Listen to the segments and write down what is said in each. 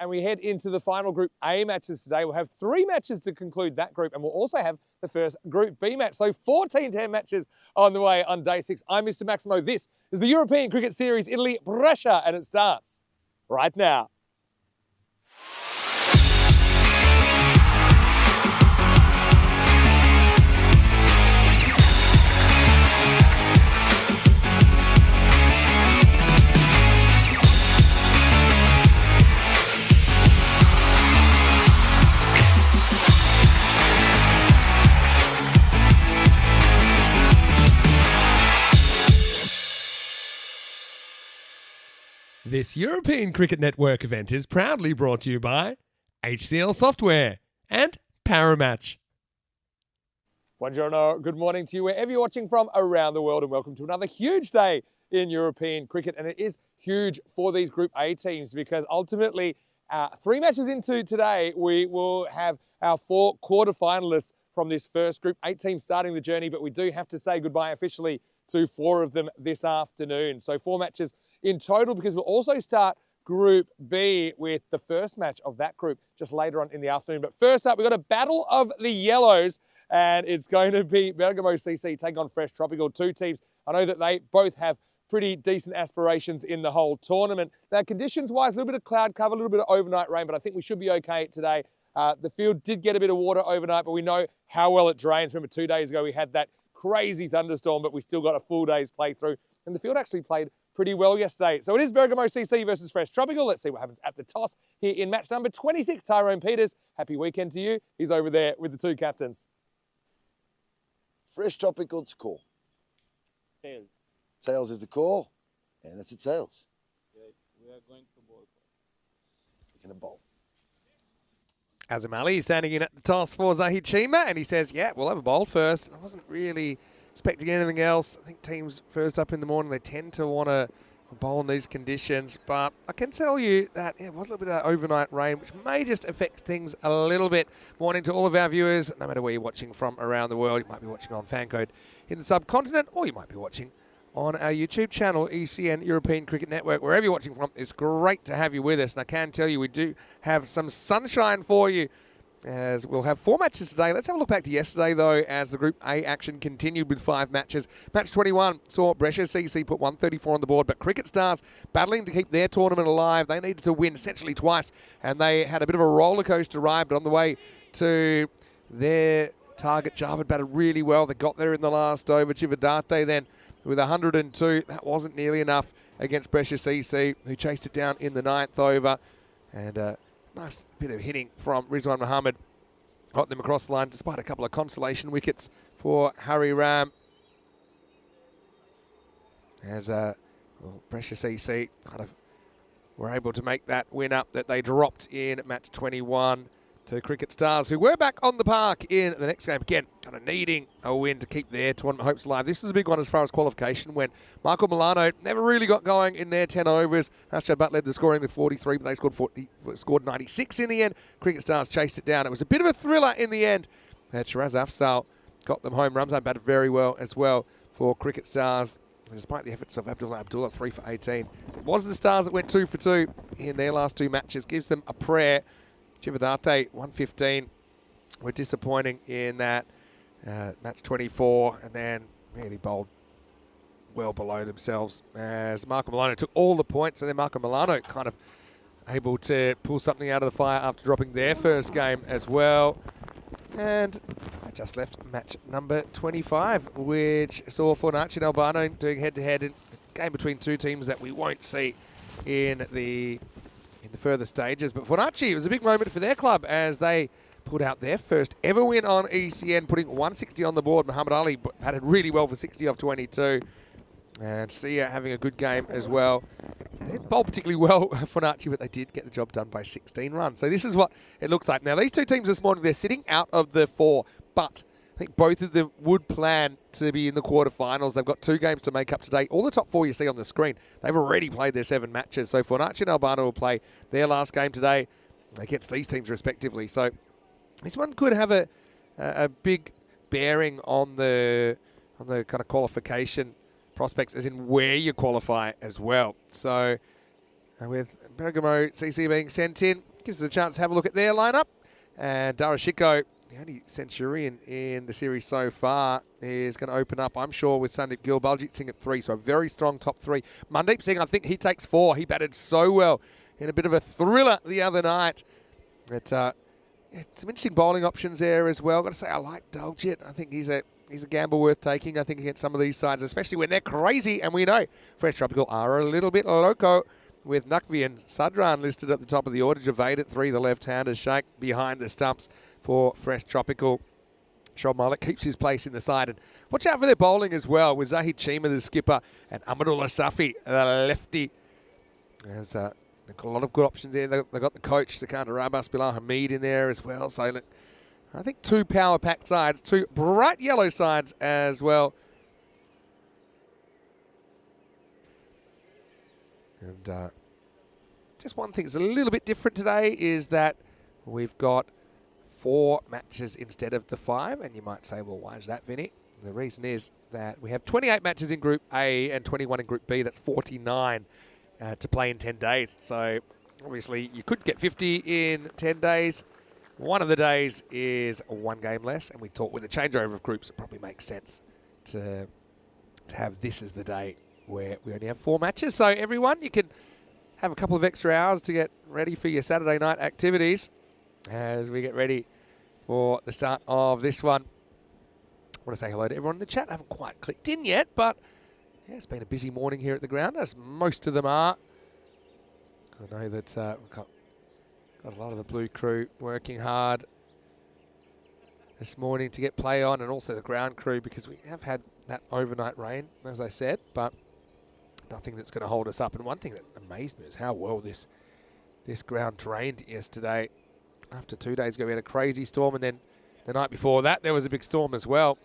and we head into the final Group A matches today. We'll have 3 matches to conclude that group, and we'll also have the first Group B match. So 14 T10 matches on the way on day 6. I'm Mr. Maximo. This is the European Cricket Series, Italy, Brescia, and it starts right now. This European Cricket Network event is proudly brought to you by HCL Software and Paramatch. Buongiorno, good morning to you wherever you're watching from around the world, and welcome to another huge day in European cricket. And it is huge for these Group A teams because ultimately 3 matches into today, we will have our 4 quarterfinalists from this first Group 8 team starting the journey, but we do have to say goodbye officially to 4 of them this afternoon. So 4 matches in total, because we'll also start Group B with the first match of that group just later on in the afternoon. But first up, we've got a battle of the yellows, and it's going to be Bergamo CC taking on Fresh Tropical. 2 teams. I know that they both have pretty decent aspirations in the whole tournament. Now, conditions-wise, a little bit of cloud cover, a little bit of overnight rain, but I think we should be okay today. The field did get a bit of water overnight, but we know how well it drains. Remember, 2 days ago, we had that crazy thunderstorm, but we still got a full day's playthrough, and the field actually played pretty well yesterday. So it is Bergamo CC versus Fresh Tropical. Let's see what happens at the toss here in match number 26. Tyrone Peters, happy weekend to you. He's over there with the 2 captains. Fresh Tropical to call. Tails. Tails is the call, and it's a tails. Okay, we are going to bowl. Picking a bowl. Azam Ali standing in at the toss for Zahid Chima, and he says, yeah, we'll have a bowl first. I wasn't really expecting anything else. I think teams first up in the morning, they tend to want to bowl in these conditions, but I can tell you that it was a little bit of overnight rain, which may just affect things a little bit. Morning to all of our viewers, no matter where you're watching from around the world. You might be watching on Fancode in the subcontinent, or you might be watching on our YouTube channel, ECN European Cricket Network. Wherever you're watching from, it's great to have you with us. And I can tell you, we do have some sunshine for you, as we'll have 4 matches today. Let's have a look back to yesterday, though, as the Group A action continued with 5 matches. Match 21 saw Brescia CC put 134 on the board, but Cricket Stars battling to keep their tournament alive. They needed to win essentially twice, and they had a bit of a roller coaster ride, but on the way to their target, Javed batted really well. They got there in the last over. Chivadate then with 102. That wasn't nearly enough against Brescia CC, who chased it down in the 9th over. And nice bit of hitting from Rizwan Muhammad. Got them across the line despite a couple of consolation wickets for Harry Ram. As Brescia CC kind of were able to make that win up that they dropped in match 21 to Cricket Stars, who were back on the park in the next game. Again, kind of needing a win to keep their tournament hopes alive. This was a big one as far as qualification went. Michael Milano never really got going in their 10 overs. Ashad Butt led the scoring with 43, but they scored 96 in the end. Cricket Stars chased it down. It was a bit of a thriller in the end. Shiraz Afzal got them home. Ramzan batted very well as well for Cricket Stars, despite the efforts of Abdullah 3 for 18. It was the Stars that went 2 for 2 in their last 2 matches. Gives them a prayer. Chivadate, 115, were disappointing in that match 24, and then really bowled well below themselves as Marco Milano took all the points, and then Marco Milano kind of able to pull something out of the fire after dropping their first game as well. And I just left match number 25, which saw Fornaci and Albano doing head-to-head in a game between 2 teams that we won't see in the further stages. But Fornaci, it was a big moment for their club as they put out their first ever win on ECN, putting 160 on the board. Muhammad Ali batted really well for 60 off 22. And Sia having a good game as well. They didn't bowl particularly well, Fornaci, but they did get the job done by 16 runs. So this is what it looks like. Now, these 2 teams this morning, they're sitting out of the 4, but I think both of them would plan to be in the quarterfinals. They've got 2 games to make up today. All the top 4 you see on the screen, they've already played their 7 matches. So Fornaci and Albano will play their last game today against these teams respectively. So this one could have a big bearing on the kind of qualification prospects, as in where you qualify as well. So with Bergamo CC being sent in, gives us a chance to have a look at their lineup. And Darashiko, the only Centurion in the series so far, is going to open up, I'm sure, with Sandeep Gill, Baljit Singh at 3, so a very strong top 3. Mandeep Singh, I think he takes 4. He batted so well in a bit of a thriller the other night. But some interesting bowling options there as well. Got to say, I like Daljit. I think he's a gamble worth taking, I think, against some of these sides, especially when they're crazy. And we know Fresh Tropical are a little bit loco, with Naqvi and Sadran listed at the top of the order. Javed at 3, the left-hander. Sheikh behind the stumps for Fresh Tropical. Shoaib Malik keeps his place in the side. And watch out for their bowling as well, with Zahid Cheema, the skipper, and Amadullah Safi, the lefty. There's they've got a lot of good options there. They've got the coach, Sikandar Abbas, Bilal Hamid in there as well. So look, I think 2 power-packed sides, 2 bright yellow sides as well. And just one thing that's a little bit different today is that we've got 4 matches instead of the 5. And you might say, well, why is that, Vinny? The reason is that we have 28 matches in Group A and 21 in Group B. That's 49 to play in 10 days. So obviously you could get 50 in 10 days. One of the days is 1 game less. And we thought with the changeover of groups, it probably makes sense to have this as the day where we only have 4 matches. So everyone, you can have a couple of extra hours to get ready for your Saturday night activities as we get ready for the start of this one. I want to say hello to everyone in the chat. I haven't quite clicked in yet, but yeah, it's been a busy morning here at the ground, as most of them are. I know that we've got a lot of the blue crew working hard this morning to get play on, and also the ground crew, because we have had that overnight rain, as I said, but nothing that's going to hold us up. And one thing that amazed me is how well this ground drained yesterday. After 2 days ago, we had a crazy storm, and then the night before that, there was a big storm as well.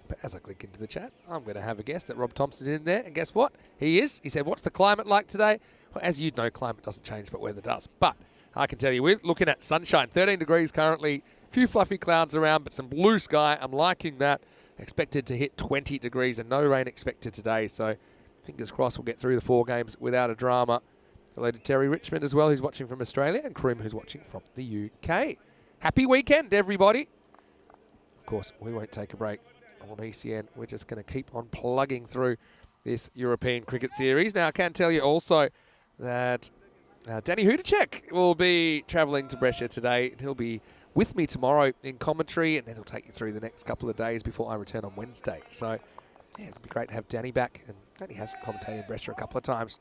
But as I click into the chat, I'm going to have a guess that Rob Thompson's in there. And guess what? He is. He said, what's the climate like today? Well, as you know, climate doesn't change, but weather does. But I can tell you, we're looking at sunshine. 13 degrees currently. A few fluffy clouds around, but some blue sky. I'm liking that. Expected to hit 20 degrees and no rain expected today. So fingers crossed we'll get through the 4 games without a drama. Hello to Terry Richmond as well, who's watching from Australia, and Krim, who's watching from the UK. Happy weekend, everybody. Of course, we won't take a break on ECN. We're just going to keep on plugging through this European cricket series. Now, I can tell you also that Danny Hudacek will be travelling to Brescia today. He'll be with me tomorrow in commentary, and then he'll take you through the next couple of days before I return on Wednesday. So, yeah, it'll be great to have Danny back. And Danny has commentated in Brescia a couple of times.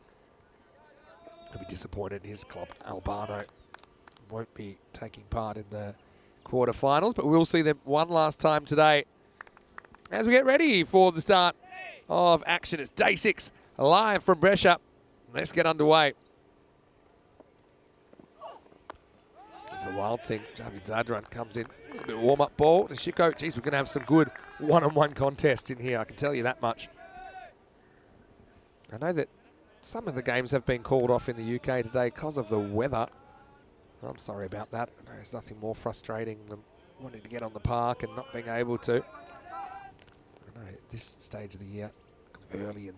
He'll be disappointed his club, Albano, won't be taking part in the quarterfinals, but we'll see them one last time today as we get ready for the start of action. It's day 6, live from Brescia. Let's get underway. It's the wild thing. Javid Zadran comes in, a little bit of warm-up ball to Shiko. Geez, we're going to have some good one-on-one contests in here, I can tell you that much. I know that some of the games have been called off in the UK today because of the weather. I'm sorry about that. There's nothing more frustrating than wanting to get on the park and not being able to. I know at this stage of the year, early in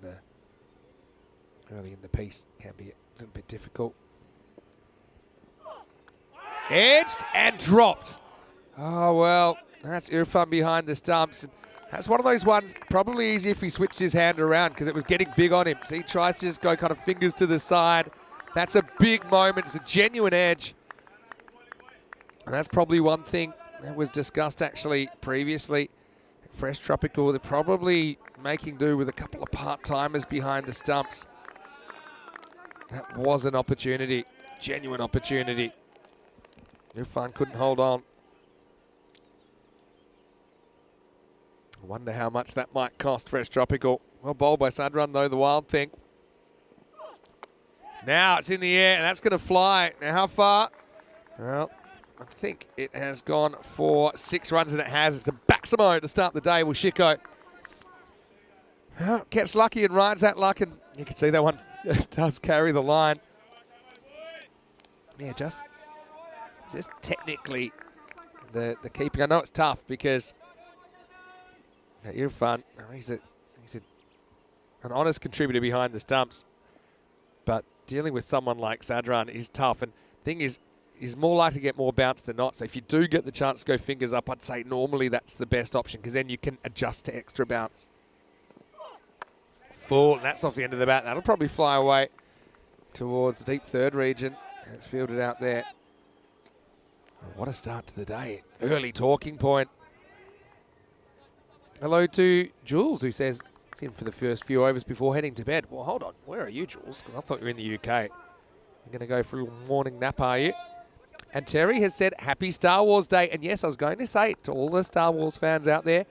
the piece, can be a little bit difficult. Edged and dropped. Oh, well, that's Irfan behind the stumps. And that's one of those ones, probably easy if he switched his hand around because it was getting big on him. So he tries to just go kind of fingers to the side. That's a big moment. It's a genuine edge. And that's probably one thing that was discussed actually previously. Fresh Tropical, they're probably making do with a couple of part-timers behind the stumps. That was an opportunity, genuine opportunity. Irfan couldn't hold on. I wonder how much that might cost Fresh Tropical. Well bowled by Sadran though, the wild thing. Now it's in the air and that's going to fly. Now how far? Well, I think it has gone for 6 runs, and it has. It's the Baximo to start the day with Shiko. Well, gets lucky and rides that luck, and you can see that one does carry the line. Yeah, just technically the keeping. I know it's tough because Irfan, he's an honest contributor behind the stumps, but dealing with someone like Sadran is tough. And thing is, he's more likely to get more bounce than not. So if you do get the chance to go fingers up, I'd say normally that's the best option because then you can adjust to extra bounce. Full, and that's off the end of the bat. That'll probably fly away towards the deep third region. It's fielded out there. What a start to the day. Early talking point. Hello to Jules, who says he's in for the first few overs before heading to bed. Well, hold on. Where are you, Jules? 'Cause I thought you were in the UK. You're going to go for a little morning nap, are you? And Terry has said, happy Star Wars Day. And yes, I was going to say it to all the Star Wars fans out there,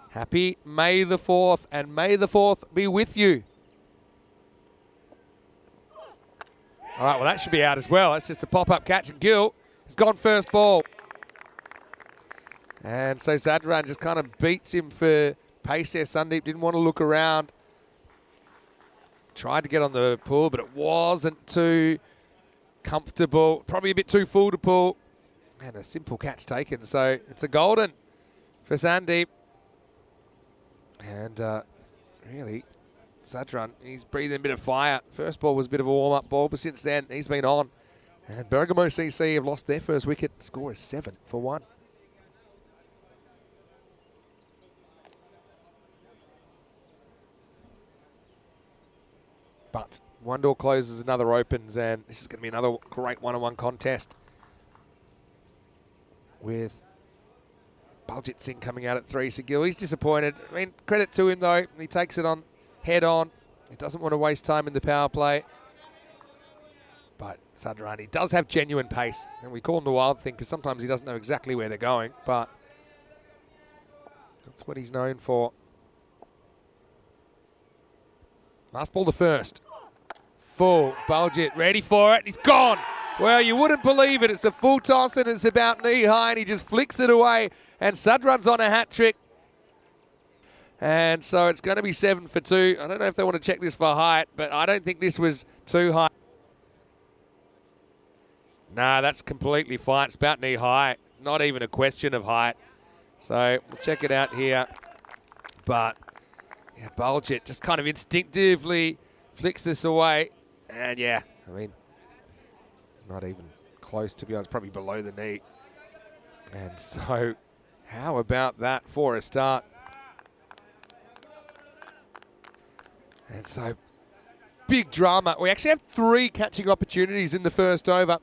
happy May the 4th, and May the 4th be with you. All right, well, that should be out as well. That's just a pop-up catch, and Gill has gone first ball. And so Zadran just kind of beats him for pace there. Sandeep didn't want to look around. Tried to get on the pull, but it wasn't too comfortable. Probably a bit too full to pull. And a simple catch taken. So it's a golden for Sandeep. And really, Zadran, he's breathing a bit of fire. First ball was a bit of a warm-up ball, but since then, he's been on. And Bergamo CC have lost their first wicket. The score is 7 for 1. But one door closes, another opens, and this is going to be another great one-on-one contest with Baljit Singh coming out at 3. Sigil, he's disappointed. I mean, credit to him, though. He takes it on head on. He doesn't want to waste time in the power play. But Sadarani does have genuine pace, and we call him the wild thing because sometimes he doesn't know exactly where they're going, but that's what he's known for. Last ball the first. Full. Baljit ready for it. He's gone. Well, you wouldn't believe it. It's a full toss and it's about knee high and he just flicks it away. And Sadran's on a hat trick. And so it's going to be 7 for 2. I don't know if they want to check this for height, but I don't think this was too high. Nah, that's completely fine. It's about knee high. Not even a question of height. So we'll check it out here. But yeah, Baljit just kind of instinctively flicks this away. And yeah, I mean, not even close, to be honest, probably below the knee. And so how about that for a start? And so big drama. We actually have 3 catching opportunities in the first over.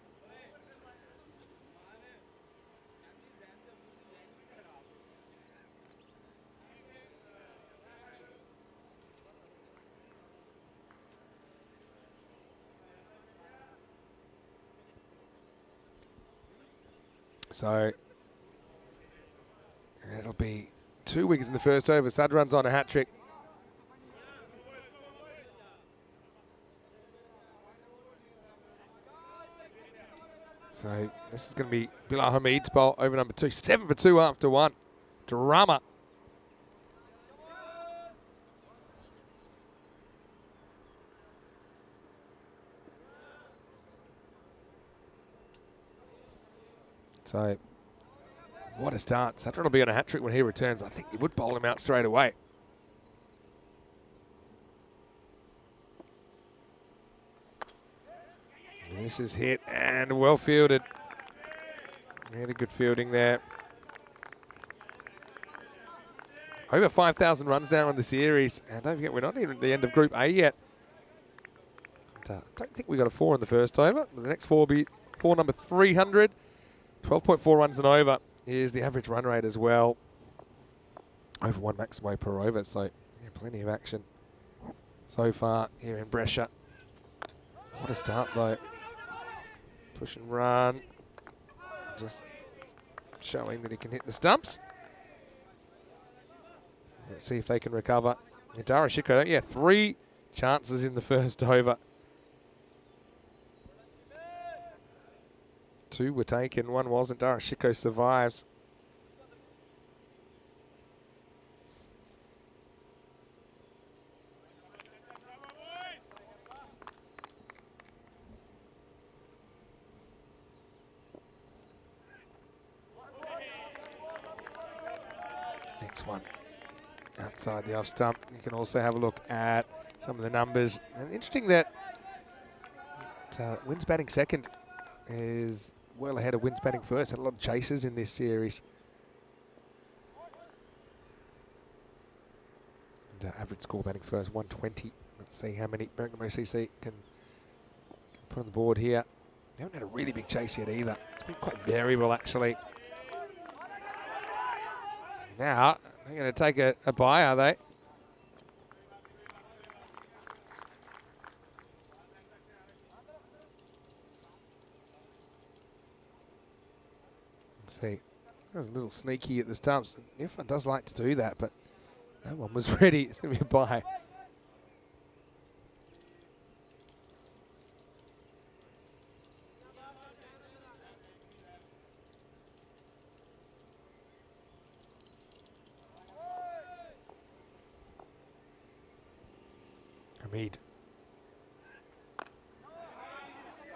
So it'll be 2 wickets in the first over. Sadran's on a hat trick. So this is going to be Bilal Hamid's bowl over number 2. 7 for 2 after 1. Drama. So, what a start. Sadran will be on a hat-trick when he returns. I think he would bowl him out straight away. This is hit and well fielded. Really good fielding there. Over 5,000 runs now in the series. And don't forget, we're not even at the end of Group A yet. And, I don't think we got a 4 in the first over. The next 4 will be 4 number 300. 12.4 runs and over is the average run rate as well. Over 1 maximo per over, so yeah, plenty of action so far here in Brescia. What a start though. Push and run. Just showing that he can hit the stumps. Let's see if they can recover. Darashiko, yeah, 3 chances in the first over. 2 were taken, 1 wasn't. Darashiko survives. Next one outside the off stump. You can also have a look at some of the numbers. And interesting that Wynn's batting second is well ahead of wins batting first. Had a lot of chases in this series. And average score batting first, 120. Let's see how many Bergamo CC can put on the board here. They haven't had a really big chase yet either. It's been quite variable, actually. Now, they're going to take a bye, are they? Let's see. It was a little sneaky at the stumps. Everyone does like to do that, but no one was ready. It's going to be a bye. Hamid.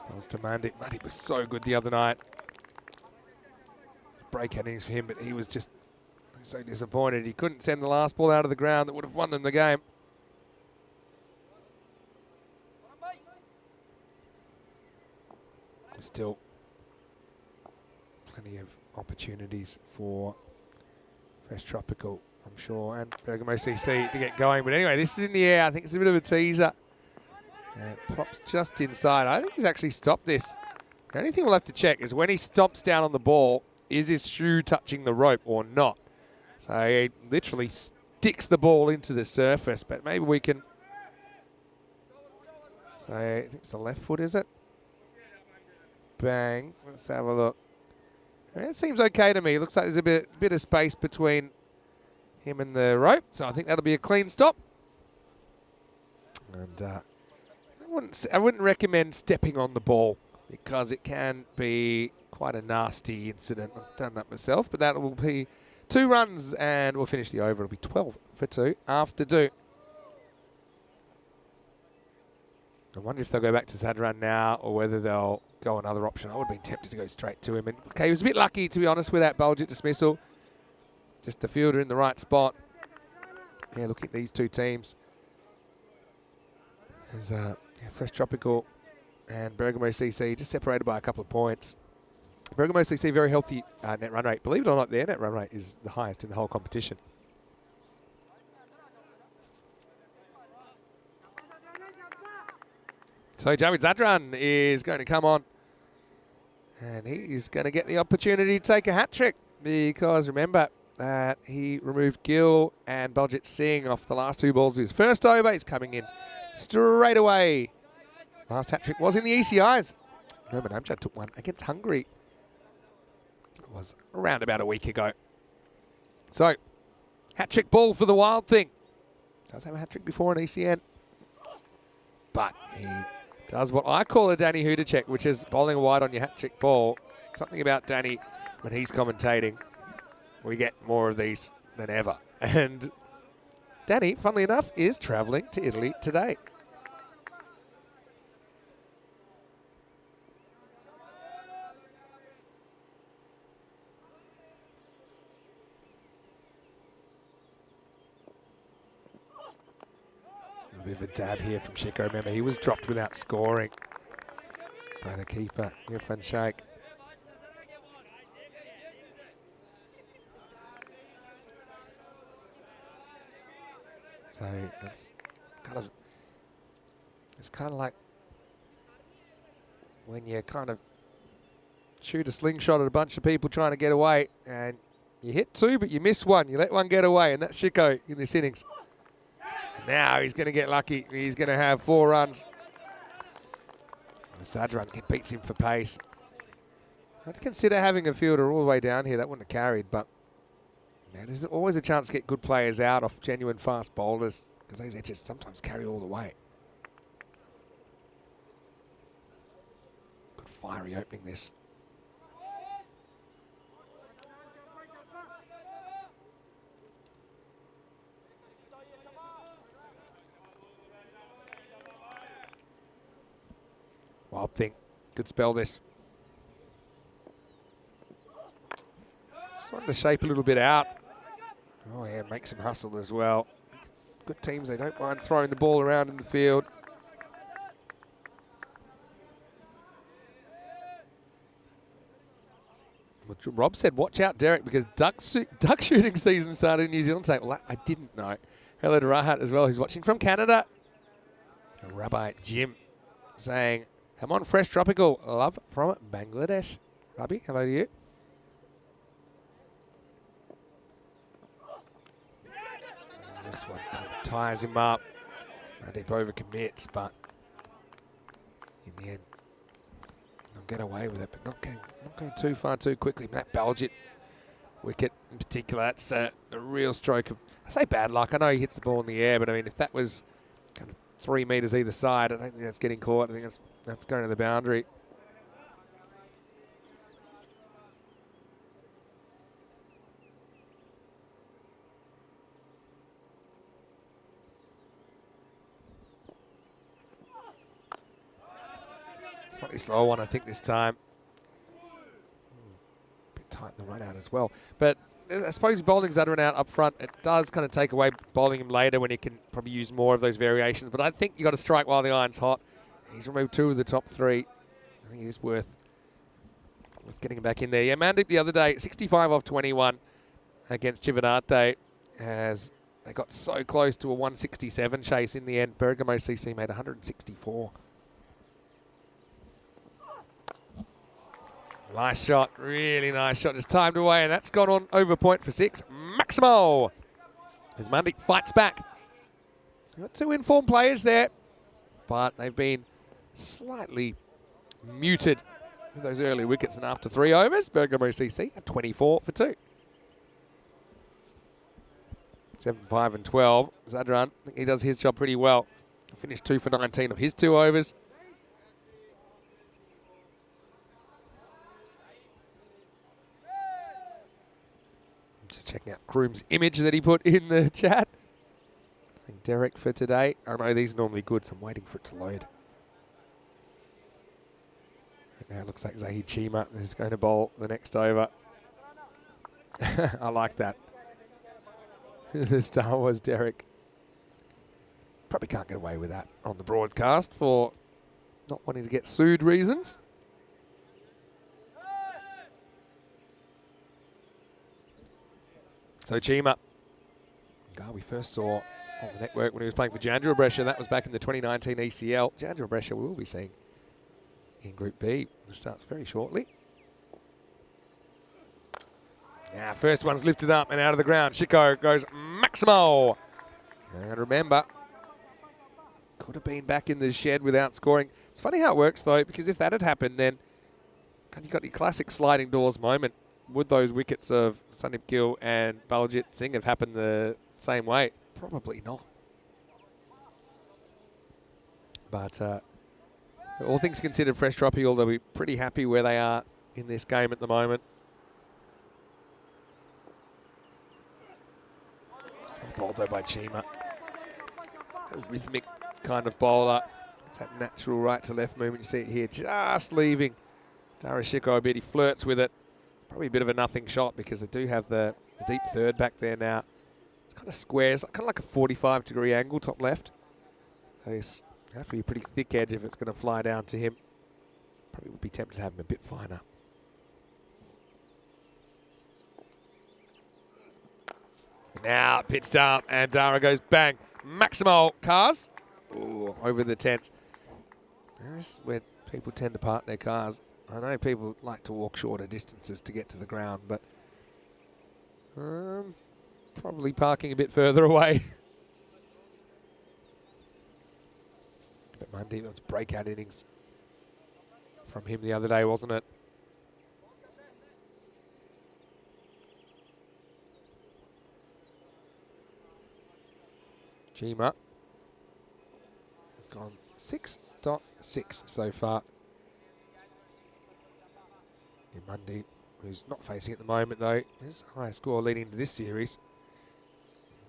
That was to Mandy. Mandy was so good the other night. Break innings for him, but he was just so disappointed. He couldn't send the last ball out of the ground that would have won them the game. Still plenty of opportunities for Fresh Tropical, I'm sure, and Bergamo CC to get going. But anyway, this is in the air. I think it's a bit of a teaser. It pops just inside. I think he's actually stopped this. The only thing we'll have to check is when he stomps down on the ball, is his shoe touching the rope or not? So he literally sticks the ball into the surface, but maybe we can... So I think it's the left foot, is it? Bang. Let's have a look. It seems okay to me. It looks like there's a bit of space between him and the rope, so I think that'll be a clean stop. And I wouldn't recommend stepping on the ball because it can be quite a nasty incident. I've done that myself, but that will be 2 runs and we'll finish the over. It'll be 12 for 2 after 2. I wonder if they'll go back to Zadran now or whether they'll go another option. I would have been tempted to go straight to him. And okay, he was a bit lucky, to be honest, with that Bulgit dismissal. Just the fielder in the right spot. Yeah, look at these two teams. There's Fresh Tropical and Bergamo CC just separated by a couple of points. Bergamo CC, very healthy net run rate. Believe it or not, their net run rate is the highest in the whole competition. So Javid Zadran is going to come on. And he's going to get the opportunity to take a hat-trick. Because remember that he removed Gill and Baljit Singh off the last 2 balls of his first over. He's coming in straight away. Last hat-trick was in the ECIs. Herman Amjad took one against Hungary. It was around about a week ago. So, hat-trick ball for the Wild Thing. Does have a hat-trick before in ECN. But he does what I call a Danny Huda check, which is bowling wide on your hat-trick ball. Something about Danny when he's commentating. We get more of these than ever. And Danny, funnily enough, is travelling to Italy today. A bit of a dab here from Chico. Remember, he was dropped without scoring by the keeper, Irfan Sheikh. So it's kind of like when you kind of shoot a slingshot at a bunch of people trying to get away and you hit 2 but you miss 1. You let 1 get away, and that's Chico in this innings. And now he's going to get lucky. He's going to have 4 runs. Zadran beats him for pace. I'd consider having a fielder all the way down here. That wouldn't have carried, but now, there's always a chance to get good players out off genuine fast bowlers because those edges sometimes carry all the way. Good fiery opening this. Wild Thing, good spell this. Just wanted to shape a little bit out. Oh yeah, make some hustle as well. Good teams, they don't mind throwing the ball around in the field. Rob said, watch out, Derek, because duck shooting season started in New Zealand today. Well, I didn't know. Hello to Rahat as well, who's watching from Canada. Rabbi Jim saying, come on, fresh tropical love from Bangladesh. Rabbi, hello to you. And this one kind of ties him up. Deep overcommits, but in the end, they'll get away with it, but not going too far too quickly. Matt Balgett wicket in particular, that's a real stroke of, I say bad luck. I know he hits the ball in the air, but I mean, if that was kind of 3 metres either side, I don't think that's getting caught. I think that's going to the boundary. Slightly slow one, I think, this time. Bit tight in the run out as well. But I suppose bowling's under and out up front. It does kind of take away bowling him later when he can probably use more of those variations. But I think you got to strike while the iron's hot. He's removed 2 of the top 3. I think it is worth getting him back in there. Yeah, Mandeep the other day, 65 off 21 against Chivinate, as they got so close to a 167 chase in the end. Bergamo CC made 164. Nice shot, really nice shot. Just timed away, and that's gone on over point for 6. Maximo! As Mandeep fights back. Got 2 informed players there, but they've been slightly muted with those early wickets. And after 3 overs, Bergamo CC at 24 for 2. 7, 5 and 12. Zadran, I think he does his job pretty well. Finished 2 for 19 of his 2 overs. Checking out Groom's image that he put in the chat. Derek for today. I know these are normally good, so I'm waiting for it to load. Now it looks like Zahid Chima is going to bowl the next over. I like that. The Star Wars Derek. Probably can't get away with that on the broadcast for not wanting to get sued reasons. So Chima, guy we first saw on the network when he was playing for Jandra Brescia. That was back in the 2019 ECL. Jandra Brescia we will be seeing in Group B, which starts very shortly. Now, first one's lifted up and out of the ground. Chico goes Maximo. And remember, could have been back in the shed without scoring. It's funny how it works, though, because if that had happened, then you've got your classic sliding doors moment. Would those wickets of Sandeep Gill and Baljit Singh have happened the same way? Probably not. But all things considered, fresh tropical, they'll be pretty happy where they are in this game at the moment. Bowled though by Chima. A rhythmic kind of bowler. It's that natural right to left movement. You see it here, just leaving Darashiko a bit. He flirts with it. Probably a bit of a nothing shot because they do have the deep third back there now. It's kind of square. It's kind of like a 45-degree angle top left. So it's have to be a pretty thick edge if it's going to fly down to him. Probably would be tempted to have him a bit finer. Now pitched up and Dara goes bang. Maximo cars. Ooh, over the tent. That's where people tend to park their cars. I know people like to walk shorter distances to get to the ground, but probably parking a bit further away. But Monday, it was a breakout innings from him the other day, wasn't it? Chima has gone 6.6 so far. Mundy, who's not facing at the moment though, his highest score leading into this series.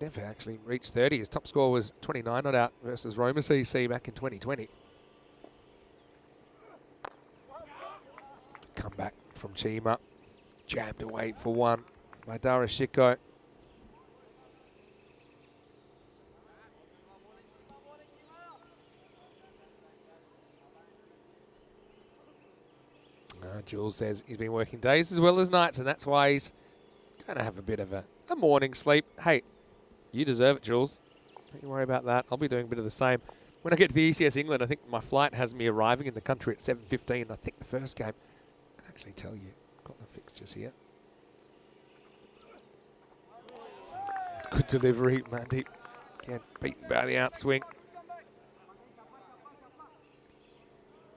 Never actually reached 30. His top score was 29 not out versus Roma CC back in 2020. Come back from Chima. Jammed away for 1 by Darashiko. Jules says he's been working days as well as nights, and that's why he's going to have a bit of a morning sleep. Hey, you deserve it, Jules. Don't you worry about that. I'll be doing a bit of the same. When I get to the ECS England, I think my flight has me arriving in the country at 7:15. I think the first game, I can actually tell you, I've got the fixtures here. Good delivery, Mandy. Again, beaten by the outswing.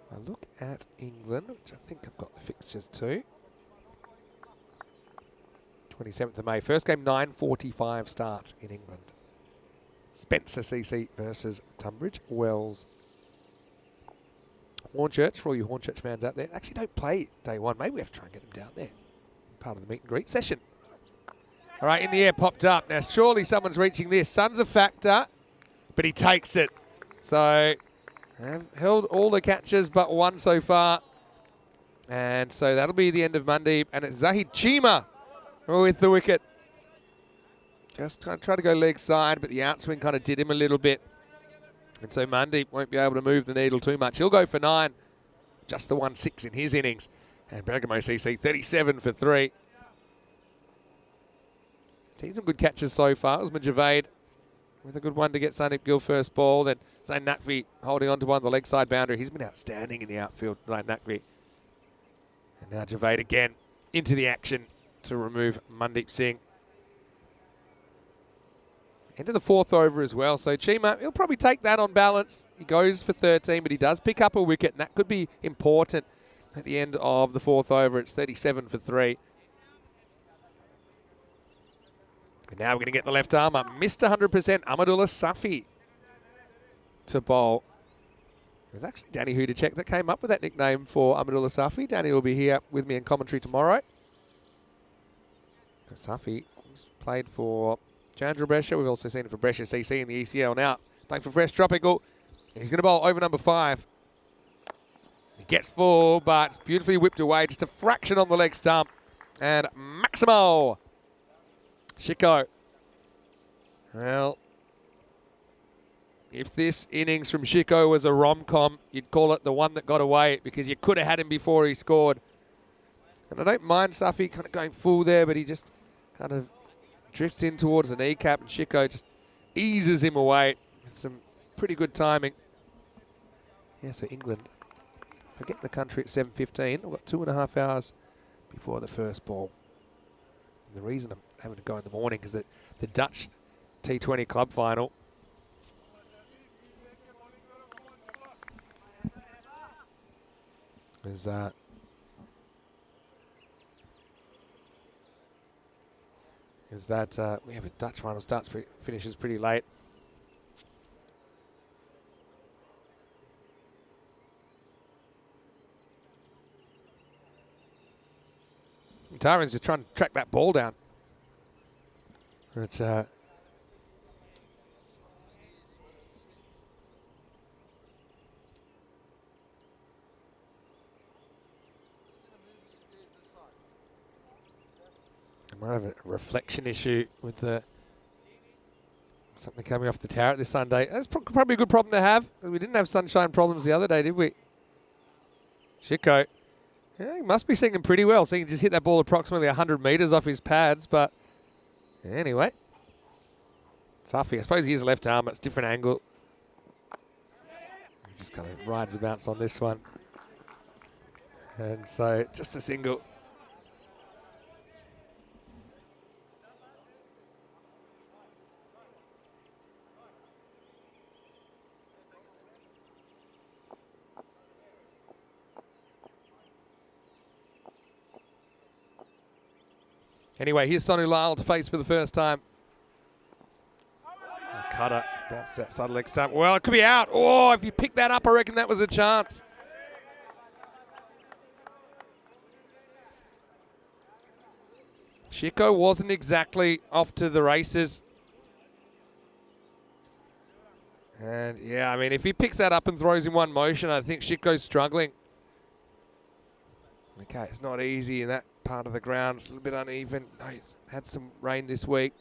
I look at England, which I think I've got the fixtures too. 27th of May. First game, 9:45 start in England. Spencer CC versus Tunbridge Wells. Hornchurch, for all you Hornchurch fans out there, actually don't play day one. Maybe we have to try and get them down there. Part of the meet and greet session. All right, in the air, popped up. Now, surely someone's reaching this. Sun's a factor, but he takes it. So, have held all the catches but one so far. And so that'll be the end of Monday. And it's Zahid Chima with the wicket. Just trying to go leg side, but the outswing kind of did him a little bit. And so Mundy won't be able to move the needle too much. He'll go for 9. Just the 1-6 in his innings. And Bergamo CC 37 for 3. Seen some good catches so far. It was Javed with a good one to get Sandeep Gill first ball. And Zain Naqvi holding on to one of the leg side boundary. He's been outstanding in the outfield, Zain Naqvi. And now Javed again into the action to remove Mandeep Singh. Into the 4th over as well. So Chima, he'll probably take that on balance. He goes for 13, but he does pick up a wicket, and that could be important at the end of the 4th over. It's 37 for 3. And now we're going to get the left arm up. Missed 100%, Ahmadullah Safi to bowl. It was actually Danny Hudacek that came up with that nickname for Ahmadullah Safi. Danny will be here with me in commentary tomorrow. Safi has played for Chandra Brescia. We've also seen it for Brescia CC in the ECL. Now, playing for Fresh Tropical. He's going to bowl over number 5. He gets full, but it's beautifully whipped away. Just a fraction on the leg stump. And Maximo Chico. Well, if this innings from Chico was a rom-com, you'd call it the one that got away, because you could have had him before he scored. And I don't mind Safi kind of going full there, but he just kind of drifts in towards the kneecap, and Chico just eases him away with some pretty good timing. Yeah, so England, I get the country at 7:15. I've got 2.5 hours before the first ball. And the reason I'm having to go in the morning is that the Dutch T20 club final is we have a Dutch final finishes pretty late. Tyron's just trying to track that ball down. It's I might have a reflection issue with something coming off the tower this Sunday. That's probably a good problem to have. We didn't have sunshine problems the other day, did we? Chico. Yeah, he must be singing pretty well, so he can just hit that ball approximately 100 metres off his pads. But anyway, Safi, I suppose he is left arm, but it's a different angle. He just kind of rides the bounce on this one. And so just a single. Anyway, here's Sonu Lyle to face for the first time. Cutter, that's that side leg stump. Well, it could be out. Oh, if you pick that up, I reckon that was a chance. Chico wasn't exactly off to the races. And yeah, I mean, if he picks that up and throws in one motion, I think Chico's struggling. Okay, it's not easy in that part of the ground. It's a little bit uneven. No, he's had some rain this week.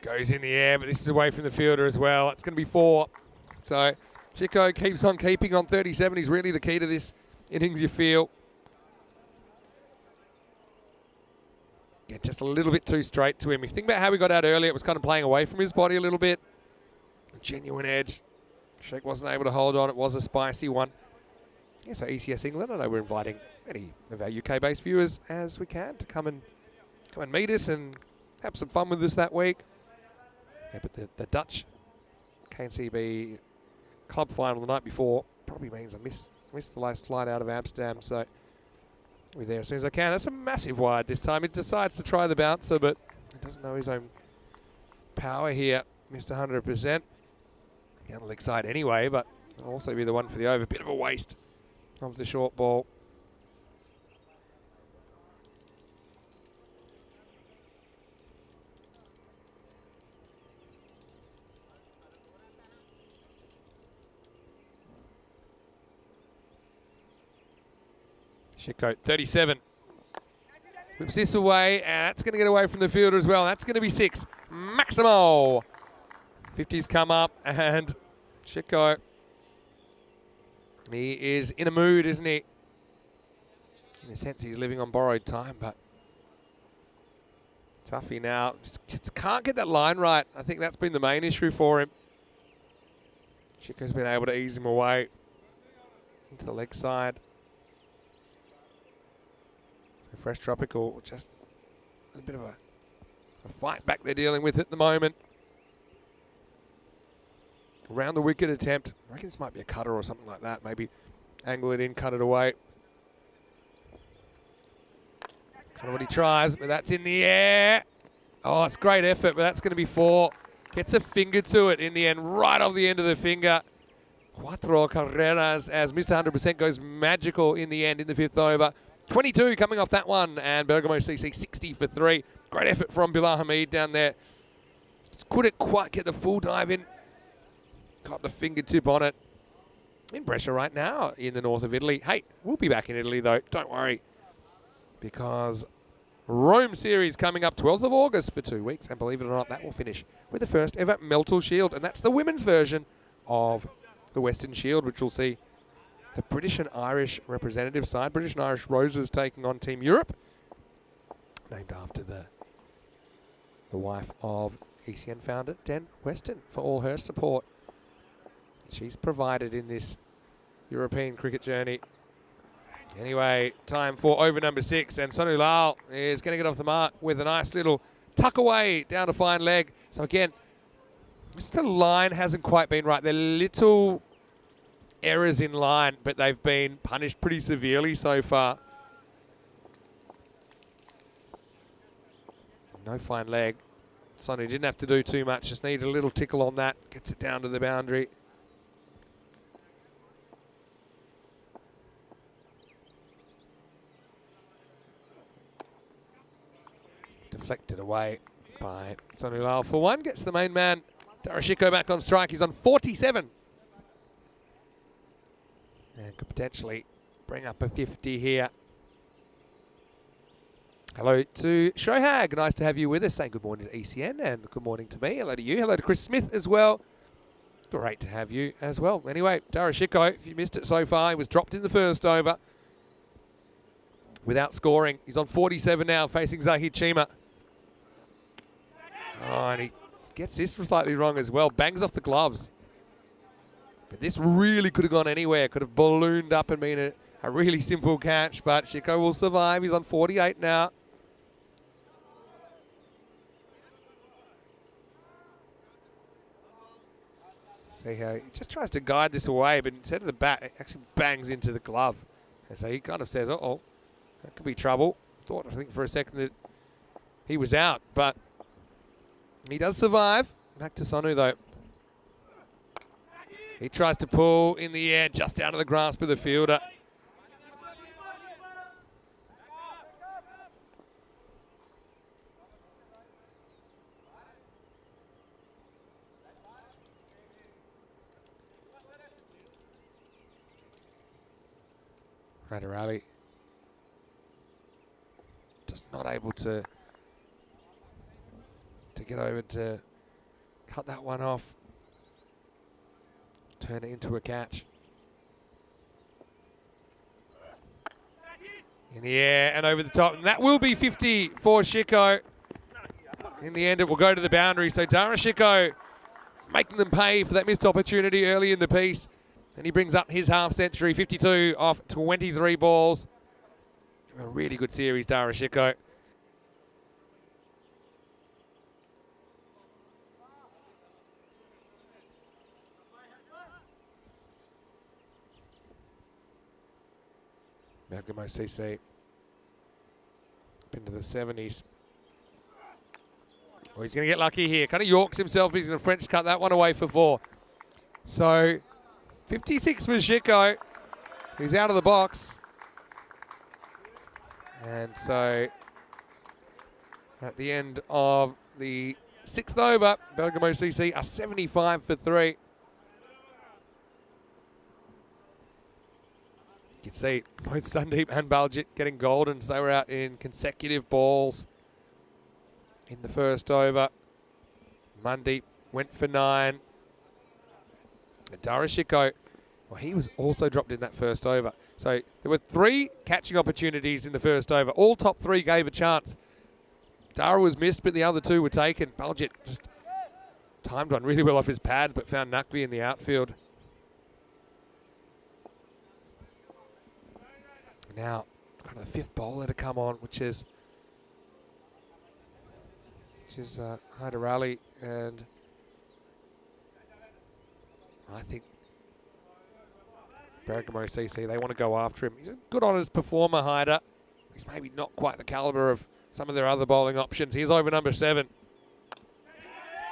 Goes in the air, but this is away from the fielder as well. It's going to be 4. So Chico keeps on keeping on 37. He's really the key to this innings, you feel. Yeah, just a little bit too straight to him. If you think about how he got out earlier, it was kind of playing away from his body a little bit. A genuine edge. Sheik wasn't able to hold on. It was a spicy one. Yeah, so ECS England, I know we're inviting many of our UK-based viewers as we can to come and meet us and have some fun with us that week. Yeah, but the Dutch KNCB club final the night before probably means I missed the last flight out of Amsterdam, so I'll be there as soon as I can. That's a massive wide this time. It decides to try the bouncer, but he doesn't know his own power here. Missed 100%. On the leg side anyway, but it'll also be the one for the over. Bit of a waste of the short ball. Chico, 37. Whips this away, and that's going to get away from the fielder as well. That's going to be 6. Maximo. 50's come up, and Chico, he is in a mood, isn't he? In a sense, he's living on borrowed time, but Tuffy now just can't get that line right. I think that's been the main issue for him. Chico's been able to ease him away into the leg side. So Fresh Tropical, just a bit of a fight back they're dealing with at the moment. Around the wicket attempt. I reckon this might be a cutter or something like that. Maybe angle it in, cut it away. Kind of what he tries, but that's in the air. Oh, it's great effort, but that's going to be 4. Gets a finger to it in the end, right off the end of the finger. Cuatro carreras as Mr. 100% goes magical in the end in the 5th over. 22 coming off that one, and Bergamo CC 60 for 3. Great effort from Bilal Hamid down there. Just couldn't quite get the full dive in. Got the fingertip on it. In Brescia right now in the north of Italy. Hey, we'll be back in Italy though, don't worry. Because Rome series coming up 12th of August for 2 weeks. And believe it or not, that will finish with the first ever Meltle Shield. And that's the women's version of the Western Shield, which will see the British and Irish representative side. British and Irish Roses taking on Team Europe. Named after the wife of ECN founder Den Weston for all her support she's provided in this European cricket journey. Anyway, time for over number 6, and Sonu Lal is going to get off the mark with a nice little tuck away down to fine leg. So again, just the line hasn't quite been right. They're little errors in line, but they've been punished pretty severely so far. No fine leg. Sonu didn't have to do too much, just needed a little tickle on that. Gets it down to the boundary. Deflected away by Sonu Lal for 1. Gets the main man, Darashiko, back on strike. He's on 47. And could potentially bring up a 50 here. Hello to Shohag. Nice to have you with us. Saying good morning to ECN and good morning to me. Hello to you. Hello to Chris Smith as well. Great to have you as well. Anyway, Darashiko, if you missed it so far, he was dropped in the first over without scoring. He's on 47 now, facing Zahid Chima. Oh, and he gets this slightly wrong as well. Bangs off the gloves. But this really could have gone anywhere. Could have ballooned up and been a really simple catch. But Shiko will survive. He's on 48 now. See how he just tries to guide this away, but instead of the bat, it actually bangs into the glove. And so he kind of says, uh-oh, that could be trouble. Thought, I think, for a second that he was out, but he does survive. Back to Sonu, though. He tries to pull in the air, just out of the grasp of the fielder. Radaravi just not able to get over to cut that one off. Turn it into a catch. In the air and over the top. And that will be 50 for Shiko. In the end, it will go to the boundary. So Dara Shiko making them pay for that missed opportunity early in the piece. And he brings up his half century, 52 off 23 balls. A really good series, Dara Shiko. Bergamo CC up into the 70s. Well, he's going to get lucky here. Kind of Yorks himself. He's going to French cut that one away for 4. So 56 for Shiko. He's out of the box. And so at the end of the 6th over, Bergamo CC are 75 for 3. You can see both Sandeep and Baljit getting golden, so they were out in consecutive balls in the first over. Mandeep went for 9. And Dara Shiko, well, he was also dropped in that first over. So there were 3 catching opportunities in the first over. All top 3 gave a chance. Dara was missed, but the other 2 were taken. Baljit just timed one really well off his pads, but found Naqvi in the outfield. Now, kind of the 5th bowler to come on, which is Hyder Ali, and I think Bergamo CC, they want to go after him. He's a good honest performer, Hyder. He's maybe not quite the calibre of some of their other bowling options. He's over number 7.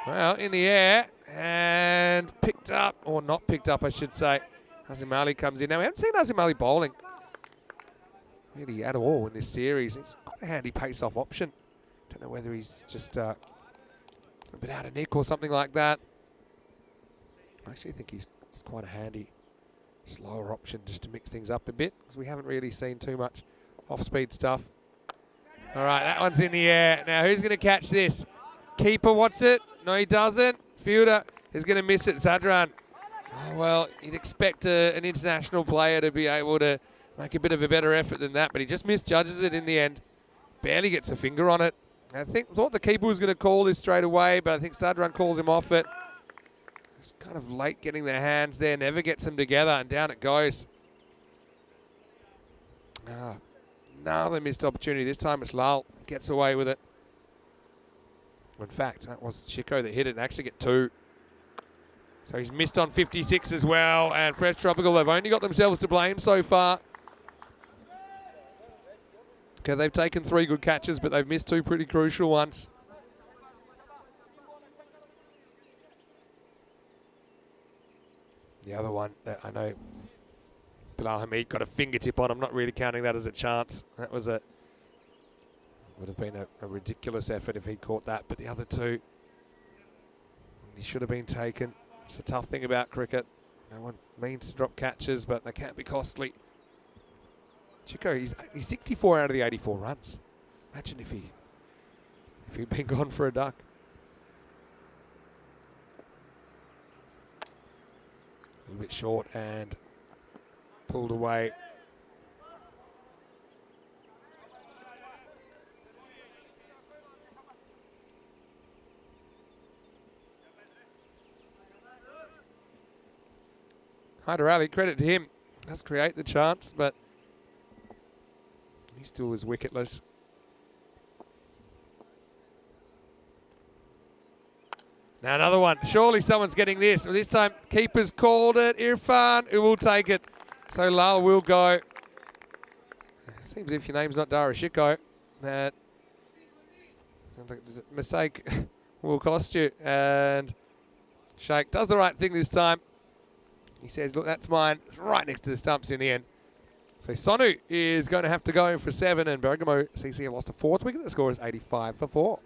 Well, in the air, and picked up, or not picked up, I should say. Azim Ali comes in. Now, we haven't seen Azim Ali bowling really at all in this series. He's got a handy pace-off option. Don't know whether he's just a bit out of nick or something like that. I actually think he's quite a handy slower option just to mix things up a bit, because we haven't really seen too much off-speed stuff. All right, that one's in the air. Now, who's going to catch this? Keeper wants it. No, he doesn't. Fielder is going to miss it. Sadran. Oh, well, you'd expect an international player to be able to make a bit of a better effort than that, but he just misjudges it in the end. Barely gets a finger on it. I thought the keeper was going to call this straight away, but I think Sadran calls him off it. It's kind of late getting their hands there, never gets them together, and down it goes. Another missed opportunity. This time it's Lal. Gets away with it. In fact, that was Shiko that hit it and actually get 2. So he's missed on 56 as well, and Fresh Tropical, they've only got themselves to blame so far. Okay, they've taken 3 good catches, but they've missed 2 pretty crucial ones. The other one that I know Bilal Hamid got a fingertip on, I'm not really counting that as a chance. That was would have been a ridiculous effort if he caught that, but the other 2, he should have been taken. It's a tough thing about cricket. No one means to drop catches, but they can be costly. Chico, he's 64 out of the 84 runs. Imagine if he'd been gone for a duck. A little bit short and pulled away. Hyder Ali, credit to him, does create the chance, but he still was wicketless. Now another one. Surely someone's getting this. Well, this time, keeper's called it. Irfan, who will take it. So Lal will go. Seems if your name's not Dara Shiko, that mistake will cost you. And Sheikh does the right thing this time. He says, look, that's mine. It's right next to the stumps in the end. So Sonu is going to have to go for 7, and Bergamo CC have lost a 4th wicket. The score is 85 for 4.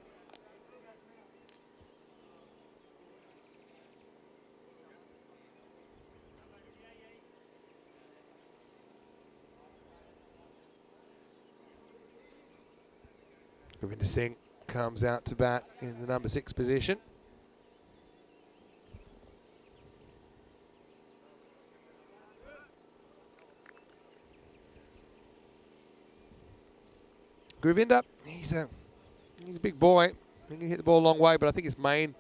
Govinda Singh comes out to bat in the number 6 position. Govinda, he's a big boy. He can hit the ball a long way, but I think his main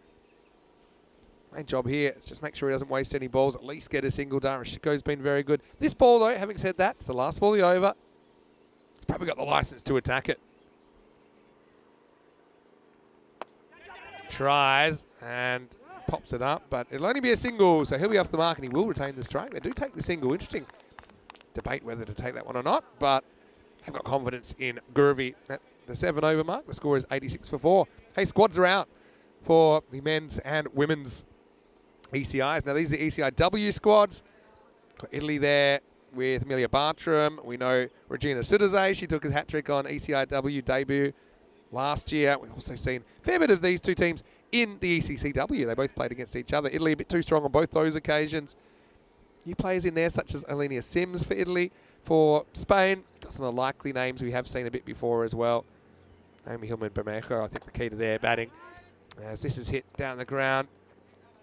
job here is just make sure he doesn't waste any balls, at least get a single. Darashiko's been very good. This ball, though, having said that, it's the last ball of the over. He's probably got the license to attack it. Tries and pops it up, but it'll only be a single, so he'll be off the mark and he will retain the strike. They do take the single. Interesting debate whether to take that one or not, but I've got confidence in Gurvi at the 7 over mark. The score is 86 for 4. Hey, squads are out for the men's and women's ECIs. Now, these are the ECIW squads. Got Italy there with Amelia Bartram. We know Regina Sudeze. She took his hat-trick on ECIW debut last year. We've also seen a fair bit of these two teams in the ECCW. They both played against each other. Italy a bit too strong on both those occasions. New players in there such as Alenia Sims for Italy. For Spain, got some of the likely names we have seen a bit before as well. Naomi Hillman Bermejo, I think the key to their batting. As this is hit down the ground,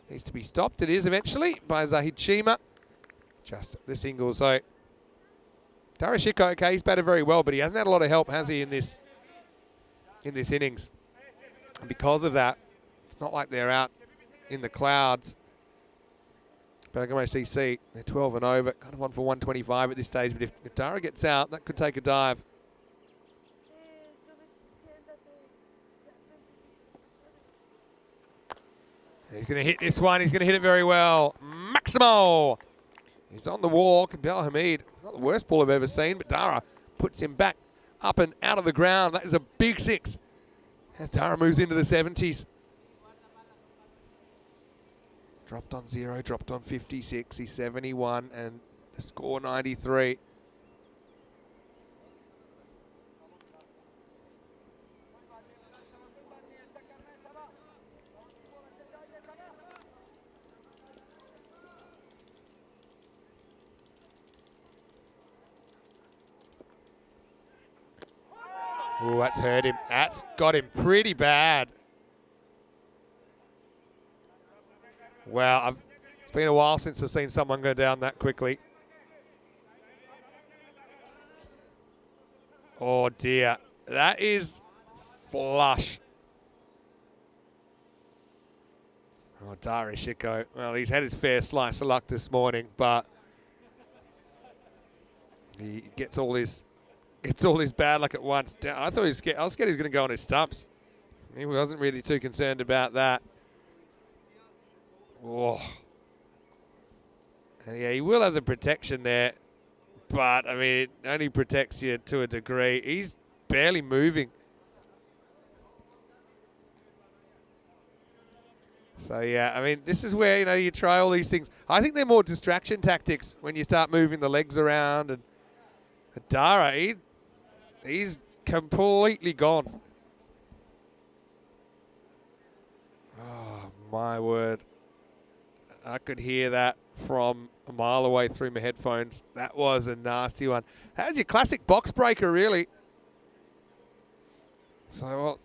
needs to be stopped. It is eventually by Zahid Shima. Just the single. So Darashiko, okay, he's batted very well, but he hasn't had a lot of help, has he, in this innings? And because of that, it's not like they're out in the clouds. Bergamo CC, they're 12 and over. Kind of on for 125 at this stage, but if Dara gets out, that could take a dive. He's going to hit this one. He's going to hit it very well. Maximo! He's on the walk. And Hamid, not the worst ball I've ever seen, but Dara puts him back up and out of the ground. That is a big 6 as Dara moves into the 70s. Dropped on 0, dropped on 56. He's 71 and the score 93. Ooh, that's hurt him. That's got him pretty bad. Well, it's been a while since I've seen someone go down that quickly. Oh, dear. That is flush. Oh, Darashiko. Well, he's had his fair slice of luck this morning, but he gets all his bad luck at once. I thought I was scared he was going to go on his stumps. He wasn't really too concerned about that. Oh. And yeah, he will have the protection there, but, I mean, it only protects you to a degree. He's barely moving. So, yeah, I mean, this is where, you try all these things. I think they're more distraction tactics when you start moving the legs around. And Dara, he's completely gone. Oh, my word. I could hear that from a mile away through my headphones. That was a nasty one. That was your classic box breaker, really. So, well,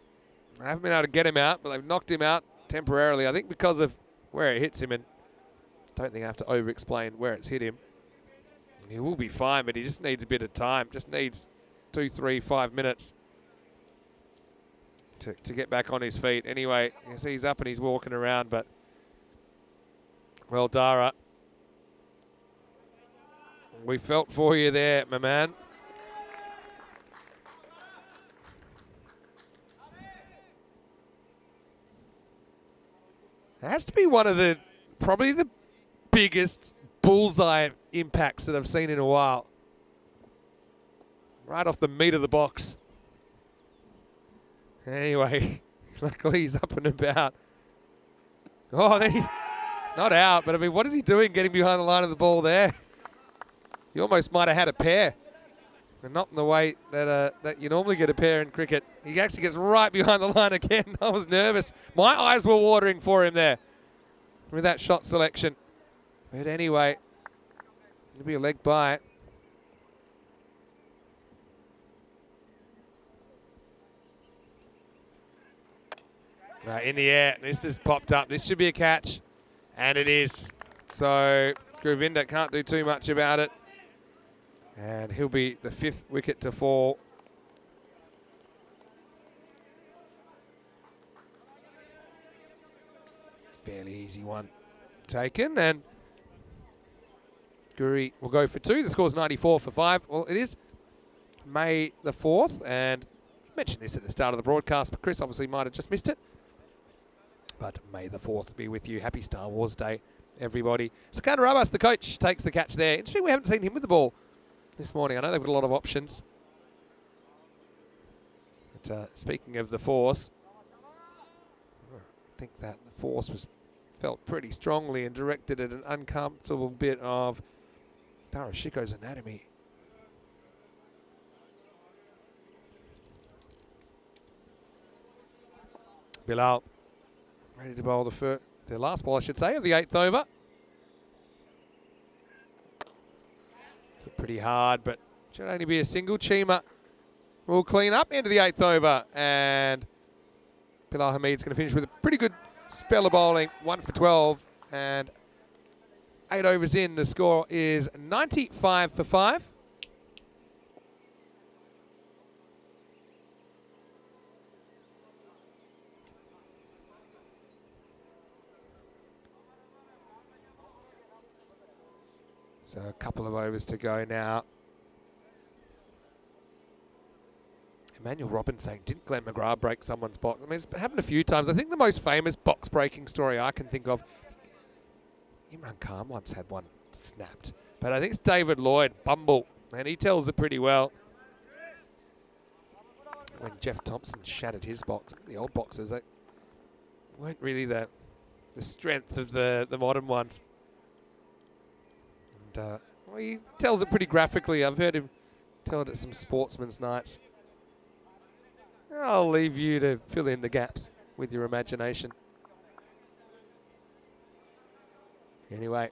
I haven't been able to get him out, but they've knocked him out temporarily. I think because of where it hits him, and I don't think I have to over-explain where it's hit him. He will be fine, but he just needs a bit of time. Just needs 2, 3, 5 minutes to get back on his feet. Anyway, you see he's up and he's walking around, but well, Dara, we felt for you there, my man. It has to be one of probably the biggest bullseye impacts that I've seen in a while. Right off the meat of the box. Anyway, luckily he's up and about. Oh, then he's not out, but I mean, what is he doing getting behind the line of the ball there? He almost might have had a pair. And not in the way that you normally get a pair in cricket. He actually gets right behind the line again. I was nervous. My eyes were watering for him there with that shot selection. But anyway, it'll be a leg bye. In the air, this has popped up. This should be a catch, and it is. So Govinda can't do too much about it. And he'll be the 5th wicket to fall Easy one taken, and Guri will go for 2. The score's 94 for 5. Well, it is May the 4th, and I mentioned this at the start of the broadcast, but Chris obviously might have just missed it. But May the 4th be with you. Happy Star Wars Day, everybody. Sakana Rabas, the coach, takes the catch there. Interesting, we haven't seen him with the ball this morning. I know they've got a lot of options. But speaking of the force, I think that the force was felt pretty strongly and directed at an uncomfortable bit of Darashiko's anatomy. Bilal ready to bowl the last ball, I should say, of the 8th over. Hit pretty hard, but should only be a single. Chima will clean up into the 8th over, and Bilal Hamid's going to finish with a pretty good spell of bowling, 1 for 12, and 8 overs in. The score is 95 for 5. So a couple of overs to go now. Emmanuel Robin saying, didn't Glenn McGrath break someone's box? I mean, it's happened a few times. I think the most famous box breaking story I can think of, Imran Khan once had one snapped. But I think it's David Lloyd, Bumble, and he tells it pretty well. When Jeff Thompson shattered his box, the old boxes, they weren't really the strength of the modern ones. And well, he tells it pretty graphically. I've heard him tell it at some sportsman's nights. I'll leave you to fill in the gaps with your imagination. Anyway,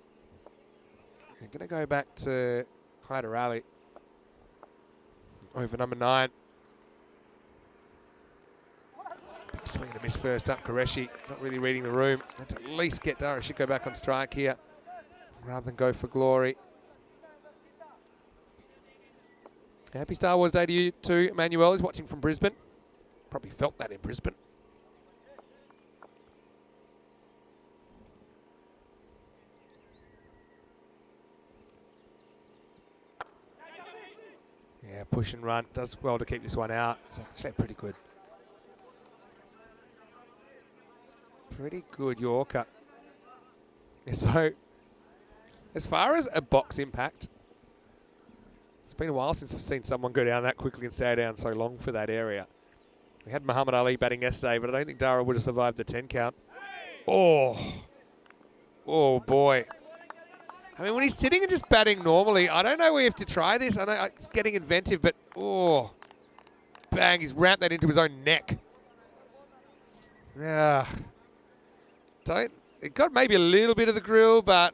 I'm going to go back to Hyder Ali. Over number 9. Big swing and a miss first up. Qureshi not really reading the room. Let's at least get Darashiko back on strike here, rather than go for glory. Happy Star Wars Day to you too. Emmanuel is watching from Brisbane. Probably felt that in Brisbane. Yeah, push and run. Does well to keep this one out. It's actually pretty good. Pretty good Yorker. So, as far as a box impact, it's been a while since I've seen someone go down that quickly and stay down so long for that area. We had Muhammad Ali batting yesterday, but I don't think Dara would have survived the 10 count. Oh boy. I mean, when he's sitting and just batting normally, I don't know we have to try this. I know it's getting inventive, but bang, he's ramped that into his own neck. Yeah. It got maybe a little bit of the grill, but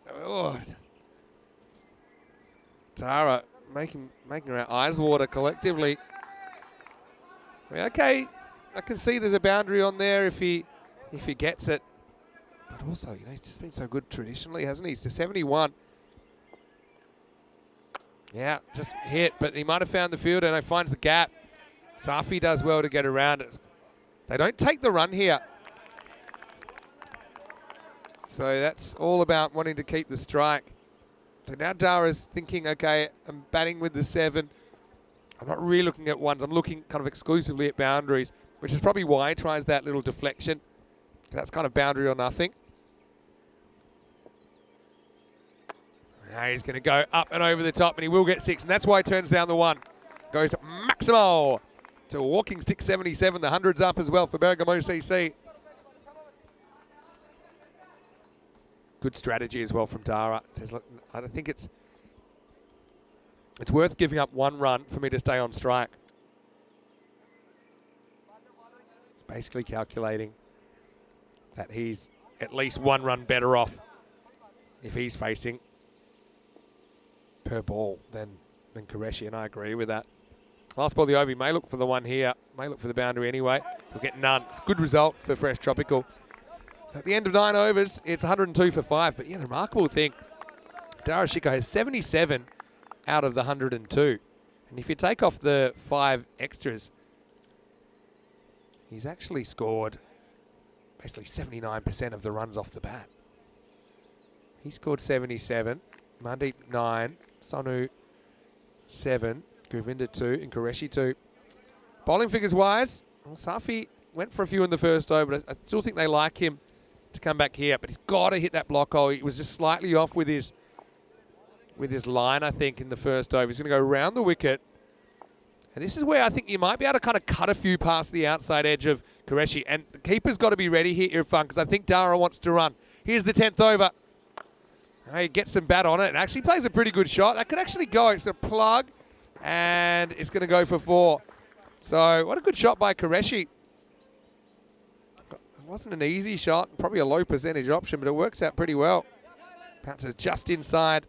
Dara making our eyes water collectively. I mean, okay, I can see there's a boundary on there if he gets it. But also, you know, he's just been so good traditionally, hasn't he? He's to 71. Yeah, just hit, but he might have found the fielder and he finds the gap. Safi does well to get around it. They don't take the run here. So that's all about wanting to keep the strike. So now Dara's thinking, okay, I'm batting with the 7. I'm not really looking at ones. I'm looking kind of exclusively at boundaries, which is probably why he tries that little deflection. That's kind of boundary or nothing. Now he's going to go up and over the top, and he will get 6, and that's why he turns down the 1. Goes Maximo to a walking stick 77. The 100's up as well for Bergamo CC. Good strategy as well from Dara. Says, look, I don't think it's worth giving up 1 run for me to stay on strike. It's basically calculating that he's at least 1 run better off if he's facing per ball than Qureshi, and I agree with that. Last ball, the over, may look for the 1 here, may look for the boundary anyway. We'll get none. It's a good result for Fresh Tropical. So at the end of 9 overs, it's 102 for 5. But yeah, the remarkable thing, Darashiko has 77 out of the 102. And if you take off the 5 extras, he's actually scored basically 79% of the runs off the bat. He scored 77. Mandeep 9. Sanu 7. Govinda 2. And Qureshi 2. Bowling figures wise, well, Safi went for a few in the first over, but I still think they like him to come back here. But he's got to hit that block hole. He was just slightly off with his line, I think, in the first over. He's going to go around the wicket. And this is where I think you might be able to kind of cut a few past the outside edge of Qureshi. And the keeper's got to be ready here, Irfan, because I think Dara wants to run. Here's the 10th over. He gets some bat on it and actually plays a pretty good shot. That could actually go. It's a plug, and it's going to go for 4. So what a good shot by Qureshi. It wasn't an easy shot, probably a low percentage option, but it works out pretty well. Bounces just inside.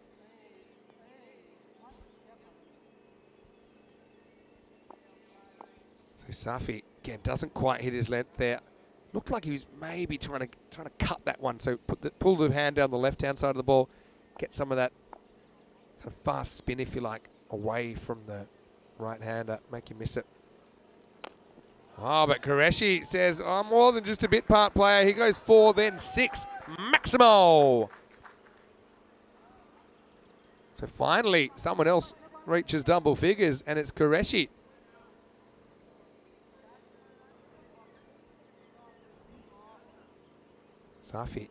So Safi, again, doesn't quite hit his length there. Looked like he was maybe trying to cut that one. So pull the hand down the left-hand side of the ball, get some of that kind of fast spin, if you like, away from the right-hander, make him miss it. Oh, but Qureshi says, I'm more than just a bit part player. He goes 4, then 6. Maximo! So finally, someone else reaches double figures, and it's Qureshi. Safi,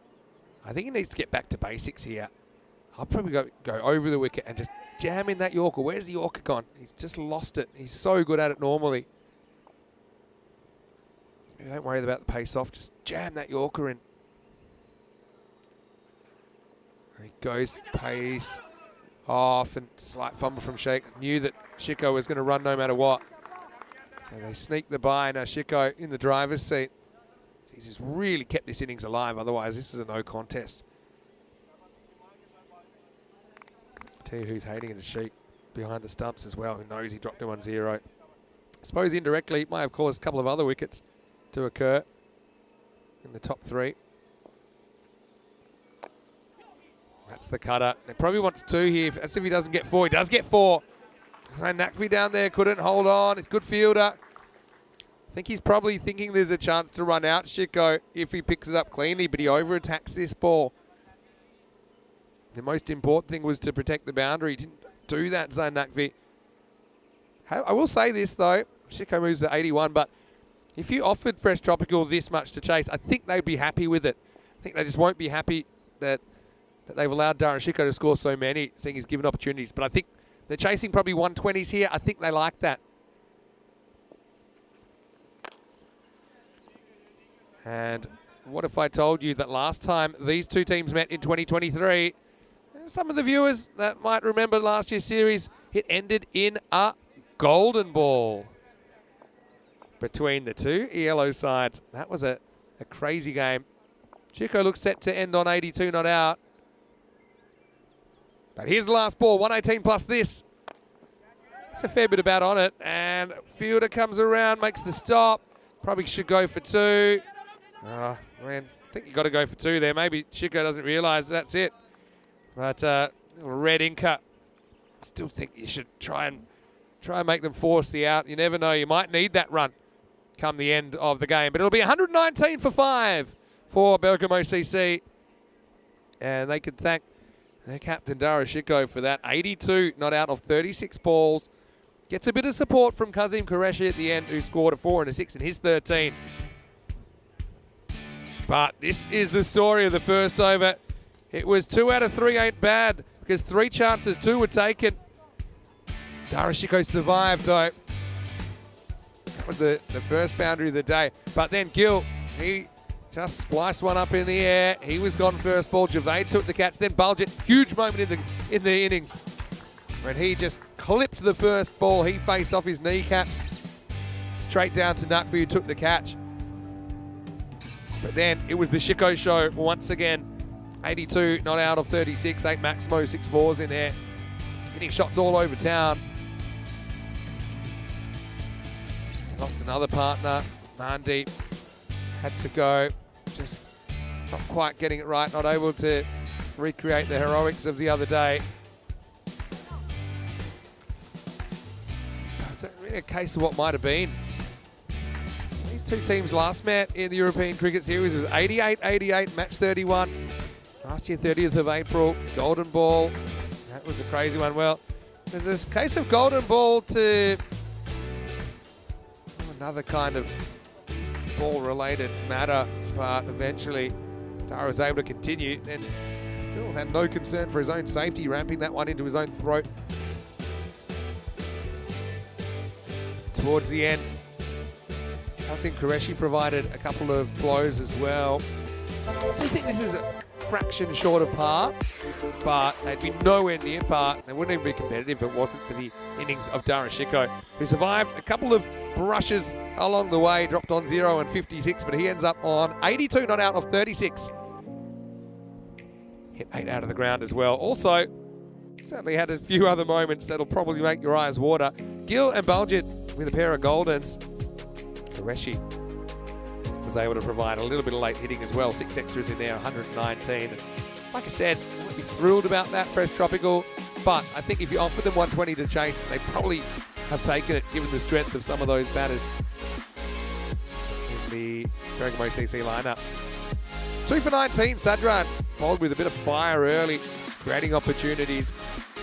I think he needs to get back to basics here. I'll probably go over the wicket and just jam in that Yorker. Where's the Yorker gone? He's just lost it. He's so good at it normally. Don't worry about the pace off. Just jam that Yorker in. There he goes. Pace off and slight fumble from Sheikh. Knew that Shiko was going to run no matter what. So they sneak the by. Now Shiko in the driver's seat. He's really kept this innings alive. Otherwise, this is a no contest. Tell you who's hating it is Sheikh behind the stumps as well. Who knows he dropped to 1-0. I suppose indirectly it might have caused a couple of other wickets to occur in the top 3. That's the cutter. He probably wants 2 here. That's if he doesn't get 4. He does get 4. So Nakvi down there couldn't hold on. He's a good fielder. I think he's probably thinking there's a chance to run out Shiko if he picks it up cleanly, but he over-attacks this ball. The most important thing was to protect the boundary. He didn't do that, Zain Nakvi. I will say this, though. Shiko moves to 81, but if you offered Fresh Tropical this much to chase, I think they'd be happy with it. I think they just won't be happy that they've allowed Darren Shiko to score so many, seeing he's given opportunities. But I think they're chasing probably 120s here. I think they like that. And what if I told you that last time these two teams met in 2023, some of the viewers that might remember last year's series, it ended in a golden ball between the two yellow sides. That was a crazy game. Shiko looks set to end on 82 not out. But here's the last ball, 118 plus this. It's a fair bit of bat on it. And fielder comes around, makes the stop. Probably should go for 2. Oh, man, I think you've got to go for 2 there. Maybe Shiko doesn't realise that's it. But red inker. Still think you should try and make them force the out. You never know. You might need that run come the end of the game. But it'll be 119 for 5 for Bergamo CC. And they can thank their captain, Dara Shiko, for that. 82 not out of 36 balls. Gets a bit of support from Kazim Qureshi at the end, who scored a 4 and a 6 in his 13. But this is the story of the first over. It was 2 out of 3 ain't bad, because 3 chances, 2 were taken. Dara Shiko survived, though. That was the first boundary of the day. But then Gill, he just spliced one up in the air. He was gone first ball. Javed took the catch. Then Bulgett, huge moment in the innings, when he just clipped the first ball. He faced off his kneecaps straight down to Nakvi, who took the catch. But then it was the Shiko show once again. 82 not out of 36, 8 Maximo, 6 4s in there. Hitting shots all over town. He lost another partner. Mandeep had to go. Just not quite getting it right, not able to recreate the heroics of the other day. So it's really a case of what might have been. These two teams last met in the European Cricket Series. It was 88-88, match 31. Last year, 30th of April, Golden Ball. That was a crazy one. Well, there's this case of Golden Ball to another kind of ball-related matter, but eventually Tara was able to continue and still had no concern for his own safety, ramping that one into his own throat. Towards the end, Hassan Qureshi provided a couple of blows as well. I still think this is a fraction short of par, but they'd be nowhere near par. They wouldn't even be competitive if it wasn't for the innings of Darashiko, who survived a couple of brushes along the way, dropped on 0 and 56, but he ends up on 82 not out of 36. Hit 8 out of the ground as well. Also, certainly had a few other moments that'll probably make your eyes water. Gill and Baljit with a pair of Goldens. Qureshi was able to provide a little bit of late hitting as well. 6 extras in there, 119. Like I said, I wouldn't be thrilled about that Fresh Tropical, but I think if you offer them 120 to chase, they probably have taken it, given the strength of some of those batters in the Bergamo CC lineup. 2 for 19, Sadran bowled with a bit of fire early, creating opportunities.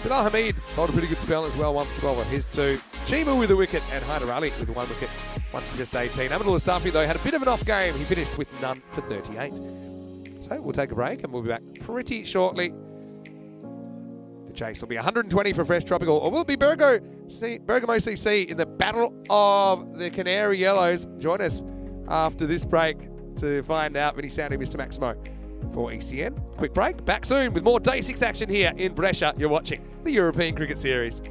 Bilal Hamid bowled a pretty good spell as well, 1 for 12 on his 2. Chima with a wicket and Haider Ali with 1 wicket, 1 for just 18. Amadul Asafi, though, had a bit of an off game. He finished with none for 38. So we'll take a break and we'll be back pretty shortly. The chase will be 120 for Fresh Tropical, or will it be Bergamo CC in the Battle of the Canary Yellows? Join us after this break to find out. Vinny Sandy, Mr. Maximo for ECN. Quick break, back soon with more Day 6 action here in Brescia. You're watching the European Cricket Series.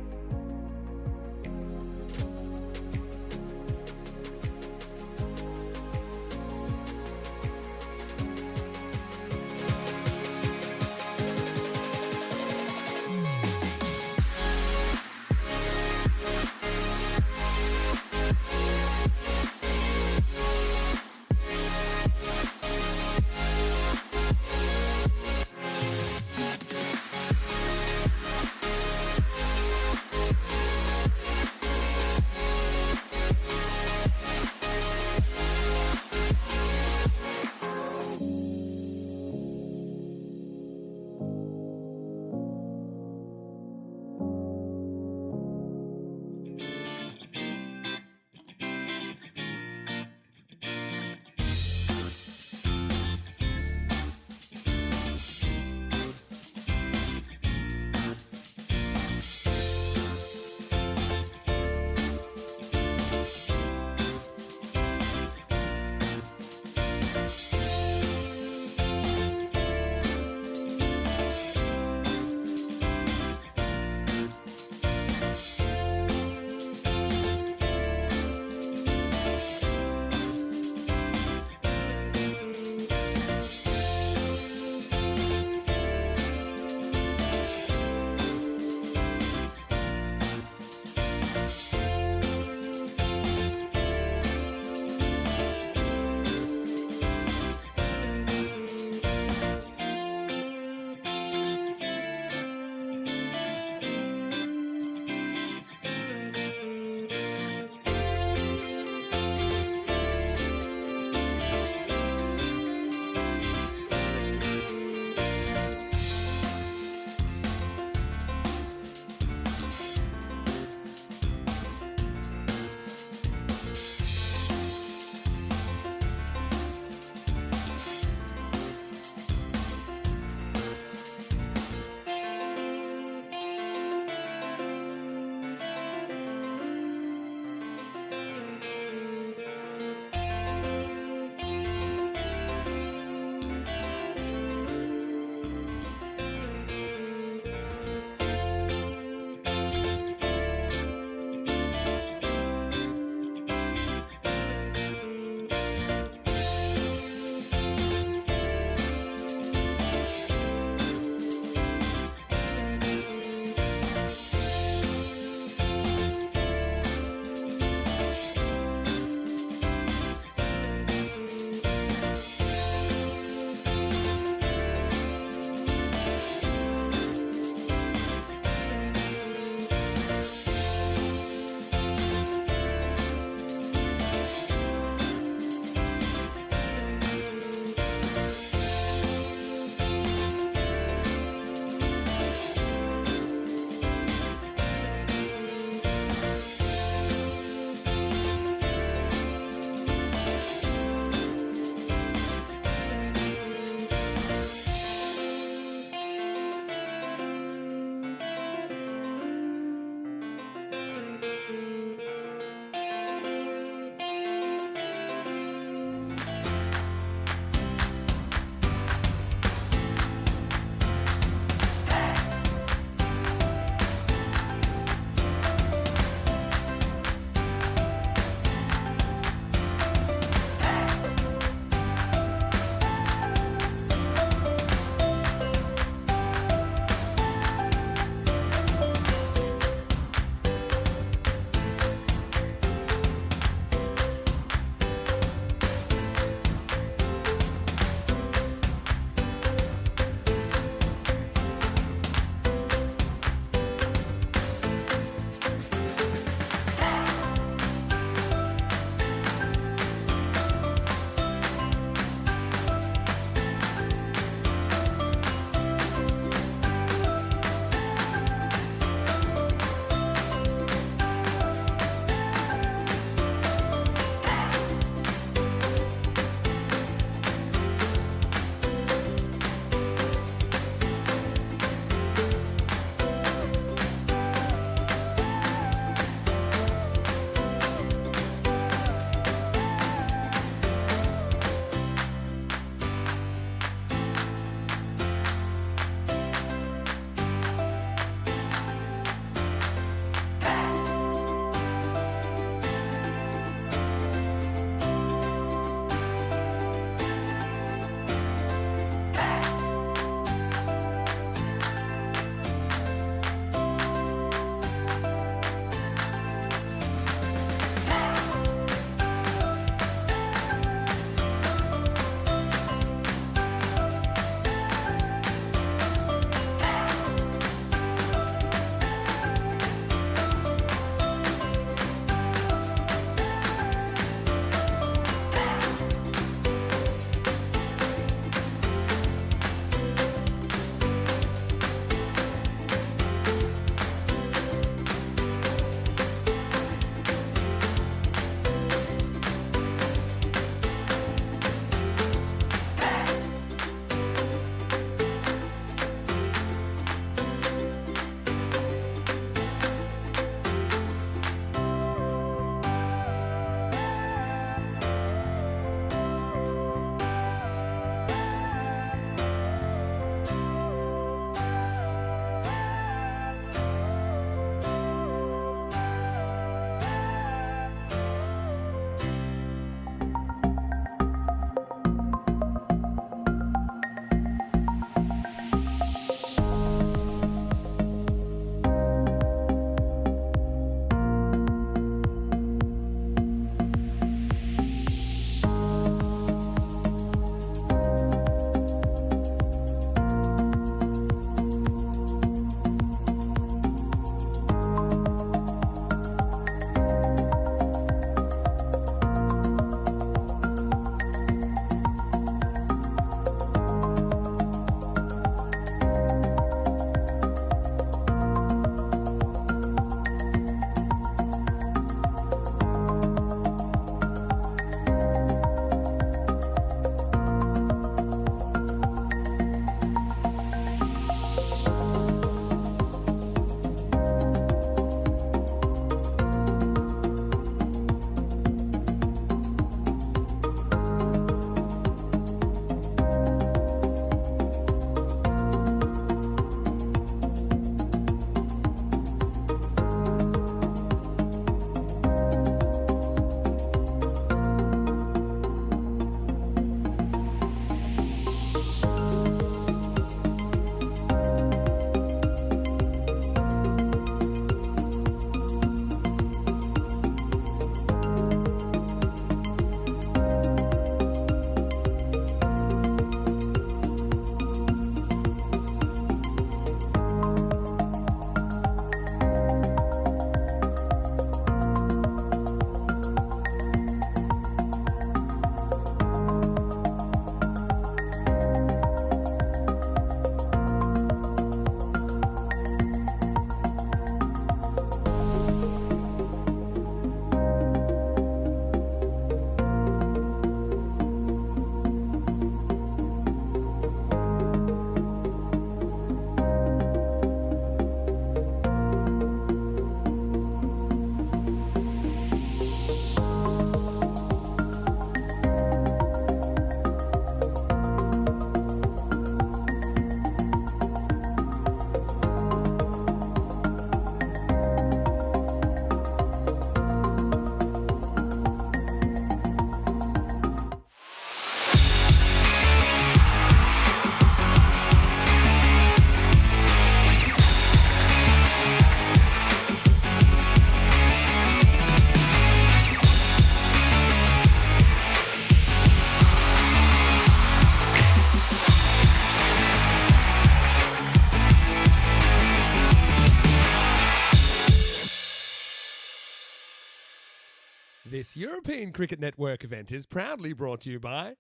This European Cricket Network event is proudly brought to you by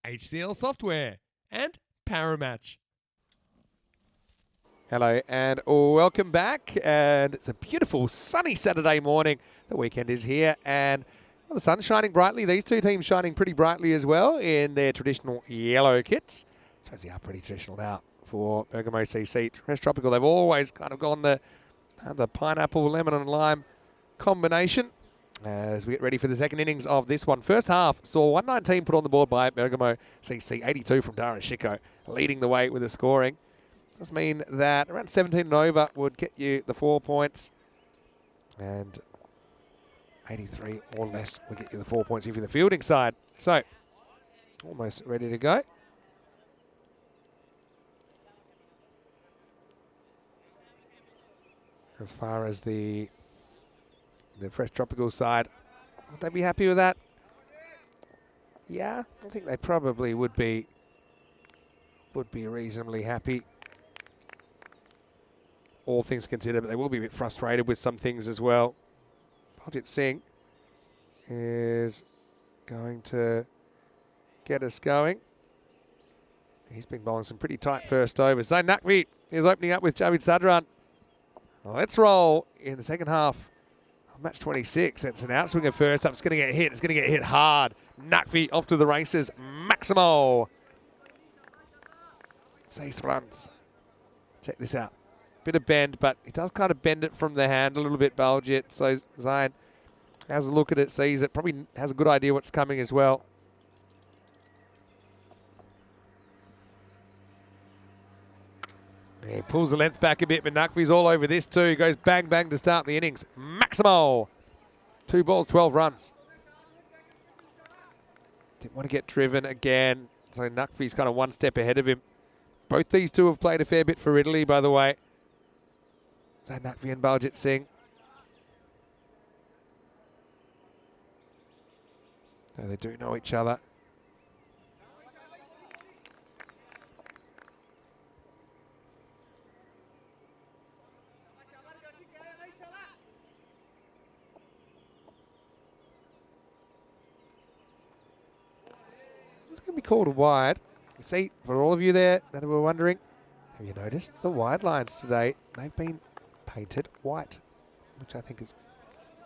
HCL Software and Paramatch. Hello and welcome back, and it's a beautiful sunny Saturday morning. The weekend is here and the sun's shining brightly. These two teams shining pretty brightly as well in their traditional yellow kits. I suppose they are pretty traditional now for Bergamo CC. Fresh Tropical, they've always kind of gone the pineapple, lemon and lime combination. As we get ready for the second innings of this one. First half saw 119 put on the board by Bergamo CC, 82 from Dara Shiko, leading the way with the scoring. Does mean that around 17 and over would get you the 4 points, and 83 or less would get you the 4 points if you're the fielding side. So, almost ready to go. As far as the Fresh Tropical side, would they be happy with that? Yeah, I think they probably would be reasonably happy, all things considered, but they will be a bit frustrated with some things as well. Baljit Singh is going to get us going. He's been bowling some pretty tight first overs. Zain Naqvi is opening up with Javid Sadran. Let's roll in the second half. Match 26, it's an outswinger first up. It's going to get hit. It's going to get hit hard. Naqvi off to the races. Maximo. 6 runs. Check this out. Bit of bend, but he does kind of bend it from the hand a little bit, Baljit. So Zain has a look at it, sees it, probably has a good idea what's coming as well. He pulls the length back a bit, but Naqvi's all over this too. He goes bang, bang to start the innings. Maximo. 2 balls, 12 runs. Didn't want to get driven again. So Naqvi's kind of 1 step ahead of him. Both these two have played a fair bit for Italy, by the way. So Naqvi and Baljit Singh. So they do know each other. It's going to be called a wide. You see, for all of you there that were wondering, have you noticed the wide lines today? They've been painted white, which I think is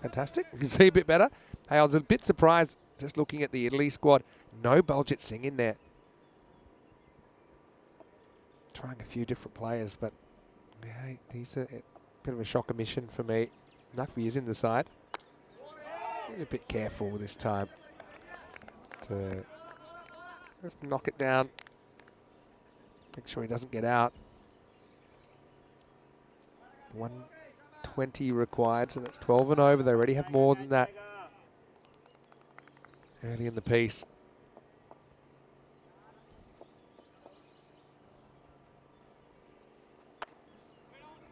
fantastic. You can see a bit better. Hey, I was a bit surprised just looking at the Italy squad. No Baljit Singh in there. Trying a few different players, but yeah, he's a bit of a shocker mission for me. Naqvi is in the side. He's a bit careful this time to just knock it down. Make sure he doesn't get out. 120 required, so that's 12 and over. They already have more than that early in the piece.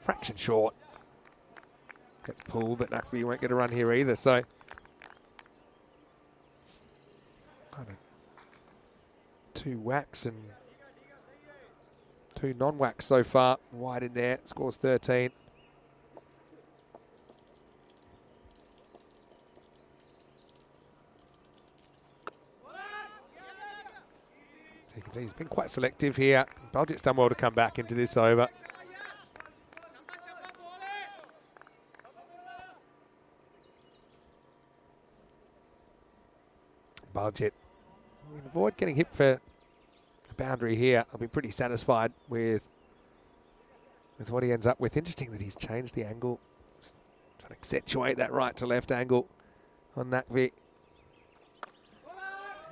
Fraction short. Gets pulled, but Naqvi won't get a run here either, so kind of 2 whacks and 2 non-whacks so far. Wide in there, scores 13. So you can see he's been quite selective here. Baljit's done well to come back into this over. Baljit, avoid getting hit for a boundary here. I'll be pretty satisfied with what he ends up with. Interesting that he's changed the angle. Just trying to accentuate that right to left angle on Naqvi.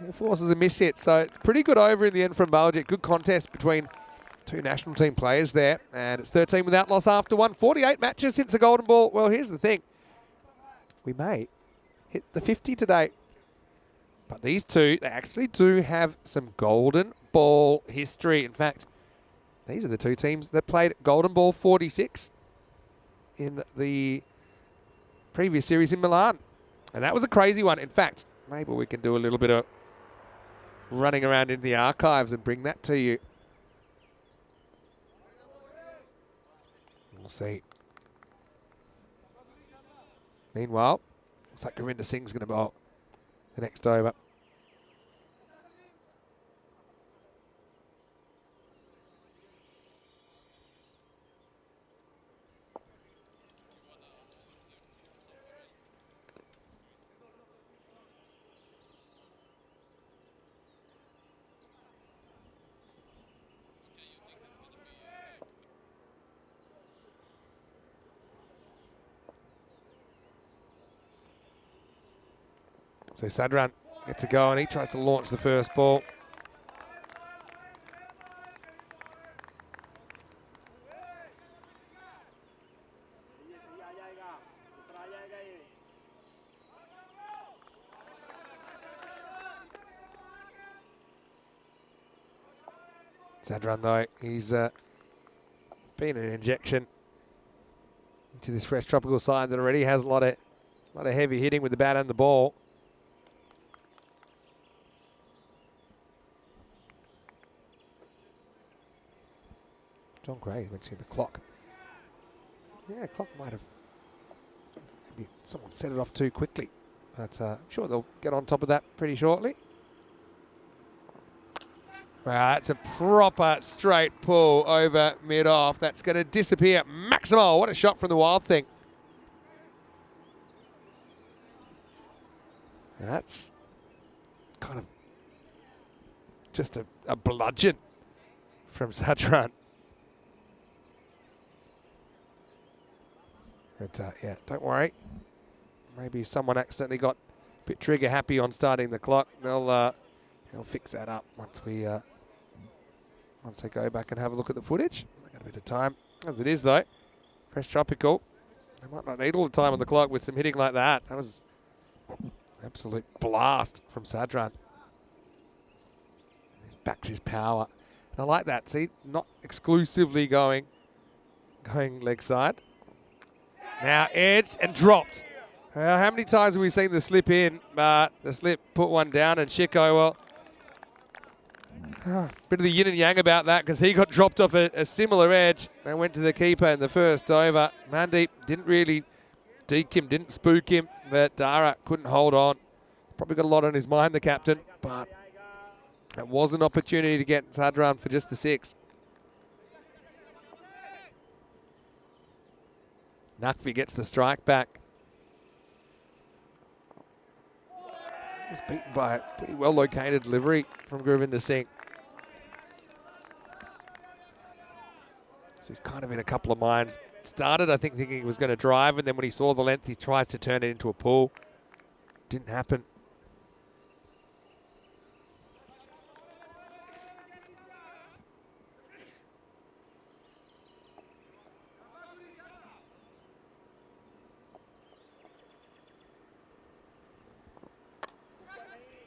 He forces a miss hit, so it's pretty good over in the end from Baljit. Good contest between 2 national team players there, and it's 13 without loss after 148 matches since the golden ball. Well, here's the thing. We may hit the 50 today. But these two, they actually do have some golden ball history. In fact, these are the 2 teams that played golden ball 46 in the previous series in Milan. And that was a crazy one. In fact, maybe we can do a little bit of running around in the archives and bring that to you. We'll see. Meanwhile, looks like Gurinder Singh's going to bowl. the next over. So Sadran gets a go and he tries to launch the first ball. Sadran though, he's been an injection into this fresh tropical side that already has a lot of heavy hitting with the bat and the ball. John Gray mentioning the clock. Yeah, clock might have, maybe someone set it off too quickly. But I'm sure they'll get on top of that pretty shortly. Wow, that's a proper straight pull over mid-off. That's going to disappear. Maximo, what a shot from the Wild Thing. That's kind of just a bludgeon from Sadran. But yeah, don't worry. Maybe someone accidentally got a bit trigger happy on starting the clock. They'll fix that up once they go back and have a look at the footage. They got a bit of time, as it is though. Fresh tropical. They might not need all the time on the clock with some hitting like that. That was an absolute blast from Sadran. He backs his power. And I like that. See, not exclusively going leg side. Now edged and dropped. How many times have we seen the slip in, but the slip put one down, and Chico, well, bit of the yin and yang about that because he got dropped off a similar edge and went to the keeper in the first over. Mandeep didn't really deke him, didn't spook him, but Dara couldn't hold on. Probably got a lot on his mind, the captain, but it was an opportunity to get Sadran for just the 6. Nakvi gets the strike back. He's beaten by a pretty well located delivery from Govinder Singh. So he's kind of in a couple of minds. Started, I think, thinking he was going to drive, and then when he saw the length, he tries to turn it into a pull. Didn't happen.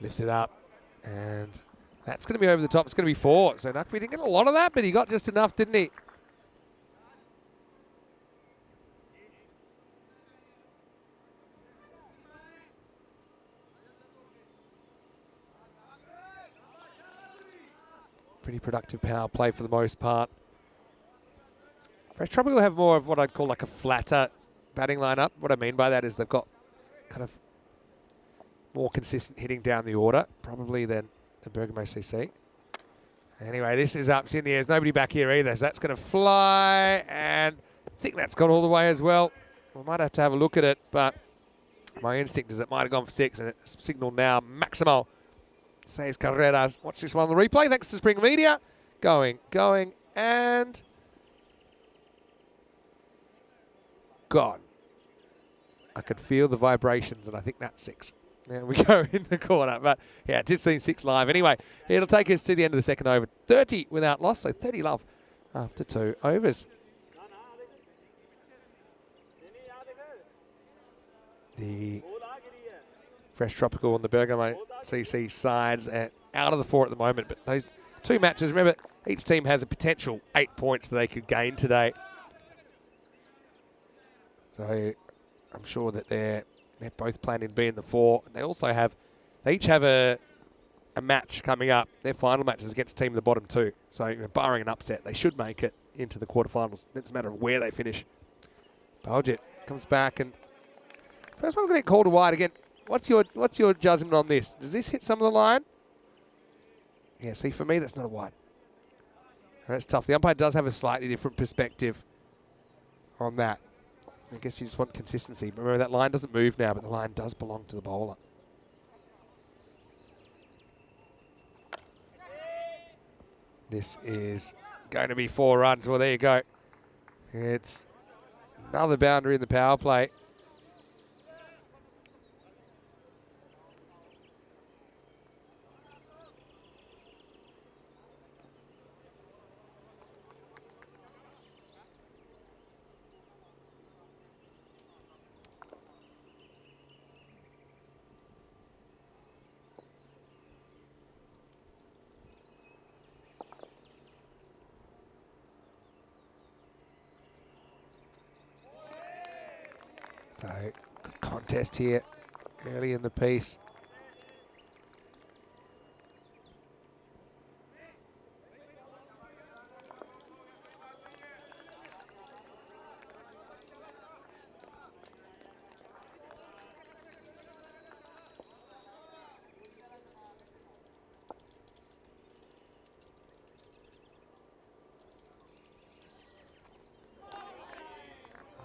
Lifts it up, and that's going to be over the top. It's going to be 4. So Nakvi didn't get a lot of that, but he got just enough, didn't he? Pretty productive power play for the most part. Fresh Tropical have more of what I'd call like a flatter batting lineup. What I mean by that is they've got kind of more consistent hitting down the order, probably than Bergamo CC. Anyway, this is up, it's in the air. There's nobody back here either, so that's going to fly, and I think that's gone all the way as well. We might have to have a look at it, but my instinct is it might have gone for 6, and it's signalled now. Maximo says Carreras. Watch this one on the replay. Thanks to Spring Media. Going, and gone. I could feel the vibrations, and I think that's 6. There we go in the corner. But yeah, it did seem 6 live. Anyway, it'll take us to the end of the second over. 30 without loss, so 30 love after 2 overs. The Fresh Tropical on the Bergamo CC sides out of the 4 at the moment. But those 2 matches, remember, each team has a potential 8 points that they could gain today. So I'm sure that they're both planning to be in the 4. And they each have a match coming up. Their final match is against a team in the bottom 2. So barring an upset, they should make it into the quarterfinals. It's a matter of where they finish. Baljit comes back, and first one's going to get called wide again. What's your judgment on this? Does this hit some of the line? Yeah, see, for me, that's not a wide. That's tough. The umpire does have a slightly different perspective on that. I guess you just want consistency. Remember, that line doesn't move now, but the line does belong to the bowler. This is going to be 4 runs. Well, there you go. It's another boundary in the power play. So, good contest here early in the piece.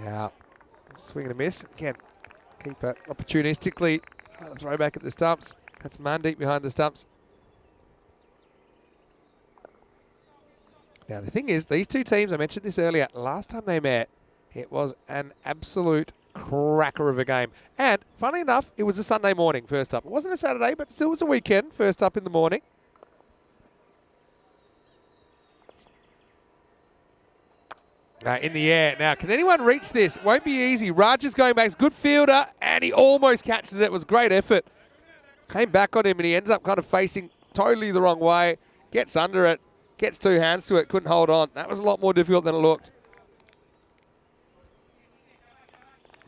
Now, swing and a miss. Again, keeper opportunistically throw back at the stumps. That's Mandeep behind the stumps. Now, the thing is, these two teams, I mentioned this earlier, last time they met, it was an absolute cracker of a game. And, funnily enough, it was a Sunday morning first up. It wasn't a Saturday, but still was a weekend first up in the morning. In the air. Now, can anyone reach this? Won't be easy. Raj is going back. He's a good fielder, and he almost catches it. It was great effort. Came back on him, and he ends up kind of facing totally the wrong way. Gets under it. Gets 2 hands to it. Couldn't hold on. That was a lot more difficult than it looked.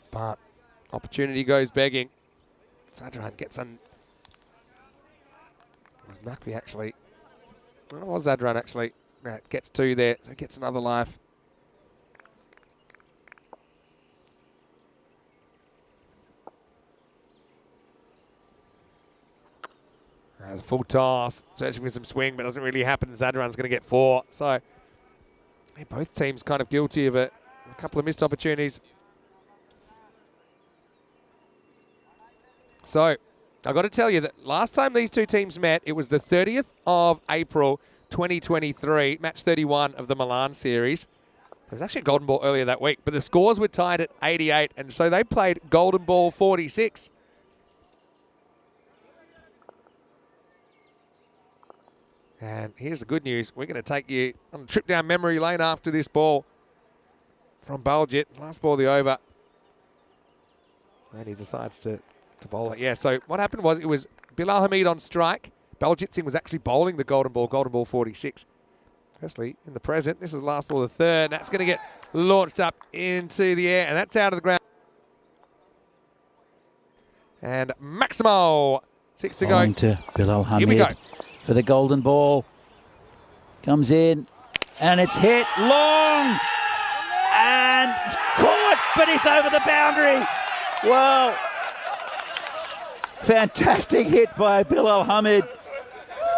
But opportunity goes begging. Zadran gets an... It was Nakvi, actually. Well, it was Zadran, actually. Gets 2 there, so gets another life. There's a full toss, searching for some swing, but doesn't really happen. Zadran's going to get 4. So both teams kind of guilty of it. A couple of missed opportunities. So I've got to tell you that last time these two teams met, it was the 30th of April, 2023, match 31 of the Milan series. There was actually a golden ball earlier that week, but the scores were tied at 88, and so they played golden ball 46. And here's the good news. We're going to take you on a trip down memory lane after this ball from Baljit. Last ball of the over. And he decides to bowl it. Yeah, so what happened was it was Bilal Hamid on strike. Baljit Singh was actually bowling the golden ball 46. Firstly, in the present, this is the last ball of the third. That's going to get launched up into the air, and that's out of the ground. And Maximo, 6 to Bowling go. To Bilal Hamid. Here we go. For the golden ball. Comes in and it's hit long and it's caught, but it's over the boundary. Wow. Fantastic hit by Bilal Hamid.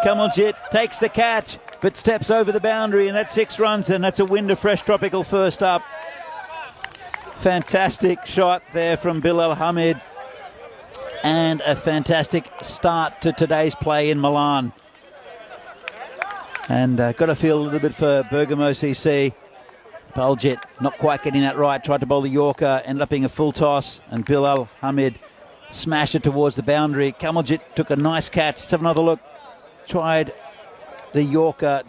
Kamaljit takes the catch but steps over the boundary, and that's 6 runs, and that's a wind of fresh tropical first up. Fantastic shot there from Bilal Hamid, and a fantastic start to today's play in Milan. And got to feel a little bit for Bergamo CC. Baljit not quite getting that right. Tried to bowl the Yorker, ended up being a full toss, and Bilal Hamid smashed it towards the boundary. Kamaljit took a nice catch. Let's have another look. Tried the Yorker,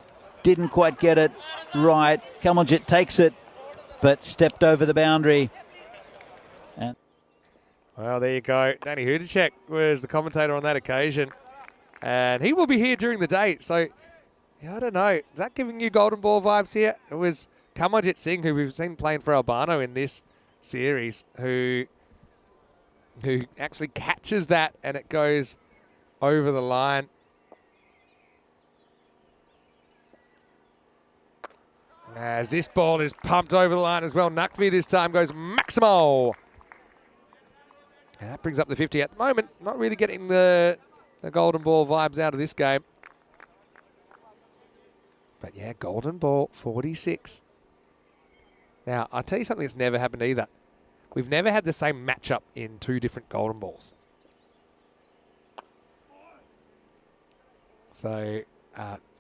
didn't quite get it right. Kamaljit takes it, but stepped over the boundary. And well, there you go. Danny Hudacek was the commentator on that occasion, and he will be here during the day. So, yeah, I don't know. Is that giving you golden ball vibes here? It was Kamaljit Singh, who we've seen playing for Albano in this series, who actually catches that, and it goes over the line. As this ball is pumped over the line as well. Nakvi this time goes Maximo. And that brings up the 50 at the moment. Not really getting the golden ball vibes out of this game. But yeah, golden ball, 46. Now, I'll tell you something that's never happened either. We've never had the same matchup in 2 different golden balls. So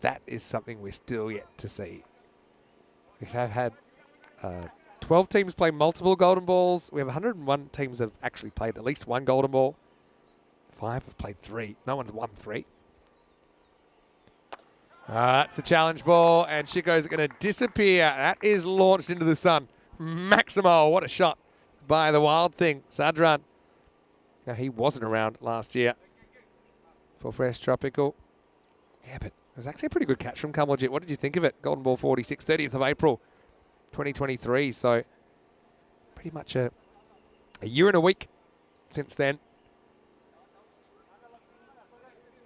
that is something we're still yet to see. We have had 12 teams play multiple golden balls. We have 101 teams that have actually played at least 1 golden ball. 5 have played 3. No one's won 3. That's a challenge ball, and Chico's going to disappear. That is launched into the sun. Maximo, what a shot by the Wild Thing, Sadran. Now, he wasn't around last year for Fresh Tropical. Yeah, but it was actually a pretty good catch from Kamaljit. What did you think of it? Golden ball 46, 30th of April, 2023. So pretty much a year and a week since then.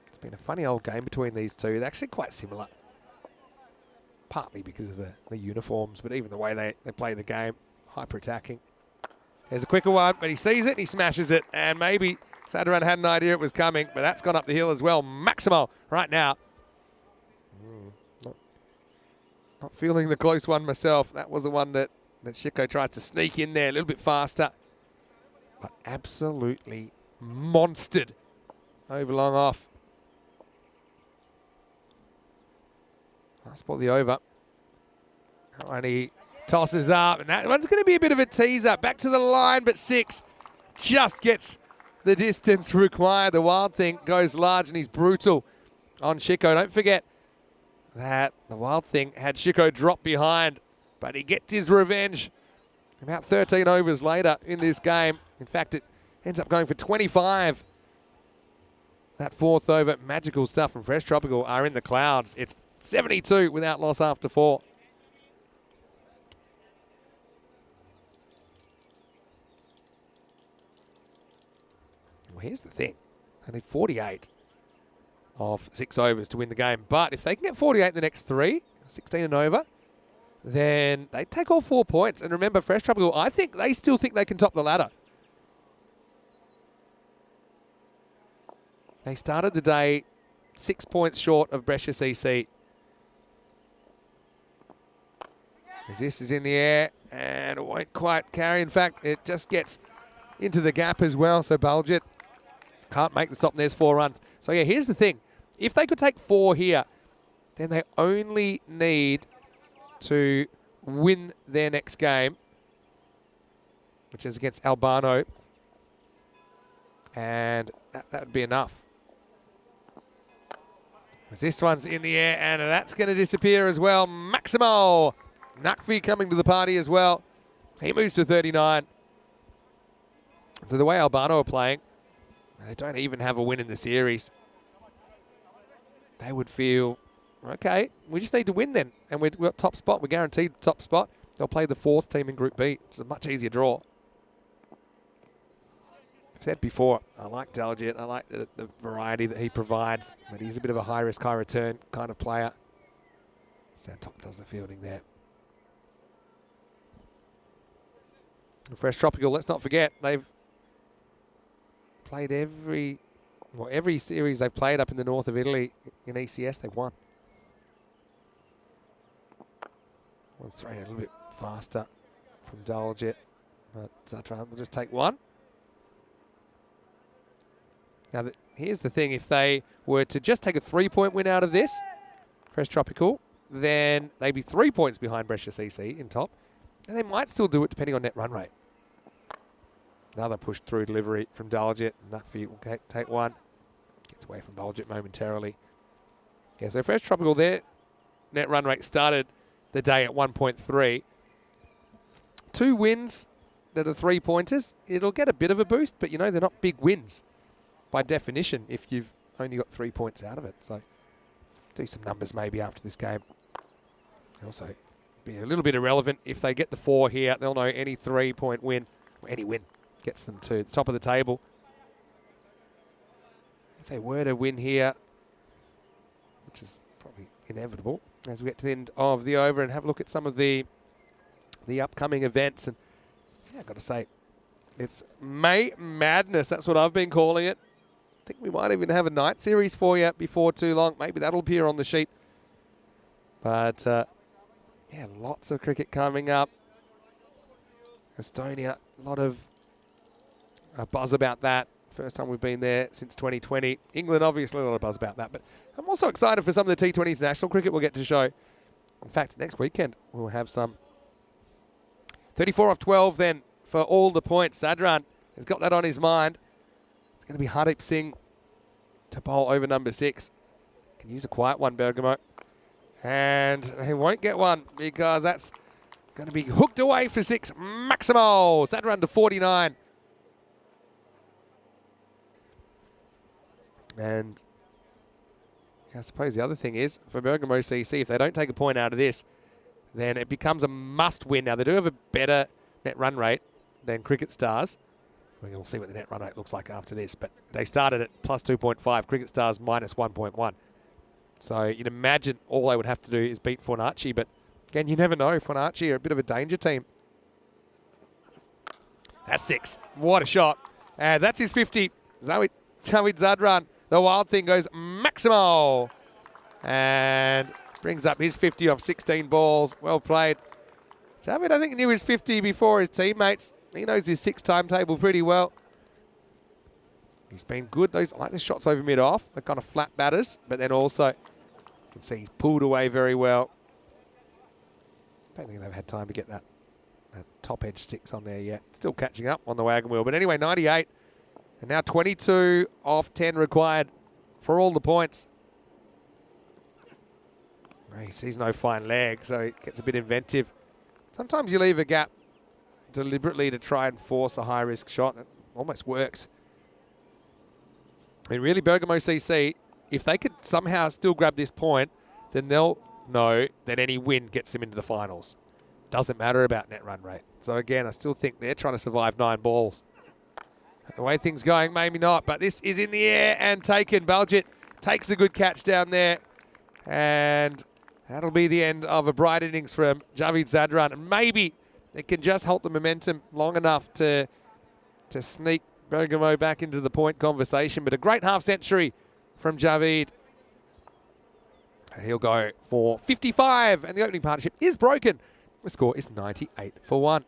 It's been a funny old game between these two. They're actually quite similar. Partly because of the uniforms, but even the way they play the game. Hyper-attacking. There's a quicker one, but he sees it and he smashes it. And maybe Sadran had an idea it was coming, but that's gone up the hill as well. Maximo right now. Not feeling the close one myself. That was the one that Chico tries to sneak in there a little bit faster. But absolutely monstered over long off. Last ball the over. And he tosses up. And that one's going to be a bit of a teaser. Back to the line, but 6 just gets the distance required. The Wild Thing goes large and he's brutal on Chico. Don't forget that the Wild Thing had Chico drop behind, but he gets his revenge about 13 overs later in this game. In fact, it ends up going for 25. That 4th over, magical stuff from Fresh Tropical are in the clouds. It's 72 without loss after 4. Well, here's the thing. They need 48 of 6 overs to win the game. But if they can get 48 in the next 3, 16 and over, then they take all 4 points. And remember, Fresh Tropical, I think they still think they can top the ladder. They started the day 6 points short of Brescia CC. This is in the air, and it won't quite carry. In fact, it just gets into the gap as well. So Baljit can't make the stop, and there's 4 runs. So yeah, here's the thing. If they could take 4 here, then they only need to win their next game, which is against Albano. And that would be enough. This one's in the air, and that's going to disappear as well. Maximo Nakvi coming to the party as well. He moves to 39. So the way Albano are playing, they don't even have a win in the series. They would feel, okay, we just need to win then. And we've got top spot. We're guaranteed top spot. They'll play the 4th team in Group B. It's a much easier draw. I've said before, I like Daljit. I like the variety that he provides. But he's a bit of a high risk, high return kind of player. Santok does the fielding there. Fresh Tropical, let's not forget, they've played every series they've played up in the north of Italy in ECS, they've won. We'll throw it a little bit faster from Daljit, but Zatran will just take 1. Now, here's the thing. If they were to just take a 3-point win out of this, Fresh Tropical, then they'd be 3 points behind Brescia CC in top. And they might still do it depending on net run rate. Another push through delivery from Daljit. Nakvi will take 1. Gets away from Daljit momentarily. Yeah, so Fresh Tropical, their net run rate started the day at 1.3. 2 wins that are 3-pointers. It'll get a bit of a boost, but, you know, they're not big wins by definition if you've only got 3 points out of it. So do some numbers maybe after this game. Also be a little bit irrelevant. If they get the 4 here, they'll know any 3-point win, or any win, gets them to the top of the table. If they were to win here, which is probably inevitable, as we get to the end of the over and have a look at some of the upcoming events. And yeah, I've got to say, It's May Madness. That's what I've been calling it. I think we might even have a night series for you before too long. Maybe that'll appear on the sheet. But, yeah, lots of cricket coming up. Estonia, a lot of buzz about that. First time we've been there since 2020. England, obviously, a lot of buzz about that. But I'm also excited for some of the T20 international cricket we'll get to show. In fact, next weekend we'll have some. 34 off 12 then for all the points. Sadran has got that on his mind. It's going to be Hardeep Singh to bowl over number 6. Can use a quiet one, Bergamo. And he won't get one because that's going to be hooked away for 6. Maximo. Sadran to 49. And I suppose the other thing is, for Bergamo CC, if they don't take a point out of this, then it becomes a must-win. Now, they do have a better net run rate than Cricket Stars. We'll see what the net run rate looks like after this. But they started at plus 2.5, Cricket Stars minus 1.1. So you'd imagine all they would have to do is beat Fornaci. But again, you never know. Fornaci are a bit of a danger team. That's 6. What a shot. And that's his 50. Zawid Zadran. The wild thing goes Maximo. And brings up his 50 off 16 balls. Well played. Javid, I think, knew his 50 before his teammates. He knows his 6 timetable pretty well. He's been good. I like the shots over mid-off. They're kind of flat batters. But then also, you can see he's pulled away very well. I don't think they've had time to get that top edge 6 on there yet. Still catching up on the wagon wheel. But anyway, 98. And now 22 off 10 required for all the points. He sees no fine leg, so he gets a bit inventive. Sometimes you leave a gap deliberately to try and force a high-risk shot. It almost works. I mean, really, Bergamo CC, if they could somehow still grab this point, then they'll know that any win gets them into the finals. Doesn't matter about net run rate. So again, I still think they're trying to survive 9 balls. The way things going, maybe not, but this is in the air and taken. Baljit takes a good catch down there. And that'll be the end of a bright innings from Javid Zadran. And maybe it can just hold the momentum long enough to sneak Bergamo back into the point conversation. But a great half-century from Javid. And he'll go for 55. And the opening partnership is broken. The score is 98 for 1.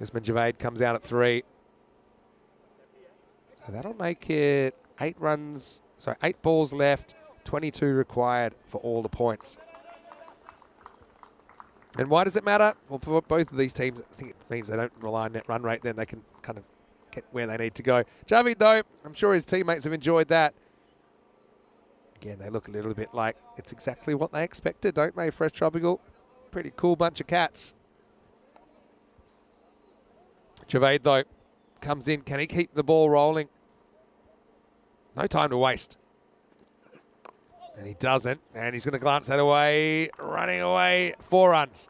Usman Javed comes out at 3. So that'll make it 8 balls left, 22 required for all the points. And why does it matter? Well, for both of these teams, I think it means they don't rely on net run rate, then they can kind of get where they need to go. Javed, though, I'm sure his teammates have enjoyed that. Again, they look a little bit like it's exactly what they expected, don't they? Fresh Tropical, pretty cool bunch of cats. Javed, though, comes in. Can he keep the ball rolling? No time to waste. And he doesn't. And he's going to glance that away. Running away. 4 runs.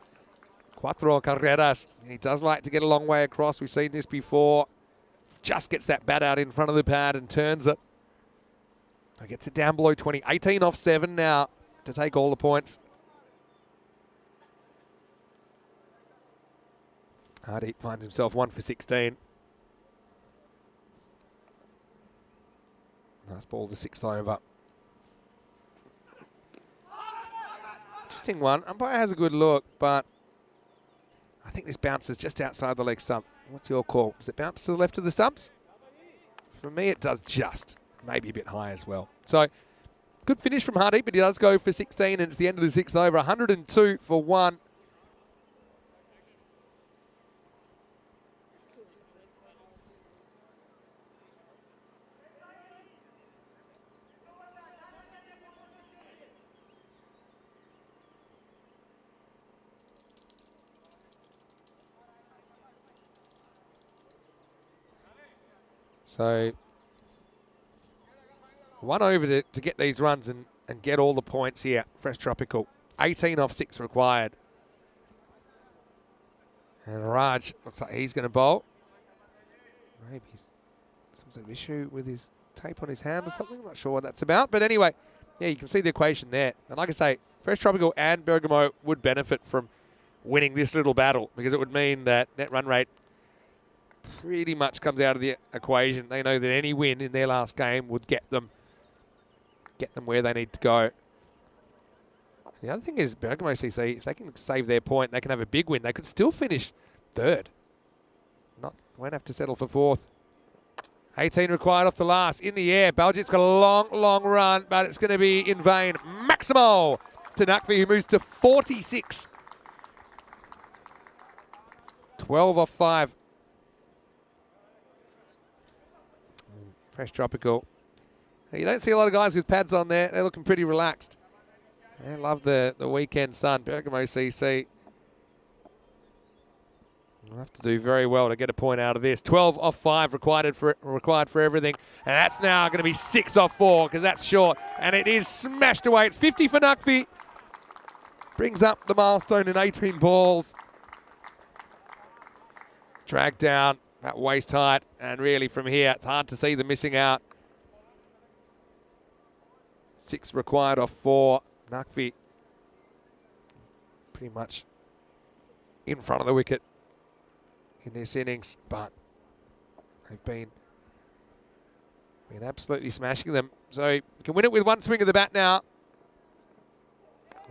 4 carreras. He does like to get a long way across. We've seen this before. Just gets that bat out in front of the pad and turns it. Gets it down below 20. 18 off 7 now to take all the points. Hardeep finds himself 1 for 16. Nice ball, the 6th over. Interesting one. Umpire has a good look, but I think this bounces just outside the leg stump. What's your call? Does it bounce to the left of the stumps? For me, it does just. Maybe a bit high as well. So, good finish from Hardeep, but he does go for 16, and it's the end of the 6th over. 102 for 1. So, 1 over to get these runs and get all the points here. Fresh Tropical. 18 off 6 required. And Raj looks like he's going to bowl. Maybe he's some sort of issue with his tape on his hand or something. I'm not sure what that's about. But anyway, yeah, you can see the equation there. And like I say, Fresh Tropical and Bergamo would benefit from winning this little battle, because it would mean that net run rate pretty much comes out of the equation. They know that any win in their last game would get them where they need to go. The other thing is Bergamo CC, if they can save their point, they can have a big win. They could still finish third. Won't have to settle for fourth. 18 required off the last. In the air, Baljeet's got a long, long run, but it's going to be in vain. Maximo to Nakvi, who moves to 46. 12 off 5. Fresh Tropical. You don't see a lot of guys with pads on there. They're looking pretty relaxed. They love the weekend sun. Bergamo CC will have to do very well to get a point out of this. 12 off 5 required for everything. And that's now going to be 6 off 4 because that's short. And it is smashed away. It's 50 for Nakvi. Brings up the milestone in 18 balls. Dragged down at waist height. And really from here, it's hard to see them missing out. 6 required off 4. Nakvi pretty much in front of the wicket in this innings, but they've been absolutely smashing them. So you can win it with one swing of the bat now.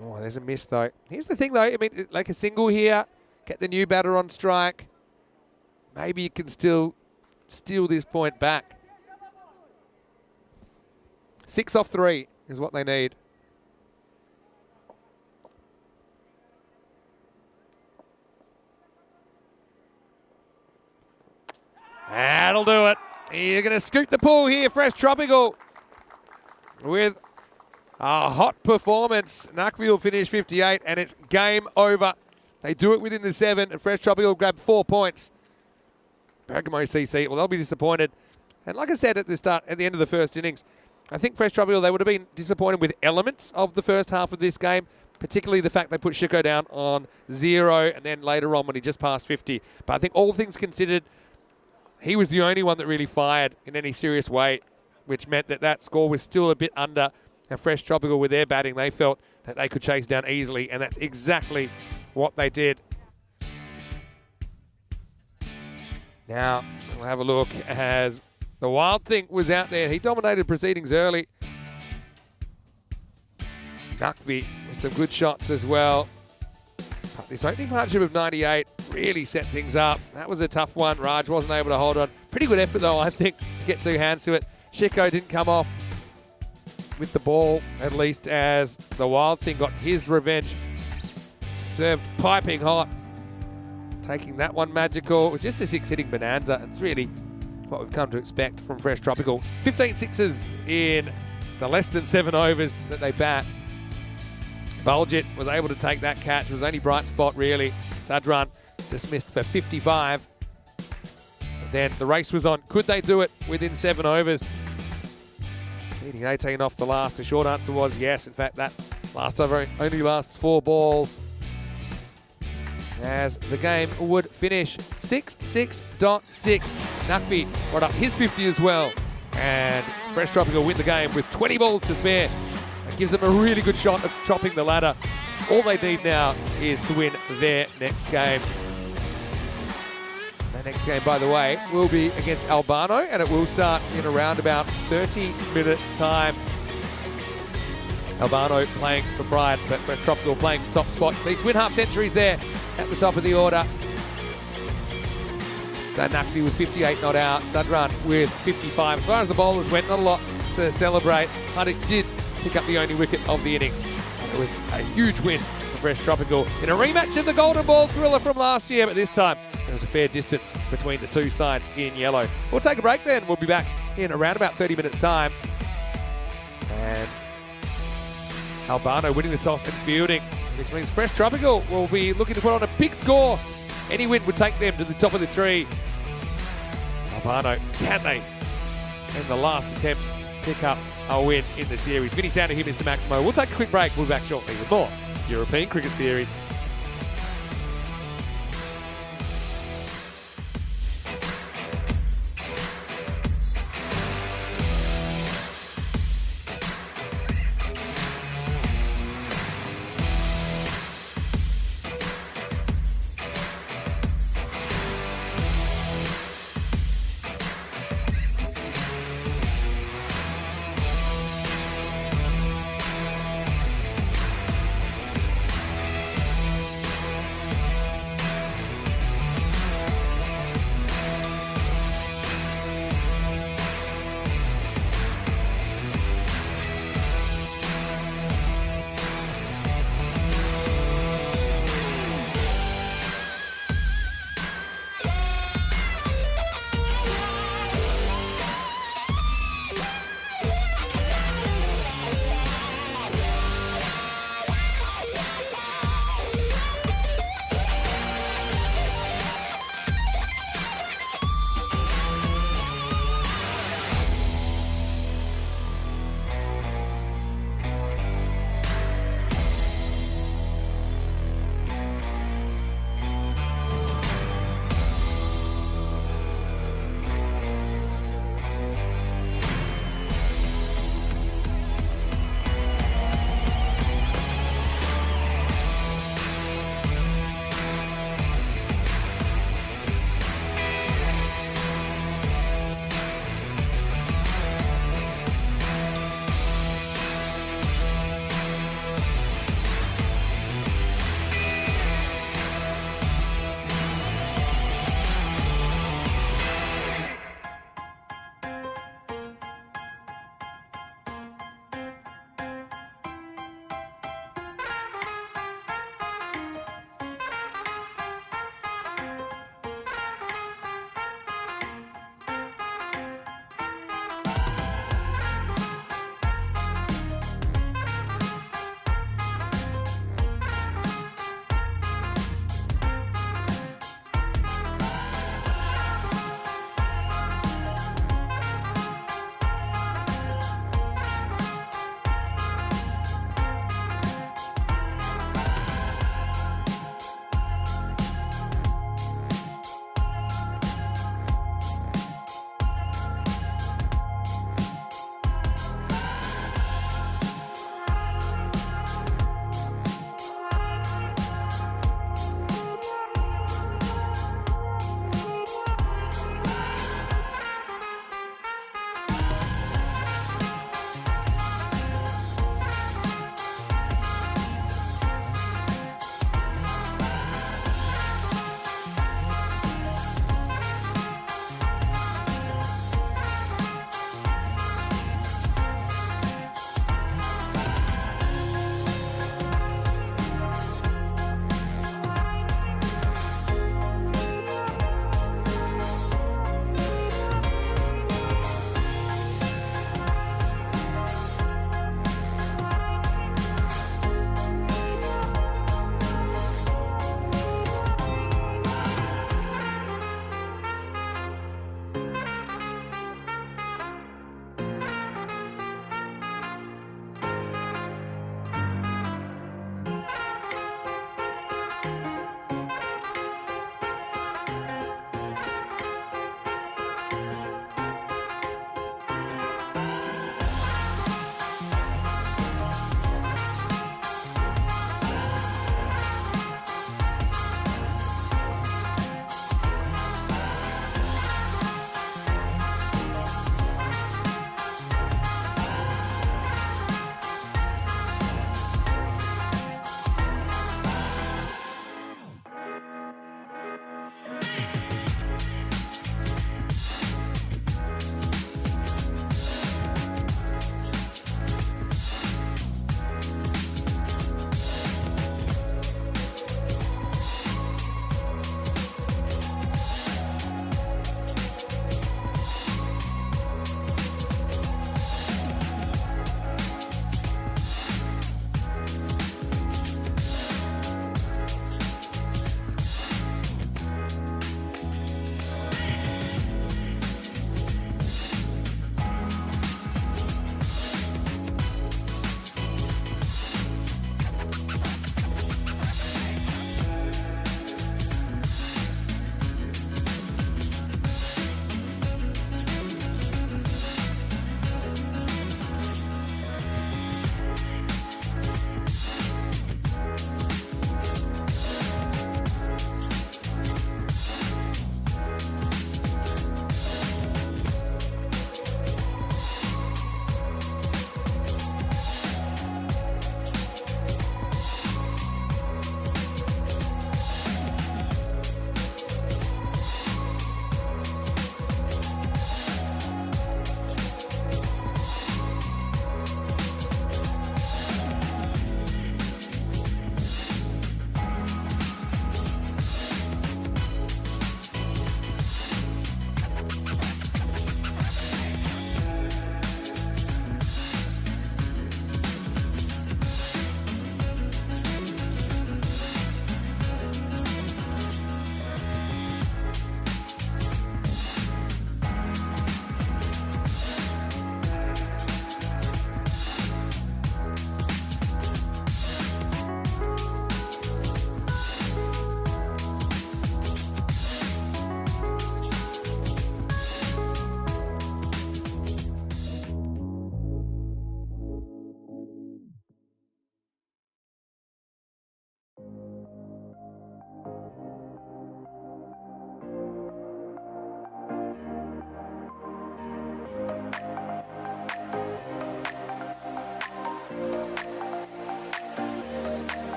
Oh, there's a miss though. Here's the thing though, I mean, like a single here, get the new batter on strike. Maybe you can still steal this point back. 6 off 3 is what they need. That'll do it. You're going to scoop the pool here, Fresh Tropical. With a hot performance. Nakvi will finish 58 and it's game over. They do it within the 7 and Fresh Tropical grab 4 points. Bergamo CC, well, they'll be disappointed. And like I said at the end of the first innings, I think Fresh Tropical, they would have been disappointed with elements of the first half of this game, particularly the fact they put Shiko down on 0 and then later on when he just passed 50. But I think all things considered, he was the only one that really fired in any serious way, which meant that that score was still a bit under. And Fresh Tropical, with their batting, they felt that they could chase down easily, and that's exactly what they did. Now, we'll have a look as the Wild Thing was out there. He dominated proceedings early. Nakvi with some good shots as well. But this opening partnership of 98 really set things up. That was a tough one. Raj wasn't able to hold on. Pretty good effort, though, I think, to get 2 hands to it. Shiko didn't come off with the ball, at least, as the Wild Thing got his revenge. Served piping hot. Taking that one magical. It was just a 6-hitting bonanza. It's really what we've come to expect from Fresh Tropical. 15 sixes in the less than 7 overs that they bat. Baljeet was able to take that catch. It was only bright spot, really. Sadran dismissed for 55. But then the race was on. Could they do it within 7 overs? Leading 18 off the last. The short answer was yes. In fact, that last over only lasts 4 balls. As the game would finish 6-6.6. Nakvi brought up his 50 as well. And Fresh Tropical win the game with 20 balls to spare. That gives them a really good shot of chopping the ladder. All they need now is to win their next game. Their next game, by the way, will be against Albano, and it will start in around about 30 minutes' time. Albano playing for pride, but Fresh Tropical playing for top spot. See, to win half centuries there at the top of the order. So Nakvi with 58 not out. Sadran with 55. As far as the bowlers went, not a lot to celebrate, but it did pick up the only wicket of the innings. And it was a huge win for Fresh Tropical in a rematch of the Golden Ball thriller from last year, but this time there was a fair distance between the two sides in yellow. We'll take a break then. We'll be back in around about 30 minutes' time. And Albano winning the toss and fielding, which means Fresh Tropical will be looking to put on a big score. Any win would take them to the top of the tree. Albano, can they, in the last attempts, pick up a win in the series? Vinny Sounder here, Mr. Maximo. We'll take a quick break. We'll be back shortly with more European Cricket Series.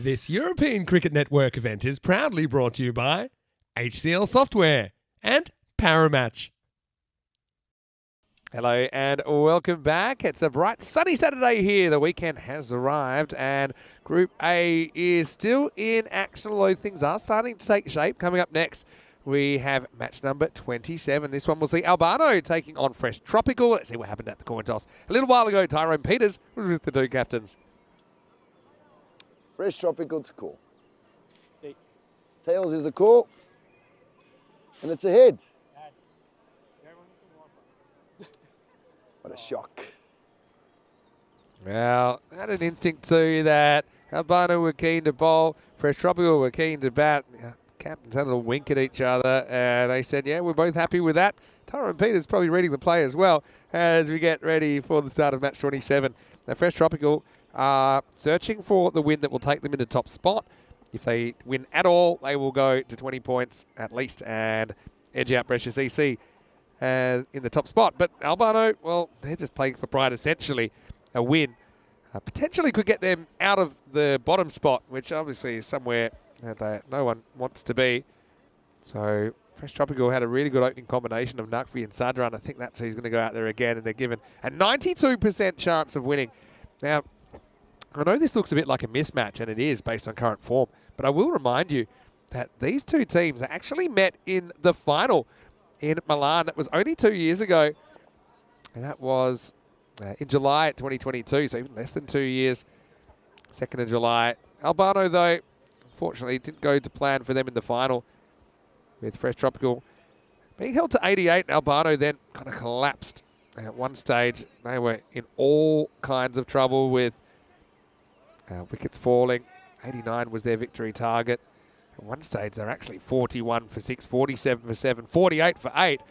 This European Cricket Network event is proudly brought to you by HCL Software and Paramatch. Hello and welcome back. It's a bright sunny Saturday here. The weekend has arrived and Group A is still in action, although things are starting to take shape. Coming up next, we have match number 27. This one will see Albano taking on Fresh Tropical. Let's see what happened at the coin toss. A little while ago, Tyrone Peters was with the two captains. Fresh Tropical to call. Take. Tails is the call. And it's ahead. What a shock. Well, I had an instinct too that Albano were keen to bowl, Fresh Tropical were keen to bat. Captains had a little wink at each other and they said, yeah, we're both happy with that. Tyrone Peters probably reading the play as well as we get ready for the start of match 27. Now, Fresh Tropical are searching for the win that will take them into top spot. If they win at all, they will go to 20 points at least and edge out Brescia CC in the top spot. But Albano, well, they're just playing for pride essentially. A win potentially could get them out of the bottom spot, which obviously is somewhere that no one wants to be. So Fresh Tropical had a really good opening combination of Naqvi and Sadran. I think that's who's going to go out there again, and they're given a 92% chance of winning. Now, I know this looks a bit like a mismatch, and it is based on current form, but I will remind you that these two teams actually met in the final in Milan. That was only 2 years ago, and that was in July 2022, so even less than 2 years, 2nd of July. Albano, though, unfortunately, didn't go to plan for them in the final, with Fresh Tropical being held to 88. And Albano then kind of collapsed at one stage. They were in all kinds of trouble with wickets falling. 89 was their victory target. At one stage, they're actually 41 for 6, 47 for 7, 48 for 8.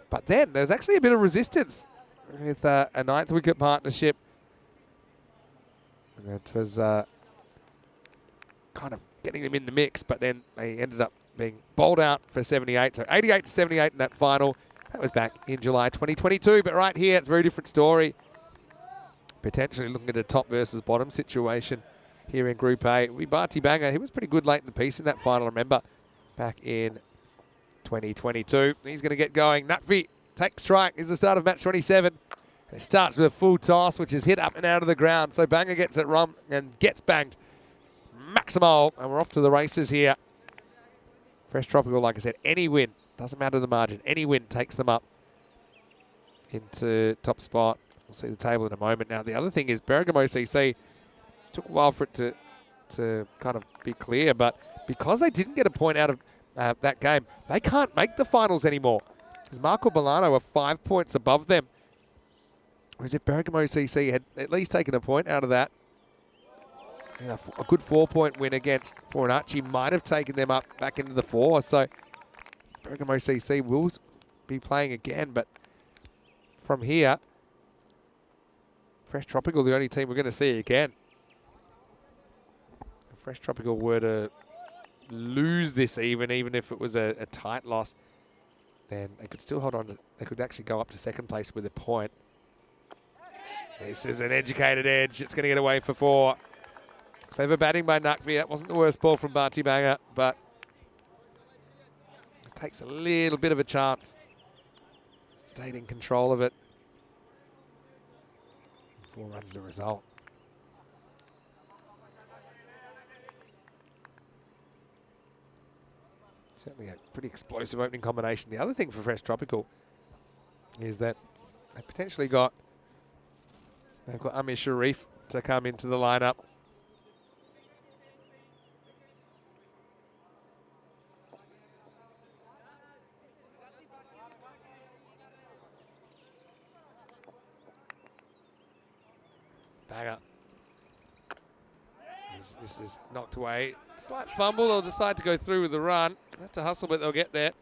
But then there's actually a bit of resistance with a 9th wicket partnership. And that was kind of getting them in the mix, but then they ended up being bowled out for 78. So 88 to 78 in that final. That was back in July 2022. But right here, it's a very different story. Potentially looking at a top versus bottom situation here in Group A. We Barty Banger, he was pretty good late in the piece in that final, remember, back in 2022. He's going to get going. Naqvi takes strike. Is the start of match 27. And it starts with a full toss, which is hit up and out of the ground. So Banger gets it wrong and gets banged. Maximal, and we're off to the races here. Fresh Tropical, like I said, any win, doesn't matter the margin, any win takes them up into top spot. We'll see the table in a moment. Now, the other thing is Bergamo CC, took a while for it to kind of be clear, but because they didn't get a point out of that game, they can't make the finals anymore. Because Marco Bolano are 5 points above them. Whereas if Bergamo CC had at least taken a point out of that, a good 4-point win against Fornaci might have taken them up back into the 4. So Bergamo CC will be playing again, but from here, Fresh Tropical, the only team we're going to see again. If Fresh Tropical were to lose this even if it was a tight loss, then they could still hold on. They could actually go up to 2nd place with a point. This is an educated edge. It's going to get away for 4. Clever batting by Naqvi. That wasn't the worst ball from Barty Banger, but this takes a little bit of a chance. Stayed in control of it. 4 runs the result. Certainly a pretty explosive opening combination. The other thing for Fresh Tropical is that they potentially they've got Amir Sharif to come into the lineup. Banger. This is knocked away. Slight fumble. They'll decide to go through with the run. That's a hustle, but they'll get there.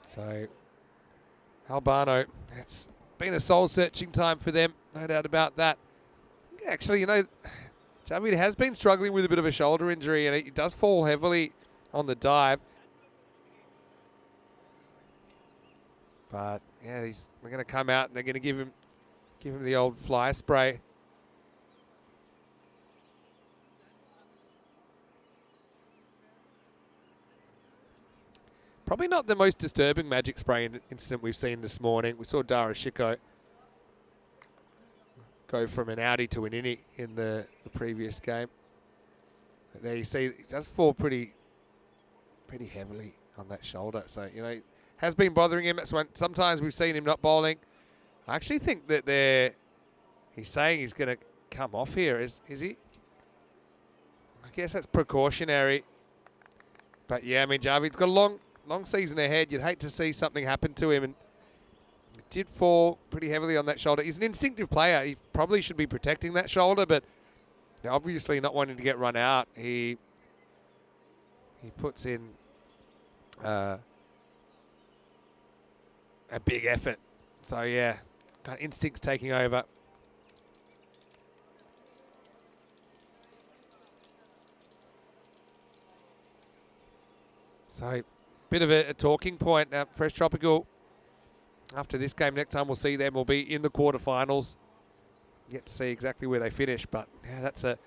So, Albano, it's been a soul-searching time for them, no doubt about that. Actually, Javid has been struggling with a bit of a shoulder injury, and he does fall heavily on the dive. But yeah, they're going to come out and they're going to give him the old fly spray. Probably not the most disturbing magic spray incident we've seen this morning. We saw Dara Shiko go from an outie to an innie in the previous game. But there you see, it does fall pretty heavily on that shoulder. So, you know, has been bothering him. Sometimes we've seen him not bowling. I actually think that he's saying he's going to come off here. Is he? I guess that's precautionary. But yeah, I mean, Javid's got a long season ahead. You'd hate to see something happen to him, and it did fall pretty heavily on that shoulder. He's an instinctive player. He probably should be protecting that shoulder, but obviously not wanting to get run out. He puts in a big effort. So yeah, kind of instincts taking over. So, bit of a talking point now. Fresh Tropical, after this game, next time we'll see them, we'll be in the quarterfinals. Yet to see exactly where they finish, but yeah, that's a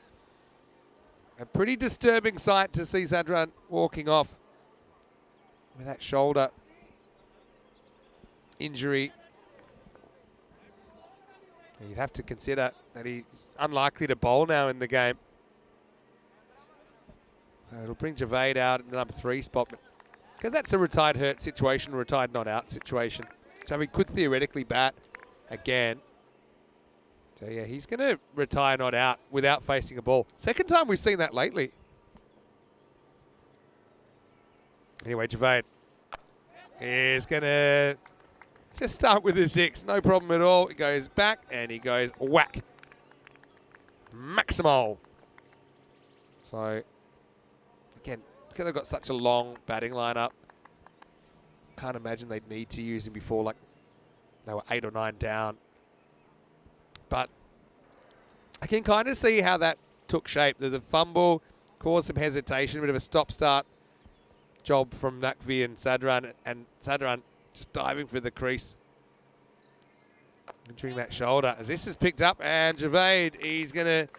pretty disturbing sight to see Sadran walking off with that shoulder injury. You'd have to consider that he's unlikely to bowl now in the game. So it'll bring Javade out in the number 3 spot. Because that's a retired hurt situation, a retired not out situation. Javade could theoretically bat again. So yeah, he's going to retire not out without facing a ball. Second time we've seen that lately. Anyway, Javade is going to just start with the 6. No problem at all. He goes back and he goes whack. Maximal. So again, because they've got such a long batting lineup, can't imagine they'd need to use him before, like they were 8 or 9 down. But I can kind of see how that took shape. There's a fumble, caused some hesitation, a bit of a stop-start job from Nakvi and Sadran just diving for the crease. Entering that shoulder. As this is picked up, and Javade, he's going to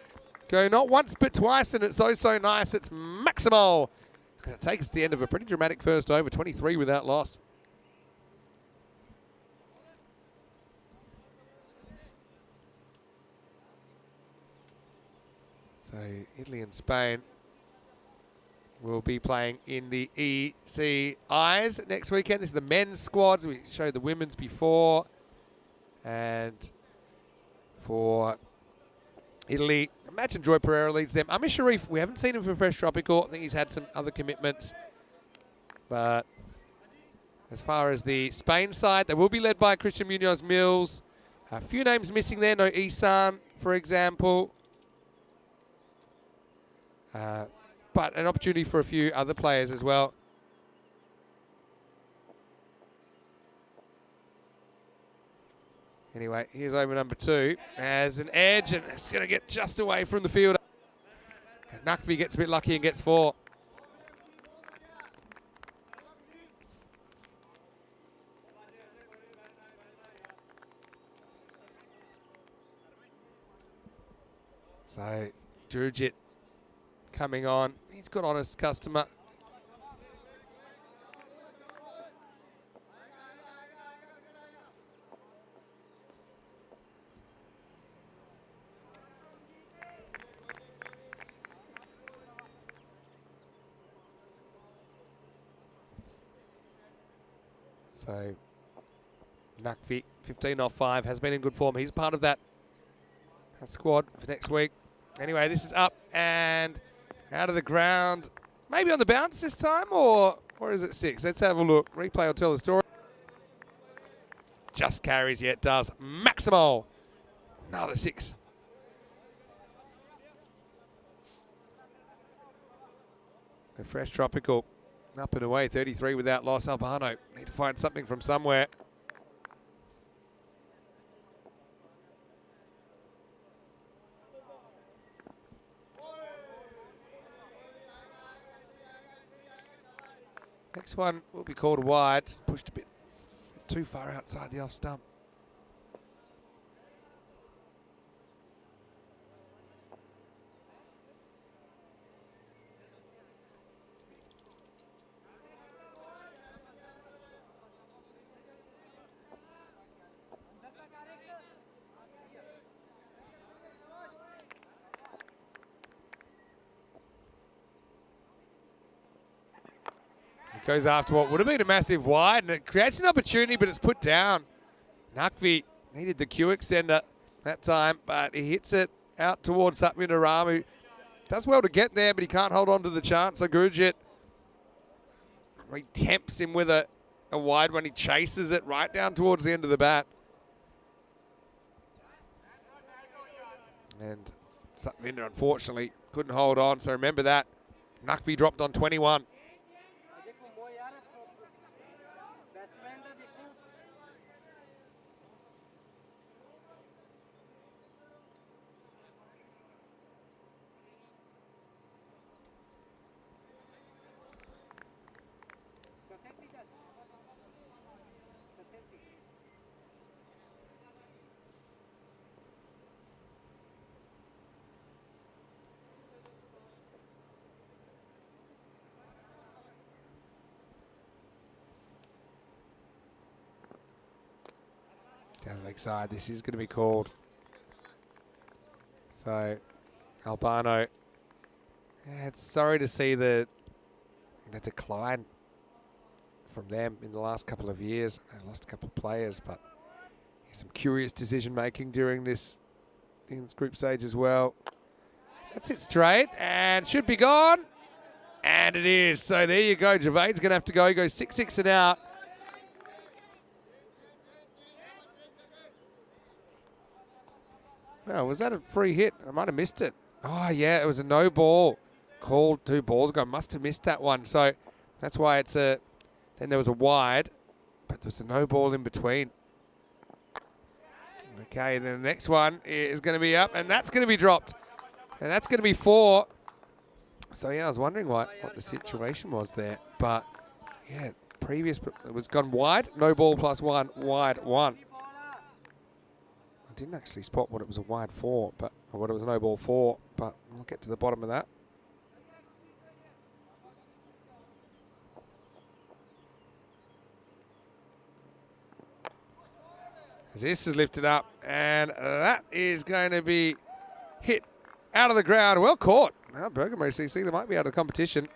go not once but twice, and it's so nice. It's Maximal. Going to take us to the end of a pretty dramatic first over, 23 without loss. So Italy and Spain will be playing in the ECS next weekend. This is the men's squads. We showed the women's before. And for Italy, imagine Joy Pereira leads them. Amish Sharif, we haven't seen him for Fresh Tropical. I think he's had some other commitments. But as far as the Spain side, they will be led by Christian Munoz Mills. A few names missing there. No Isan, for example. But an opportunity for a few other players as well. Anyway, here's over number 2 as an edge, and it's going to get just away from the fielder. Nakvi gets a bit lucky and gets 4. So, Durjit coming on. He's got honest customer. So, Nakvi, 15 off 5, has been in good form. He's part of that squad for next week. Anyway, this is up and out of the ground. Maybe on the bounce this time, or is it 6? Let's have a look. Replay will tell the story. Just carries, yeah, it does. Maximal. Another 6. The Fresh Tropical up and away, 33 without loss. Albano need to find something from somewhere. Next one will be called wide. Just pushed a bit too far outside the off stump. Goes after what would have been a massive wide, and it creates an opportunity, but it's put down. Nakvi needed the Q extender that time, but he hits it out towards Satvinaramu. Does well to get there, but he can't hold on to the chance. So Gurujit, he tempts him with a wide one. He chases it right down towards the end of the bat. And Satvinder, unfortunately, couldn't hold on. So remember that. Nakvi dropped on 21. Down the leg side, this is going to be called. So, Albano, it's sorry to see the decline from them in the last couple of years. They lost a couple of players, but some curious decision making during this group stage as well. That's it straight and should be gone, and it is. So there you go. Javade's going to have to go 6-6 and out. Oh, was that a free hit? I might have missed it. Oh, yeah, it was a no ball called 2 balls ago. Must have missed that one. So that's why it's a... Then there was a wide, but there was a no ball in between. Okay, then the next one is going to be up, and that's going to be dropped. And that's going to be 4. So, yeah, I was wondering what the situation was there. But, yeah, it was gone wide, no ball plus 1, wide 1. Didn't actually spot what it was a wide 4, but or what it was a no ball 4, but we'll get to the bottom of that. As this is lifted up, and that is going to be hit out of the ground. Well caught. Now Bergamo CC, they might be out of the competition.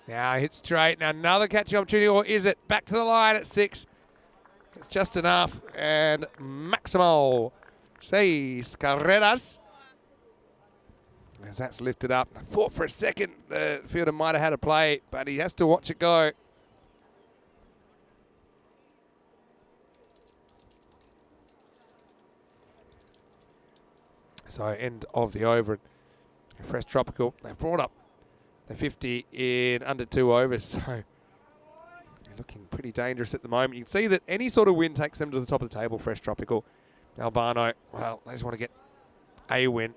Now hit straight. Now another catching opportunity, or is it? Back to the line at 6. It's just enough. And Maximo 6 carreras. As that's lifted up. I thought for a second the fielder might have had a play, but he has to watch it go. So end of the over. Fresh Tropical. They've brought up the 50 in under 2 overs, so they're looking pretty dangerous at the moment. You can see that any sort of win takes them to the top of the table. Fresh Tropical. Albano, well, they just want to get a win.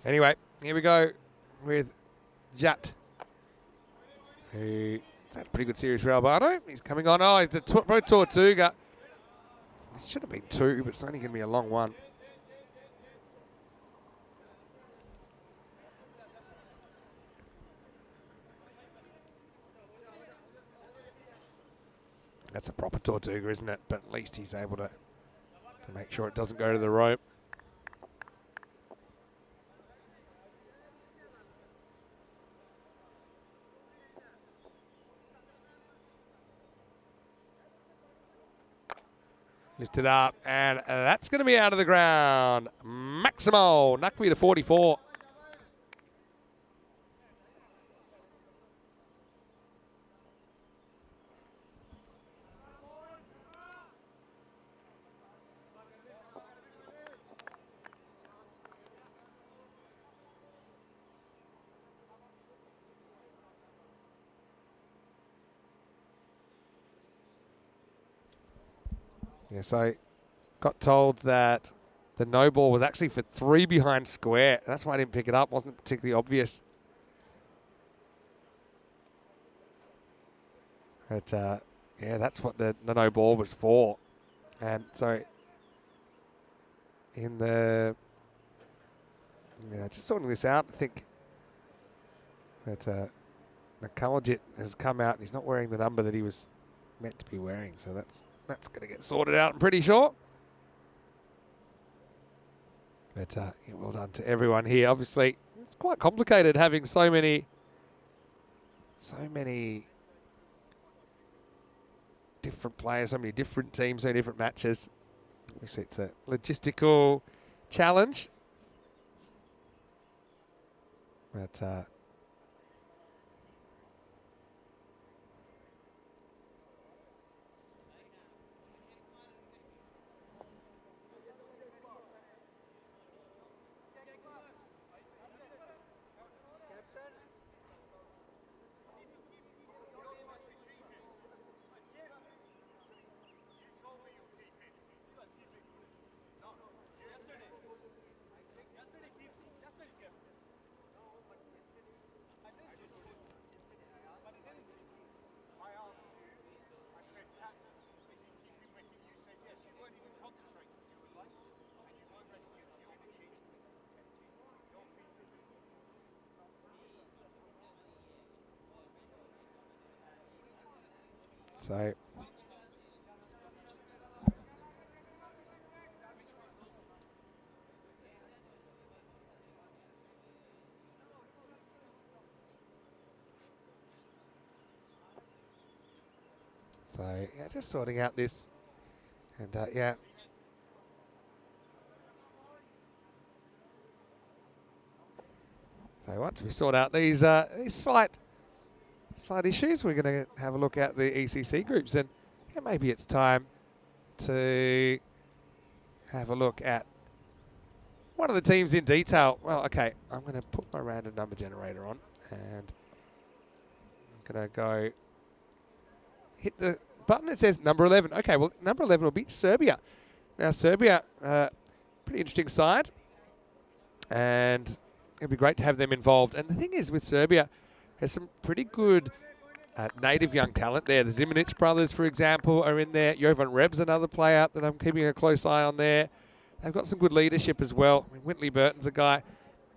Anyway, here we go with Jat. It's had a pretty good series for Albano. He's coming on. Oh, it's a Pro Tortuga. It should have been 2, but it's only going to be a long one. That's a proper Tortuga, isn't it? But at least he's able to make sure it doesn't go to the rope. Lifted up, and that's going to be out of the ground. Maximo, Nakvi to 44. Yeah, so got told that the no ball was actually for 3 behind square. That's why I didn't pick it up. Wasn't particularly obvious. But yeah, that's what the no ball was for. And so in the, just sorting this out, I think that Nakaljit has come out and he's not wearing the number that he was meant to be wearing. So that's going to get sorted out, I'm pretty sure. But yeah, well done to everyone here. Obviously, it's quite complicated having so many different players, so many different teams, so many different matches. Obviously, it's a logistical challenge. But so yeah, just sorting out this, and yeah. So once we sort out these slight issues, we're going to have a look at the ECC groups, and yeah, maybe it's time to have a look at one of the teams in detail. Well, okay, I'm going to put my random number generator on, and I'm going to go hit the button that says number 11. Okay, well, number 11 will be Serbia. Now, Serbia, pretty interesting side, and it'd be great to have them involved. And the thing is, with Serbia, there's some pretty good native young talent there. The Zimanic brothers, for example, are in there. Jovan Reb's another player that I'm keeping a close eye on there. They've got some good leadership as well. I mean, Whitley Burton's a guy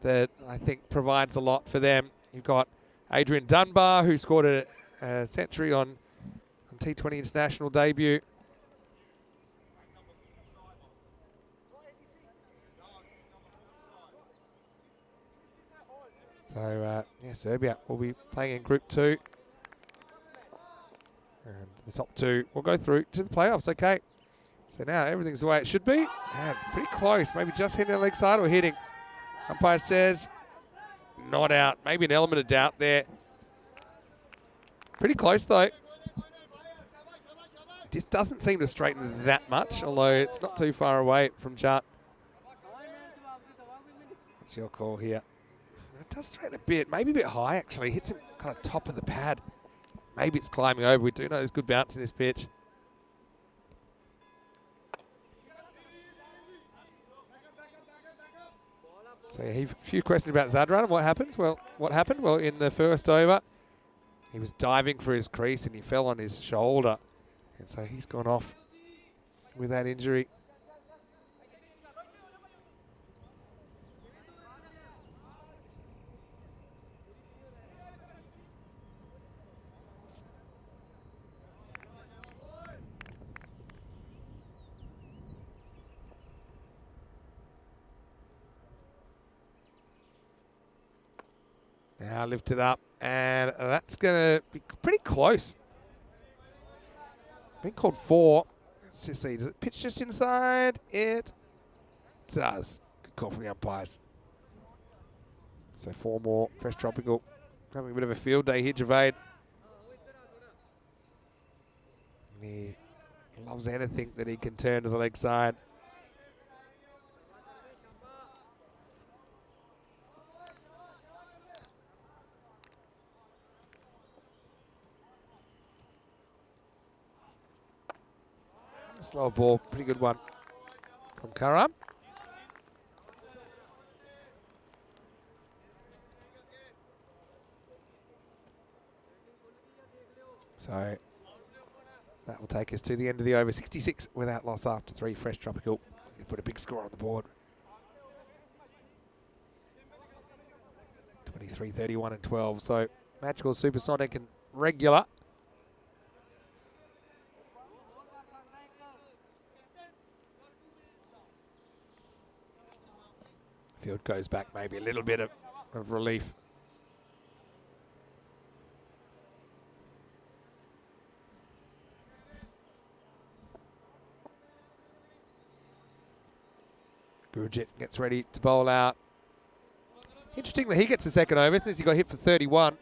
that I think provides a lot for them. You've got Adrian Dunbar, who scored a century on T20 international debut. So, yeah, Serbia will be playing in Group 2. And the top 2 will go through to the playoffs, okay. So now everything's the way it should be. Yeah, it's pretty close. Maybe just hitting the leg side or hitting. Umpire says not out. Maybe an element of doubt there. Pretty close, though. Just doesn't seem to straighten that much, although it's not too far away from Jart. What's your call here? It does straighten a bit, maybe a bit high actually. Hits him kind of top of the pad. Maybe it's climbing over. We do know there's good bounce in this pitch. So yeah, a few questions about Zadran and what happens. Well, what happened? Well, in the first over, he was diving for his crease and he fell on his shoulder. And so he's gone off with that injury. Now lifted up, and that's going to be pretty close. Been called 4. Let's just see. Does it pitch just inside? It does. Good call from the umpires. So 4 more. Fresh Tropical. Having a bit of a field day here, Javade. He loves anything that he can turn to the leg side. Slow ball, pretty good one from Karam. So that will take us to the end of the over. 66 without loss after 3. Fresh Tropical. We put a big score on the board. 23, 31 and 12. So Magical, Supersonic and Regular. Field goes back, maybe a little bit of relief. Gurjit gets ready to bowl out. Interesting that he gets a second over since he got hit for 31.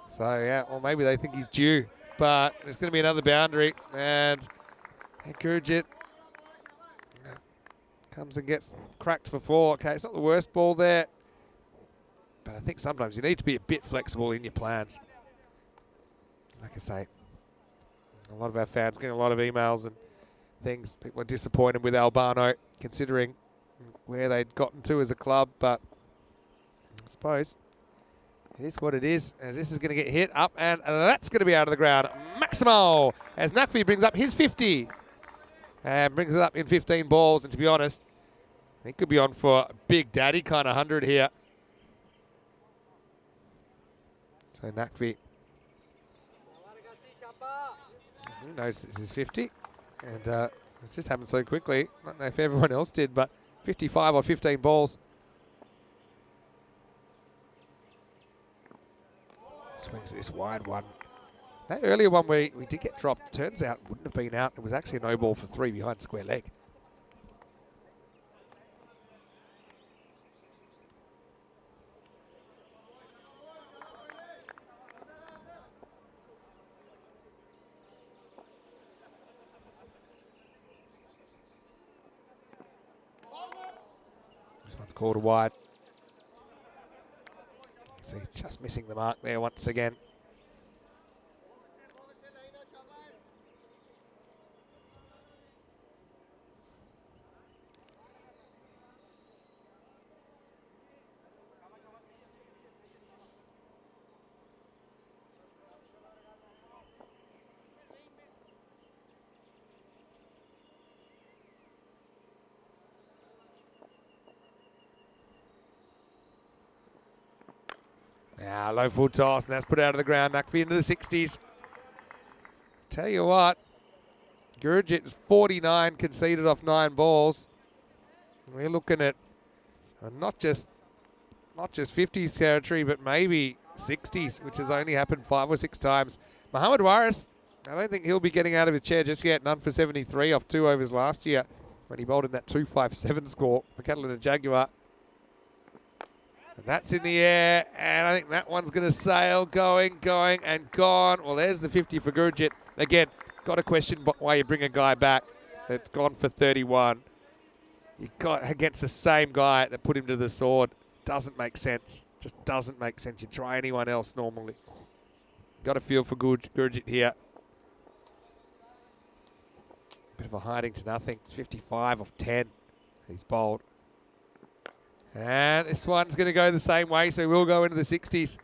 So, yeah, well, maybe they think he's due, but there's going to be another boundary, and Gurjit comes and gets cracked for 4. Okay, it's not the worst ball there, but I think sometimes you need to be a bit flexible in your plans. Like I say, a lot of our fans getting a lot of emails and things. People are disappointed with Albano, considering where they'd gotten to as a club, but I suppose it is what it is, as this is going to get hit up, and that's going to be out of the ground. Maximo, as Nakvi brings up his 50, and brings it up in 15 balls, and to be honest, he could be on for a Big Daddy kind of 100 here. So Nakvi, who knows this is 50, and it just happened so quickly. I don't know if everyone else did, but 55 or 15 balls. Swings this wide one. That earlier one we did get dropped, turns out wouldn't have been out. It was actually a no ball for 3 behind square leg. This one's called a wide. So he's just missing the mark there once again. Now, low full toss, and that's put out of the ground. Nakvi into the 60s. Tell you what, Gurjit's 49 conceded off 9 balls. We're looking at not just 50s territory, but maybe 60s, which has only happened 5 or 6 times. Mohamed Waris, I don't think he'll be getting out of his chair just yet. None for 73 off 2 overs last year when he bowled in that 257 score for Catalan and Jaguar. And that's in the air, and I think that one's going to sail, going, and gone. Well, there's the 50 for Gurjit. Again, got to question why you bring a guy back that's gone for 31. You got against the same guy that put him to the sword. Doesn't make sense. Just doesn't make sense. You try anyone else normally. Got a feel for Gurjit here. Bit of a hiding to nothing. It's 55 off 10. He's bowled. And this one's going to go the same way, so we'll go into the 60s.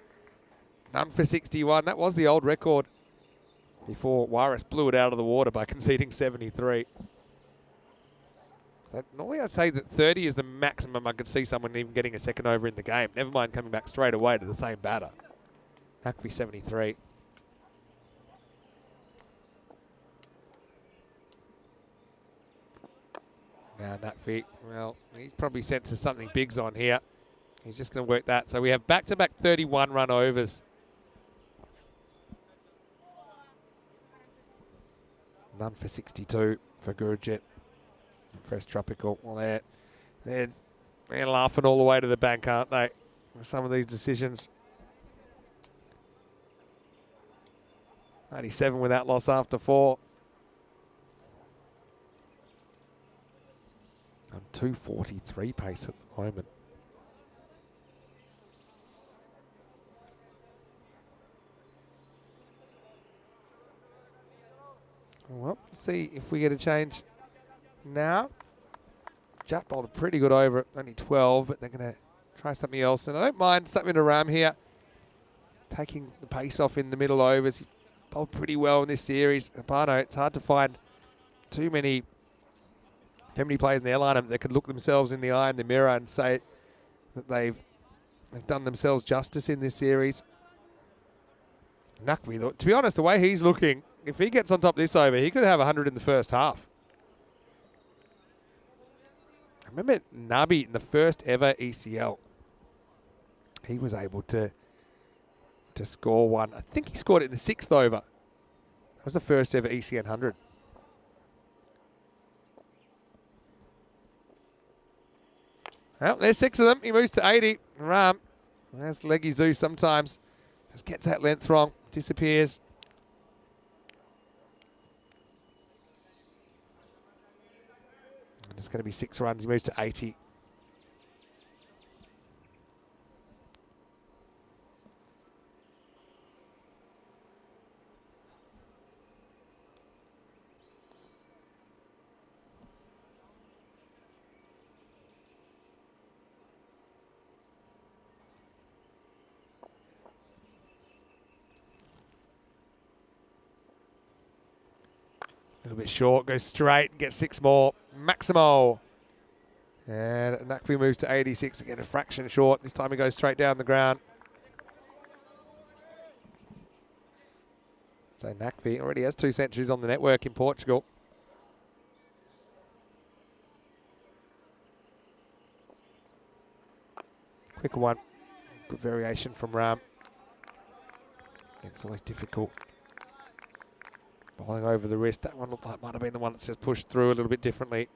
None for 61. That was the old record before Waris blew it out of the water by conceding 73. So normally I'd say that 30 is the maximum I could see someone even getting a second over in the game. Never mind coming back straight away to the same batter. Nakvi 73. Now Nakvi, well, he probably senses something big's on here. He's just going to work that. So we have back-to-back 31 run overs. None for 62 for Gurjit. Fresh Tropical. Well, they're laughing all the way to the bank, aren't they? With some of these decisions. 97 without loss after 4. On 243 pace at the moment. Well, see if we get a change now. Jat bowled a pretty good over at only 12, but they're going to try something else. And I don't mind something to Ram here. Taking the pace off in the middle overs. He bowled pretty well in this series. Abano, it's hard to find too many players in their lineup that could look themselves in the eye in the mirror and say that they've done themselves justice in this series. Naqvi, to be honest, the way he's looking, if he gets on top this over, he could have 100 in the first half. I remember Nabi in the first ever ECL. He was able to score one. I think he scored it in the 6th over. That was the first ever ECN 100. Well, there's 6 of them. He moves to 80. Ram, as Leggy Zoo sometimes, just gets that length wrong, disappears. And it's going to be 6 runs. He moves to 80. A little bit short, goes straight and gets 6 more. Maximo. And Naqvi moves to 86, again a fraction short. This time he goes straight down the ground. So Naqvi already has 2 centuries on the network in Portugal. Quicker one. Good variation from Ram. It's always difficult. Bowling over the wrist. That one looked like might have been the one that's just pushed through a little bit differently.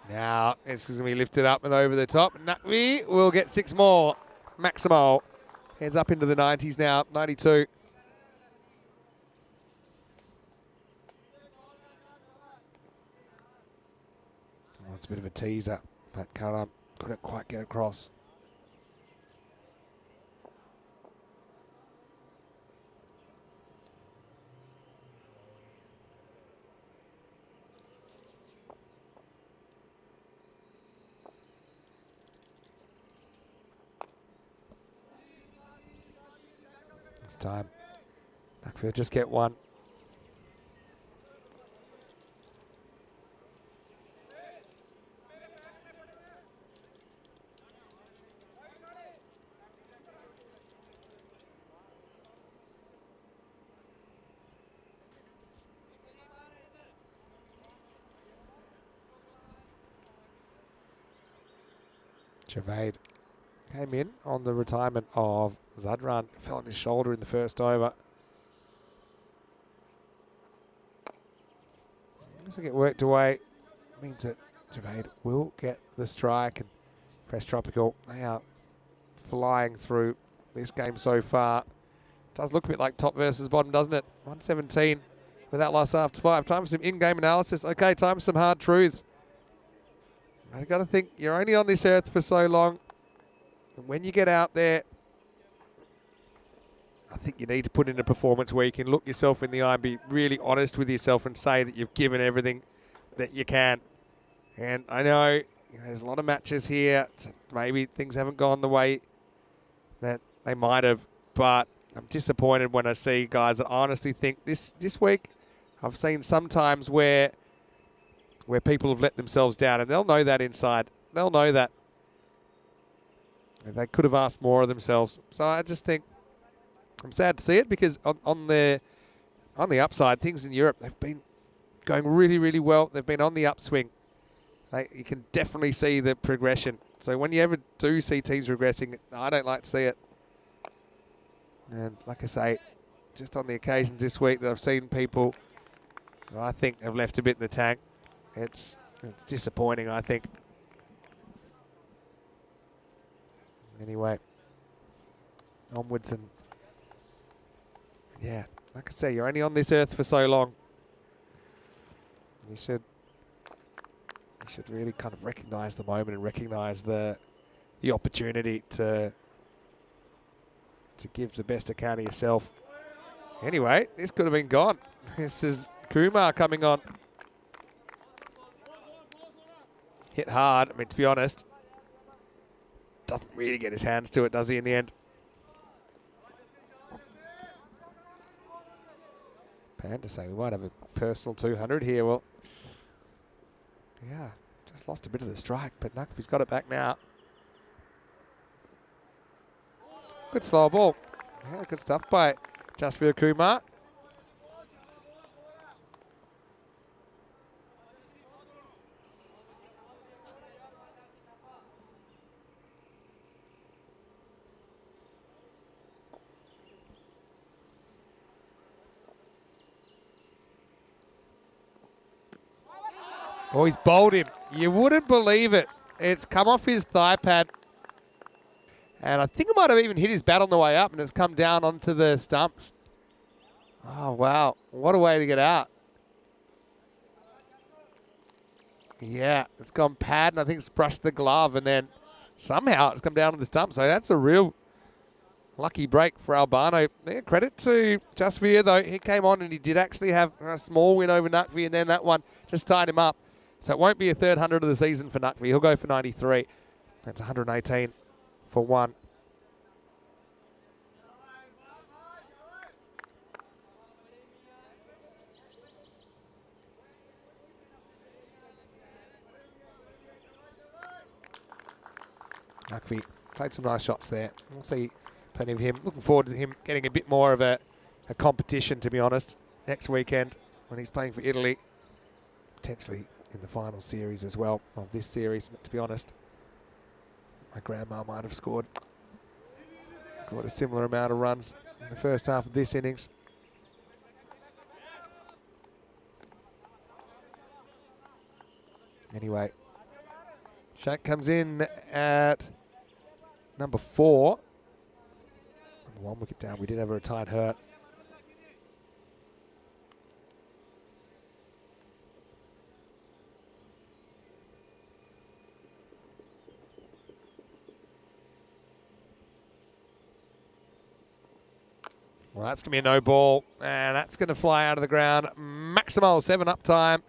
Now, this is going to be lifted up and over the top. Naqvi will get 6 more. Maximo heads up into the 90s now, 92. Oh, it's a bit of a teaser, but couldn't quite get across. This time, Naqvi will just get 1. Javade came in on the retirement of Zadran. Fell on his shoulder in the first over. This will get worked away. Means that Javade will get the strike. And Fresh Tropical, they are flying through this game so far. Does look a bit like top versus bottom, doesn't it? 117 with that last after 5. Time for some in-game analysis. Okay, time for some hard truths. I've got to think you're only on this earth for so long. And when you get out there, I think you need to put in a performance where you can look yourself in the eye and be really honest with yourself and say that you've given everything that you can. And I know, there's a lot of matches here. So maybe things haven't gone the way that they might have, but I'm disappointed when I see guys that I honestly think this week I've seen sometimes where people have let themselves down, and they'll know that inside. They'll know that. They could have asked more of themselves. So I just think I'm sad to see it, because on the upside, things in Europe, they've been going really, really well. They've been on the upswing. You can definitely see the progression. So when you ever do see teams regressing, I don't like to see it. And like I say, just on the occasions this week that I've seen people who I think have left a bit in the tank, it's disappointing, I think. Anyway, onwards, and yeah, like I say, you're only on this earth for so long. You should You should really kind of recognise the moment and recognise the opportunity to give the best account of yourself. Anyway, this could have been gone. This is Kumar coming on. Hit hard. I mean, to be honest, doesn't really get his hands to it, does he, in the end? Panda say we might have a personal 200 here. Well, yeah, just lost a bit of the strike, but Nakvi's got it back now. Good slow ball. Yeah, good stuff by Jasvir Kumar. Oh, he's bowled him. You wouldn't believe it. It's come off his thigh pad. And I think it might have even hit his bat on the way up and it's come down onto the stumps. Oh, wow. What a way to get out. Yeah, it's gone pad and I think it's brushed the glove and then somehow it's come down on the stump. So that's a real lucky break for Albano. Yeah, credit to Jasvir, though. He came on and he did actually have a small win over Nakvi and then that one just tied him up. So it won't be a third 100 of the season for Nakvi. He'll go for 93. That's 118 for one. Nakvi played some nice shots there. We'll see plenty of him. Looking forward to him getting a bit more of a competition, to be honest, next weekend when he's playing for Italy. Potentially in the final series as well of this series, but to be honest, my grandma might have scored a similar amount of runs in the first half of this innings. Anyway, Shaq comes in at number 4. Number 1 wicket down. We did have a retired hurt. Well, that's going to be a no ball, and that's going to fly out of the ground. Maximal 7 up time.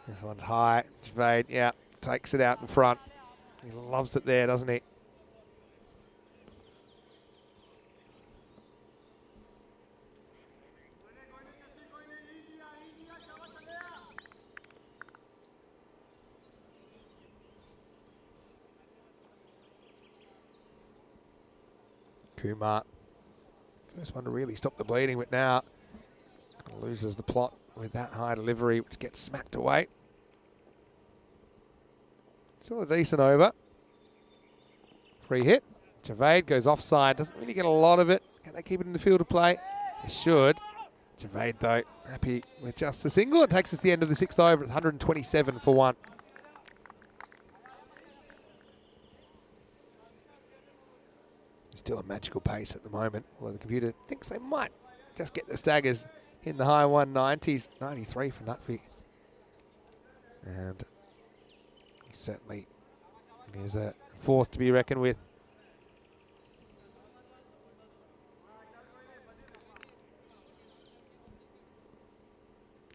This one's high. Javade, yeah, takes it out in front. He loves it there, doesn't he? Kumar, first one to really stop the bleeding, but now loses the plot with that high delivery, which gets smacked away. Still a decent over. Free hit. Javade goes offside, doesn't really get a lot of it. Can they keep it in the field of play? They should. Javade, though, happy with just a single. It takes us to the end of the 6th over. It's 127 for 1. Still a magical pace at the moment, although the computer thinks they might just get the staggers in the high 190s. 93 for Nakvi. And he certainly is a force to be reckoned with.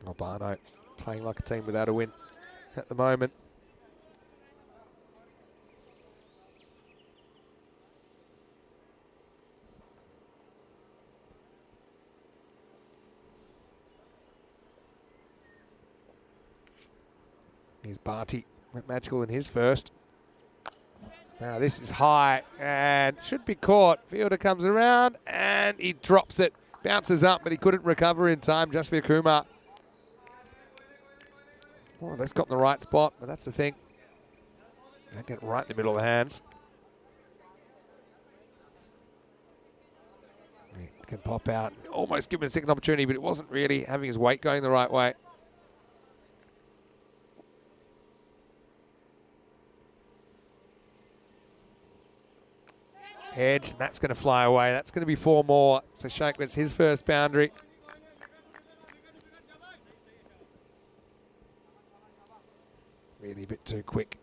Albano playing like a team without a win at the moment. Here's Barty, went magical in his first. Now this is high and should be caught. Fielder comes around and he drops it. Bounces up, but he couldn't recover in time. Jasvir Kumar. Oh, that's got in the right spot, but that's the thing. They get right in the middle of the hands. He can pop out. Almost give him a second opportunity, but it wasn't really having his weight going the right way. Edge, and that's going to fly away. That's going to be 4 more. So Shake gets his first boundary. Really a bit too quick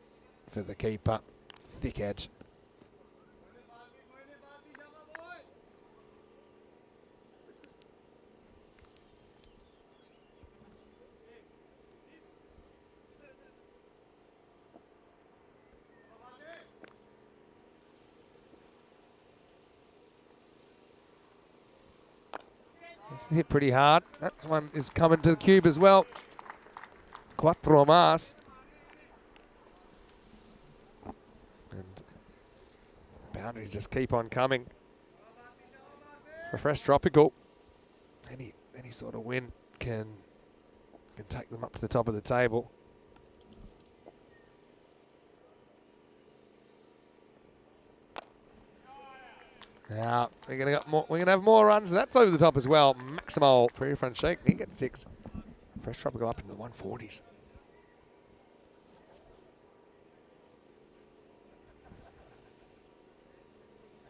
for the keeper. Thick edge. This is hit pretty hard. That one is coming to the cube as well. Quattro mas. And boundaries just keep on coming. For fresh tropical, any sort of win can take them up to the top of the table. Now we're gonna have more runs. That's over the top as well. Maximal pre front shake. He gets 6. Fresh tropical up into the 140s.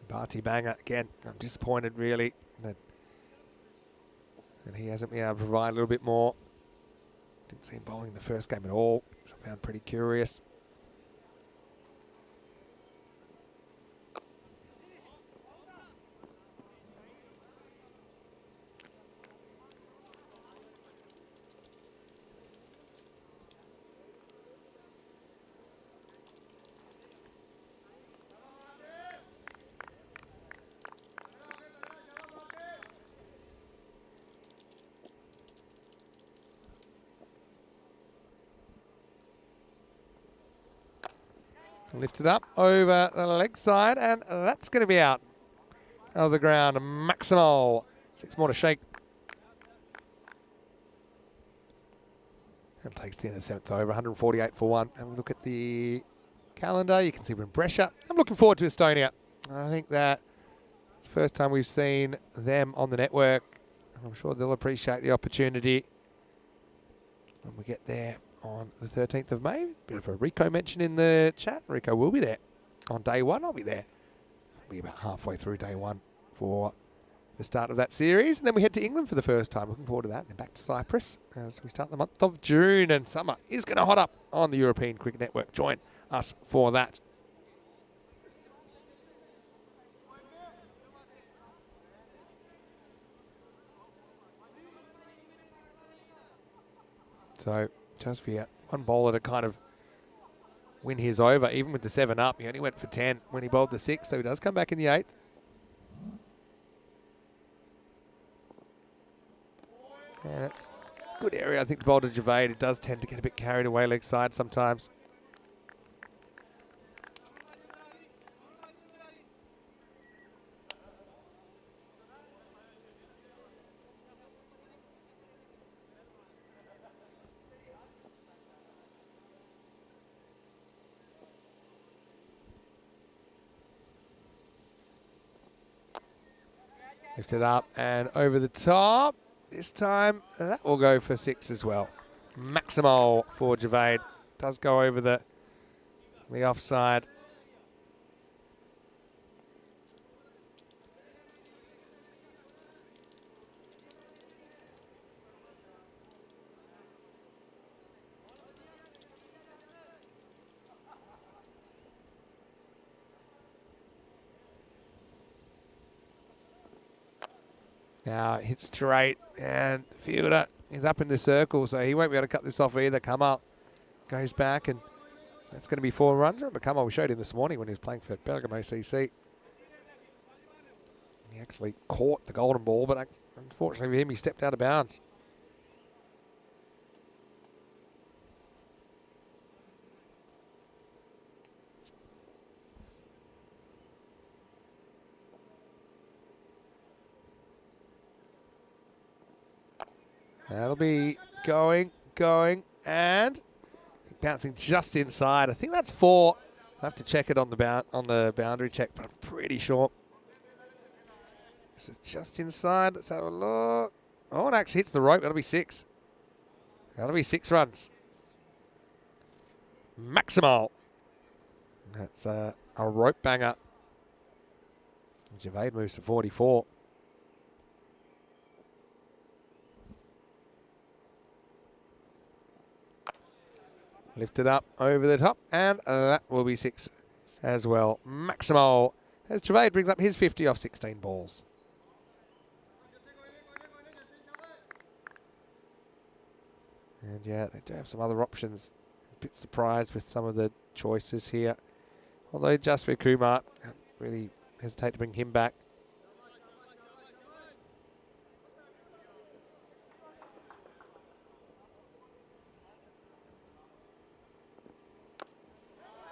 Barty banger again. I'm disappointed really that he hasn't been able to provide a little bit more. Didn't see him bowling in the first game at all, which I found pretty curious. Lifted up over the leg side, and that's going to be out of the ground. Maximal. 6 more to shake. And takes 10 and 7th over, 148 for 1. And we look at the calendar. You can see we're in Brescia. I'm looking forward to Estonia. I think that it's the first time we've seen them on the network. I'm sure they'll appreciate the opportunity when we get there on the 13th of May. Bit of a Rico mention in the chat. Rico will be there on day 1. I'll be there. I'll be about halfway through day 1 for the start of that series. And then we head to England for the first time. Looking forward to that. And then back to Cyprus as we start the month of June. And summer is going to hot up on the European Cricket Network. Join us for that. So just for one bowler to kind of win his over, even with the 7 up. He only went for 10 when he bowled the 6, so he does come back in the 8th. And it's a good area, I think, to bowl to Javade. It does tend to get a bit carried away leg side sometimes. Lifted up and over the top. This time, that will go for 6 as well. Maximal for Javade. Does go over the offside. Now hit straight, and the fielder is up in the circle, so he won't be able to cut this off either. Kamal goes back, and that's going to be 4 runs. Remember, Kamal, we showed him this morning when he was playing for Bergamo CC. He actually caught the golden ball, but unfortunately for him, he stepped out of bounds. That'll be going, and bouncing just inside. I think that's 4. I'll have to check it on the boundary check, but I'm pretty sure. This is just inside. Let's have a look. Oh, it actually hits the rope. That'll be 6. That'll be 6 runs. Maximal. That's a rope banger. Javade moves to 44. Lifted up over the top, and that will be 6 as well. Maximo, as Gervais brings up his 50 off 16 balls. And yeah, they do have some other options. A bit surprised with some of the choices here. Although just for Kumar, really hesitate to bring him back.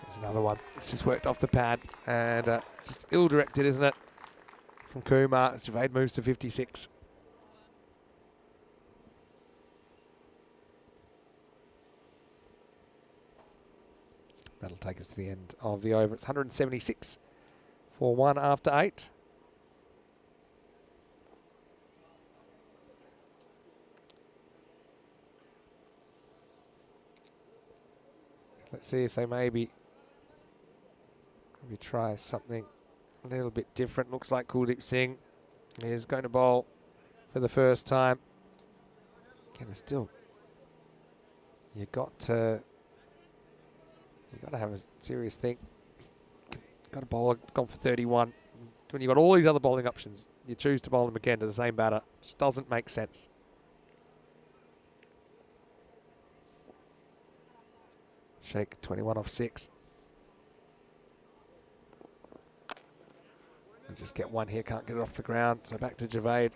There's another one. It's just worked off the pad, and it's just ill-directed, isn't it? From Kumar, as Gervais moves to 56. That'll take us to the end of the over. It's 176 for 1 after 8. Let's see if they maybe try something a little bit different. Looks like Kuldeep Singh is going to bowl for the first time. Again, it's still, you got to have a serious think. Got a bowler gone for 31. When you've got all these other bowling options, you choose to bowl them again to the same batter. Just doesn't make sense. Sheikh 21 off 6. And just get one here, can't get it off the ground. So back to Javed.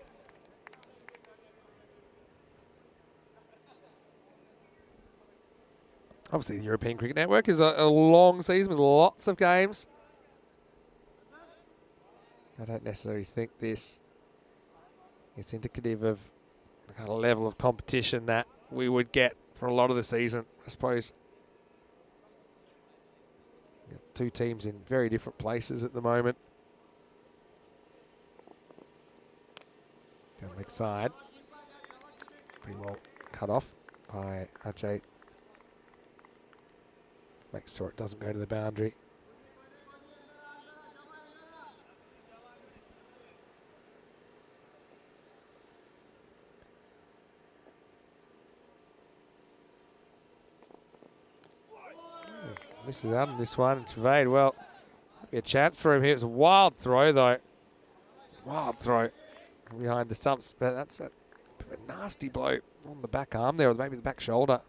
Obviously, the European Cricket Network is a long season with lots of games. I don't necessarily think this is indicative of the kind of level of competition that we would get for a lot of the season. I suppose two teams in very different places at the moment. Down the leg side. Pretty well cut off by Ajay. Makes sure it doesn't go to the boundary. Misses out on this one. Travade, well, might be a chance for him here. It's a wild throw, though. Wild throw behind the stumps, but that's a bit of a nasty blow on the back arm there, or maybe the back shoulder.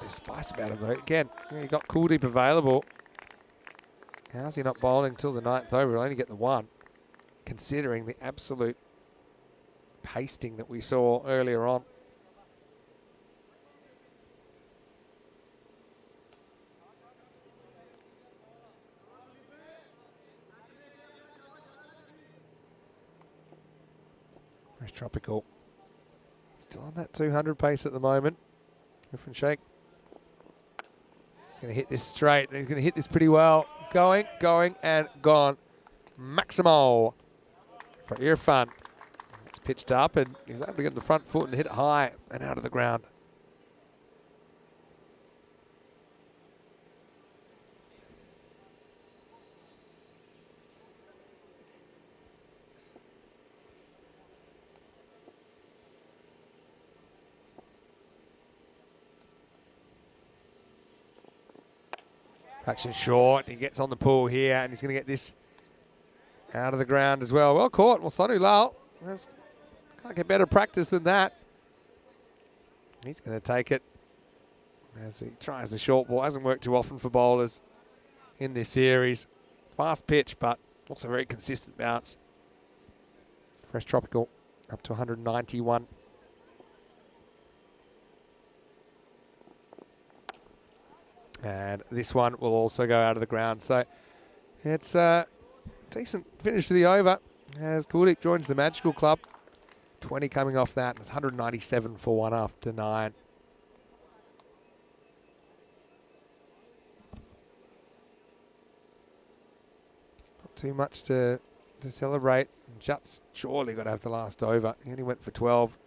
Spice about him though. Again, you got Kuldeep available. How's he not bowling till the 9th over? He'll only get the 1, considering the absolute pasting that we saw earlier on. Fresh Tropical. Still on that 200 pace at the moment. Griffin Shake. Going to hit this straight. He's going to hit this pretty well. Going, and gone. Maximo for Irfan. It's pitched up, and he was able to get on the front foot and hit it high and out of the ground. Action short, he gets on the pull here, and he's going to get this out of the ground as well. Well caught, well, Sonu Lal. Can't get better practice than that. He's going to take it as he tries the short ball. Hasn't worked too often for bowlers in this series. Fast pitch, but also very consistent bounce. Fresh Tropical up to 191. And this one will also go out of the ground. So it's a decent finish to the over as Kuldeep joins the Magical Club. 20 coming off that. And it's 197 for 1 after 9. Not too much to celebrate. Jutt's surely got to have the last over. He only went for 12.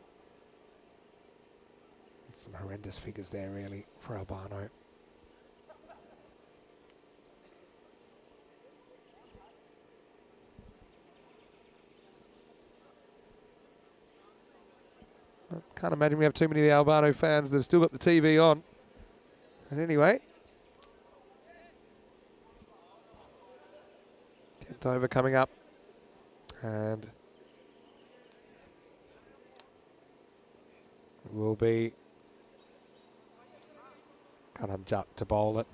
Some horrendous figures there, really, for Albano. I can't imagine we have too many of the Albano fans that have still got the TV on. And anyway, 10th over coming up. And it will be Jut to bowl it.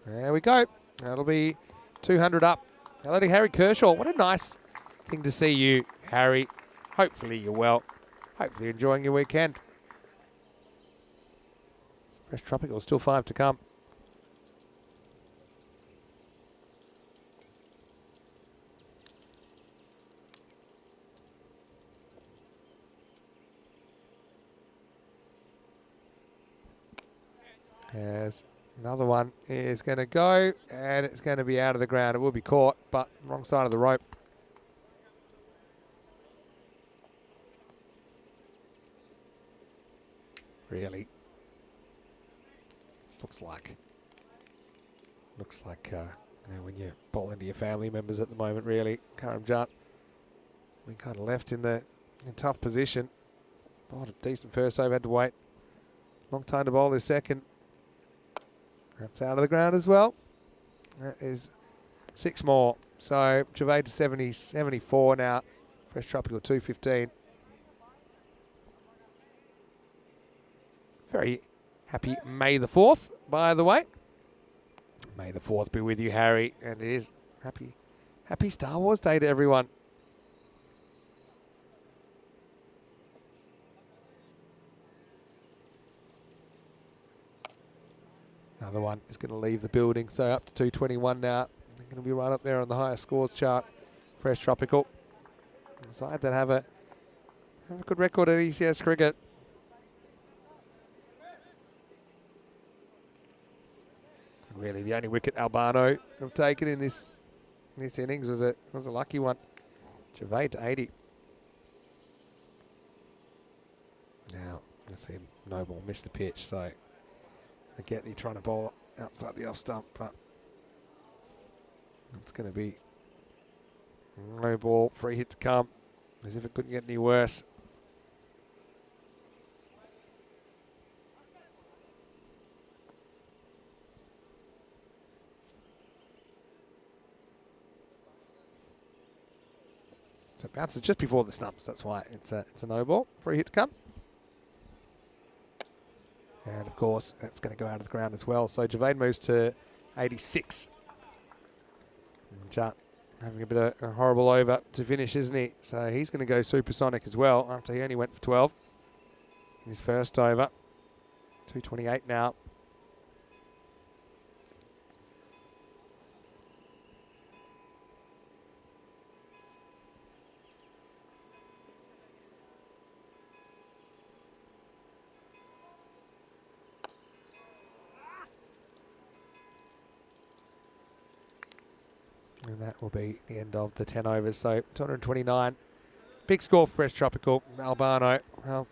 There we go. That'll be 200 up. Hello to Harry Kershaw. What a nice thing to see you, Harry. Hopefully you're well. Hopefully you're enjoying your weekend. Fresh Tropical, still 5 to come. As another one is going to go, and it's going to be out of the ground. It will be caught, but wrong side of the rope. Really, looks like you know, when you bowl into your family members at the moment. Really, Karam Jut, we kind of left in tough position. Bowled a decent first over, had to wait long time to bowl his second. That's out of the ground as well. That is 6 more. So Gervais to 74 now. Fresh Tropical 215. Very happy May the 4th, by the way. May the 4th be with you, Harry. And it is happy Star Wars Day to everyone. Another one is going to leave the building, so up to 221 now. They're going to be right up there on the highest scores chart. Fresh Tropical. A side that have a good record at ECS cricket. Really, the only wicket Albano have taken in this innings was a lucky one. Gervais to 80. Now, I see no ball missed the pitch, so I get that you're trying to bowl outside the off stump, but it's going to be no ball, free hit to come, as if it couldn't get any worse. So it bounces just before the stumps, that's why it's a no ball, free hit to come. And of course, that's going to go out of the ground as well. So Gervais moves to 86. And Jut having a bit of a horrible over to finish, isn't he? So he's going to go supersonic as well after he only went for 12 in his first over. 228 now. And that will be the end of the 10 overs. So 229. Big score for Fresh Tropical. Albano, well,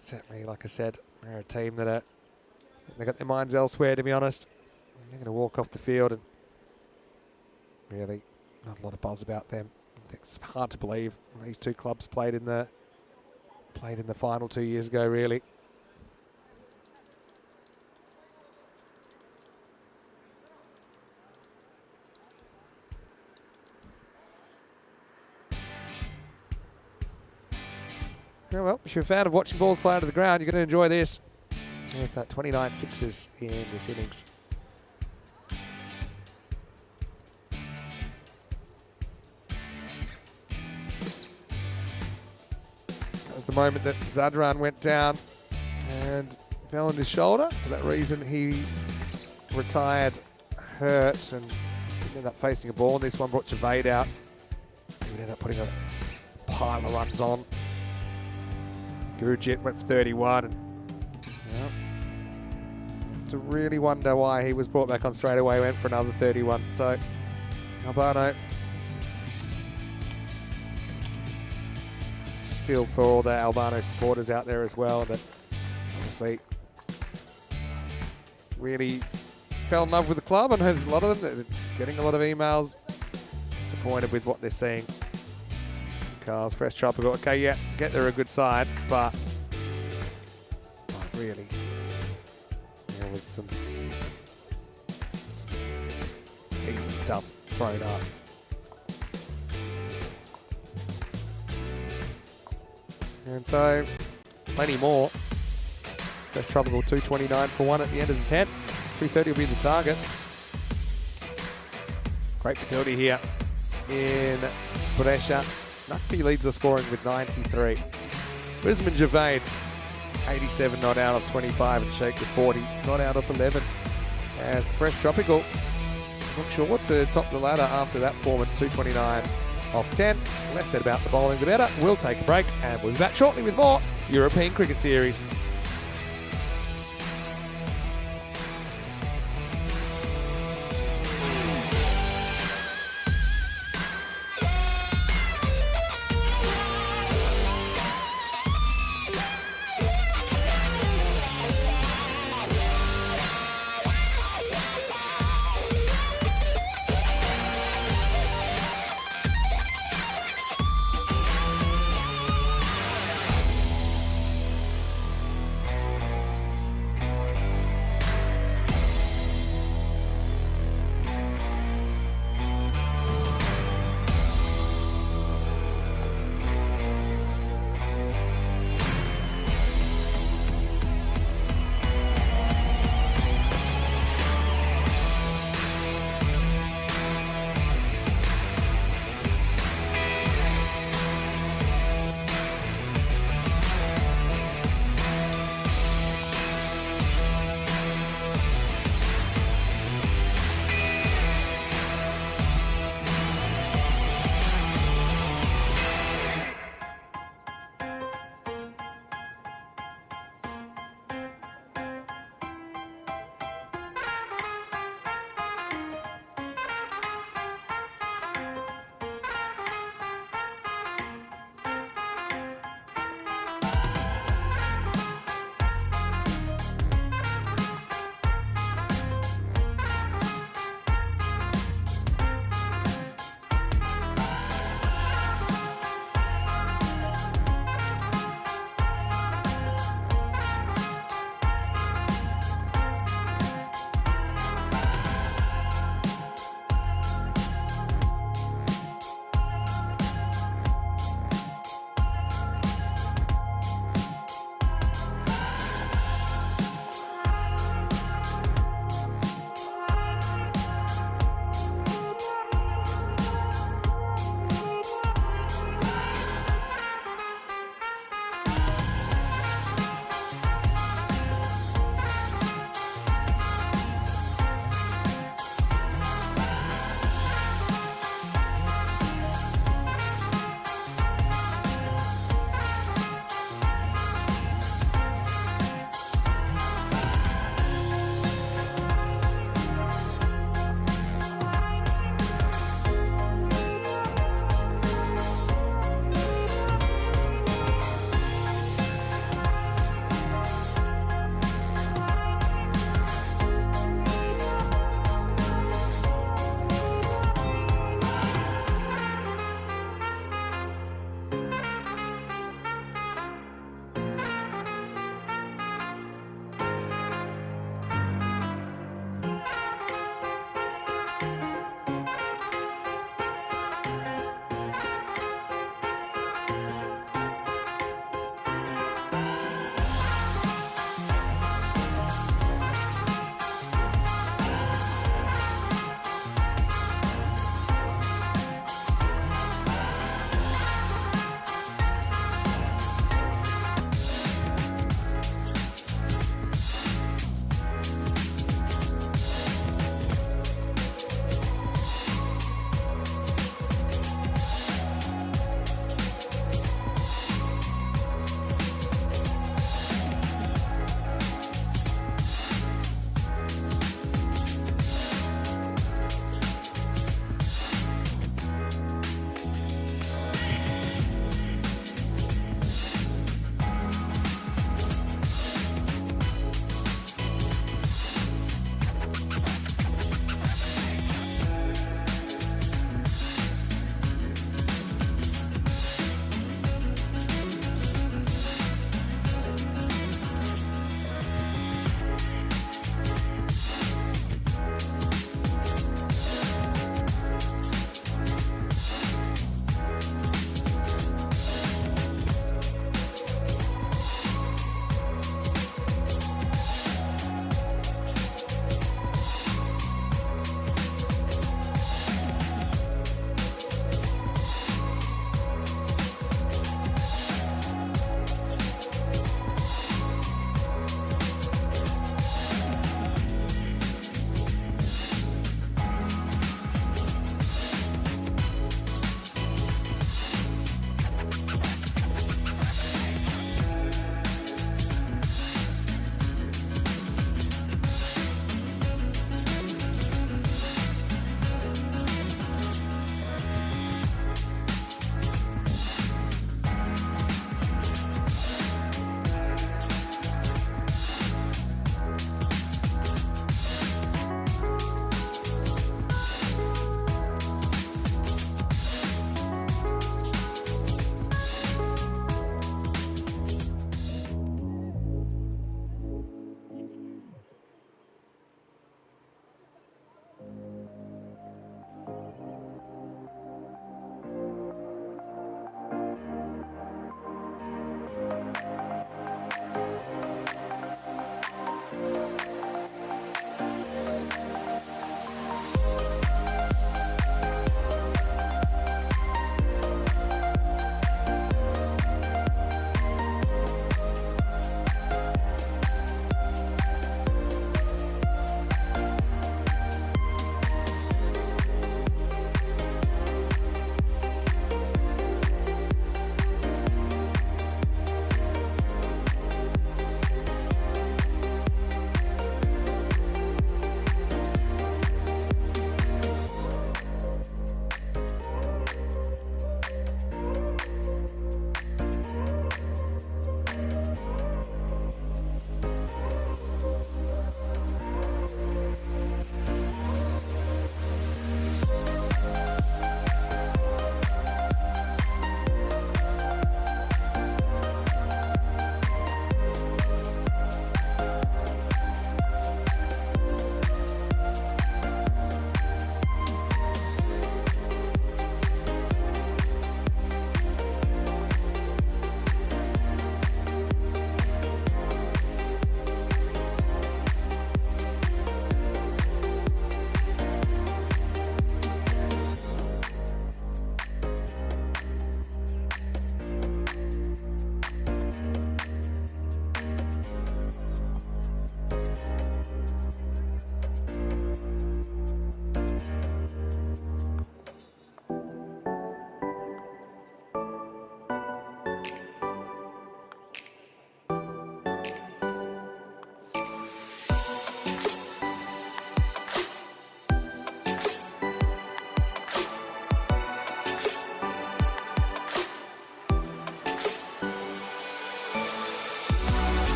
certainly, like I said, they're a team that they got their minds elsewhere, to be honest. They're going to walk off the field, and really not a lot of buzz about them. It's hard to believe these two clubs played in the final 2 years ago, really. Oh, well, if you're a fan of watching balls fly out of the ground, you're going to enjoy this. With 29 sixes in this innings. That was the moment that Zadran went down and fell on his shoulder. For that reason, he retired hurt and ended up facing a ball. And this one brought Gervais out. He would end up putting a pile of runs on. Gurujit went for 31 and Yeah. To really wonder why he was brought back on straight away, went for another 31. So Albano, just feel for all the Albano supporters out there as well that obviously really fell in love with the club, and there's a lot of them that are getting a lot of emails disappointed with what they're seeing. Cars, fresh tropical. Okay, yeah, get they're a good side, but really, there was some easy stuff thrown up. And so, plenty more. Fresh tropical 229 for one at the end of the 10. 230 will be the target. Great facility here in Brescia. Nuckby leads the scoring with 93. Brisbane Javade, 87 not out of 25, and Shake with 40 not out of 11. As Fresh Tropical, not sure what to top the ladder after that performance. 229 off 10. Less said about the bowling, the better. We'll take a break, and we'll be back shortly with more European Cricket Series.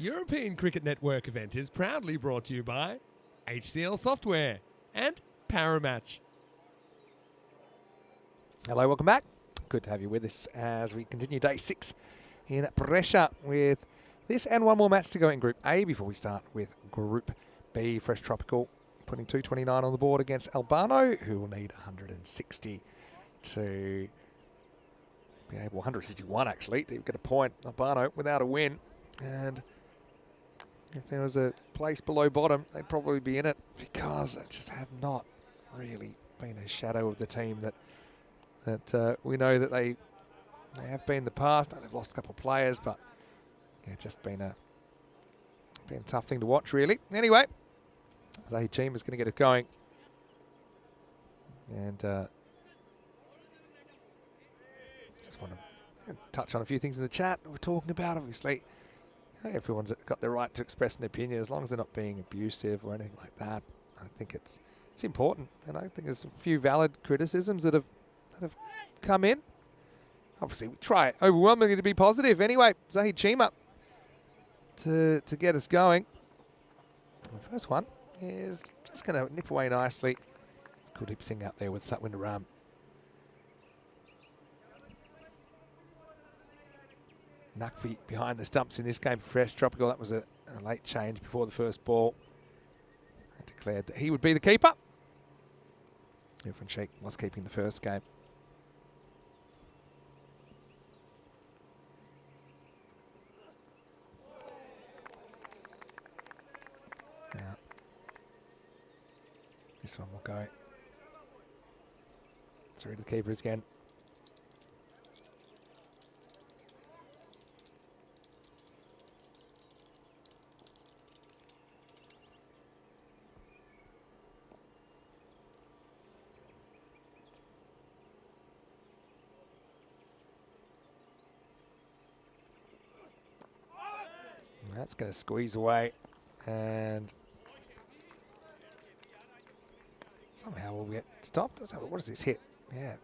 This European Cricket Network event is proudly brought to you by HCL Software and Paramatch. Hello, welcome back. Good to have you with us as we continue day 6 in Brescia with this and one more match to go in Group A before we start with Group B. Fresh Tropical putting 229 on the board against Albano, who will need 160 to be able, 161 actually, to get a point. Albano without a win, and if there was a place below bottom, they'd probably be in it because they just have not really been a shadow of the team that we know that they have been in the past. They've lost a couple of players, but yeah, just been a tough thing to watch, really. Anyway, Zahid Chima is going to get it going, and just want to touch on a few things in the chat we're talking about. Obviously, everyone's got the right to express an opinion as long as they're not being abusive or anything like that. I think it's important, and I think there's a few valid criticisms that have come in. Obviously, we try overwhelmingly to be positive. Anyway, Zahid Chima to get us going. The first one is just going to nip away nicely. Kuldeep Singh out there with Satwinder Ram. Naqvi behind the stumps in this game for Fresh Tropical. That was a late change before the first ball. I declared that he would be the keeper. Irfan Sheikh was keeping the first game. Now, this one will go through to the keepers again. That's going to squeeze away, and somehow we'll get stopped. What does this hit? Yeah,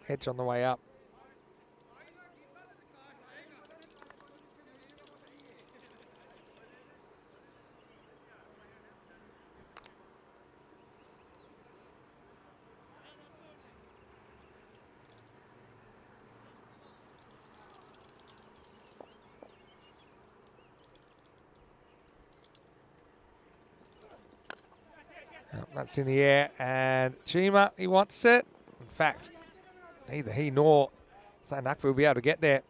edge on the way up. That's in the air, and Chima, he wants it. In fact, neither he nor Naqvi will be able to get there.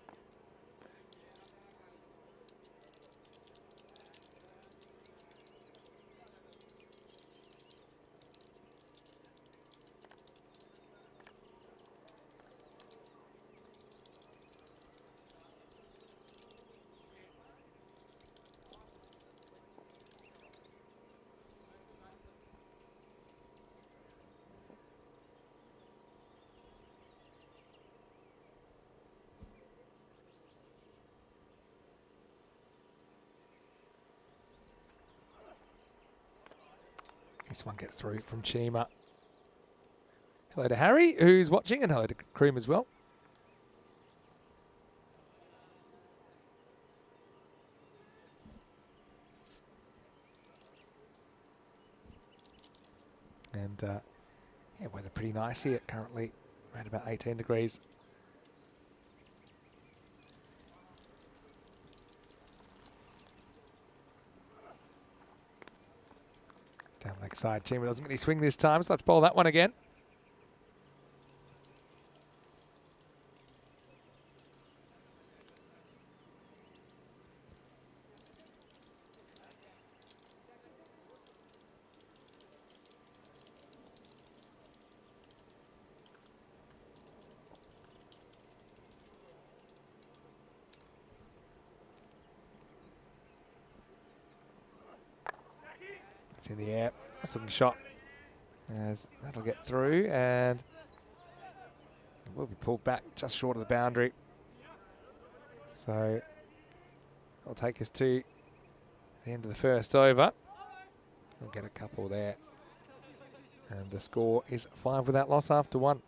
This one gets through from Chima. Hello to Harry, who's watching, and hello to Cream as well. And yeah, weather pretty nice here currently, around about 18 degrees. Down leg side, Chima doesn't get any swing this time, so let's bowl that one again. It's in the air. Nice looking shot. As that'll get through, and it will be pulled back just short of the boundary. So that'll take us to the end of the first over. We'll get a couple there. And the score is 5 without loss after 1.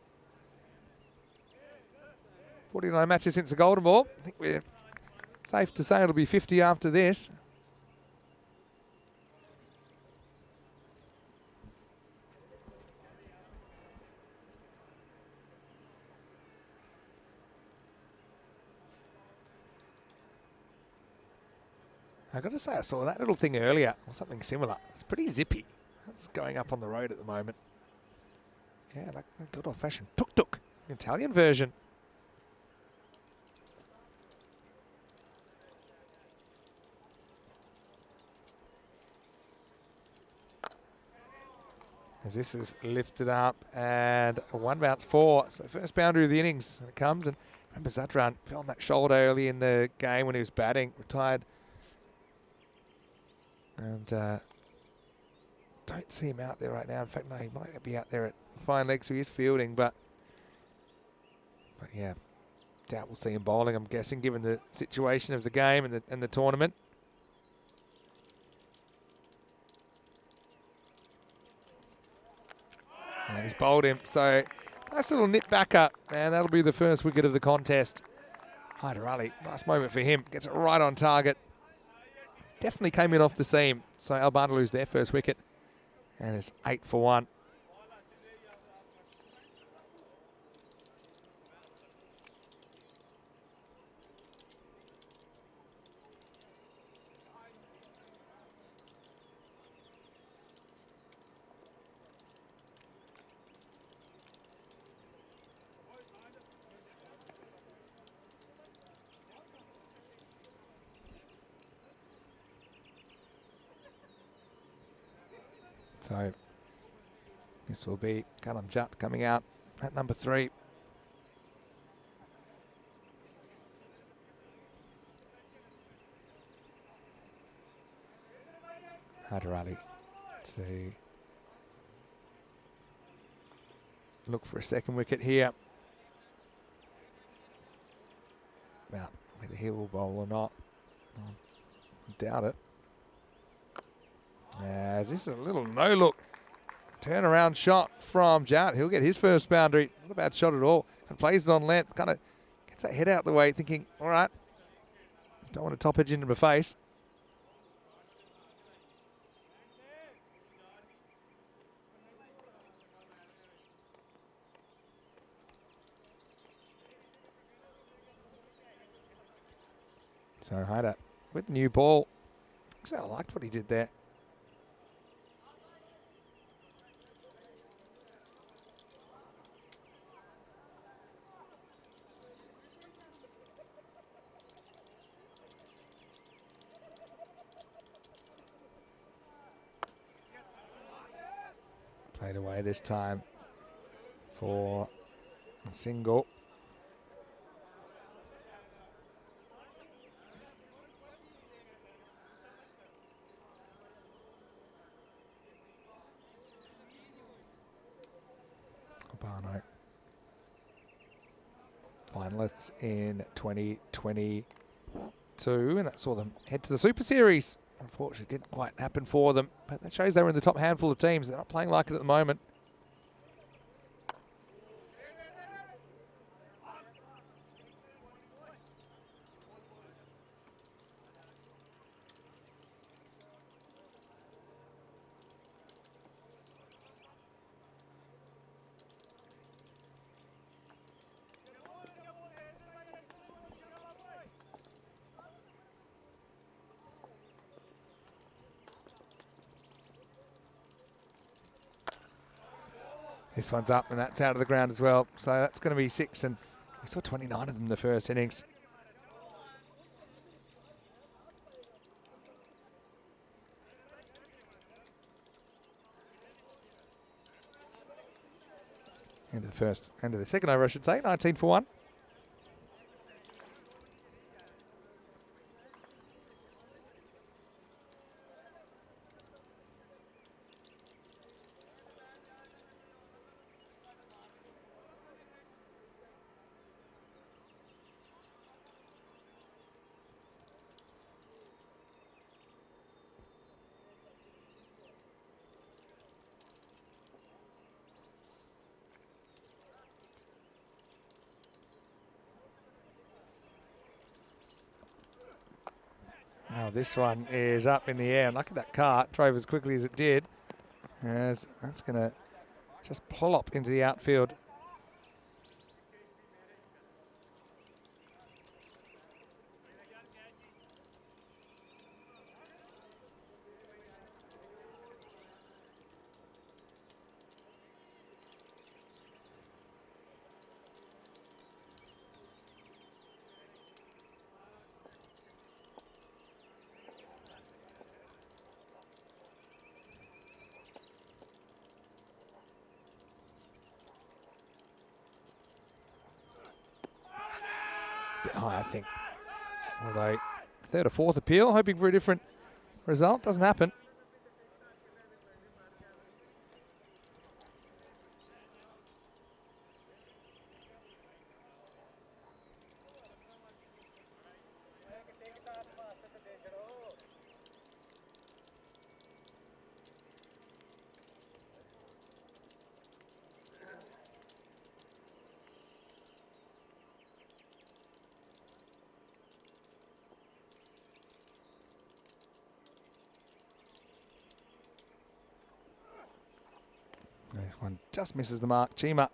49 matches since the Golden Ball. I think we're safe to say it'll be 50 after this. I've got to say, I saw that little thing earlier, or something similar. It's pretty zippy. That's going up on the road at the moment. Yeah, like the good old-fashioned tuk-tuk, Italian version. As this is lifted up, and a one bounce 4. So first boundary of the innings, and it comes. And remember, Zadran fell on that shoulder early in the game when he was batting, retired. And don't see him out there right now. In fact, no, he might be out there at fine legs, so he is fielding. But yeah, doubt we'll see him bowling, I'm guessing, given the situation of the game and the tournament. And he's bowled him, so nice little nip back up, and that'll be the first wicket of the contest. Hyder Ali, nice moment for him, gets it right on target. Definitely came in off the seam, so Albana lose their first wicket, and it's 8 for 1. So this will be Kalam Jat coming out at number 3. Hyder Ali to look for a second wicket here. Well, whether he will bowl or not, I doubt it. This is a little no-look turnaround shot from Jat. He'll get his first boundary. Not a bad shot at all. And plays it on length. Kind of gets that head out the way, thinking, all right, don't want to top edge into my face. So Hyder with the new ball. Actually, I liked what he did there. Played away this time for a single. Albano, finalists in 2022, and that saw them head to the Super Series. Unfortunately, it didn't quite happen for them, but that shows they were in the top handful of teams. They're not playing like it at the moment. This one's up, and that's out of the ground as well. So that's going to be 6, and we saw 29 of them in the first innings. End of the second over, I should say, 19 for 1. Now this one is up in the air. Lucky that cart drove as quickly as it did, as that's going to just plop into the outfield. high, I think. Although, third or fourth appeal, hoping for a different result. Doesn't happen. This one just misses the mark. Chima.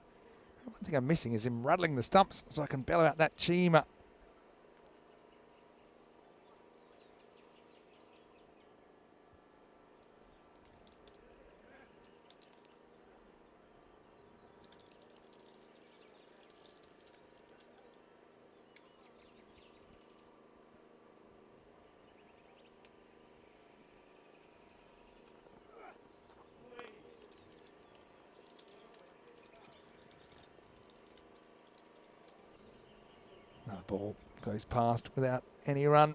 One thing I'm missing is him rattling the stumps so I can bellow out that Chima. Another ball goes past without any run.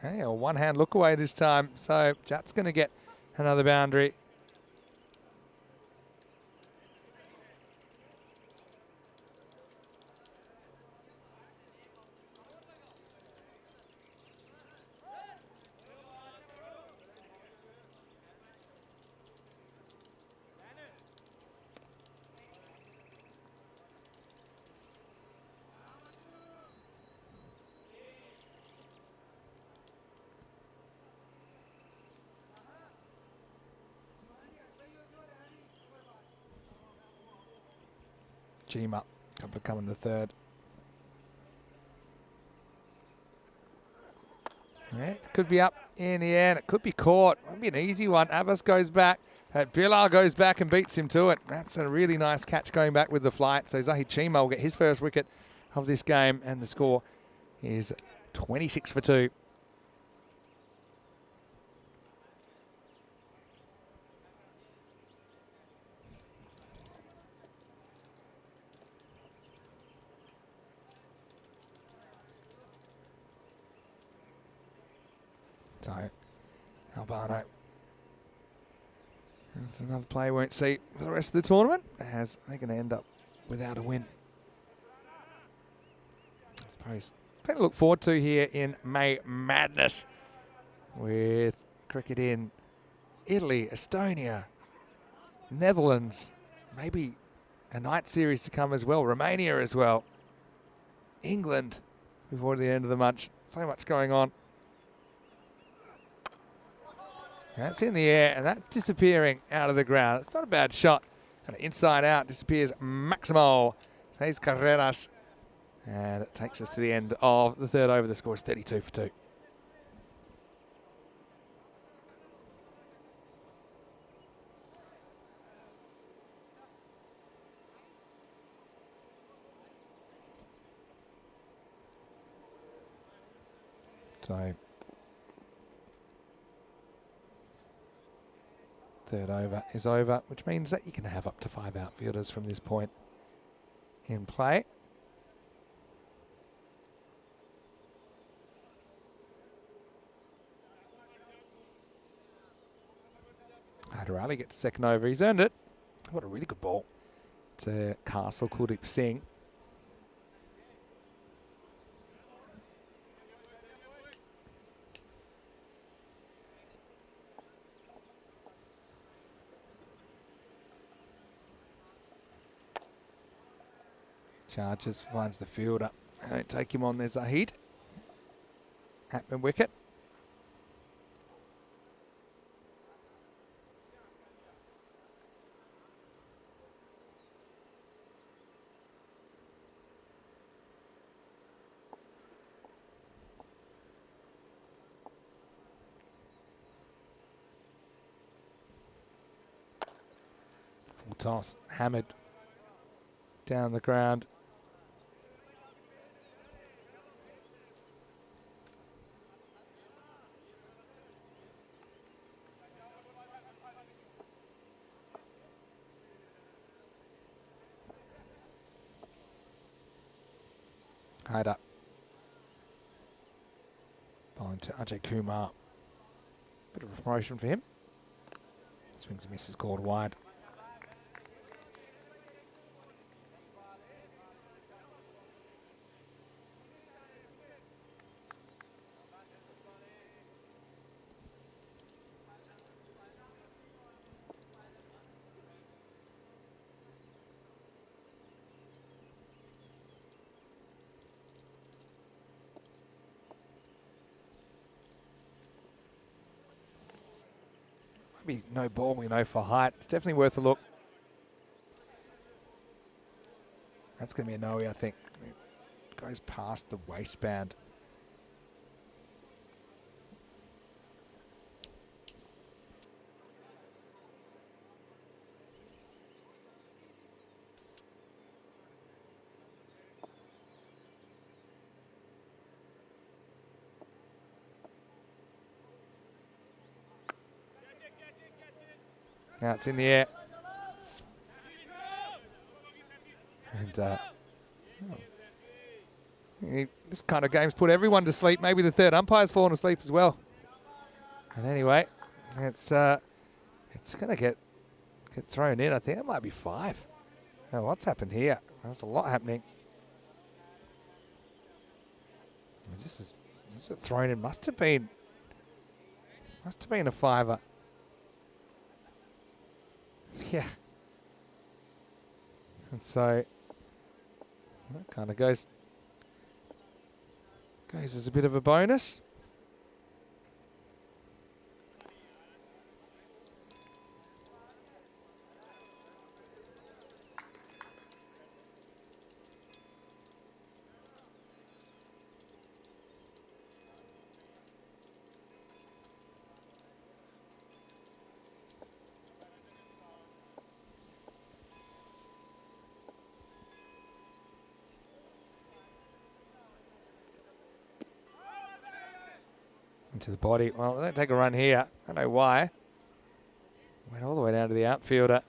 Hey, a one-hand look away this time. So Jat's going to get another boundary. Chima, couple of coming the third. Yeah, it could be up in the air, and it could be caught. Won't be an easy one. Abbas goes back. Bilal goes back and beats him to it. That's a really nice catch going back with the flight. So Zahid Chima will get his first wicket of this game, and the score is 26 for 2. So, Albano. That's another player we won't see for the rest of the tournament, as they're going to end up without a win. I suppose plenty to look forward to here in May Madness, with cricket in Italy, Estonia, Netherlands, maybe a night series to come as well, Romania as well, England before the end of the month. So much going on. That's in the air, and that's disappearing out of the ground. It's not a bad shot. Kind of inside out, disappears Maximo. Says Carreras. And it takes us to the end of the third over. The score is 32 for 2. So, third over is over, which means that you can have up to 5 outfielders from this point in play. Hadarali gets second over. He's earned it. What a really good ball to Castle Kuldeep Singh. Charges, finds the fielder. Don't take him on. There's a hit. Hatman wicket. toss. Hammered down the ground. Hide up. Bowling to Ajay Kumar. Bit of a promotion for him. Swings and misses, called wide. Maybe no ball, for height. It's definitely worth a look. That's going to be a no, I think. It goes past the waistband. Now it's in the air. And this kind of game's put everyone to sleep. Maybe the third umpire's fallen asleep as well. And anyway, it's going to get thrown in. I think it might be 5. Oh, what's happened here? There's a lot happening. This is thrown in. Must have been a 5er. Yeah. And so that kind of goes as a bit of a bonus. Into the body. Well, they don't take a run here. I don't know why. Went all the way down to the outfielder.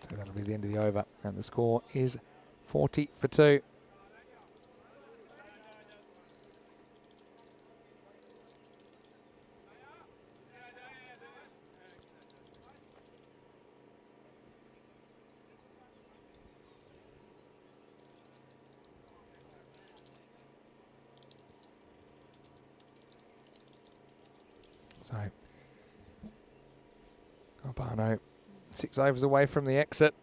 So that'll be the end of the over, and the score is 40 for 2. So, Albano 6 overs away from the exit.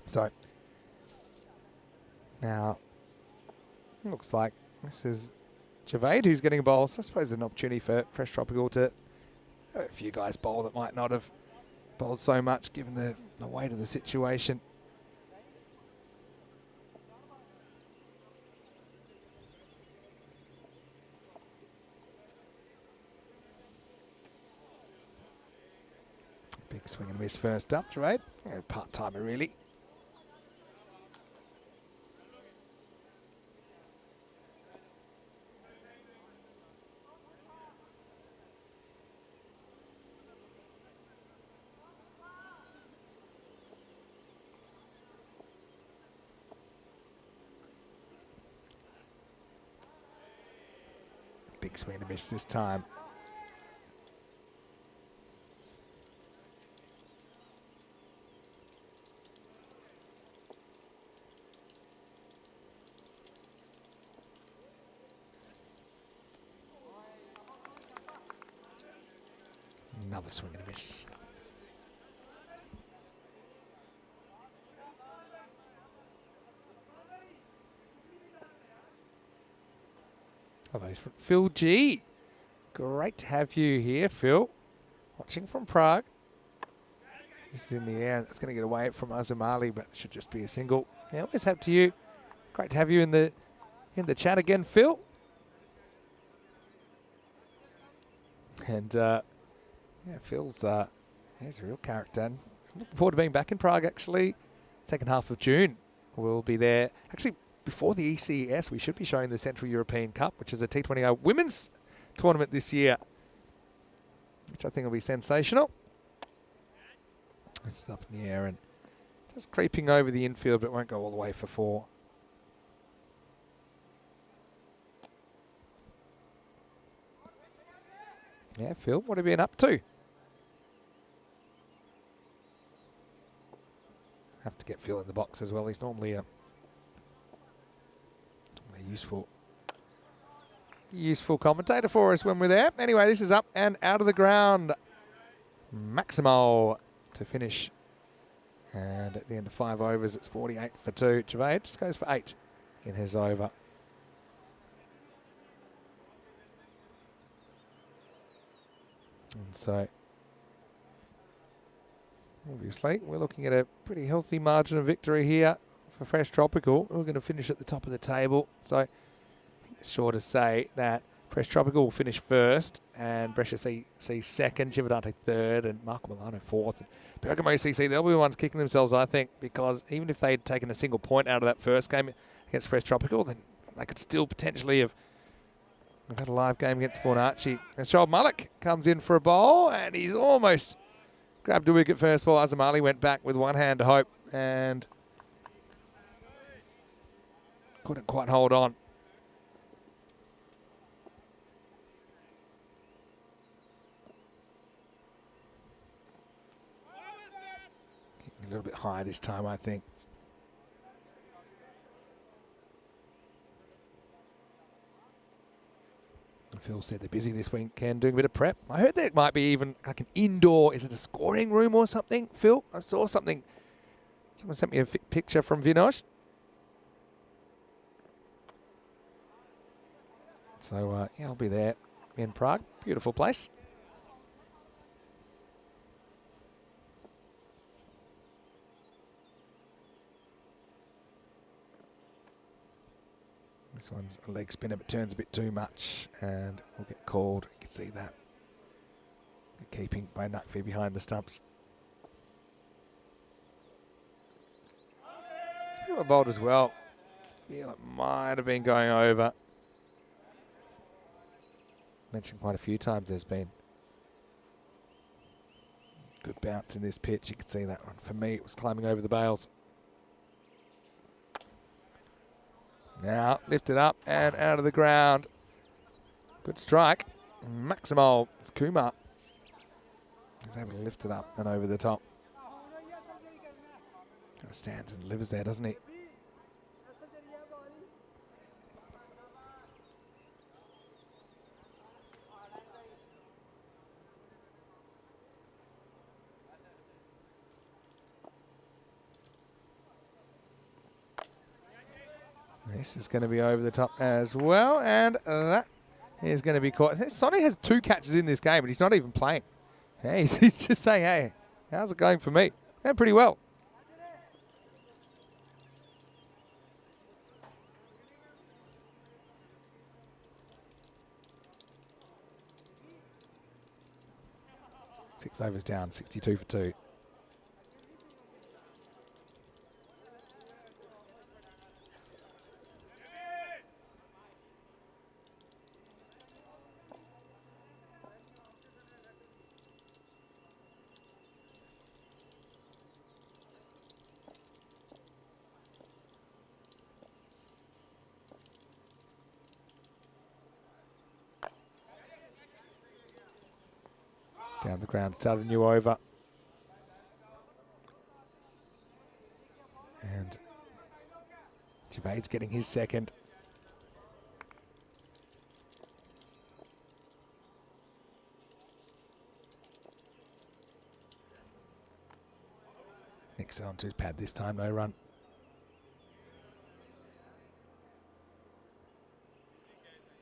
So, now, looks like this is Javade who's getting a bowl. So I suppose an opportunity for Fresh Tropical to a few guys bowl that might not have bowled so much given the weight of the situation. Big swing and miss first up, Javade. Yeah, part-timer really. Big swing and miss this time. Another swing and a miss. Hello from Phil G. Great to have you here, Phil. Watching from Prague. He's in the air. It's going to get away from Azamali, but it should just be a single. Yeah, always up to you. Great to have you in the chat again, Phil. And yeah, Phil's he's a real character. And looking forward to being back in Prague. Actually, second half of June, we'll be there. Actually, before the ECS, we should be showing the Central European Cup, which is a T20 women's tournament this year, which I think will be sensational. This is up in the air and just creeping over the infield, but won't go all the way for 4. Yeah, Phil, what have you been up to? Have to get Phil in the box as well. He's normally a useful commentator for us when we're there. Anyway, this is up and out of the ground. Maximo to finish. And at the end of 5 overs, it's 48 for 2. Gervais just goes for 8 in his over. And so, obviously, we're looking at a pretty healthy margin of victory here for Fresh Tropical. We're going to finish at the top of the table. So, I think it's sure to say that Fresh Tropical will finish first, and Brescia C second, Chivadante third, and Marco Milano fourth. Bergamo CC, they'll be the ones kicking themselves, I think, because even if they'd taken a single point out of that first game against Fresh Tropical, then they could still potentially have had a live game against Fornacci. And Shoaib Malik comes in for a bowl, and he's almost grabbed a wicket first ball. Azamali went back with one hand to hope, and couldn't quite hold on. A little bit higher this time, I think. Phil said they're busy this weekend doing a bit of prep. I heard there might be even like an indoor, is it a scoring room or something, Phil? I saw something. Someone sent me a picture from Vinoj. So, yeah, I'll be there in Prague. Beautiful place. This one's a leg spinner, but turns a bit too much and will get called. You can see that. Keeping by Nutfi behind the stumps. It's pretty well bowled as well. Feel it might have been going over. Mentioned quite a few times there's been good bounce in this pitch. You can see that one. For me, it was climbing over the bails. Now lifted up and out of the ground. Good strike. Maximo. It's Kumar. He's able to lift it up and over the top. Kind of stands and delivers there, doesn't he? This is going to be over the top as well, and that is going to be caught. Sonny has 2 catches in this game, but he's not even playing. Hey, he's just saying, hey, how's it going for me? Going pretty well. Six overs down, 62 for 2. Down the ground, start a new over. And Gervais getting his second. Sticks it onto his pad this time, no run.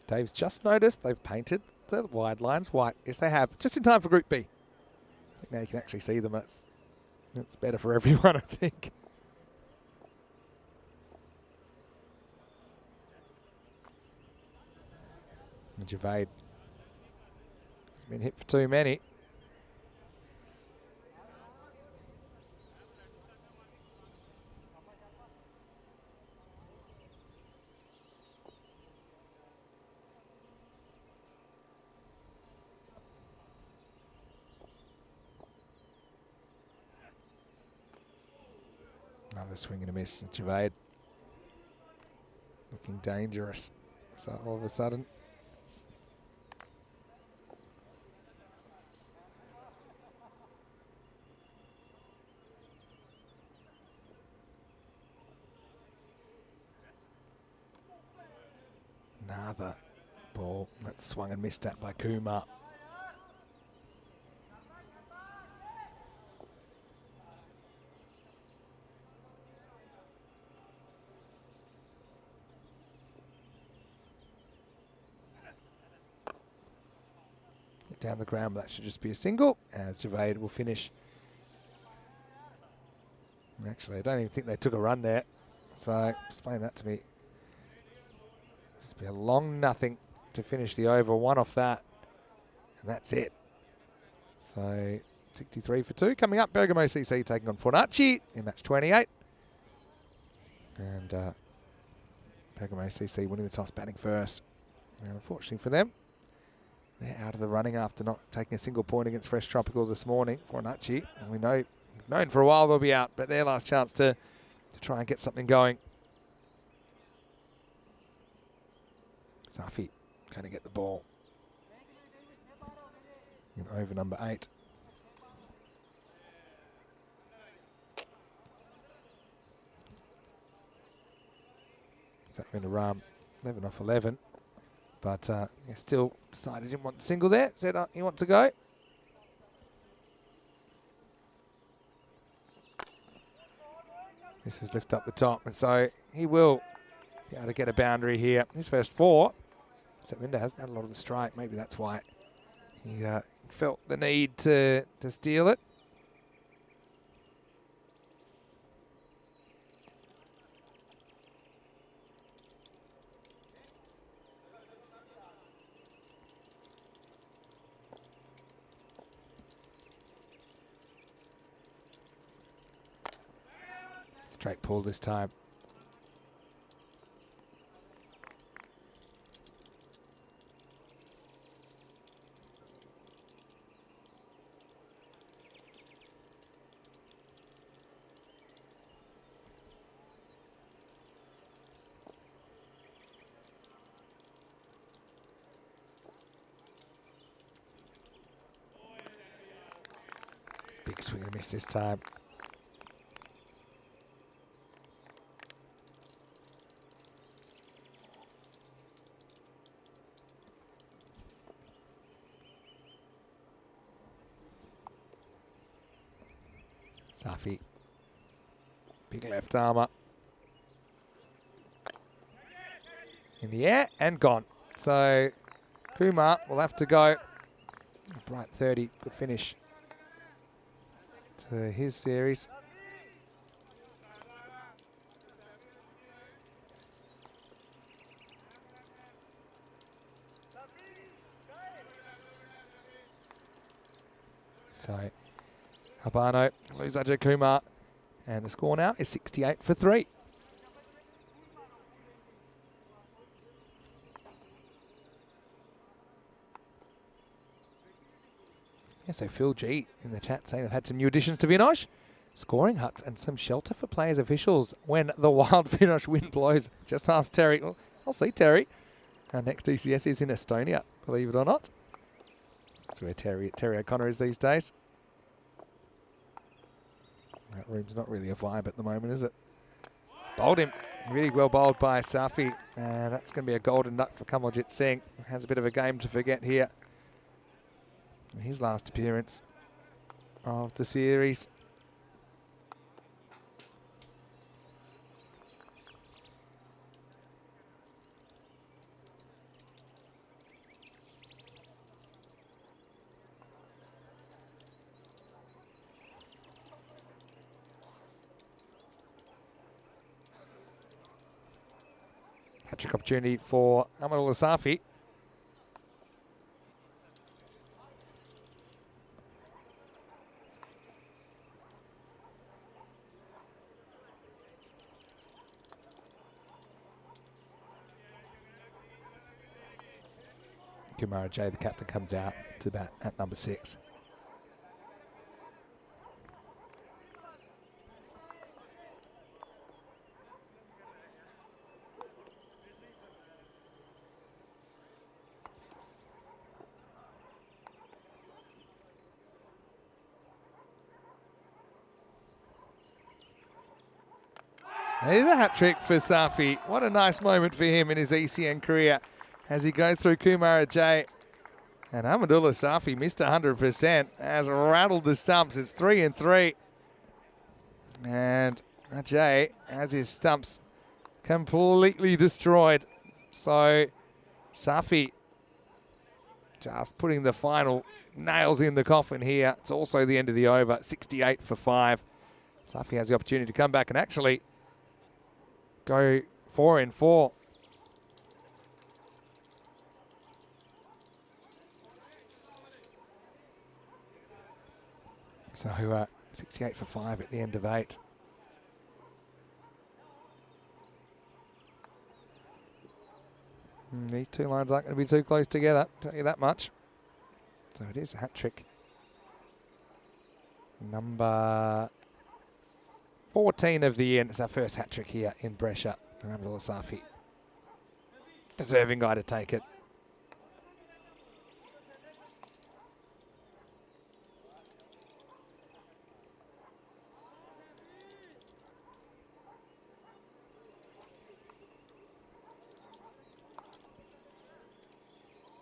Dave's just noticed they've painted the wide lines white. Yes, they have. Just in time for Group B. I think now you can actually see them. It's better for everyone, I think. And Javade has been hit for too many. Another swing and a miss. Javade looking dangerous. So all of a sudden. Another ball that's swung and missed at by Kumar. Down the ground, but that should just be a single, as Javade will finish. Actually, I don't even think they took a run there, so explain that to me. This will be a long nothing to finish the over, one off that, and that's it. So 63 for 2. Coming up, Bergamo CC taking on Fornaci in match 28. And Bergamo CC winning the toss, batting first. And unfortunately for them, they're out of the running after not taking a single point against Fresh Tropical this morning. Fornaci, and we've known for a while they'll be out, but their last chance to try and get something going. Safi going to get the ball. In over number 8. Is that going to run 11 off 11? But he still decided he didn't want the single there. Said he wants to go. This is lift up the top, and so he will be able to get a boundary here. His first 4. Satvinda hasn't had a lot of the strike. Maybe that's why he felt the need to steal it. Straight pull this time. Big swing and a miss this time. Safi, big left armour. In the air and gone. So Kumar will have to go. Bright 30, good finish to his series. So Habano, lose Ajay Kumar, and the score now is 68 for 3. Yeah, so Phil G in the chat saying they've had some new additions to Vinosh. Scoring huts and some shelter for players officials when the wild Vinosh wind blows. Just ask Terry. Well, I'll see Terry. Our next ECS is in Estonia, believe it or not. That's where Terry O'Connor is these days. That room's not really a vibe at the moment, is it? Bowled him. Really well bowled by Safi. And that's going to be a golden nut for Kamaljit Singh. Has a bit of a game to forget here. His last appearance of the series. Hat-trick opportunity for Amadou Safi. Kumara J, the captain, comes out to bat at number 6. There's a hat-trick for Safi. What a nice moment for him in his ECN career as he goes through Kumara J. And Amadullah Safi missed 100%, has rattled the stumps. It's 3-3. And Ajay has his stumps completely destroyed. So Safi just putting the final nails in the coffin here. It's also the end of the over, 68 for 5. Safi has the opportunity to come back and actually go 4-4. So 68 for 5 at the end of 8. These two lines aren't going to be too close together, I'll tell you that much. So it is a hat-trick. Number 14 of the year, and it's our first hat-trick here in Brescia. Amadullah Safi, deserving guy to take it.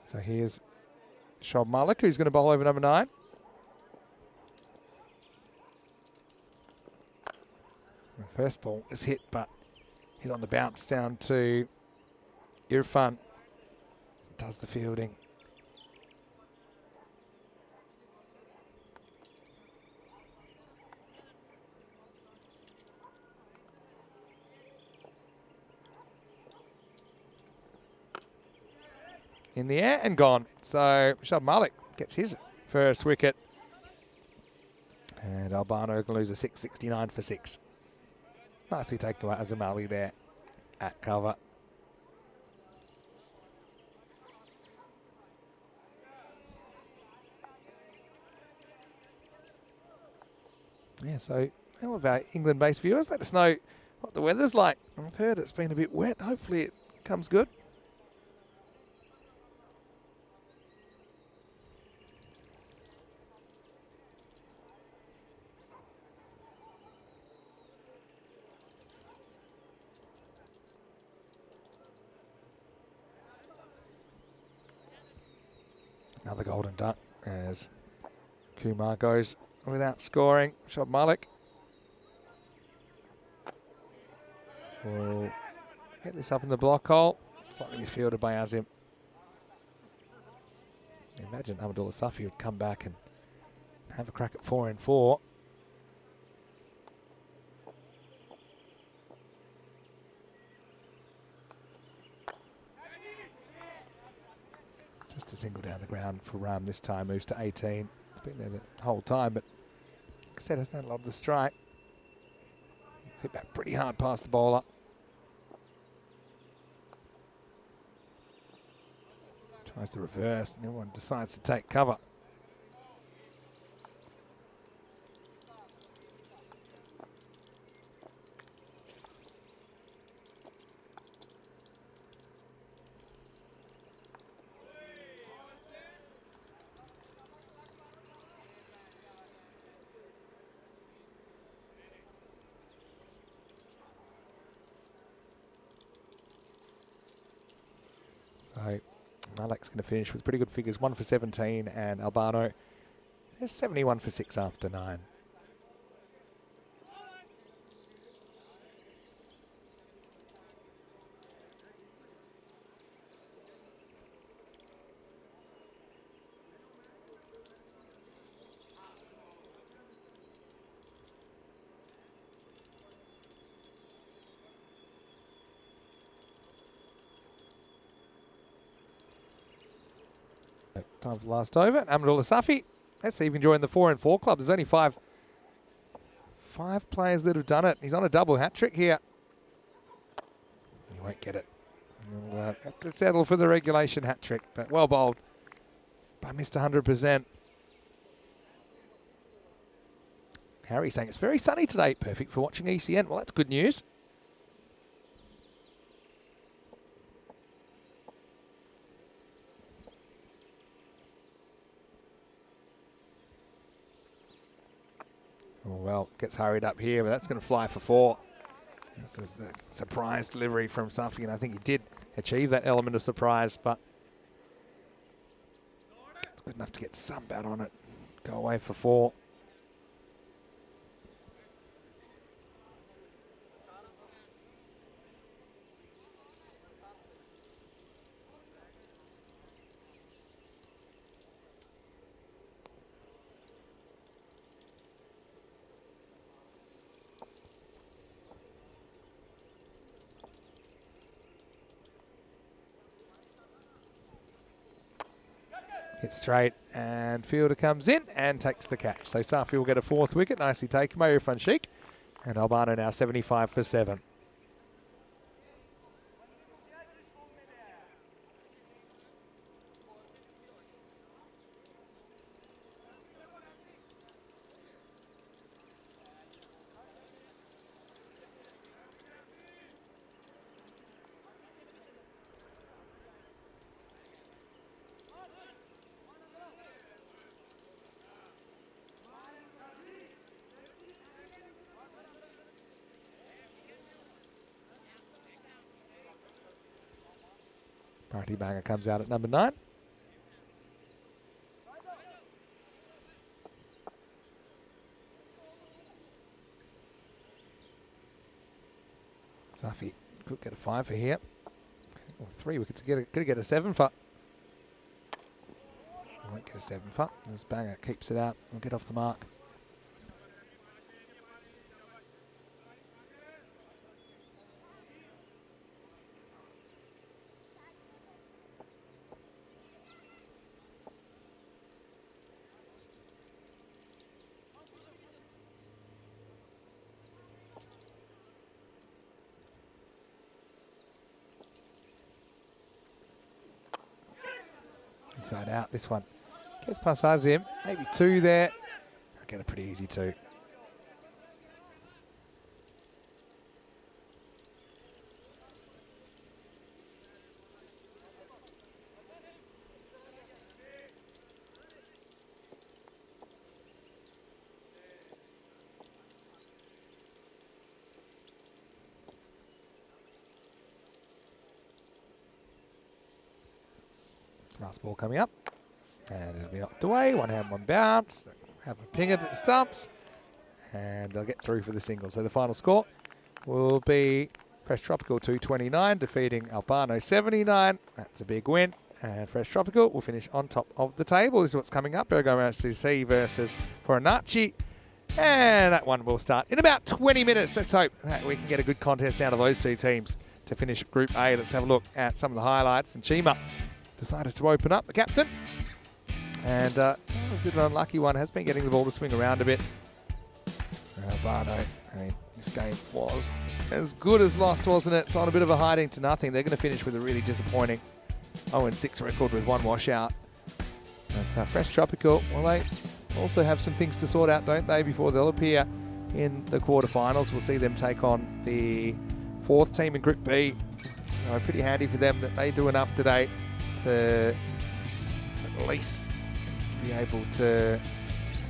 So here's Shoaib Malik, who's going to bowl over number 9. The first ball is hit, but hit on the bounce down to Irfan. Does the fielding. In the air and gone. So Shoaib Malik gets his first wicket. And Albano can lose a 669 for 6. Nicely taken by Azamali there at cover. Yeah, so how about England-based viewers? Let us know what the weather's like. I've heard it's been a bit wet. Hopefully it comes good. Another golden duck as Kumar goes without scoring. Shoaib Malik will get this up in the block hole. Slightly fielded by Azim. Imagine Amadullah Safi would come back and have a crack at 4-4. Just a single down the ground for Ram this time, moves to 18. It's been there the whole time, but like I said, it's not a lot of the strike. Hit that pretty hard past the bowler. Tries the reverse, and everyone decides to take cover. So Malik's going to finish with pretty good figures, 1 for 17, and Albano is 71 for 6 after 9. Time for the last over. Amadullah Safi. Let's see if he can join the 4 and 4 club. There's only five players that have done it. He's on a double hat trick here. He won't get it. He'll have to settle for the regulation hat trick, but well bowled by Mr. 100%. Harry saying it's very sunny today. Perfect for watching ECN. Well, that's good news. Oh, well, gets hurried up here, but that's going to fly for 4. This is the surprise delivery from Safi, and I think he did achieve that element of surprise, but it's good enough to get some bat on it. Go away for 4. Hits straight, and fielder comes in and takes the catch. So Safi will get a 4th wicket. Nicely taken by Irfan Sheikh. And Albano now 75 for 7. Party Banger comes out at number 9. Safi could get a 5 for here. Or 3 wickets. Could get a 7 for. Won't get a 7 for. This Banger keeps it out. We'll get off the mark. Inside out, this one gets past Azim, maybe 2 there. I'll get a pretty easy 2. Last ball coming up, and it'll be knocked away. 1 hand, 1 bounce. Have a ping at the stumps, and they'll get through for the single. So the final score will be Fresh Tropical 229 defeating Albano 79. That's a big win, and Fresh Tropical will finish on top of the table. This is what's coming up. Bergamo SCC versus Foranachi, and that one will start in about 20 minutes. Let's hope that we can get a good contest out of those 2 teams to finish Group A. Let's have a look at some of the highlights. And Chima decided to open up, the captain, and a bit of an unlucky one, has been getting the ball to swing around a bit. Albano, I mean, this game was as good as lost, wasn't it? It's on a bit of a hiding to nothing. They're going to finish with a really disappointing 0-6 record with 1 washout. But Fresh Tropical, well, they also have some things to sort out, don't they, before they'll appear in the quarterfinals. We'll see them take on the 4th team in Group B. So pretty handy for them that they do enough today to at least be able to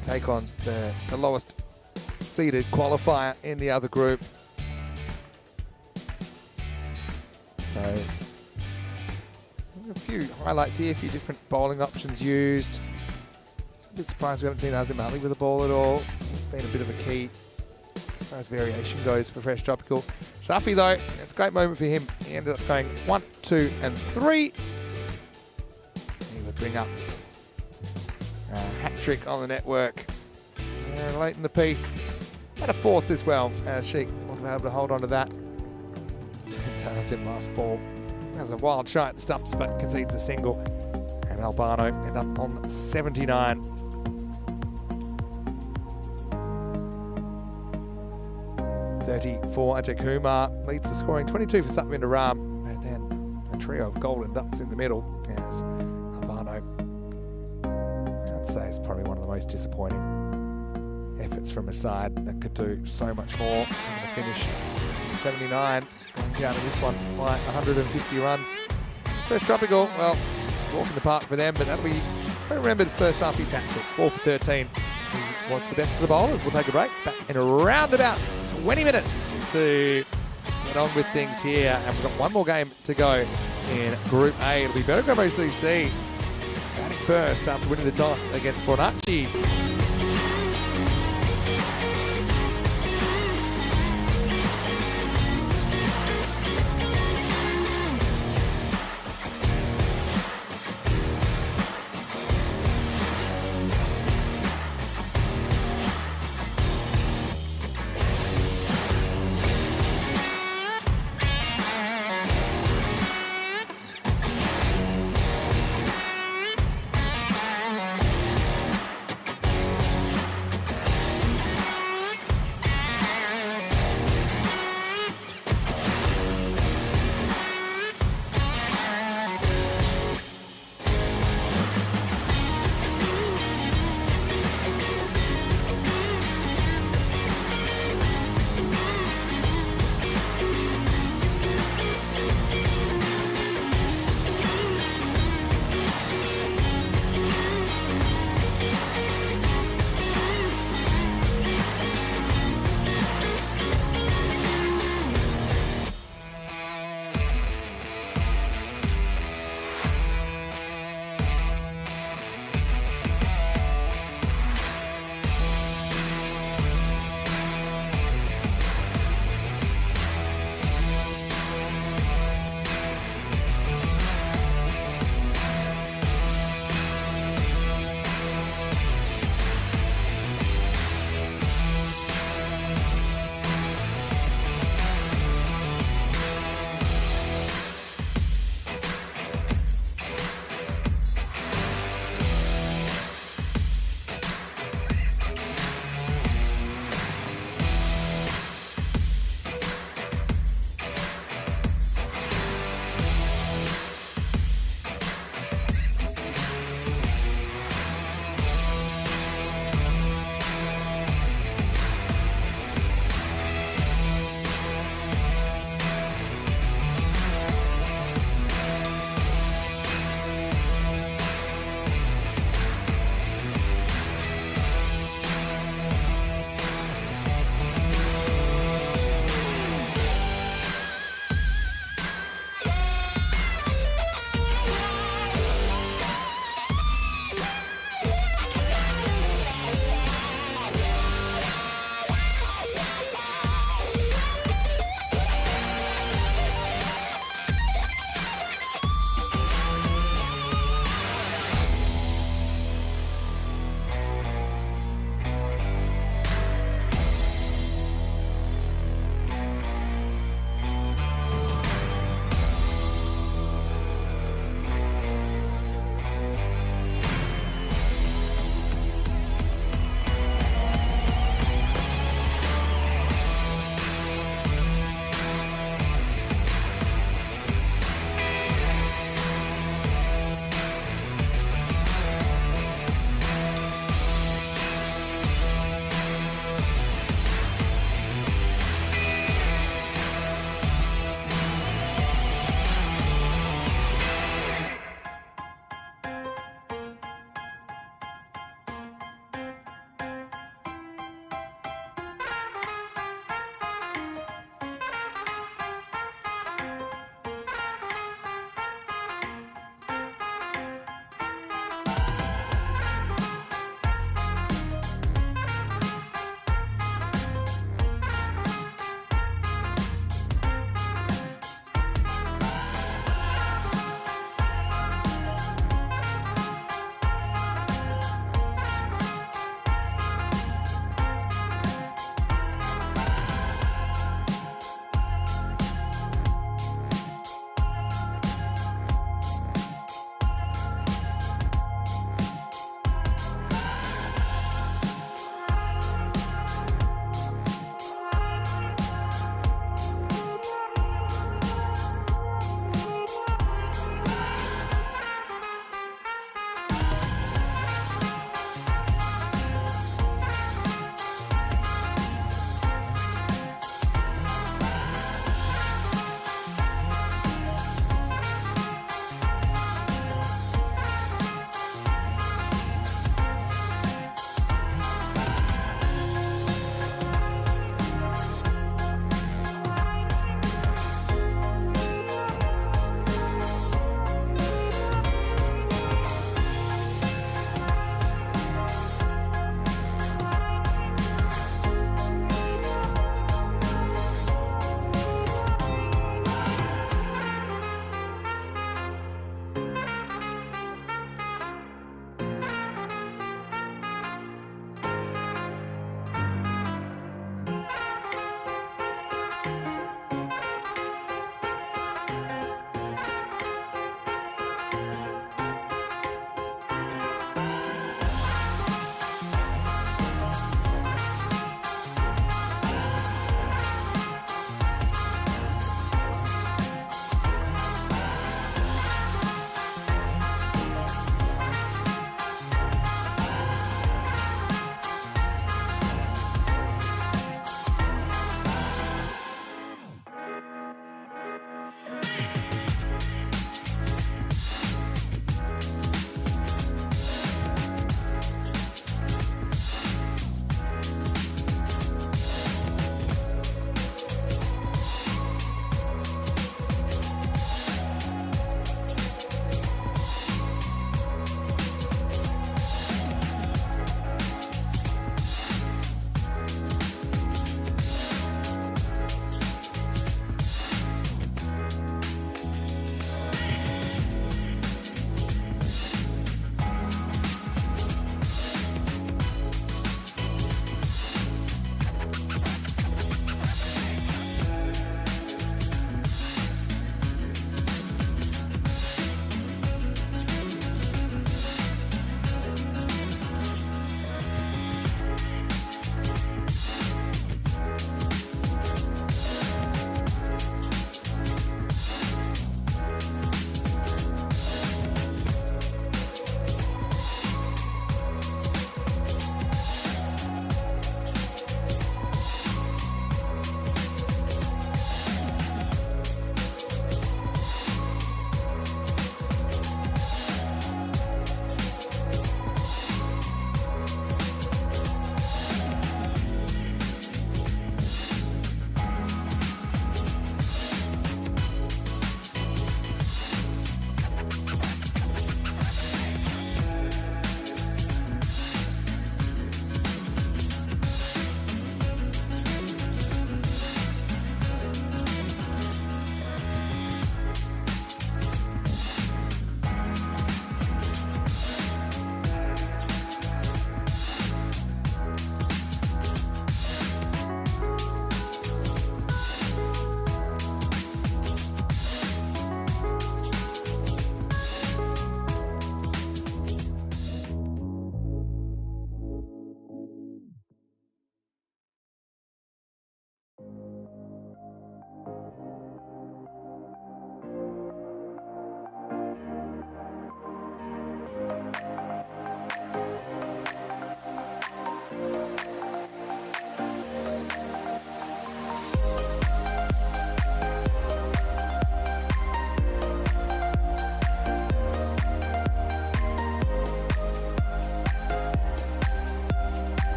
take on the lowest seeded qualifier in the other group. So a few highlights here, a few different bowling options used. Just a bit surprised we haven't seen Azim Ali with the ball at all. He's been a bit of a key as far as variation goes for Fresh Tropical. Safi though, it's a great moment for him. He ended up going 1, 2 and 3. Bring up a hat trick on the network late in the piece, and a 4th as well, as Sheikh will be able to hold on to that. Azim last ball has a wild shot at the stumps but concedes a single, And Albano end up on 79. For Ajay Kumar leads the scoring, 22 for Satvinder Ram, and then a trio of golden ducks in the middle as Albano, I'd say, is probably one of the most disappointing efforts from a side that could do so much more. And the finish 79, going down in this one by 150 runs. First tropical, well, walk in the park for them, but that'll be remembered first half his hat-trick, 4 for 13. He was the best of the bowlers. We'll take a break. Back in around about 20 minutes to get on with things here. And we've got one more game to go in Group A. It'll be Bergamo CC batting first after winning the toss against Fornaci.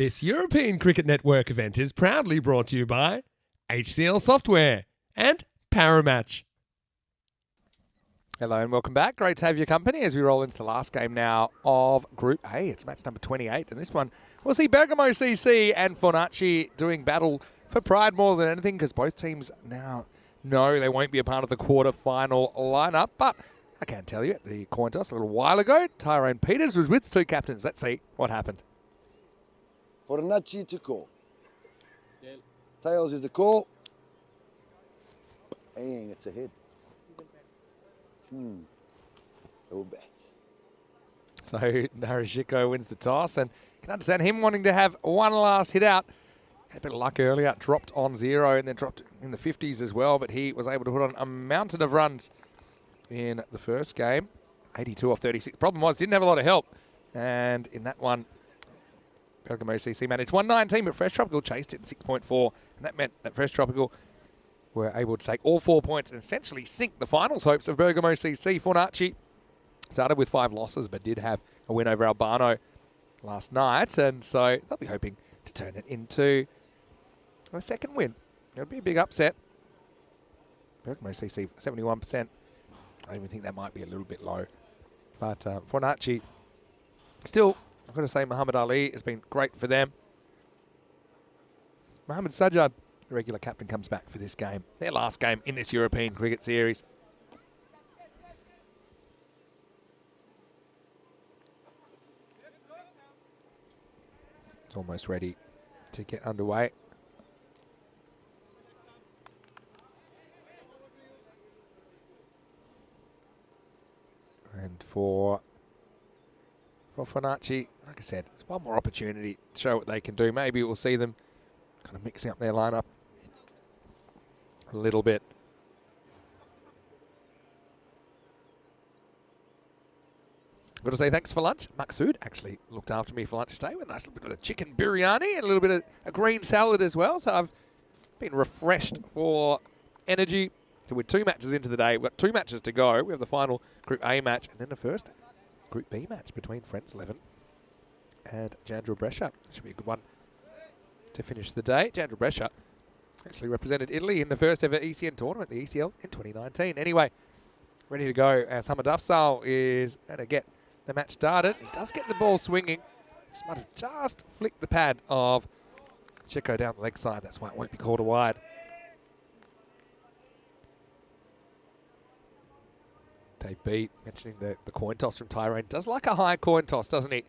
This European Cricket Network event is proudly brought to you by HCL Software and Paramatch. Hello and welcome back. Great to have your company as we roll into the last game now of Group A. It's match number 28, and this one we'll see Bergamo CC and Fornaci doing battle for pride more than anything, because both teams now know they won't be a part of the quarter-final lineup. But I can tell you, at the coin toss a little while ago, Tyrone Peters was with two captains. Let's see what happened. Fornaci to call. Tail. Tails is the call. Bang, it's a hit. No bet. So Narashiko wins the toss, and you can understand him wanting to have one last hit out. Had a bit of luck earlier, dropped on 0 and then dropped in the 50s as well, but he was able to put on a mountain of runs in the first game. 82 off 36. Problem was, didn't have a lot of help. And in that one, Bergamo CC managed 119, but Fresh Tropical chased it in 6.4. And that meant that Fresh Tropical were able to take all 4 points and essentially sink the finals hopes of Bergamo CC. Fornaci started with 5 losses, but did have a win over Albano last night. And so they'll be hoping to turn it into a second win. It'll be a big upset. Bergamo CC 71%. I even think that might be a little bit low. But Fornaci, still, I've got to say Muhammad Ali has been great for them. Mohammad Sajjad, the regular captain, comes back for this game. Their last game in this European Cricket Series. It's almost ready to get underway. And for Fornaci, like I said, it's one more opportunity to show what they can do. Maybe we'll see them kind of mixing up their lineup a little bit. Got to say thanks for lunch. Maksud actually looked after me for lunch today with a nice little bit of chicken biryani and a little bit of a green salad as well. So I've been refreshed for energy. So we're 2 matches into the day. We've got 2 matches to go. We have the final Group A match and then the first Group B match between Friends 11 and Jandrel Brescia. Should be a good one to finish the day. Jandrel Brescia actually represented Italy in the first ever ECN tournament, the ECL, in 2019. Anyway, ready to go as Hamad Afzal is going to get the match started. He does get the ball swinging. Just might have just flicked the pad of Chico down the leg side. That's why it won't be called a wide. Dave B mentioning the coin toss from Tyrone. Does like a high coin toss, doesn't he?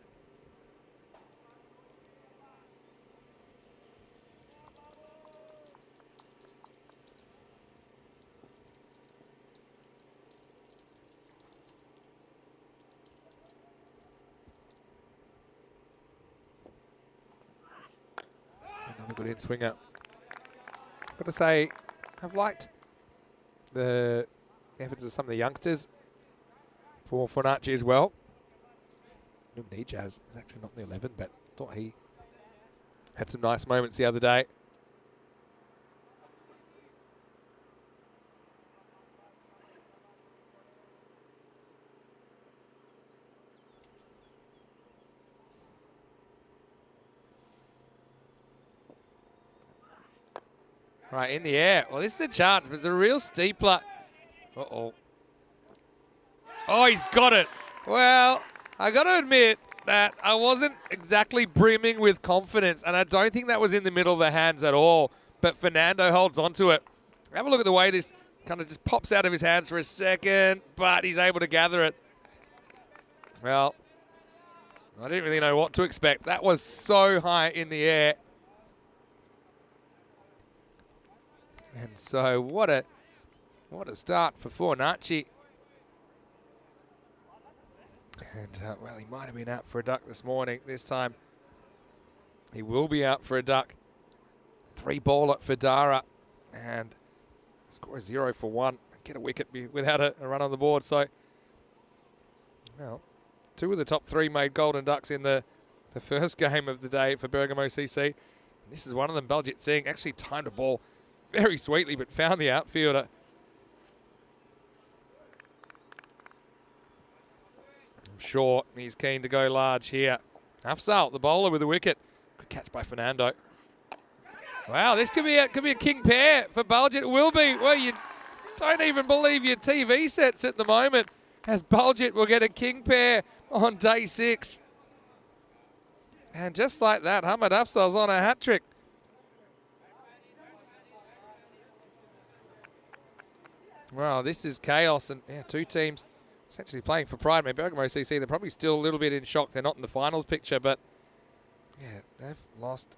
Another good in-swinger. Got to say, I've liked the efforts of some of the youngsters for Fornaci as well. Nijaz is actually not in the 11, but thought he had some nice moments the other day. Right, in the air. Well, this is a chance, but it's a real steepler. Uh-oh. Oh, he's got it. Well, I got to admit that I wasn't exactly brimming with confidence, and I don't think that was in the middle of the hands at all. But Fernando holds onto it. Have a look at the way this kind of just pops out of his hands for a second, but he's able to gather it. Well, I didn't really know what to expect. That was so high in the air. And so what a start for Fornaci. And, well, he might have been out for a duck this morning. This time he will be out for a duck. 3-baller for Dara. And score is 0 for 1. Get a wicket without a run on the board. So, well, 2 of the top 3 made golden ducks in the first game of the day for Bergamo CC. And this is one of them. Baljit Singh actually timed a ball very sweetly, but found the outfielder. I'm sure he's keen to go large here. Afzal, the bowler with a wicket. Good catch by Fernando. Wow, this could be a king pair for Bulgett. It will be. Well, you don't even believe your TV sets at the moment, as Bulgett will get a king pair on day 6. And just like that, Hamid Afzal's on a hat-trick. Well, this is chaos, and yeah, 2 teams essentially playing for pride. I mean, Bergamo CC, they're probably still a little bit in shock. They're not in the finals picture, but yeah, they've lost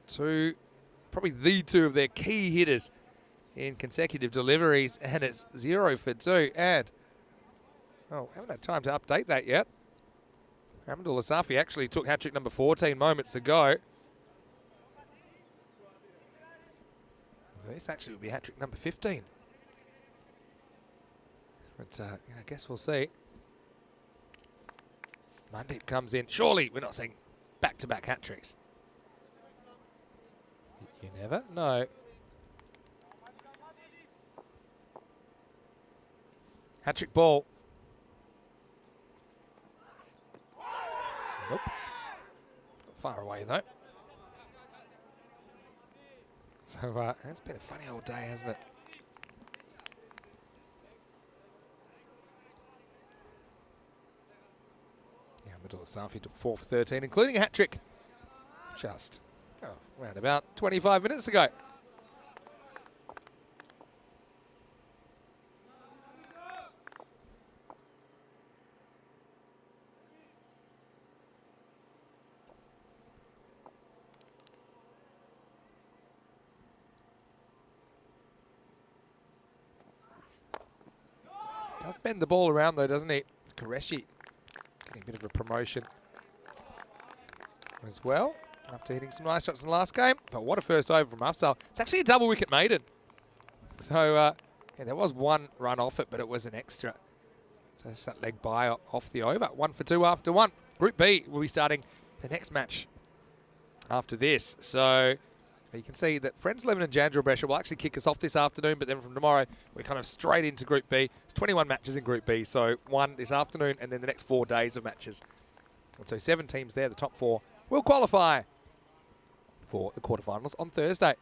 2, probably the 2 of their key hitters in consecutive deliveries, and it's 0 for 2. And, oh, haven't had time to update that yet. Hamidul Asafi actually took hat-trick number 14 moments ago. This actually will be hat-trick number 15. But yeah, I guess we'll see. Mandeep comes in. Surely we're not seeing back-to-back hat-tricks. You never know. Hat-trick ball. Nope. Not far away though. So it's been a funny old day, hasn't it? Middle of Safi took 4 for 13, including a hat-trick just around about 25 minutes ago. Does bend the ball around though, doesn't he? Qureshi. A bit of a promotion as well after hitting some nice shots in the last game. But what a first over from Afzal. It's actually a double wicket maiden. So, yeah, there was 1 run off it, but it was an extra. So just that leg by off the over. 1 for 2 after 1. Group B will be starting the next match after this. So you can see that Friends 11 and Jandra Brescia will actually kick us off this afternoon, but then from tomorrow we're kind of straight into Group B. It's 21 matches in Group B, so 1 this afternoon and then the next 4 days of matches. And so 7 teams there, the top 4 will qualify for the quarterfinals on Thursday.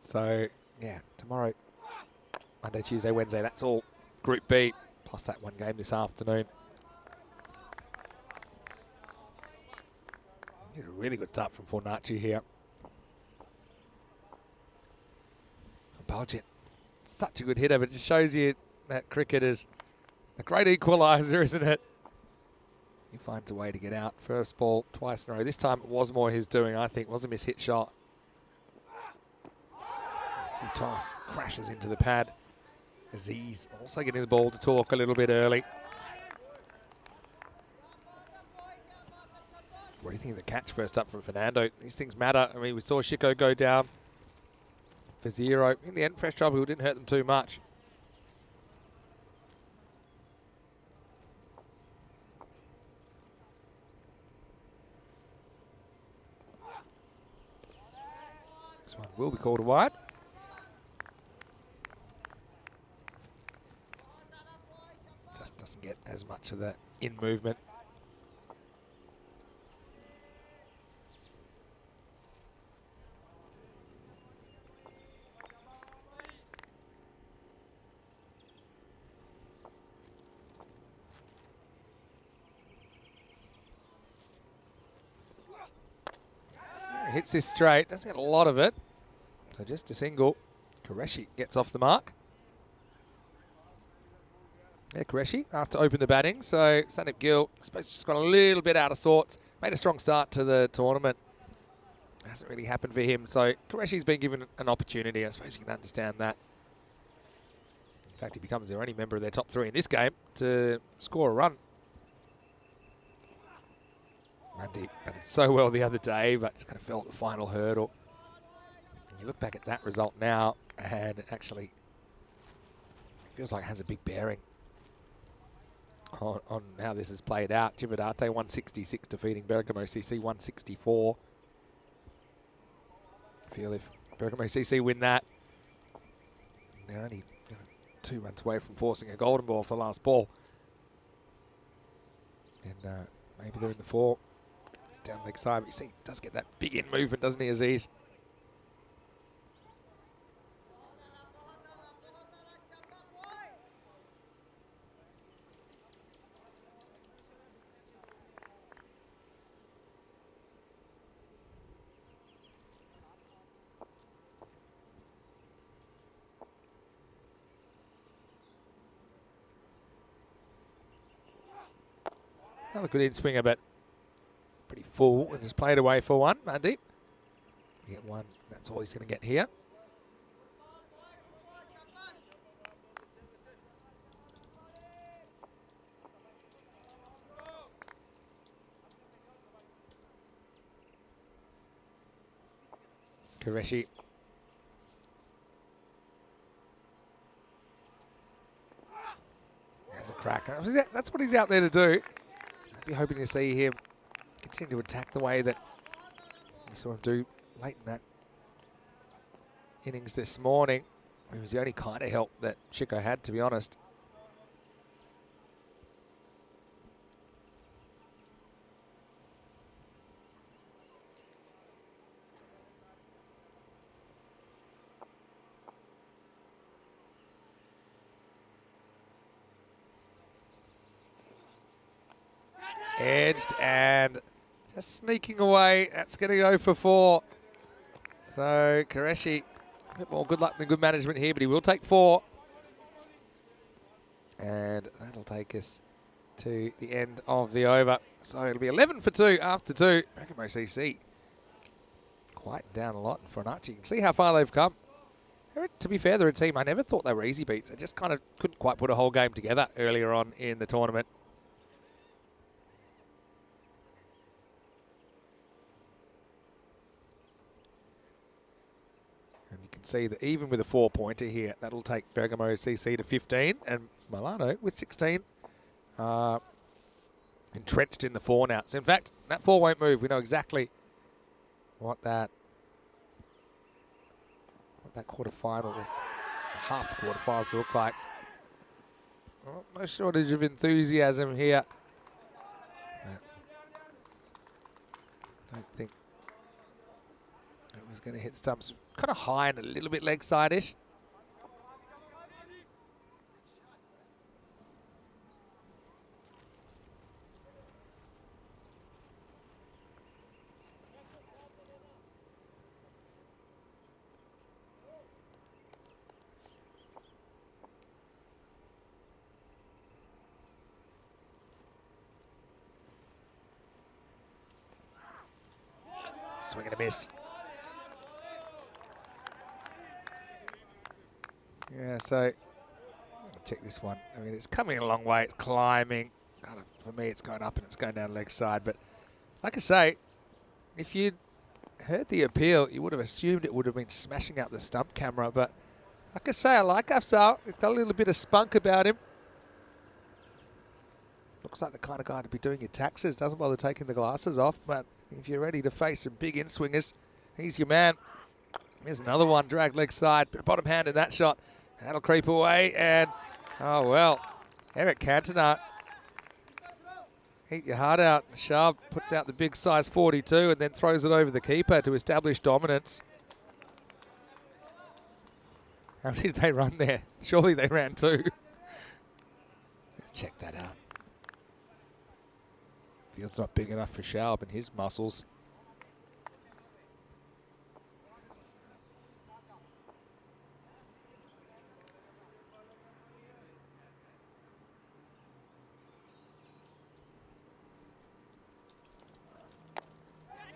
So, yeah, tomorrow, Monday, Tuesday, Wednesday, that's all Group B. Plus that 1 game this afternoon. A really good start from Fornaci here. Bulgett, such a good hitter, but it just shows you that cricket is a great equaliser, isn't it? He finds a way to get out. First ball, twice in a row. This time it was more his doing, I think. It was a mishit shot. Toss crashes into the pad. Aziz also getting the ball to talk a little bit early. What do you think of the catch first up from Fernando? These things matter. I mean, we saw Chico go down for 0. In the end, fresh trouble didn't hurt them too much. This one will be called a wide. Doesn't get as much of that in movement. Hits this straight, doesn't get a lot of it. So just a single. Qureshi gets off the mark. Yeah, Qureshi asked to open the batting, so Sandeep Gill, I suppose, just got a little bit out of sorts. Made a strong start to the tournament. Hasn't really happened for him, so Qureshi's been given an opportunity. I suppose you can understand that. In fact, he becomes the only member of their top 3 in this game to score a run. Mandeep batted so well the other day, but just kind of fell at the final hurdle. And you look back at that result now, and it actually feels like it has a big bearing on how this has played out. Jivadate 166 defeating Bergamo CC 164. I feel if Bergamo CC win that, they're only 2 runs away from forcing a golden ball for the last ball. And maybe they're in the 4. He's down leg side, but you see, he does get that big in movement, doesn't he, Aziz? Another good in-swinger, but pretty full, and just played away for one. Mandeep. You get one, that's all he's going to get here. Qureshi. There's a crack. That's what he's out there to do. I'd be hoping to see him continue to attack the way that we saw him do late in that innings this morning. It was the only kind of help that Chico had, to be honest. Edged and just sneaking away. That's going to go for 4. So Qureshi, a bit more good luck than good management here, but he will take 4. And that'll take us to the end of the over. So it'll be 11 for 2 after 2. Bergamo CC quieting down a lot for an Archie. You can see how far they've come. To be fair, they're a team I never thought they were easy beats. They just kind of couldn't quite put a whole game together earlier on in the tournament. And you can see that even with a 4-pointer here, that'll take Bergamo CC to 15, and Milano with 16 entrenched in the 4 now. So in fact, that 4 won't move. We know exactly what that quarterfinal, half the quarterfinals look like. Well, no shortage of enthusiasm here. Don't think it was going to hit stumps. Kind of high and a little bit leg side-ish. Swing and a miss. Yeah, so check this one. I mean, it's coming a long way. It's climbing. Kind of, for me, it's going up and it's going down leg side. But like I say, if you'd heard the appeal, you would have assumed it would have been smashing out the stump camera. But like I say, I like Afzal. He's got a little bit of spunk about him. Looks like the kind of guy to be doing your taxes. Doesn't bother taking the glasses off. But if you're ready to face some big in-swingers, he's your man. Here's another one, dragged leg side, but bottom hand in that shot. That'll creep away, and oh well. Eric Cantona, eat your heart out. Sharp puts out the big size 42 and then throws it over the keeper to establish dominance. How many did they run there? Surely they ran 2. Check that out. Field's not big enough for Sharp and his muscles.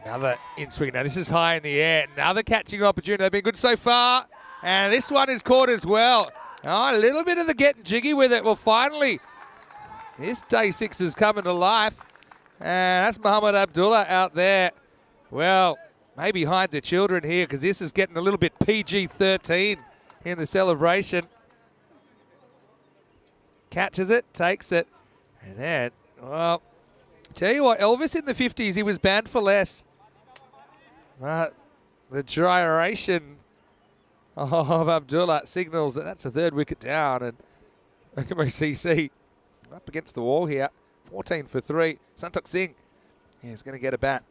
Another in-swing. Now this is high in the air. Another catching opportunity. They've been good so far. And this one is caught as well. Oh, a little bit of the getting jiggy with it. Well, finally, this day 6 is coming to life. And that's Muhammad Abdullah out there. Well, maybe hide the children here because this is getting a little bit PG-13 in the celebration. Catches it, takes it. And then, well, tell you what, Elvis in the 50s, he was banned for less. But the gyration of Abdullah signals that that's a third wicket down, and Bergamo CC up against the wall here. 14 for 3. Santok Singh is going to get a bat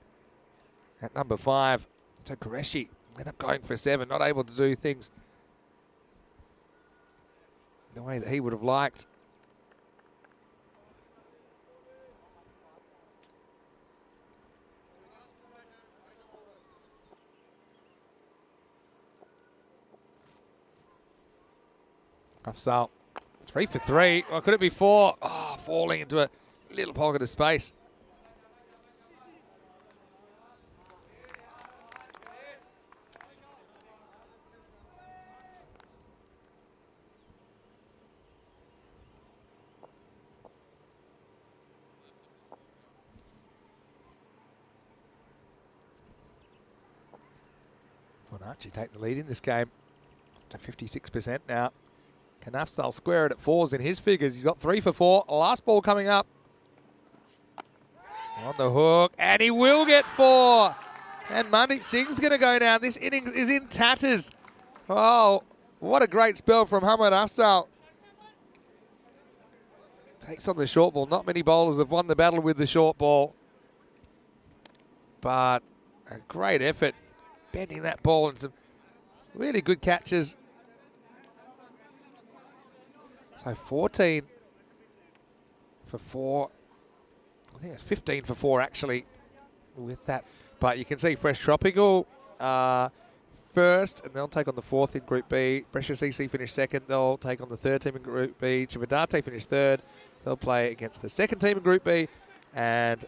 at number 5. So Qureshi ended up going for 7, not able to do things the way that he would have liked. Afzal, 3 for 3. Or could it be 4? Oh, falling into a little pocket of space. Archie take the lead in this game to 56% now. Can Afzal square it at 4s in his figures? He's got 3 for 4. Last ball coming up. On the hook, and he will get 4. And Mandeep Singh's going to go down. This innings is in tatters. Oh, what a great spell from Hamad Afzal. Takes on the short ball. Not many bowlers have won the battle with the short ball. But a great effort. Bending that ball and some really good catches. So 14 for 4. I think it's 15 for 4 actually with that. But you can see Fresh Tropical first, and they'll take on the 4th in Group B. Brescia CC finished 2nd. They'll take on the 3rd team in Group B. Chivadate finished 3rd. They'll play against the 2nd team in Group B. And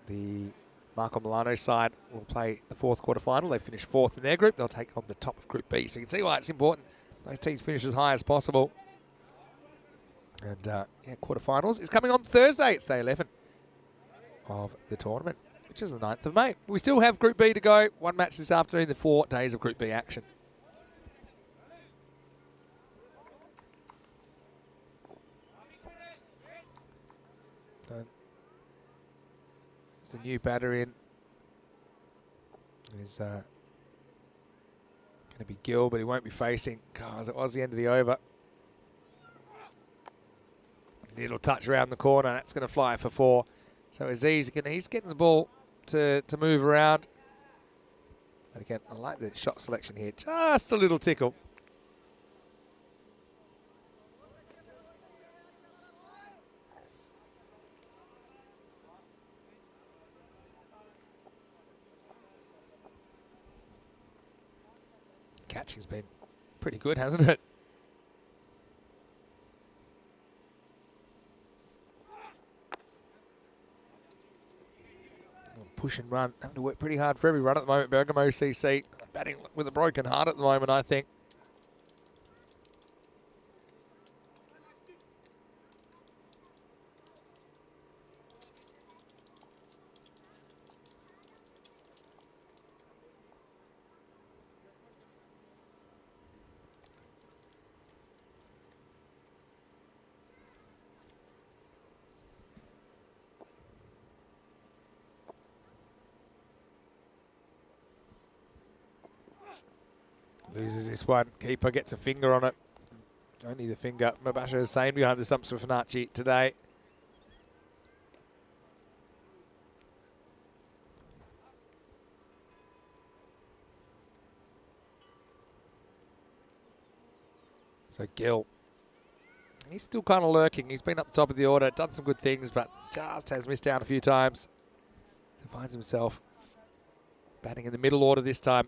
the Marco Milano side will play the 4th quarterfinal. They finished 4th in their group. They'll take on the top of Group B. So you can see why it's important those teams finish as high as possible. And yeah, quarterfinals is coming on Thursday. It's day 11 of the tournament, which is the 9th of May. We still have Group B to go. 1 match this afternoon, the 4 days of Group B action. There's a new batter in. There's going to be Gill, but he won't be facing because it was the end of the over. Little touch around the corner. That's going to fly for 4. So Aziz, he's getting the ball to move around. But again, I like the shot selection here. Just a little tickle. Catching's been pretty good, hasn't it? Push and run. Having to work pretty hard for every run at the moment. Bergamo CC batting with a broken heart at the moment, I think. Loses this one. Keeper gets a finger on it. Only the finger. Mubasher Hussain behind the stumps for Fanachi today. So Gill, he's still kind of lurking. He's been up top of the order, done some good things, but just has missed out a few times. So finds himself batting in the middle order this time.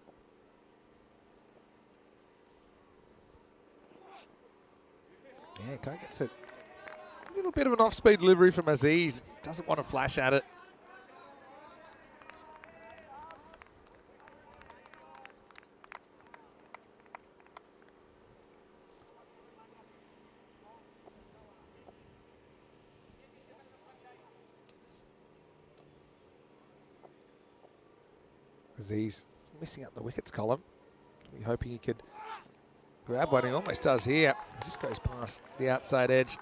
Yeah, Guy gets a little bit of an off-speed delivery from Aziz. Doesn't want to flash at it. Aziz missing out the wickets column. We're hoping he could grab one. He almost does here. This goes past the outside edge.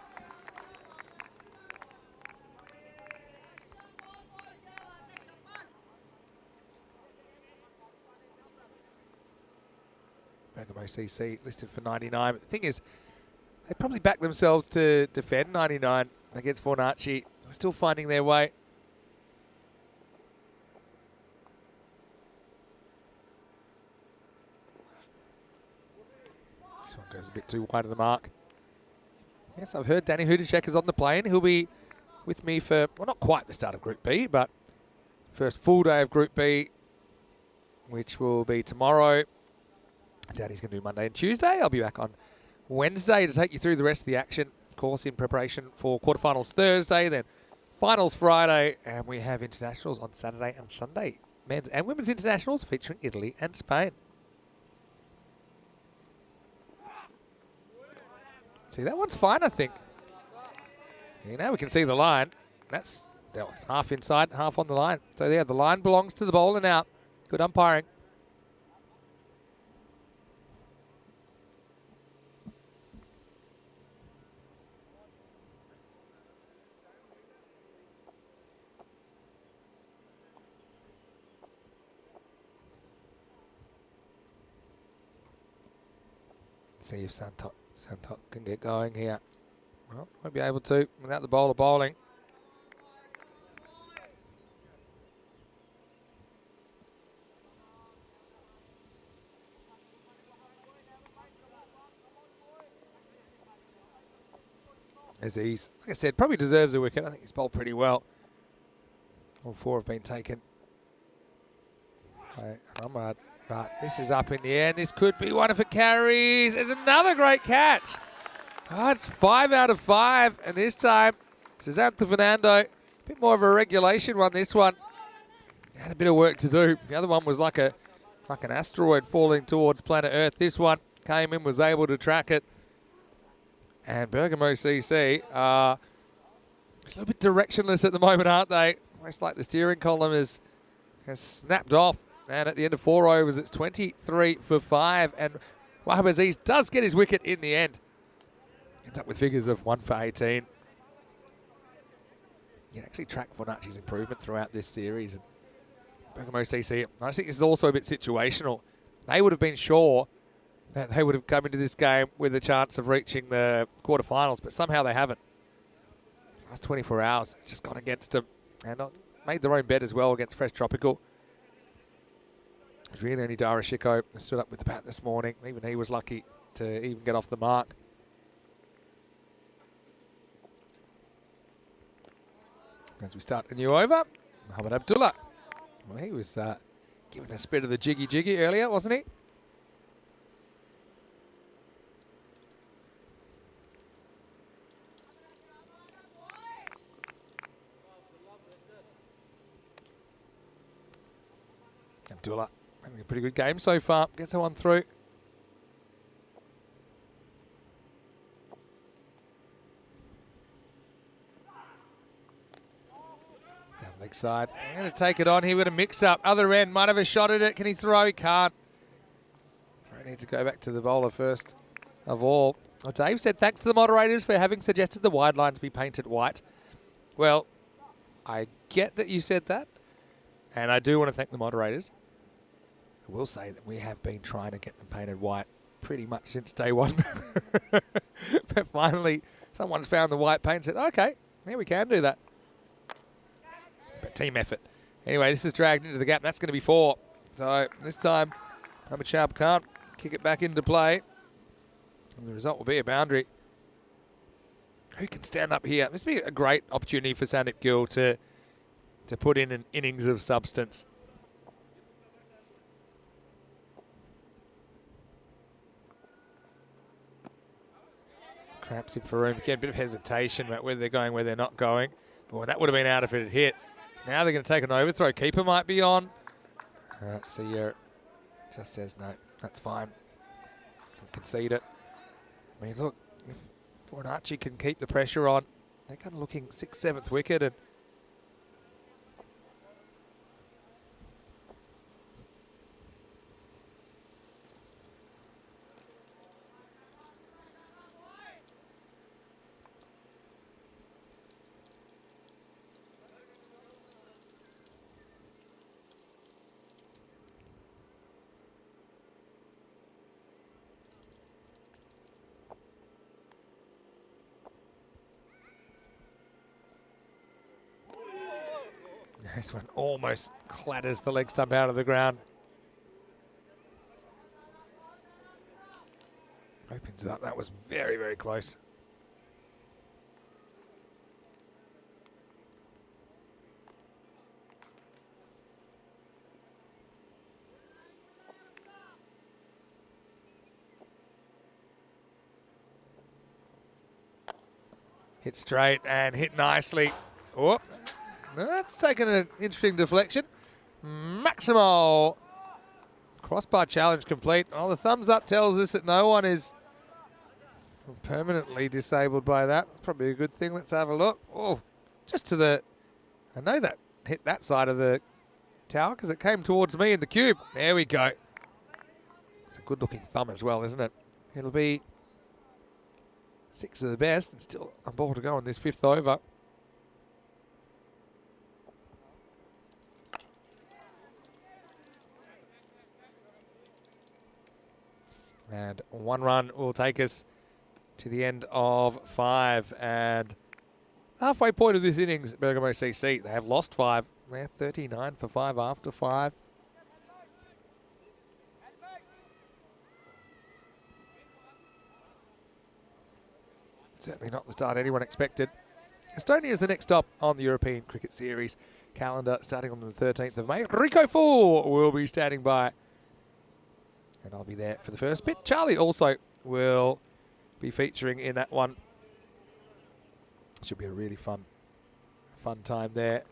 Bergamo CC listed for 99. But the thing is, they probably back themselves to defend 99 against Fornacci. They're still finding their way. This one goes a bit too wide of the mark. Yes, I've heard Danny Hudacek is on the plane. He'll be with me for, well, not quite the start of Group B, but first full day of Group B, which will be tomorrow. Danny's going to do Monday and Tuesday. I'll be back on Wednesday to take you through the rest of the action, of course, in preparation for quarterfinals Thursday, then finals Friday, and we have internationals on Saturday and Sunday. Men's and women's internationals featuring Italy and Spain. See, that one's fine, I think. Now we can see the line. That's half inside, half on the line. So yeah, the line belongs to the bowler now. Good umpiring. See if Santok can get going here. Well, won't be able to without the bowler bowling. Aziz, like I said, probably deserves a wicket. I think he's bowled pretty well. All four have been taken by Ahmad. But this is up in the air, and this could be one if it carries. It's another great catch. Oh, it's 5 out of 5, and this time, Susanto Fernando, a bit more of a regulation one, this one. Had a bit of work to do. The other one was like an asteroid falling towards planet Earth. This one came in, was able to track it. And Bergamo CC are a little bit directionless at the moment, aren't they? Almost like the steering column has snapped off. And at the end of 4 overs, it's 23 for 5. And Wahab Aziz does get his wicket in the end. Ends up with figures of 1 for 18. You can actually track Fornacci's improvement throughout this series. And Bergamo CC, I think this is also a bit situational. They would have been sure that they would have come into this game with a chance of reaching the quarterfinals, but somehow they haven't. Last 24 hours, it's just gone against them. And made their own bet as well against Fresh Tropical. It was really only Dara Shiko stood up with the bat this morning. Even he was lucky to even get off the mark. As we start a new over, Mohamed Abdullah. Well, he was giving a bit of the jiggy earlier, wasn't he? Abdullah having a pretty good game so far. Gets that one through. Down leg side. I'm going to take it on here with a mix-up. Other end, might have a shot at it. Can he throw? He can't. I need to go back to the bowler first of all. Oh, Dave said, thanks to the moderators for having suggested the wide lines be painted white. Well, I get that you said that. And I do want to thank the moderators. I will say that we have been trying to get them painted white pretty much since day one. But finally, someone's found the white paint and said, okay, yeah, we can do that. But team effort. Anyway, this is dragged into the gap. That's going to be 4. So this time, Mohamed Sharp can't kick it back into play. And the result will be a boundary. Who can stand up here? This will be a great opportunity for Sandeep Gill to put in an innings of substance. Cramps in for room. Again, a bit of hesitation about whether they're going, where they're not going. Well, that would have been out if it had hit. Now they're going to take an overthrow. Keeper might be on. Seyer just says no, that's fine. Can concede it. I mean, look, if Fornacci can keep the pressure on, they're kind of looking 6th, 7th wicket, and This one almost clatters the leg stump out of the ground. Opens it up. That was very, very close. Hit straight and hit nicely. Oh, that's taken an interesting deflection. Maximo. Crossbar challenge complete. Oh, the thumbs up tells us that no one is permanently disabled by that. That's probably a good thing. Let's have a look. Oh, just to the... I know that hit that side of the tower because it came towards me in the cube. There we go. It's a good-looking thumb as well, isn't it? It'll be 6 of the best and still a ball to go in this 5th over. And 1 run will take us to the end of 5. And halfway point of this innings, Bergamo CC, they have lost 5. They're 39 for 5 after 5. Certainly not the start anyone expected. Estonia is the next stop on the European Cricket Series calendar, starting on the 13th of May. Rico Full will be standing by, and I'll be there for the first bit. Charlie also will be featuring in that one. Should be a really fun time there.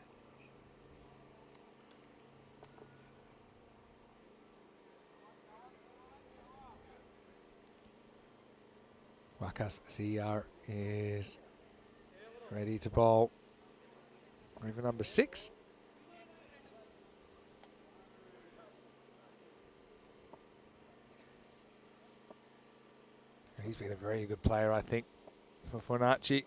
Wakas CR is ready to bowl over number 6. He's been a very good player, I think, for Fornacci.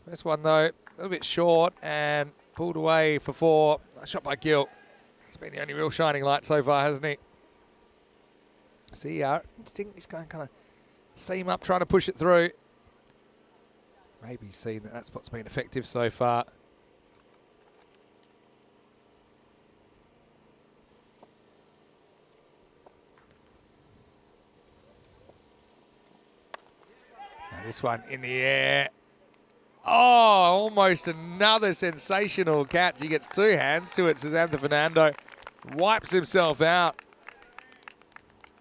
First one, though, a little bit short and pulled away for 4. A shot by Gill. He's been the only real shining light so far, hasn't he? CR, interesting. He's going kind of seam up, trying to push it through. Maybe seen that that's what's been effective so far. Now this one in the air. Oh, almost another sensational catch. He gets 2 hands to it. Susanto Fernando wipes himself out.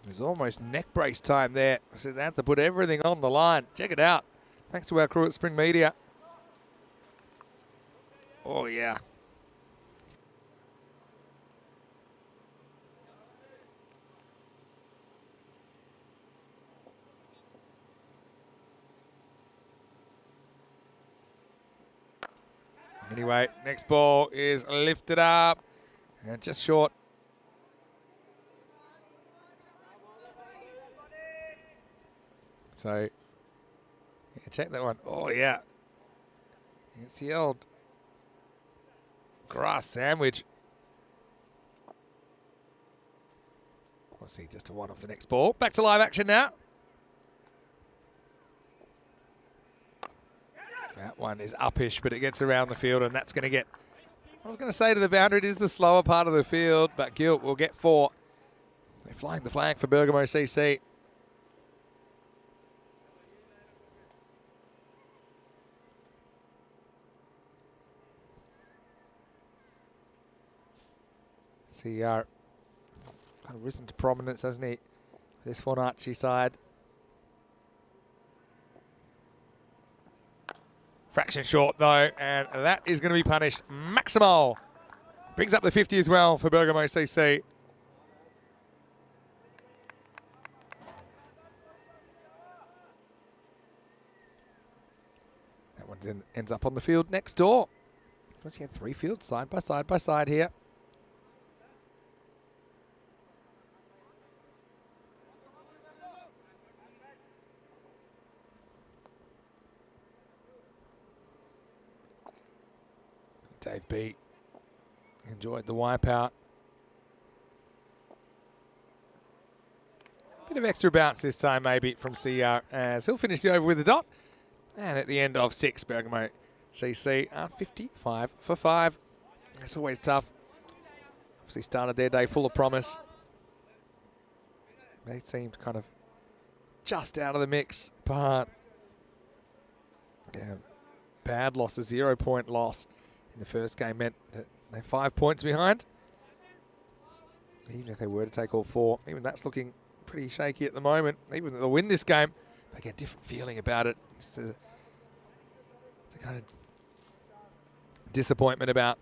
There's almost neck brace time there. So they have to put everything on the line. Check it out. Thanks to our crew at Spring Media. Oh, yeah. Anyway, next ball is lifted up and just short. So, yeah, check that one. Oh, yeah. It's the old grass sandwich. We'll see just a 1 off the next ball. Back to live action now. That one is uppish, but it gets around the field, and that's going to get... I was going to say to the boundary, it is the slower part of the field, but Gilt will get 4. They're flying the flag for Bergamo CC. CR kind of risen to prominence, hasn't he? This Fornacci side. Fraction short though, and that is going to be punished. Maximo brings up the 50 as well for Bergamo CC. That one ends up on the field next door. Let's get 3 fields side by side here. Dave B enjoyed the wipeout. Bit of extra bounce this time maybe from CR as he'll finish the over with a dot. And at the end of 6, Bergamo CC are 55 for 5. It's always tough. Obviously started their day full of promise. They seemed kind of just out of the mix, but yeah, bad loss, a 0-point loss in the first game meant that they're 5 points behind. Even if they were to take all 4, even that's looking pretty shaky at the moment. Even if they'll win this game, they get a different feeling about it. It's a kind of disappointment about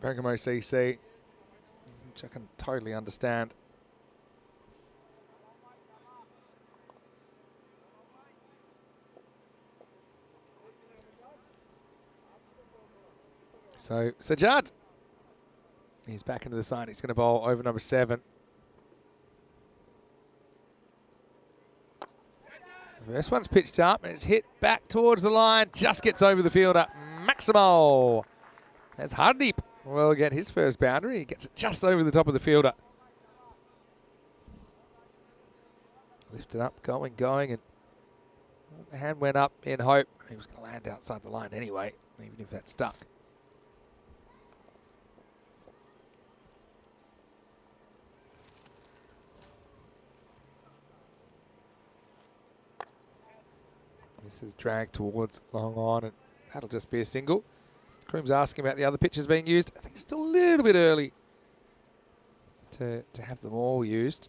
Bergamo CC, which I can totally understand. So Sajad, he's back into the side. He's going to bowl over number 7. First one's pitched up and it's hit back towards the line. Just gets over the fielder. Maximo. As Hardeep will get his first boundary. He gets it just over the top of the fielder. Lifted up, going, and the hand went up in hope. He was going to land outside the line anyway, even if that stuck. This is dragged towards long on, and that'll just be a single. Croom's asking about the other pitches being used. I think it's still a little bit early to have them all used.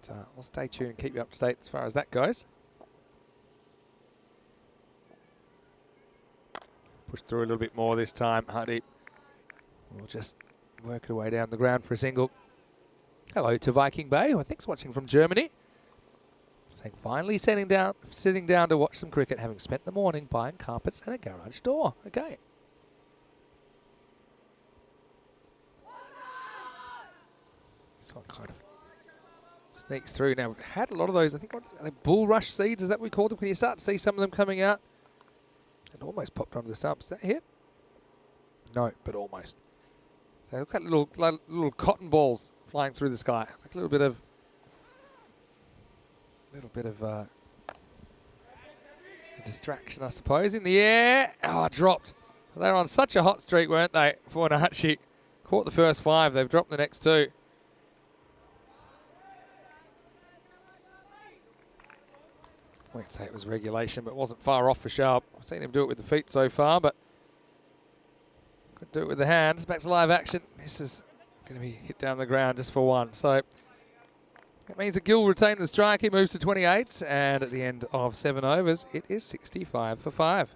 But, we'll stay tuned and keep you up to date as far as that goes. Push through a little bit more this time. Hardeep will just work her way down the ground for a single. Hello to Viking Bay, who I think's watching from Germany. Saying finally sitting down to watch some cricket, having spent the morning buying carpets and a garage door. Okay. This one kind of sneaks through. Now, we've had a lot of those, I think, what are they, bull rush seeds, is that what we call them? When you start to see some of them coming out. It almost popped onto the stumps. Did that hit? No, but almost. So look at little cotton balls flying through the sky. Like a little bit of a distraction, I suppose, in the air. Oh, it dropped. They were on such a hot streak, weren't they, for Nachi? Caught the first 5. They've dropped the next 2. I won't say it was regulation, but it wasn't far off for Sharp. I've seen him do it with the feet so far, but could do it with the hands. Back to live action. This is going to be hit down the ground just for 1. So that means that Gill retained the strike. He moves to 28, and at the end of 7 overs, it is 65 for 5.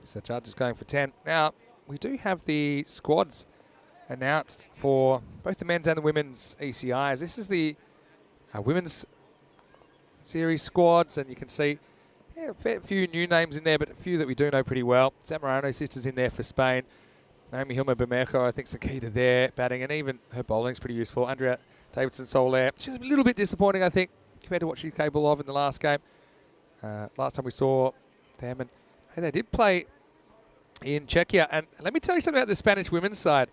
So Judge is going for 10. Now, we do have the squads announced for both the men's and the women's ECIs. This is the women's series squads, and you can see a fair few new names in there, but a few that we do know pretty well. Zamorano sisters in there for Spain. Naomi Hilma Bermejo, I think, is the key to their batting, and even her bowling's pretty useful. Andrea Davidson-Soler, she's a little bit disappointing, I think, compared to what she's capable of in the last game. Last time we saw them, and hey, they did play in Czechia. And let me tell you something about the Spanish women's side.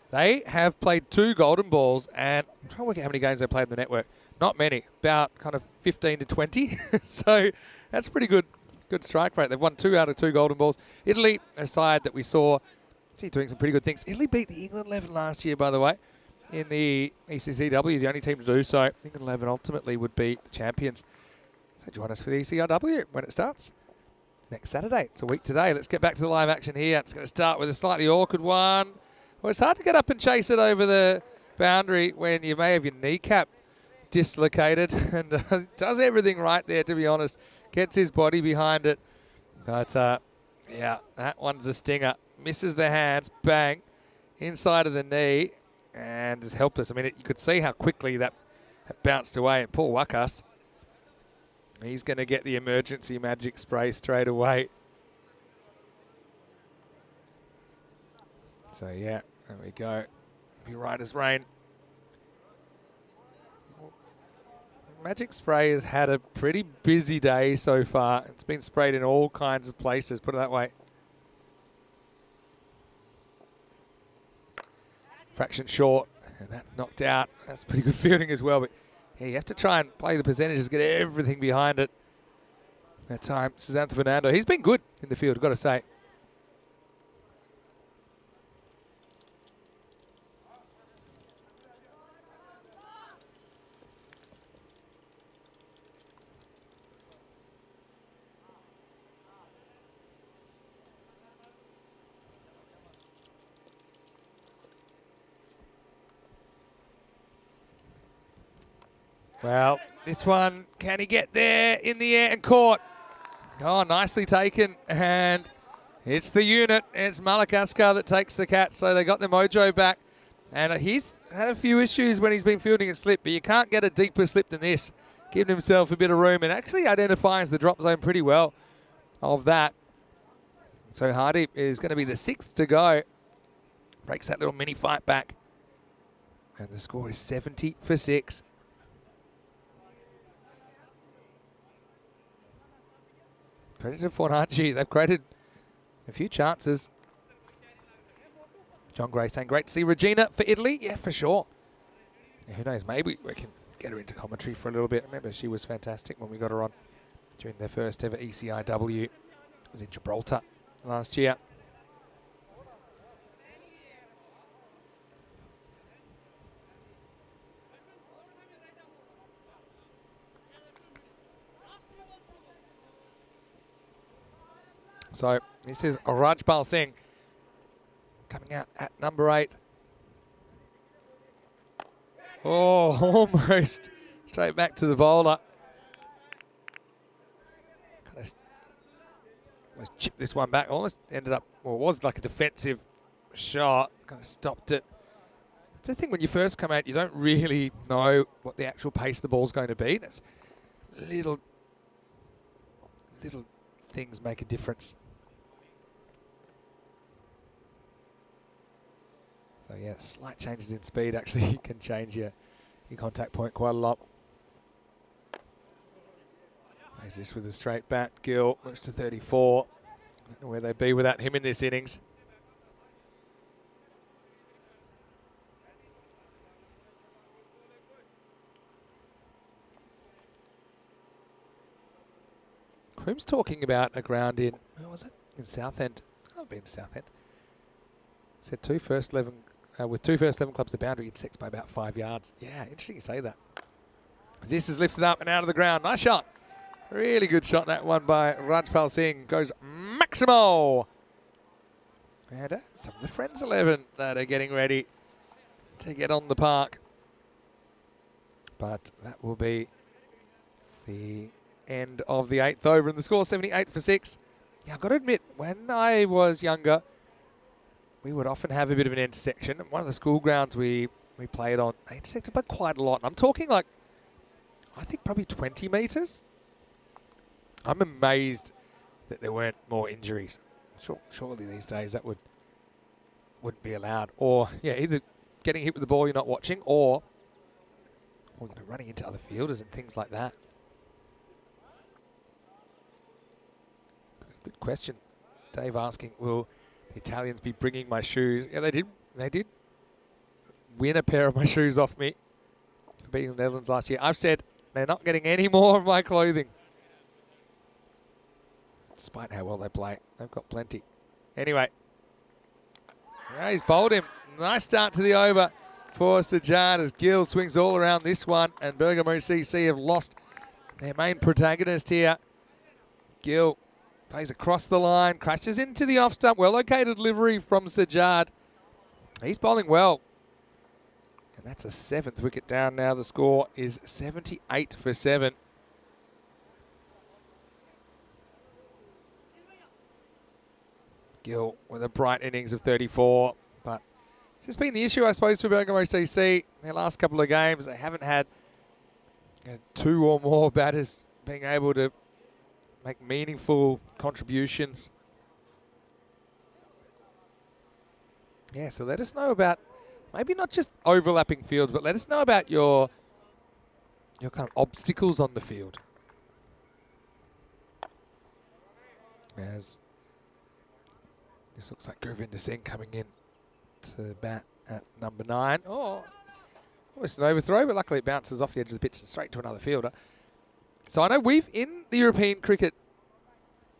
They have played 2 golden balls, and I'm trying to work out how many games they played in the network. Not many, about kind of 15 to 20. So that's pretty good strike rate. They've won 2 out of 2 golden balls. Italy, a side that we saw doing some pretty good things. Italy beat the England 11 last year, by the way, in the ECCW, the only team to do so. England 11 ultimately would beat the champions. So join us for the ECRW when it starts next Saturday. It's a week today. Let's get back to the live action here. It's going to start with a slightly awkward one. Well, it's hard to get up and chase it over the boundary when you may have your kneecap dislocated, and does everything right there, to be honest. Gets his body behind it. But, yeah, that one's a stinger. Misses the hands, bang, inside of the knee, and is helpless. I mean, you could see how quickly that bounced away. And Paul Wakas, he's going to get the emergency magic spray straight away. So, yeah, there we go. Be right as rain. Magic Spray has had a pretty busy day so far. It's been sprayed in all kinds of places, put it that way. Fraction short, and that knocked out. That's pretty good fielding as well, but yeah, you have to try and play the percentages, get everything behind it. that time, Susanto Fernando. He's been good in the field, I've got to say. Well, this one, can he get there in the air and caught? Oh, nicely taken. And it's the unit. It's Malakaskar that takes the catch. So they got their mojo back. And he's had a few issues when he's been fielding a slip, but you can't get a deeper slip than this. Giving himself a bit of room and actually identifies the drop zone pretty well of that. So Hardy is going to be the 6th to go. Breaks that little mini fight back. And the score is 70 for 6. Credit to Fornacci. They've created a few chances. John Gray saying, great to see Regina for Italy. Yeah, for sure. Yeah, who knows? Maybe we can get her into commentary for a little bit. Remember, she was fantastic when we got her on during their first ever ECIW. It was in Gibraltar last year. So this is Rajpal Singh coming out at number 8. Oh, almost straight back to the bowler. Kind of almost chipped this one back. Almost ended up, well, it was like a defensive shot. Kind of stopped it. It's the thing when you first come out, you don't really know what the actual pace of the ball's going to be. That's little things make a difference. So yeah, slight changes in speed actually can change your contact point quite a lot. Plays this with a straight bat. Gill moves to 34. I don't know where they'd be without him in this innings. Croom's talking about a ground in, where was it? In Southend. I've been to Southend. Said with two first 11 clubs, the boundary intersects by about 5 yards. Yeah, interesting you say that. This is lifted up and out of the ground. Nice shot. Really good shot, that one by Rajpal Singh. Goes Maximo. And some of the Friends 11 that are getting ready to get on the park. But that will be the end of the 8th over, and the score 78 for 6. Yeah, I've got to admit, when I was younger, we would often have a bit of an intersection. One of the school grounds we played on, they intersected by quite a lot. I'm talking like, I think probably 20 metres. I'm amazed that there weren't more injuries. Surely these days that wouldn't be allowed. Or, yeah, either getting hit with the ball you're not watching, or running into other fielders and things like that. Good question. Dave asking, will the Italians be bringing my shoes? Yeah, they did. They did win a pair of my shoes off me for beating the Netherlands last year. I've said they're not getting any more of my clothing. Despite how well they play. They've got plenty. Anyway. Yeah, he's bowled him. Nice start to the over for Sajjad as Gill swings all around this one. And Bergamo CC have lost their main protagonist here. Gill plays across the line, crashes into the off stump. Well-located delivery from Sajjad. He's bowling well. And that's a 7th wicket down now. The score is 78 for 7. Gill with a bright innings of 34. But this has been the issue, I suppose, for Bergamo CC. Their last couple of games, they haven't had 2 or more batters being able to make meaningful contributions. Yeah, so let us know about maybe not just overlapping fields, but let us know about your kind of obstacles on the field. As this looks like Govinder Singh coming in to bat at number 9. Oh, almost an overthrow, but luckily it bounces off the edge of the pitch and straight to another fielder. So I know in the European cricket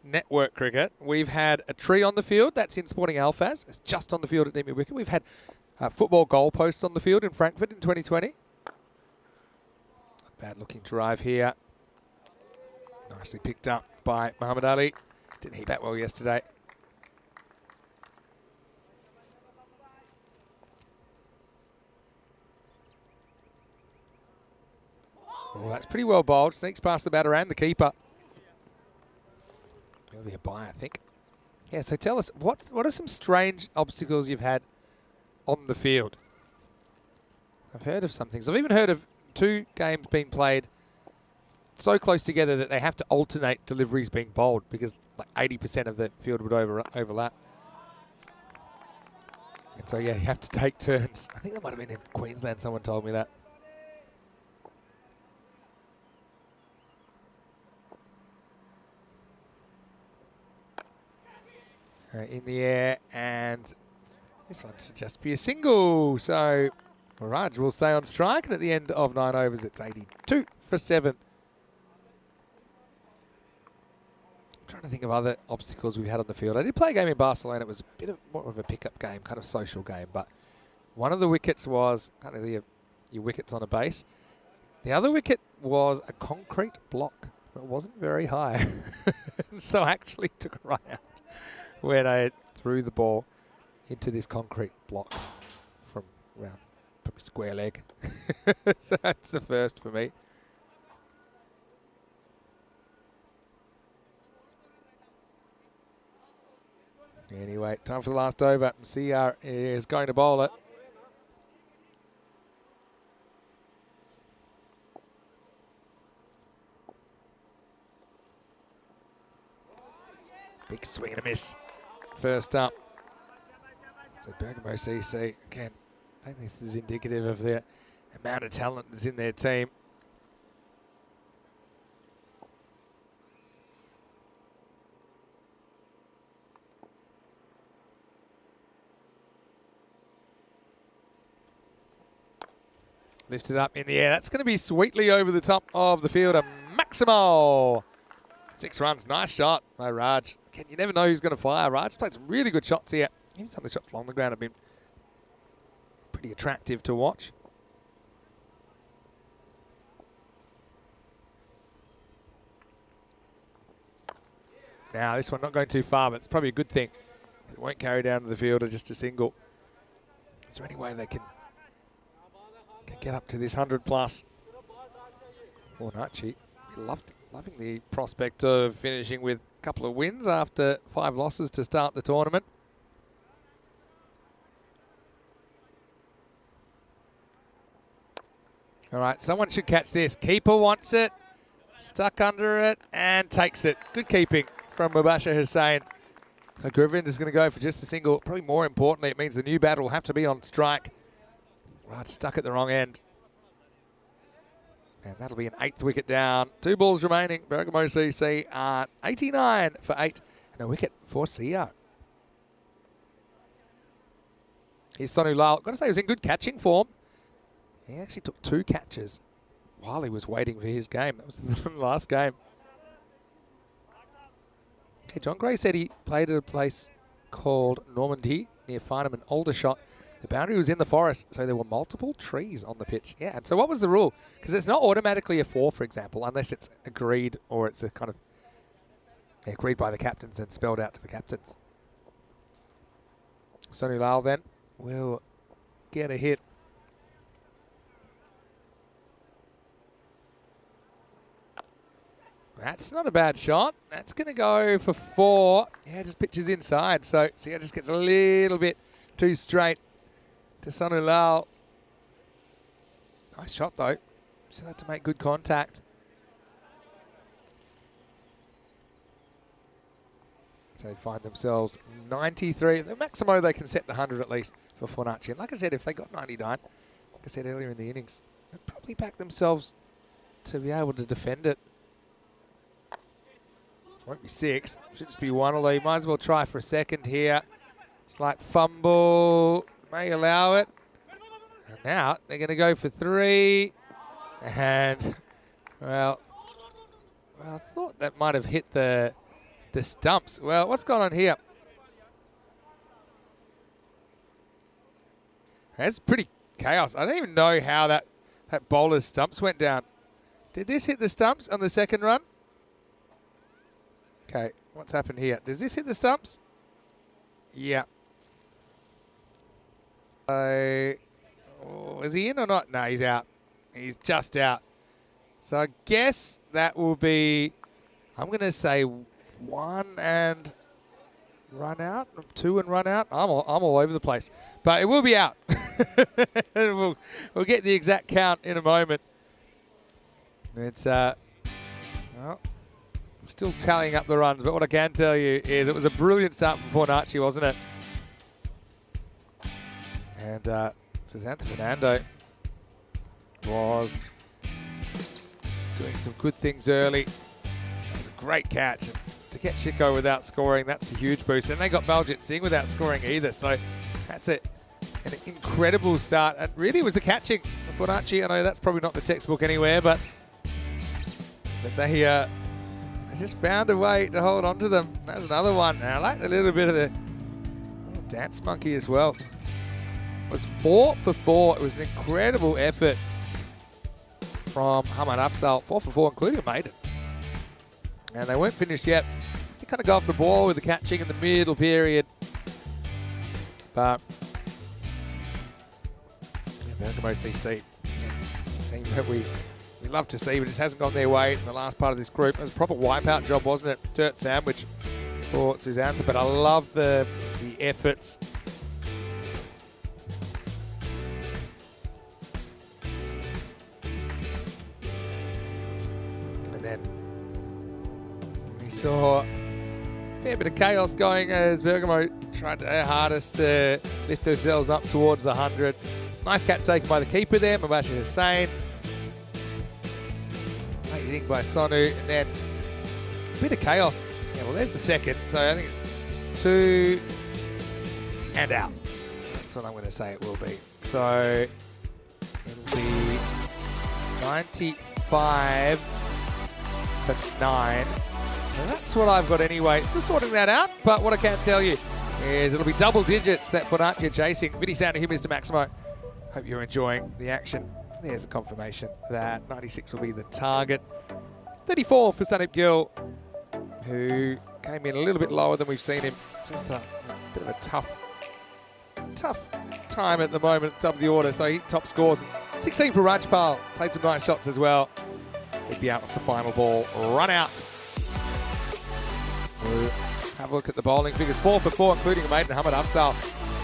network cricket, we've had a tree on the field. That's in Sporting Alphaz. It's just on the field at Nimi Wicket. We've had football goalposts on the field in Frankfurt in 2020. Bad looking drive here. Nicely picked up by Muhammad Ali. Didn't hit that well yesterday. Oh, that's pretty well bowled. Sneaks past the batter and the keeper. That'll be a bye, I think. Yeah, so tell us, what are some strange obstacles you've had on the field? I've heard of some things. I've even heard of 2 games being played so close together that they have to alternate deliveries being bowled because like 80% of the field would overlap. And so, yeah, you have to take turns. I think that might have been in Queensland, someone told me that. In the air, and this one should just be a single. So Raj will stay on strike, and at the end of 9 overs, it's 82 for 7. I'm trying to think of other obstacles we've had on the field. I did play a game in Barcelona. It was a bit of more of a pickup game, kind of social game, but one of the wickets was kind of your wickets on a base. The other wicket was a concrete block that wasn't very high, so I actually took a run out when I threw the ball into this concrete block from around probably square leg. So that's the first for me. Anyway, time for the last over. CR is going to bowl it. Big swing and a miss. First up. So Bergamo CC, again, I don't think this is indicative of the amount of talent that's in their team. Lifted up in the air. That's going to be sweetly over the top of the field. A Maximo. 6 runs. Nice shot by Raj. Again, you never know who's going to fire. Raj played some really good shots here. Even some of the shots along the ground have been pretty attractive to watch. Now, this one not going too far, but it's probably a good thing. It won't carry down to the field or just a single. Is there any way they can get up to this 100 plus? Fornacci, loving the prospect of finishing with a couple of wins after 5 losses to start the tournament. All right, someone should catch this. Keeper wants it, stuck under it, and takes it. Good keeping from Mubashir Hussain. So Govind is going to go for just a single. Probably more importantly, it means the new batter will have to be on strike. Right, stuck at the wrong end. And that'll be an 8th wicket down. 2 balls remaining. Bergamo CC are 89 for 8 and a wicket for CR. Here's Sonu Lal. Got to say, he was in good catching form. He actually took 2 catches while he was waiting for his game. That was the last game. Okay, John Gray said he played at a place called Normandy near Farnham and Aldershot. The boundary was in the forest, so there were multiple trees on the pitch. Yeah, and so what was the rule? Because it's not automatically a 4, for example, unless it's agreed or it's a kind of agreed by the captains and spelled out to the captains. Sonu Lal then will get a hit. That's not a bad shot. That's going to go for 4. Yeah, just pitches inside. So it just gets a little bit too straight to Sonu Lal. Nice shot, though. Still had to make good contact. So they find themselves 93. The Maximo, they can set the 100 at least for Fornacci. And like I said, if they got 99, like I said earlier in the innings, they'd probably back themselves to be able to defend it. Won't be 6. Should just be 1, although you might as well try for a second here. Slight fumble. May allow it. And now they're going to go for 3. And, well, I thought that might have hit the the stumps. Well, what's going on here? That's pretty chaos. I don't even know how that bowler's stumps went down. Did this hit the stumps on the second run? Okay, what's happened here? Does this hit the stumps? Yeah. Is he in or not? No, he's out. He's just out. So I guess that will be, I'm going to say 1 and run out, 2 and run out. I'm all over the place. But it will be out. we'll get the exact count in a moment. It's well, I'm still tallying up the runs, but what I can tell you is it was a brilliant start for Fornacci, wasn't it? And Xanthi Fernando was doing some good things early. It was a great catch. And to get Chico without scoring, that's a huge boost. And they got Baljit Singh without scoring either. So that's it. An incredible start. And really it was the catching for Fornacci. I know that's probably not the textbook anywhere, but they just found a way to hold on to them. That's another one. And I like a little bit of the dance monkey as well. It was 4 for 4. It was an incredible effort from Hamad Afzal. 4 for 4, including a maiden. And they weren't finished yet. They kind of go off the ball with the catching in the middle period. But Bergamo CC, a team that we love to see, but just hasn't gone their way in the last part of this group. It was a proper wipeout job, wasn't it? Dirt sandwich for Xanthi, but I love the efforts. And then we saw a fair bit of chaos going as Bergamo tried their hardest to lift themselves up towards the 100. Nice catch taken by the keeper there, Mubashir Hussain. Late hitting by Sonu, and then a bit of chaos. Yeah, well, there's the second, so I think it's 2 and out. That's what I'm going to say it will be. So it'll be 95 for 9. So that's what I've got anyway. Still sorting that out, but what I can tell you is it'll be double digits that Fornacci are chasing. Video sound to him, Mr. Maximo. Hope you're enjoying the action. There's the confirmation that 96 will be the target. 34 for Sandeep Gill, who came in a little bit lower than we've seen him. Just a bit of a tough time at the moment, top of the order. So he top scores. 16 for Rajpal. Played some nice shots as well. He'd be out off the final ball. Run out. We'll have a look at the bowling figures. 4 for 4, including a maiden, Hamad Afzal.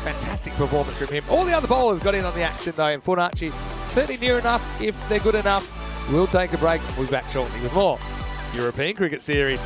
Fantastic performance from him. All the other bowlers got in on the action though, and Fornacci certainly near enough if they're good enough. We'll take a break. We'll be back shortly with more European Cricket Series.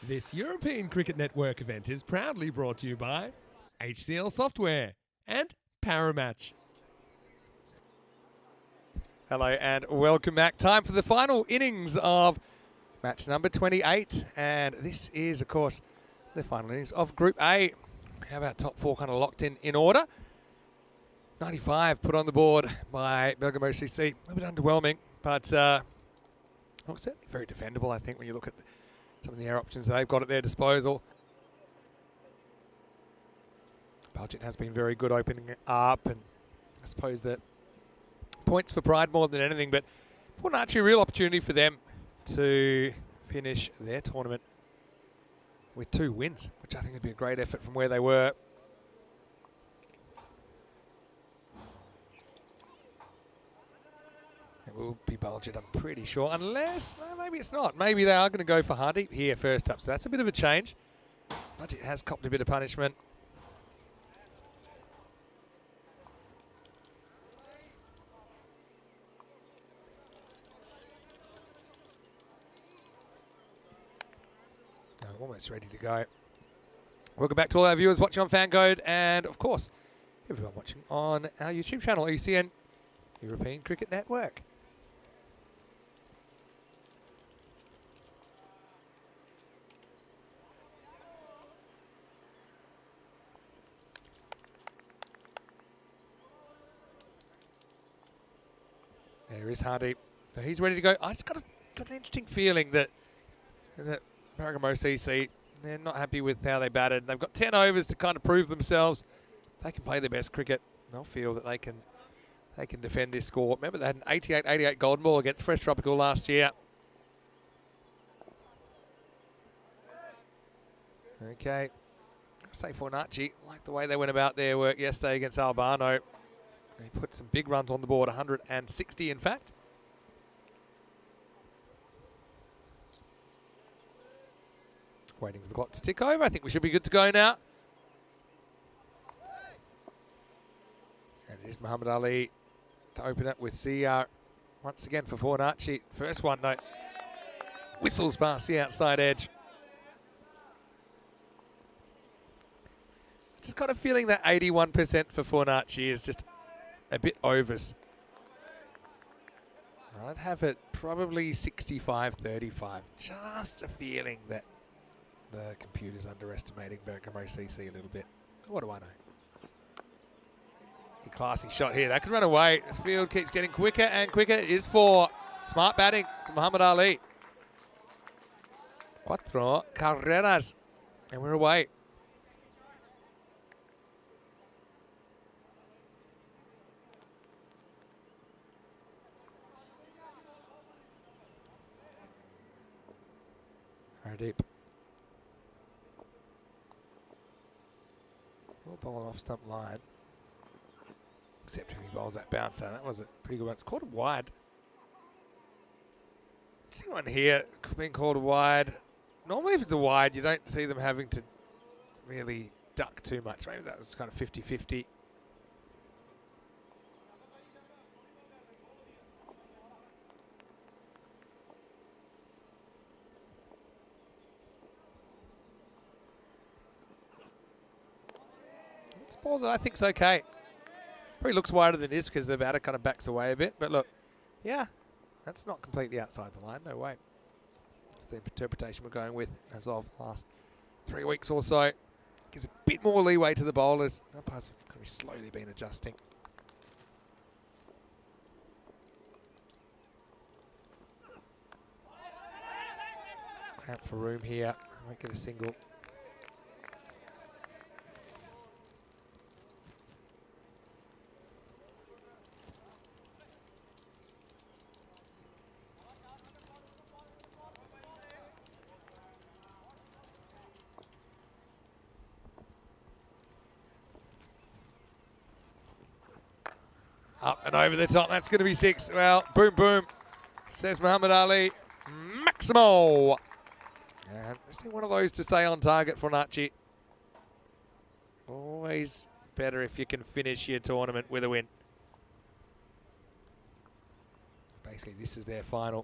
This European Cricket Network event is proudly brought to you by HCL Software and Paramatch. Hello and welcome back. Time for the final innings of match number 28. And this is, of course, the final innings of Group A. How about top four kind of locked in order? 95 put on the board by Bergamo CC. A bit underwhelming, but certainly very defendable, I think, when you look at some of the air options they've got at their disposal. Budget has been very good opening it up, and I suppose that points for pride more than anything, but what an actually real opportunity for them to finish their tournament with 2 wins, which I think would be a great effort from where they were. It will be Budget, I'm pretty sure, unless, maybe it's not. Maybe they are going to go for Hardy here first up, so that's a bit of a change. Budget has copped a bit of punishment. almost ready to go. Welcome back to all our viewers watching on Fangode and, of course, everyone watching on our YouTube channel, ECN, European Cricket Network. There is Hardy. So he's ready to go. I just got an interesting feeling that Bergamo CC, they're not happy with how they batted. They've got 10 overs to kind of prove themselves. If they can play their best cricket, they'll feel that they can defend this score. Remember, they had an 88-88 golden ball against Fresh Tropical last year. Okay. I'll say Fornacci, like the way they went about their work yesterday against Albano. They put some big runs on the board, 160 in fact. Waiting for the clock to tick over. I think we should be good to go now. And it is Muhammad Ali to open it with CR once again for Fornacci. First one, no. Whistles past the outside edge. Just got a feeling that 81% for Fornacci is just a bit overs. I'd have it probably 65-35. Just a feeling that the computer's underestimating Bergamo CC a little bit. What do I know? A classy shot here. That could run away. This field keeps getting quicker and quicker. It is 4. Smart batting from Muhammad Ali. 4 carreras. And we're away. Deep. Well, ball off stump line. Except if he bowls that bouncer. That was a pretty good one. It's called wide. See one here being called wide. Normally if it's a wide, you don't see them having to really duck too much. Maybe that was kind of 50-50. It's a ball that I think's okay. Probably looks wider than it is because the batter kind of backs away a bit. But look, yeah, that's not completely outside the line. No way. That's the interpretation we're going with as of last 3 weeks or so. Gives a bit more leeway to the bowlers. Umpires have kind of slowly been adjusting. Cramp for room here. Might get a single. Up and over the top. That's going to be 6. Well, boom, boom, says Muhammad Ali. Maximo. And let's do one of those to stay on target for Fornacci. Always better if you can finish your tournament with a win. Basically, this is their final.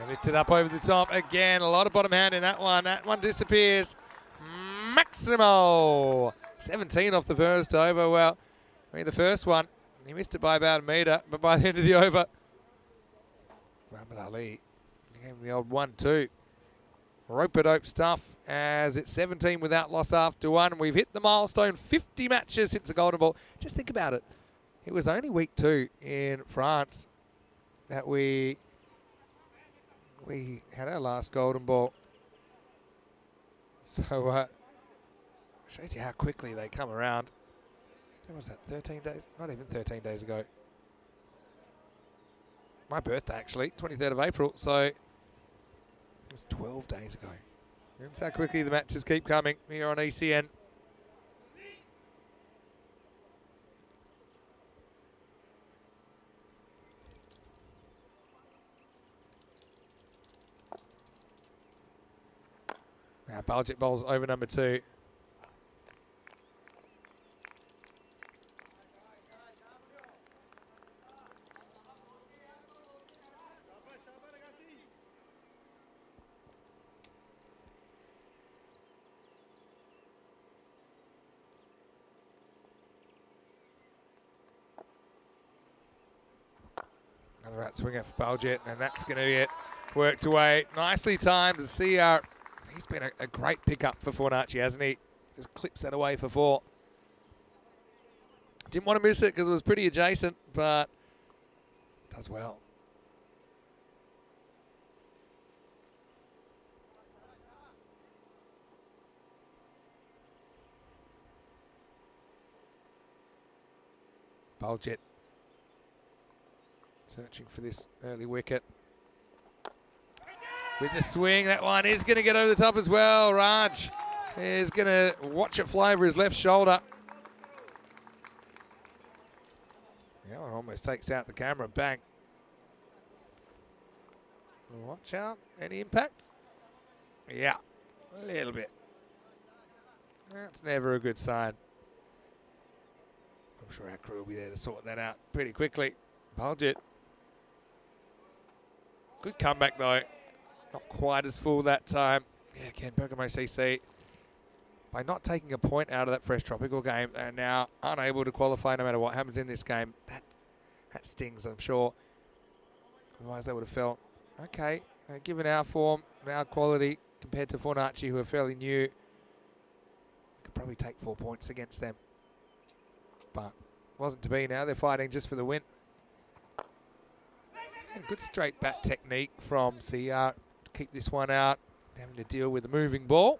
Lifted up over the top again. A lot of bottom hand in that one. That one disappears. Maximo. 17 off the first over. Well, I mean, the first one, he missed it by about a metre, but by the end of the over, Muhammad Ali gave him the old 1-2. Rope-a-dope stuff as it's 17 without loss after 1. We've hit the milestone, 50 matches since the Golden Ball. Just think about it. It was only week 2 in France that we had our last Golden Ball. So, shows you how quickly they come around. When was that, 13 days? Not even 13 days ago. My birthday, actually, 23rd of April. So, it was 12 days ago. That's how quickly the matches keep coming here on ECN. Baljet bowls over number 2. Another out swinger for Baljet, and that's going to be it. Worked away. Nicely timed to see he's been a great pickup for Fornacci, hasn't he? Just clips that away for 4. Didn't want to miss it because it was pretty adjacent, but does well. Baljet searching for this early wicket. With the swing, that one is going to get over the top as well. Raj is going to watch it fly over his left shoulder. Yeah, one almost takes out the camera. Bang. Watch out. Any impact? Yeah, a little bit. That's never a good sign. I'm sure our crew will be there to sort that out pretty quickly. Baljet. Good comeback though. Not quite as full that time. Yeah, again, Bergamo CC, by not taking a point out of that Fresh Tropical game, they're now unable to qualify no matter what happens in this game. That stings, I'm sure. Otherwise, they would have felt, okay, given our form, our quality, compared to Fornacci, who are fairly new, we could probably take 4 points against them. But wasn't to be now. They're fighting just for the win. And good straight bat technique from CR. Keep this one out, having to deal with a moving ball.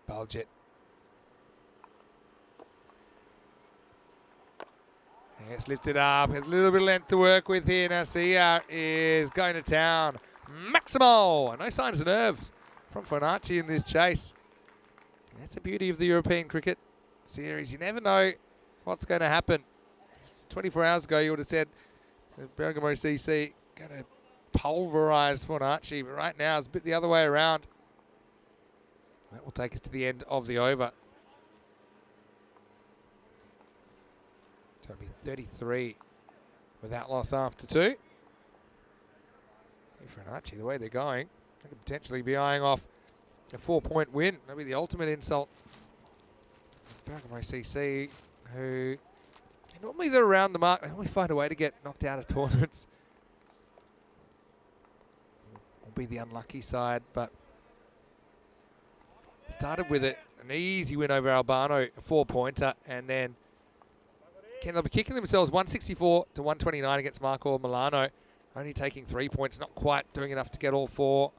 Baljet. Gets lifted up, has a little bit of length to work with here. Now CR is going to town. Maximo! No signs of nerves from Fornacci in this chase. That's the beauty of the European cricket series. You never know what's going to happen. 24 hours ago, you would have said Bergamo CC going to pulverise Fornacci, but right now it's a bit the other way around. That will take us to the end of the over. So it'll be 33 without loss after 2. Fornacci, the way they're going, they could potentially be eyeing off a 4-point win. That'll be the ultimate insult. Bergamo CC, who normally they're around the mark. They always find a way to get knocked out of tournaments. Will be the unlucky side, but started with an easy win over Albano, a 4-pointer, and then they'll be kicking themselves 164 to 129 against Marco Milano. Only taking 3 points, not quite doing enough to get all 4.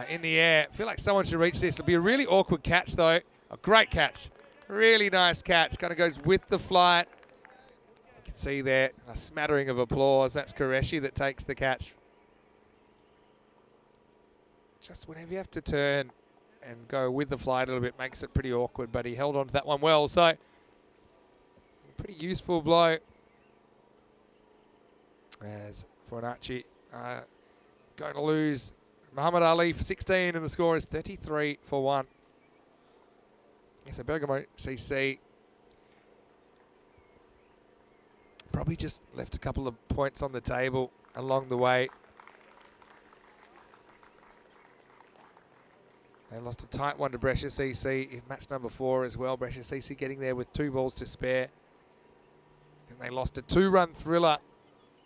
In the air, I feel like someone should reach this. It'll be a really awkward catch though. A great catch. Really nice catch. Kind of goes with the flight. You can see there a smattering of applause. That's Qureshi that takes the catch. Just whenever you have to turn and go with the flight a little bit makes it pretty awkward, but he held on to that one well. So pretty useful blow as Fornacci going to lose Muhammad Ali for 16, and the score is 33 for 1. Yeah, so Bergamo CC probably just left a couple of points on the table along the way. They lost a tight one to Brescia CC in match number 4 as well. Brescia CC getting there with 2 balls to spare. And they lost a 2-run thriller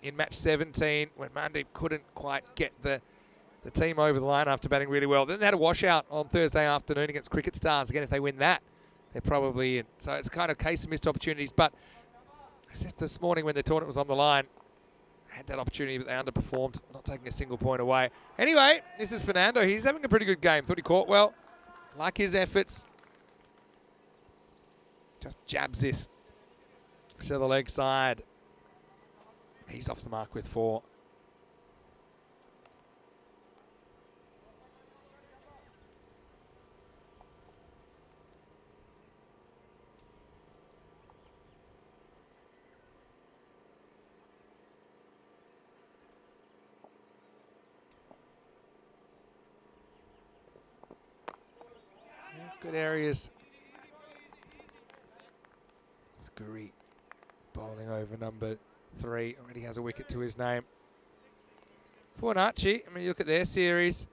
in match 17 when Mandeep couldn't quite get the team over the line after batting really well. Then they had a washout on Thursday afternoon against Cricket Stars. Again, if they win that, they're probably in. So it's kind of a case of missed opportunities. But it's just this morning when the tournament was on the line, had that opportunity, but they underperformed, not taking a single point away. Anyway, this is Fernando. He's having a pretty good game. Thought he caught well. Like his efforts. Just jabs this to the leg side. He's off the mark with 4. good areas. Scurry bowling over number 3. Already has a wicket to his name. Fornacci, I mean, look at their series.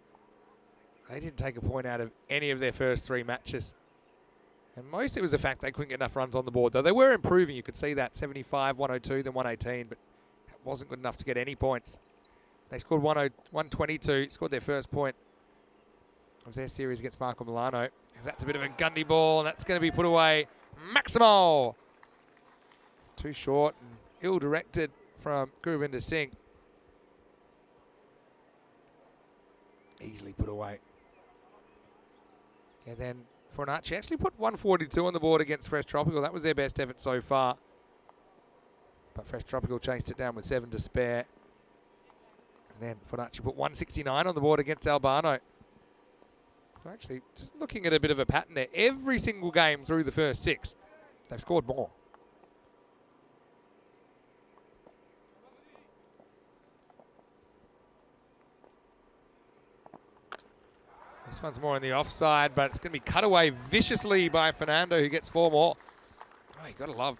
They didn't take a point out of any of their first 3 matches. And most it was the fact they couldn't get enough runs on the board. Though they were improving, you could see that. 75, 102, then 118, but that wasn't good enough to get any points. They scored 122, scored their first point of their series against Marco Milano. That's a bit of a gundy ball, and that's going to be put away. Maximal! Too short and ill-directed from Gurvinder Singh. Easily put away. And then Fornacci actually put 142 on the board against Fresh Tropical. That was their best effort so far. But Fresh Tropical chased it down with 7 to spare. And then Fornacci put 169 on the board against Albano. So actually, just looking at a bit of a pattern there. Every single game through the first 6, they've scored more. This one's more on the offside, but it's going to be cut away viciously by Fernando, who gets 4 more. Oh, you got to love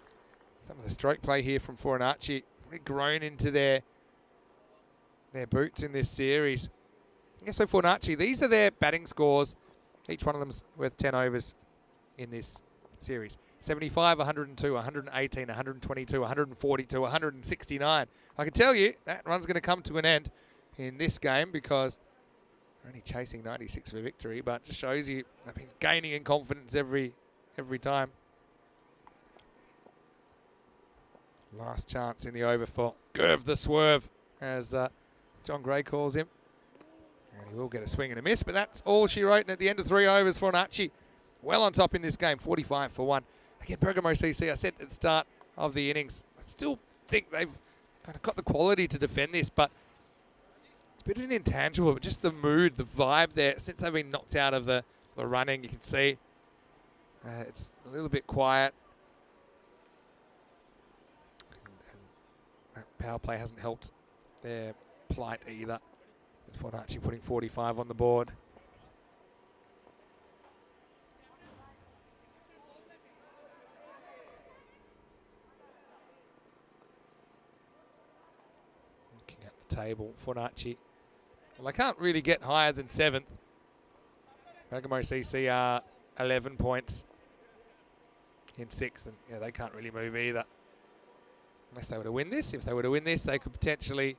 some of the stroke play here from Fornacci. Really grown into their boots in this series. Yeah, so Fornacci, these are their batting scores. Each one of them's worth 10 overs in this series. 75, 102, 118, 122, 142, 169. I can tell you that run's going to come to an end in this game because they're only chasing 96 for victory, but just shows you they've been gaining in confidence every time. Last chance in the over for Gurv the Swerve, as John Gray calls him. And he will get a swing and a miss, but that's all she wrote. And at the end of 3 overs, Fornacci well on top in this game, 45 for 1. Again, Bergamo CC, I said at the start of the innings, I still think they've kind of got the quality to defend this, but it's a bit of an intangible, but just the mood, the vibe there, since they've been knocked out of the running, you can see it's a little bit quiet. And that power play hasn't helped their plight either, with Fornacci putting 45 on the board. Looking at the table, Fornacci, well, I can't really get higher than 7th. Bergamo CC are 11 points in 6th, and yeah, they can't really move either. Unless they were to win this. If they were to win this, they could potentially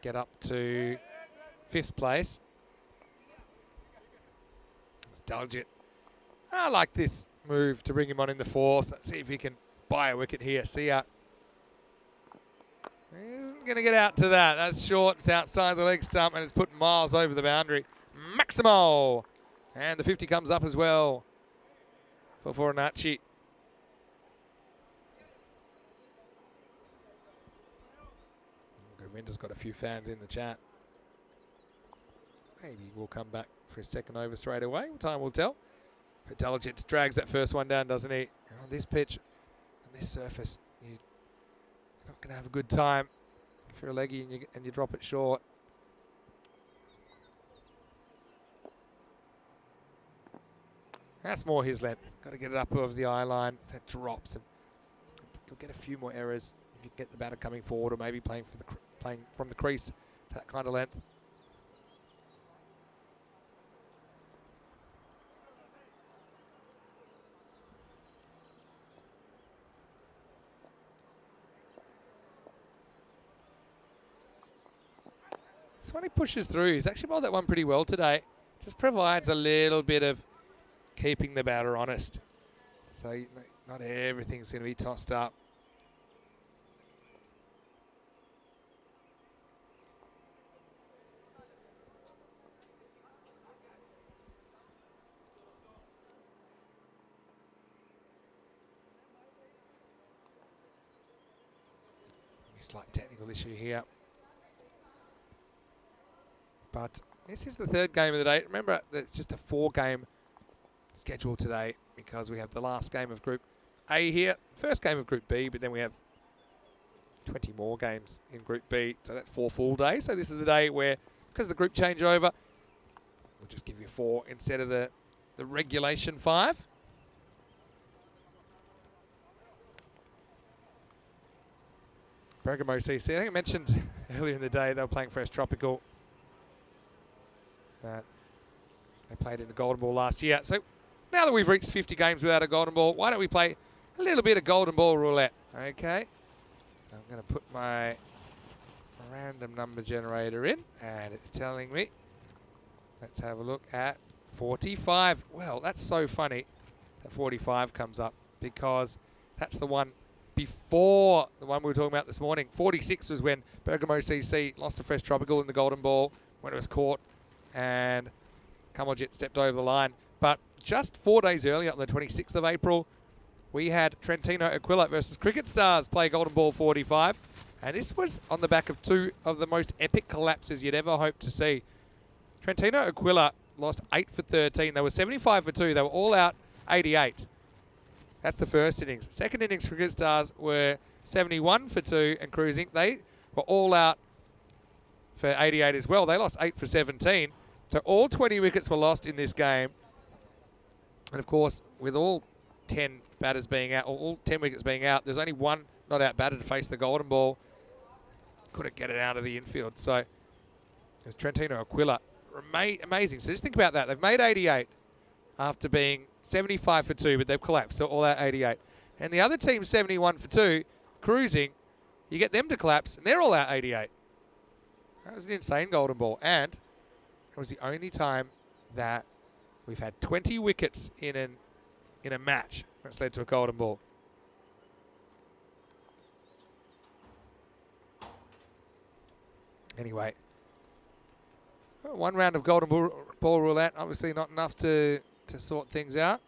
get up to 5th place. It's Daljit. I like this move to bring him on in the 4th. Let's see if he can buy a wicket here. See ya. He isn't going to get out to that. That's short. It's outside the leg stump, and it's put miles over the boundary. Maximo! And the 50 comes up as well for Fornacci. Govinda's got a few fans in the chat. Maybe we'll come back for his 2nd over straight away. Time will tell. But Daljit drags that first one down, doesn't he? And on this pitch, on this surface, you're not going to have a good time if you're a leggy and you drop it short. That's more his length. Got to get it up over the eye line. That drops, and you'll get a few more errors if you get the batter coming forward, or maybe playing from the crease to that kind of length. So when he pushes through, he's actually bowled that one pretty well today. Just provides a little bit of keeping the batter honest. So not everything's going to be tossed up. Slight technical issue here. But this is the 3rd game of the day. Remember, it's just a 4-game schedule today because we have the last game of Group A here, first game of Group B, but then we have 20 more games in Group B, so that's 4 full days. So this is the day where, because of the group changeover, we'll just give you 4 instead of the the regulation 5. Bergamo CC, I think I mentioned earlier in the day they were playing Fresh Tropical. They played in the Golden Ball last year. So now that we've reached 50 games without a Golden Ball, why don't we play a little bit of Golden Ball roulette? Okay. I'm going to put my random number generator in, and it's telling me, let's have a look at 45. Well, that's so funny that 45 comes up, because that's the one before the one we were talking about this morning. 46 was when Bergamo CC lost to Fresh Tropical in the Golden Ball when it was caught and Kamoljit stepped over the line. But just 4 days earlier, on the 26th of April, we had Trentino Aquila versus Cricket Stars play Golden Ball 45. And this was on the back of 2 of the most epic collapses you'd ever hope to see. Trentino Aquila lost 8 for 13. They were 75 for 2. They were all out 88. That's the first innings. Second innings, Cricket Stars were 71 for 2 and cruising. They were all out for 88 as well. They lost 8 for 17. So all 20 wickets were lost in this game. And of course, with all 10 batters being out, or all 10 wickets being out, there's only one not out batter to face the Golden Ball. Couldn't get it out of the infield. So it was Trentino Aquila. Amazing. So just think about that. They've made 88 after being 75 for 2, but they've collapsed. They're all out 88. And the other team's 71 for 2, cruising. You get them to collapse, and they're all out 88. That was an insane Golden Ball. And it was the only time that we've had 20 wickets in a match that's led to a Golden Ball. Anyway, one round of Golden Ball roulette, obviously not enough to sort things out.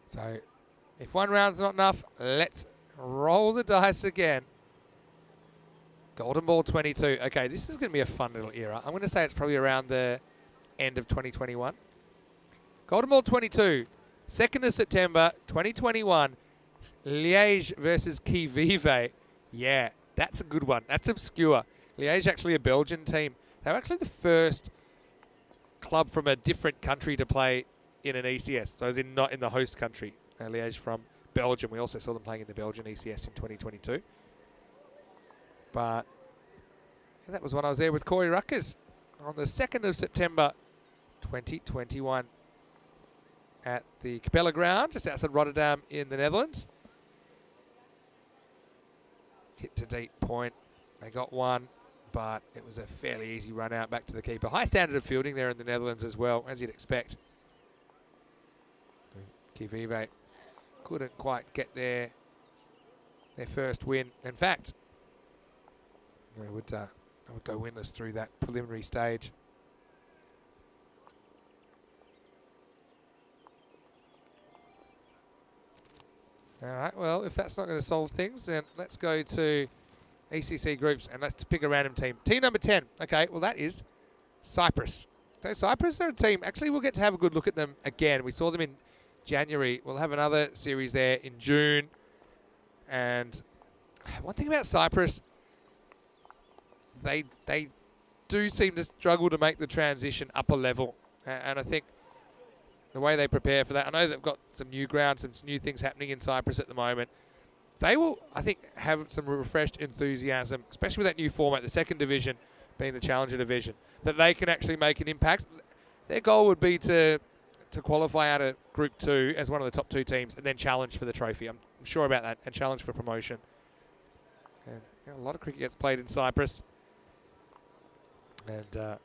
So if one round's not enough, let's roll the dice again. Golden Ball 22. Okay, this is going to be a fun little era. I'm going to say it's probably around the end of 2021. Golden Ball 22, 2nd of September 2021, Liège versus Qui Vive. Yeah, that's a good one. That's obscure. Liège actually a Belgian team. They were actually the first club from a different country to play in an ECS. So as in not in the host country. Liège from Belgium. We also saw them playing in the Belgian ECS in 2022. But yeah, that was when I was there with Corey Ruckers on the 2nd of September 2021 at the Capella Ground, just outside Rotterdam in the Netherlands. Hit to deep point. They got one, but it was a fairly easy run out back to the keeper. High standard of fielding there in the Netherlands as well, as you'd expect. Qui Vive couldn't quite get their first win. In fact, they would go winless through that preliminary stage. All right, well, if that's not going to solve things, then let's go to ECC groups and let's pick a random team. Team number 10. Okay, well, that is Cyprus. So Cyprus are a team. Actually, we'll get to have a good look at them again. We saw them in January. We'll have another series there in June. And one thing about Cyprus, they do seem to struggle to make the transition up a level. And I think the way they prepare for that, I know they've got some new ground, some new things happening in Cyprus at the moment. They will, I think, have some refreshed enthusiasm, especially with that new format, the second division being the Challenger division, that they can actually make an impact. Their goal would be to qualify out of Group 2 as one of the top 2 teams and then challenge for the trophy. I'm sure about that, and challenge for promotion. And, you know, a lot of cricket gets played in Cyprus. And I'm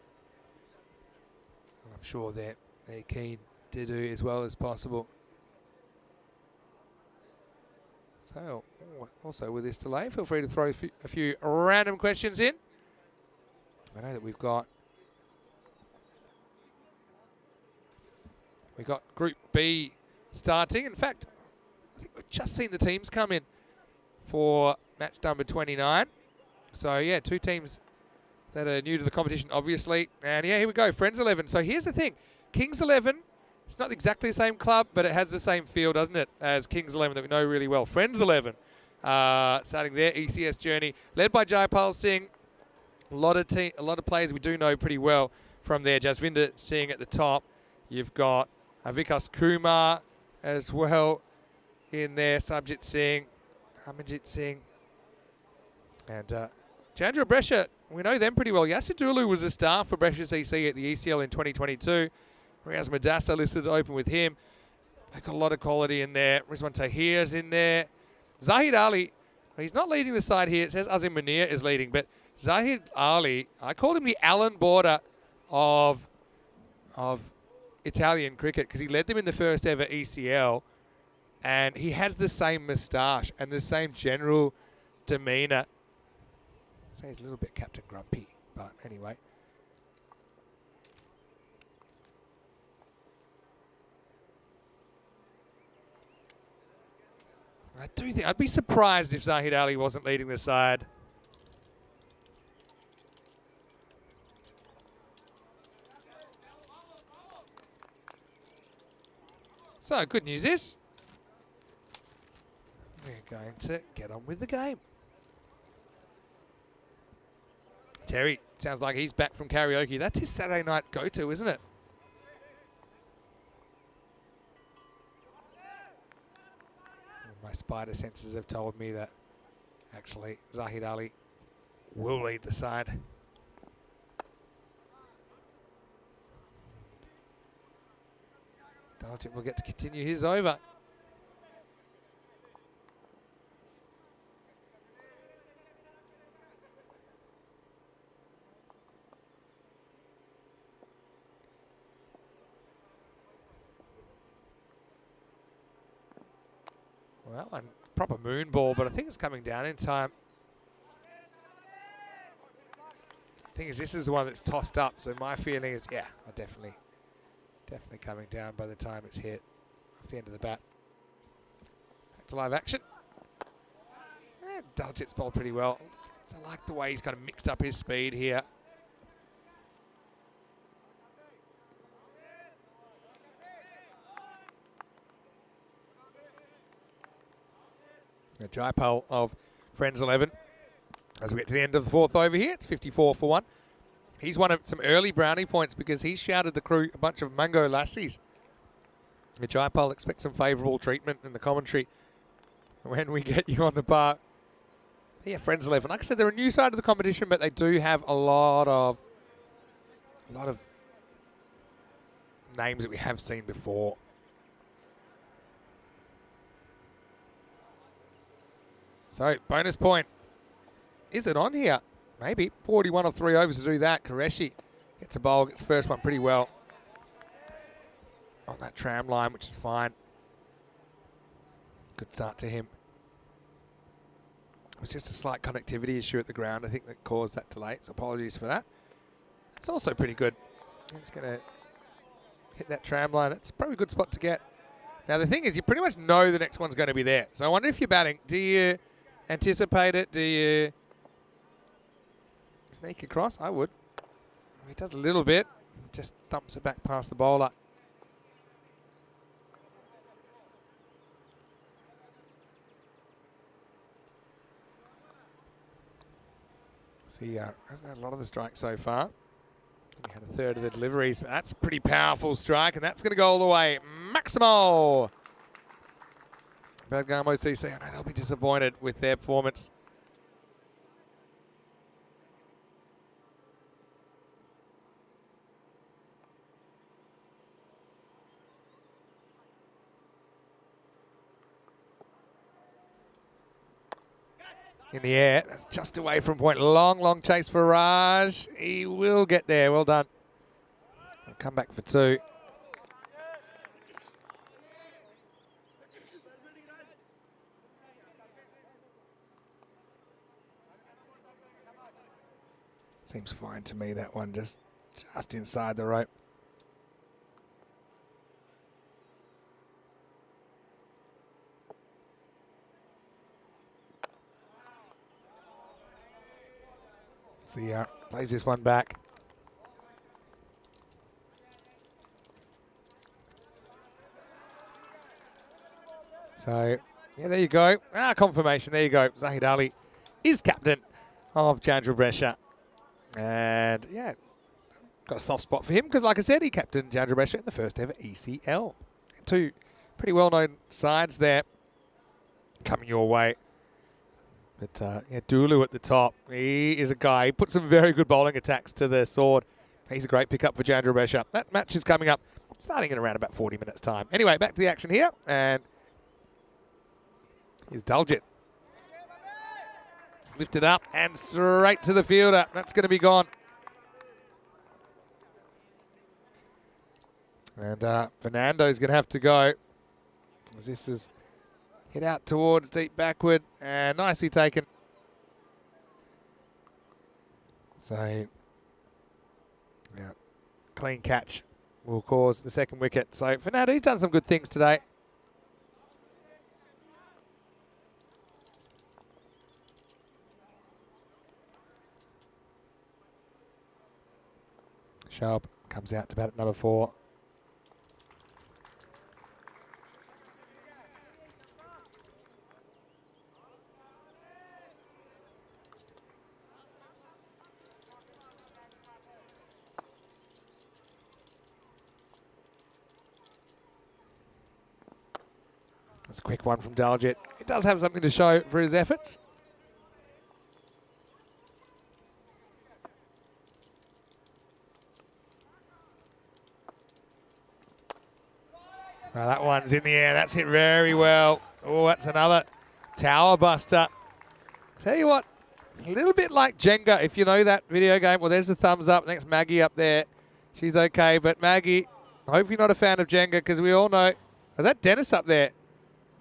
sure they're keen to do as well as possible. So, also with this delay, feel free to throw a few random questions in. I know that we've got Group B starting. In fact, I think we've just seen the teams come in for match number 29. So, yeah, 2 teams that are new to the competition, obviously. And, yeah, here we go, Friends 11. So, here's the thing. Kings 11, it's not exactly the same club, but it has the same feel, doesn't it, as Kings 11 that we know really well. Friends 11, starting their ECS journey, led by Jaipal Singh. A lot of players we do know pretty well from there. Jasvinder Singh at the top. You've got Vikas Kumar as well in there. Sabjit Singh, Amanjit Singh, and Chandra Brescia. We know them pretty well. Yasidulu was a star for Brescia CC at the ECL in 2022. Riaz Madassa listed open with him. They've got a lot of quality in there. Rizwan Tahir's in there. Zahid Ali, he's not leading the side here. It says Azim Munir is leading, but Zahid Ali, I called him the Alan Border of Italian cricket because he led them in the first ever ECL, and he has the same moustache and the same general demeanour. So he's a little bit Captain Grumpy, but anyway. I do think I'd be surprised if Zahid Ali wasn't leading the side. So good news is we're going to get on with the game. Terry, sounds like he's back from karaoke. That's his Saturday night go-to, isn't it? My spider senses have told me that actually Zahid Ali will lead the side. Daljit will get to continue his over. Well, a proper moon ball, but I think it's coming down in time. Thing is, this is the one that's tossed up, so my feeling is, yeah, definitely coming down by the time it's hit off the end of the bat. Back to live action. Daljit's bowled pretty well. So I like the way he's kind of mixed up his speed here. Jaipal of Friends 11. As we get to the end of the fourth over here, it's 54 for 1. He's won some early brownie points because he shouted the crew a bunch of mango lassies. Jaipal expects some favourable treatment in the commentary when we get you on the park. Yeah, Friends 11. Like I said, they're a new side of the competition, but they do have a lot of names that we have seen before. So, bonus point. Is it on here? Maybe. 41 or 3 overs to do that. Qureshi gets a bowl, gets the first one pretty well on that tram line, which is fine. Good start to him. It was just a slight connectivity issue at the ground, I think, that caused that delay, so apologies for that. It's also pretty good. He's going to hit that tram line. It's probably a good spot to get. Now, the thing is, you pretty much know the next one's going to be there. So I wonder if you're batting, do you anticipate it? Do you sneak across? I would. He does a little bit. Just thumps it back past the bowler. See, hasn't had a lot of the strikes so far. We had a third of the deliveries, but that's a pretty powerful strike, and that's going to go all the way. Maximo! Bergamo CC, I know they'll be disappointed with their performance. In the air, that's just away from point. Long chase for Raj. He will get there, well done. He'll come back for 2. Seems fine to me, that one, just inside the rope. See, plays this one back. So, Yeah, there you go. Confirmation. There you go. Zahid Ali is captain of Chandra Brescia. And, yeah, got a soft spot for him because, like I said, he captained Chandra Brescia in the first ever ECL. Two pretty well-known sides there coming your way. But, yeah, Dulu at the top. He is a guy. He put some very good bowling attacks to the sword. He's a great pickup for Chandra Brescia. That match is coming up, starting in around about 40 minutes' time. Anyway, back to the action here. And here's Daljit. Lifted up and straight to the fielder. That's going to be gone. And Fernando's going to have to go, as this is hit out towards deep backward and nicely taken. So, yeah, clean catch will cause the second wicket. So Fernando, he's done some good things today. Sharp comes out to bat at number 4. That's a quick one from Daljit. He does have something to show for his efforts. Well, that one's in the air. That's hit very well. Oh, that's another tower buster. Tell you what, a little bit like Jenga, if you know that video game. Well, there's the thumbs up. Next, Maggie up there. She's okay, but Maggie, I hope you're not a fan of Jenga because we all know. Is that Dennis up there?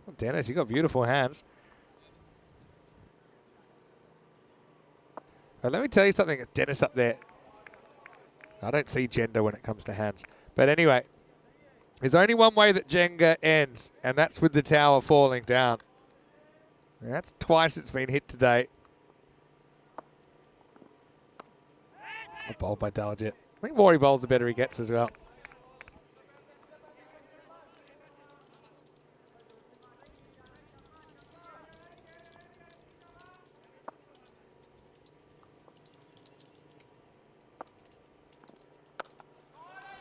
Oh, Dennis, you got beautiful hands. But let me tell you something. It's Dennis up there. I don't see gender when it comes to hands. But anyway, there's only one way that Jenga ends, and that's with the tower falling down. And that's twice it's been hit today. Bowled by Daljit. I think more he bowls, the better he gets as well.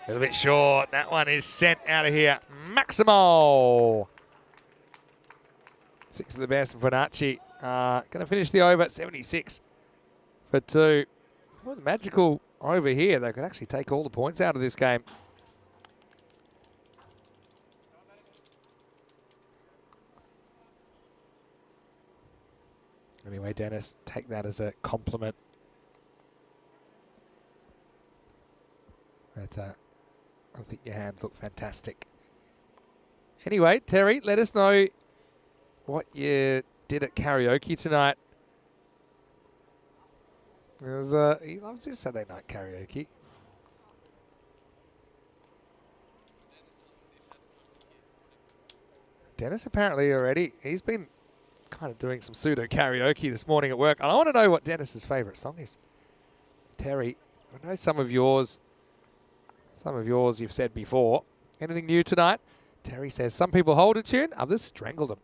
A little bit short. That one is sent out of here. Maximo. 6 of the best for Fernacci. Going to finish the over at 76 for 2. What a magical over here. They could actually take all the points out of this game. Anyway, Dennis, take that as a compliment. But, I think your hands look fantastic. Anyway, Terry, let us know what you did at karaoke tonight. He loves his Saturday night karaoke. Dennis apparently already, he's been kind of doing some pseudo karaoke this morning at work. And I want to know what Dennis's favourite song is. Terry, I know some of yours you've said before. Anything new tonight? Terry says some people hold a tune, others strangle them.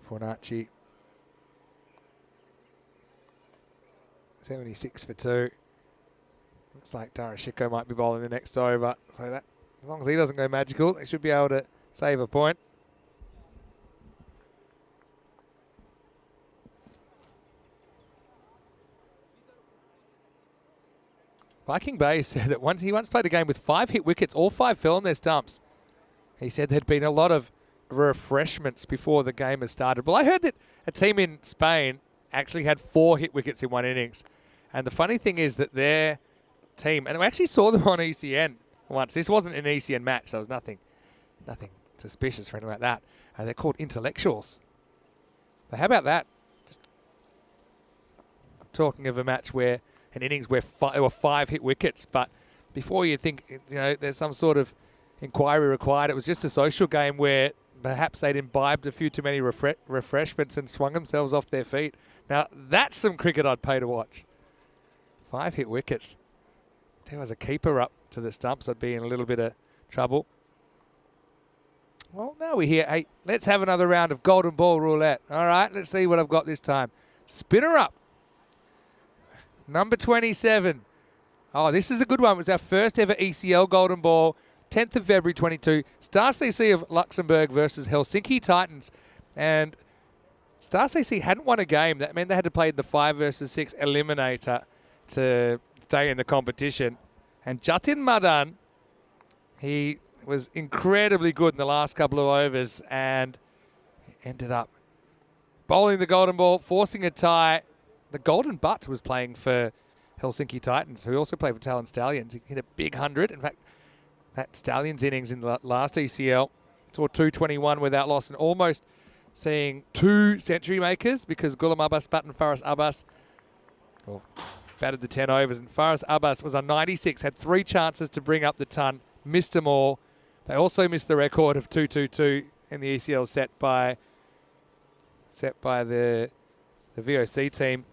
Fornacci. 76 for 2. Looks like Darashiko might be bowling the next over. So that, as long as he doesn't go magical, they should be able to save a point. Viking Bay said that he once played a game with 5 hit wickets, all 5 fell on their stumps. He said there'd been a lot of refreshments before the game has started. Well, I heard that a team in Spain actually had 4 hit wickets in one innings. And the funny thing is that their team, and I actually saw them on ECN once. This wasn't an ECN match, so there was nothing suspicious or anything like that. And they're called intellectuals. But how about that? Just talking of a match where an innings where there were 5 hit wickets, but before you think there's some sort of inquiry required, it was just a social game where perhaps they'd imbibed a few too many refreshments and swung themselves off their feet. Now that's some cricket I'd pay to watch. 5 hit wickets. If there was a keeper up to the stumps, I'd be in a little bit of trouble. are we here? Hey, let's have another round of golden ball roulette. All right, let's see what I've got this time. Spinner up. Number 27. Oh, this is a good one. It was our first ever ECL golden ball. 10th of February 22. Star CC of Luxembourg versus Helsinki Titans. And Star CC hadn't won a game. That meant they had to play the 5 versus 6 eliminator to stay in the competition. And Jatin Madan, he was incredibly good in the last couple of overs and ended up bowling the golden ball, forcing a tie. The golden butt was playing for Helsinki Titans, who also played for Talon Stallions. He hit a big 100. In fact, that Stallions innings in the last ECL saw 221 without loss and almost seeing 2 century makers because Ghulam Abbas and Faris Abbas batted the 10 overs. And Faris Abbas was on 96, had 3 chances to bring up the ton, missed them all. They also missed the record of 222 in the ECL set by the VOC team.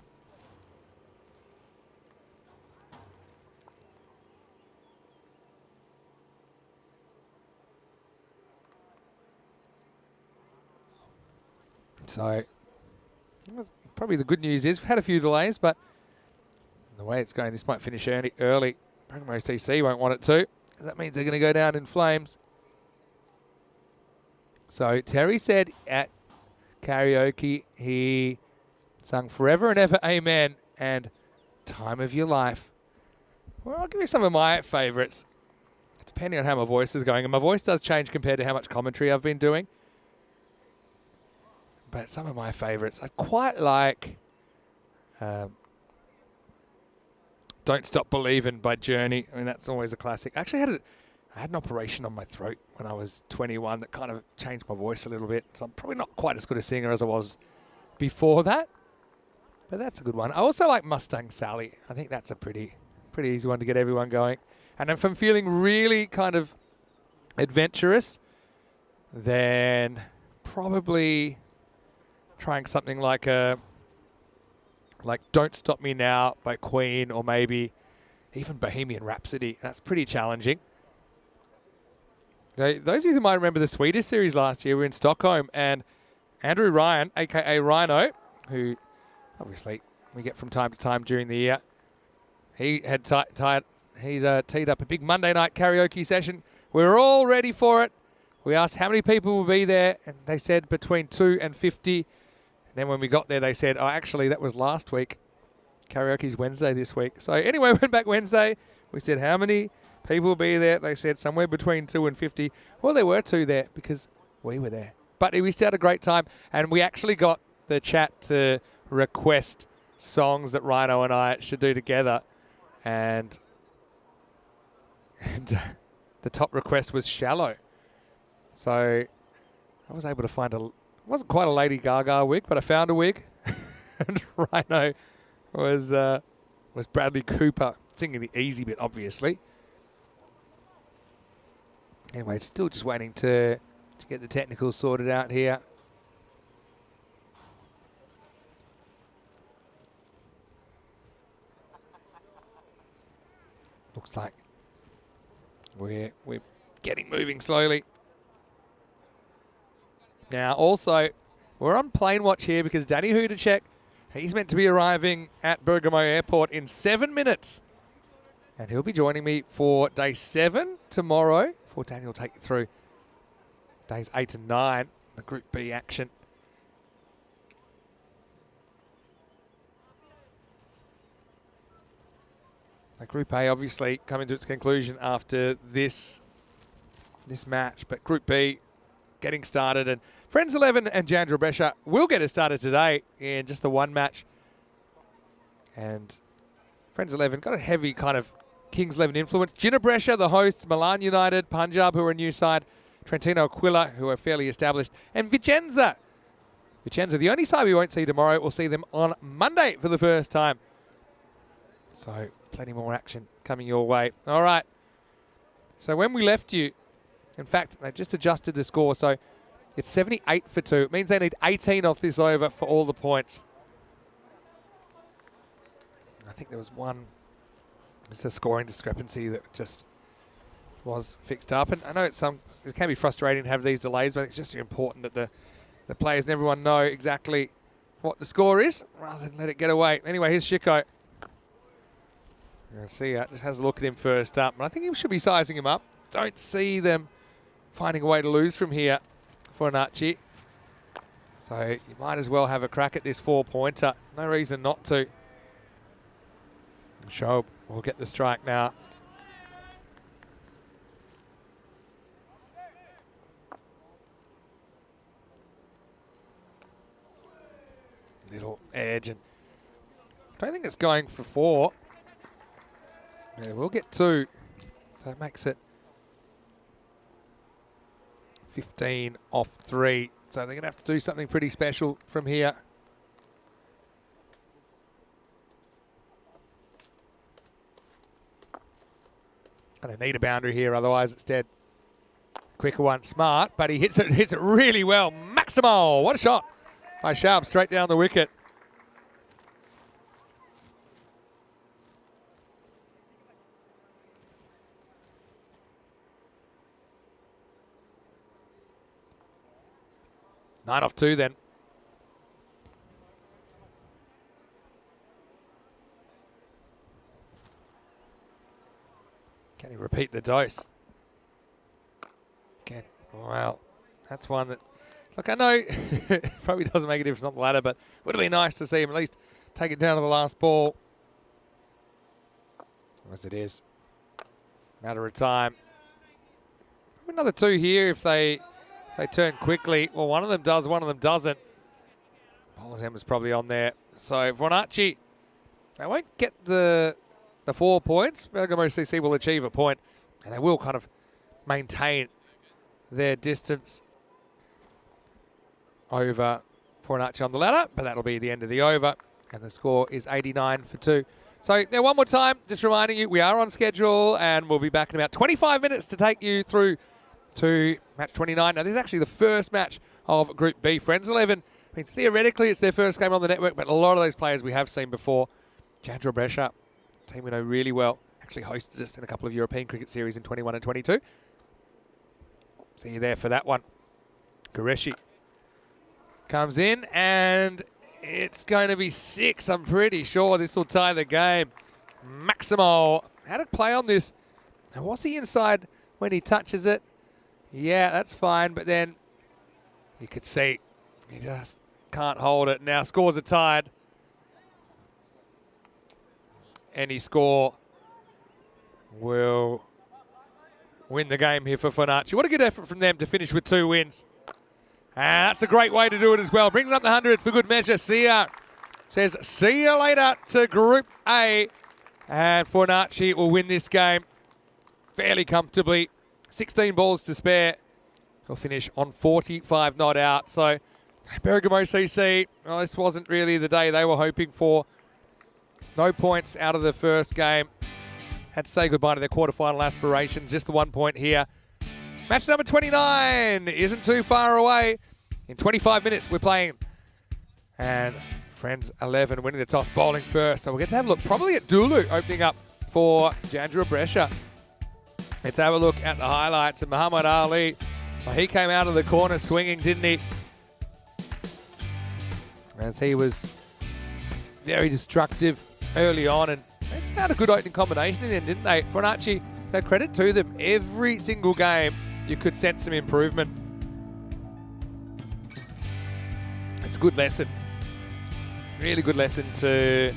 So probably the good news is we've had a few delays, but the way it's going, this might finish early. Bergamo CC won't want it to. That means they're going to go down in flames. So Terry said at karaoke he sung Forever and Ever Amen and Time of Your Life. Well, I'll give you some of my favourites, depending on how my voice is going. And my voice does change compared to how much commentary I've been doing. But some of my favourites, I quite like Don't Stop Believin' by Journey. I mean, that's always a classic. Actually, I had an operation on my throat when I was 21 that kind of changed my voice a little bit. So I'm probably not quite as good a singer as I was before that. But that's a good one. I also like Mustang Sally. I think that's a pretty easy one to get everyone going. And if I'm feeling really kind of adventurous, then probably trying something like Don't Stop Me Now by Queen, or maybe even Bohemian Rhapsody. That's pretty challenging. Those of you who might remember the Swedish series last year, we were in Stockholm, and Andrew Ryan, aka Rhino, who obviously we get from time to time during the year, he had teed up a big Monday night karaoke session. We were all ready for it. We asked how many people will be there, and they said between 2 and 50. And then when we got there, they said, oh, actually, that was last week. Karaoke's Wednesday this week. So anyway, we went back Wednesday. We said, how many people will be there? They said somewhere between 2 and 50. Well, there were 2 there because we were there. But we still had a great time. And we actually got the chat to request songs that Rhino and I should do together. And the top request was Shallow. So I was able to find it wasn't quite a Lady Gaga wig, but I found a wig. And Rhino was Bradley Cooper singing the easy bit, obviously. Anyway, still just waiting to get the technicals sorted out here. Looks like we're getting moving slowly. Now, also, we're on plane watch here because Danny Hudacek, he's meant to be arriving at Bergamo Airport in 7 minutes. And he'll be joining me for day 7 tomorrow. Before Danny will take you through days 8 and 9, the Group B action. Now, Group A obviously coming to its conclusion after this match, but Group B getting started, and Friends 11 and Jandra Brescia will get us started today in just the one match. And Friends 11 got a heavy kind of Kings 11 influence. Ginna Brescia, the hosts, Milan United, Punjab, who are a new side, Trentino Aquila, who are fairly established, and Vicenza. Vicenza, the only side we won't see tomorrow, we'll see them on Monday for the first time. So plenty more action coming your way. All right. So when we left you, in fact, they just adjusted the score, so it's 78 for 2. It means they need 18 off this over for all the points. I think there was one, it's a scoring discrepancy that just was fixed up. And I know it can be frustrating to have these delays, but it's just important that the players and everyone know exactly what the score is rather than let it get away. Anyway, here's Shiko. See, just has a look at him first up. And I think he should be sizing him up. Don't see them finding a way to lose from here for Fornacci. So you might as well have a crack at this 4-pointer. No reason not to. Shoaib will get the strike now. Little edge, and I don't think it's going for 4. Yeah, we'll get 2. So that makes it 15 off 3. So they're going to have to do something pretty special from here. I don't need a boundary here, otherwise it's dead. Quicker one, smart, but he hits it really well. Maximo, what a shot by Shoaib, straight down the wicket. Nine off 2 then. Can he repeat the dose? Again, well, that's one that, look, I know it probably doesn't make a difference on the ladder, but would have been nice to see him at least take it down to the last ball. As it is. Matter of time. Another 2 here if they turn quickly. Well, one of them does, one of them doesn't. Bowler's end was probably on there. So Fornacci, they won't get the 4 points. Bergamo CC will achieve a point, and they will kind of maintain their distance over Fornacci on the ladder, but that'll be the end of the over, and the score is 89 for 2. So there, one more time, just reminding you, we are on schedule, and we'll be back in about 25 minutes to take you through to match 29. Now, this is actually the first match of Group B. Friends 11, I mean, theoretically, it's their first game on the network, but a lot of those players we have seen before. Brescia, team we know really well, actually hosted us in a couple of European cricket series in 21 and 22. See you there for that one. Qureshi comes in, and it's going to be 6. I'm pretty sure this will tie the game. Maximo had it play on this. Now, was he inside when he touches it? Yeah, that's fine, but then you could see he just can't hold it. Now scores are tied. Any score will win the game here for Fornacci. What a good effort from them to finish with 2 wins. And that's a great way to do it as well. Brings up the 100 for good measure. Sia says, see you later to Group A. And Fornacci will win this game fairly comfortably. 16 balls to spare. He'll finish on 45 not out. So Bergamo CC, well, this wasn't really the day they were hoping for. No points out of the first game. Had to say goodbye to their quarterfinal aspirations. Just the 1 point here. Match number 29 isn't too far away. In 25 minutes, we're playing. And Friends 11 winning the toss, bowling first. So we'll get to have a look probably at Dulu opening up for Brescia. Let's have a look at the highlights of Muhammad Ali. Well, he came out of the corner swinging, didn't he? As he was very destructive early on, and they just found a good opening combination in the end, didn't they? Fornacci, no credit to them. Every single game, you could sense some improvement. It's a good lesson. Really good lesson to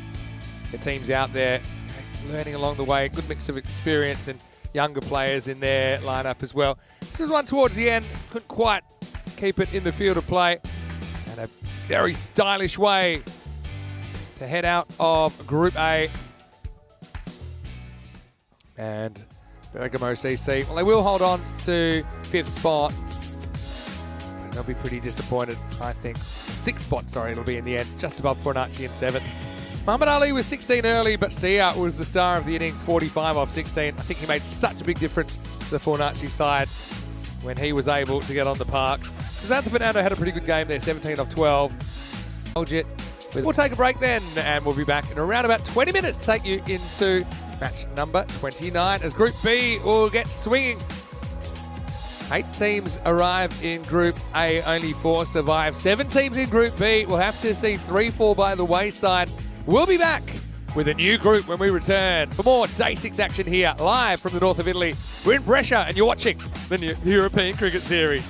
the teams out there. Learning along the way. Good mix of experience and younger players in their lineup as well. This was one towards the end. Couldn't quite keep it in the field of play. And a very stylish way to head out of Group A. And Bergamo CC, well, they will hold on to 5th spot. But they'll be pretty disappointed, I think. 6th spot, sorry, it'll be in the end, just above Fornacci in 7th. Muhammad Ali was 16 early, but Sia was the star of the innings, 45 off 16. I think he made such a big difference to the Fornacci side when he was able to get on the park. Xantha Fernando had a pretty good game there, 17 off 12. We'll take a break then, and we'll be back in around about 20 minutes to take you into match number 29 as Group B will get swinging. 8 teams arrive in Group A, only 4 survive. 7 teams in Group B. We'll have to see 3 fall by the wayside. We'll be back with a new group when we return for more Day 6 action here, live from the north of Italy. We're in Brescia and you're watching the European Cricket Series.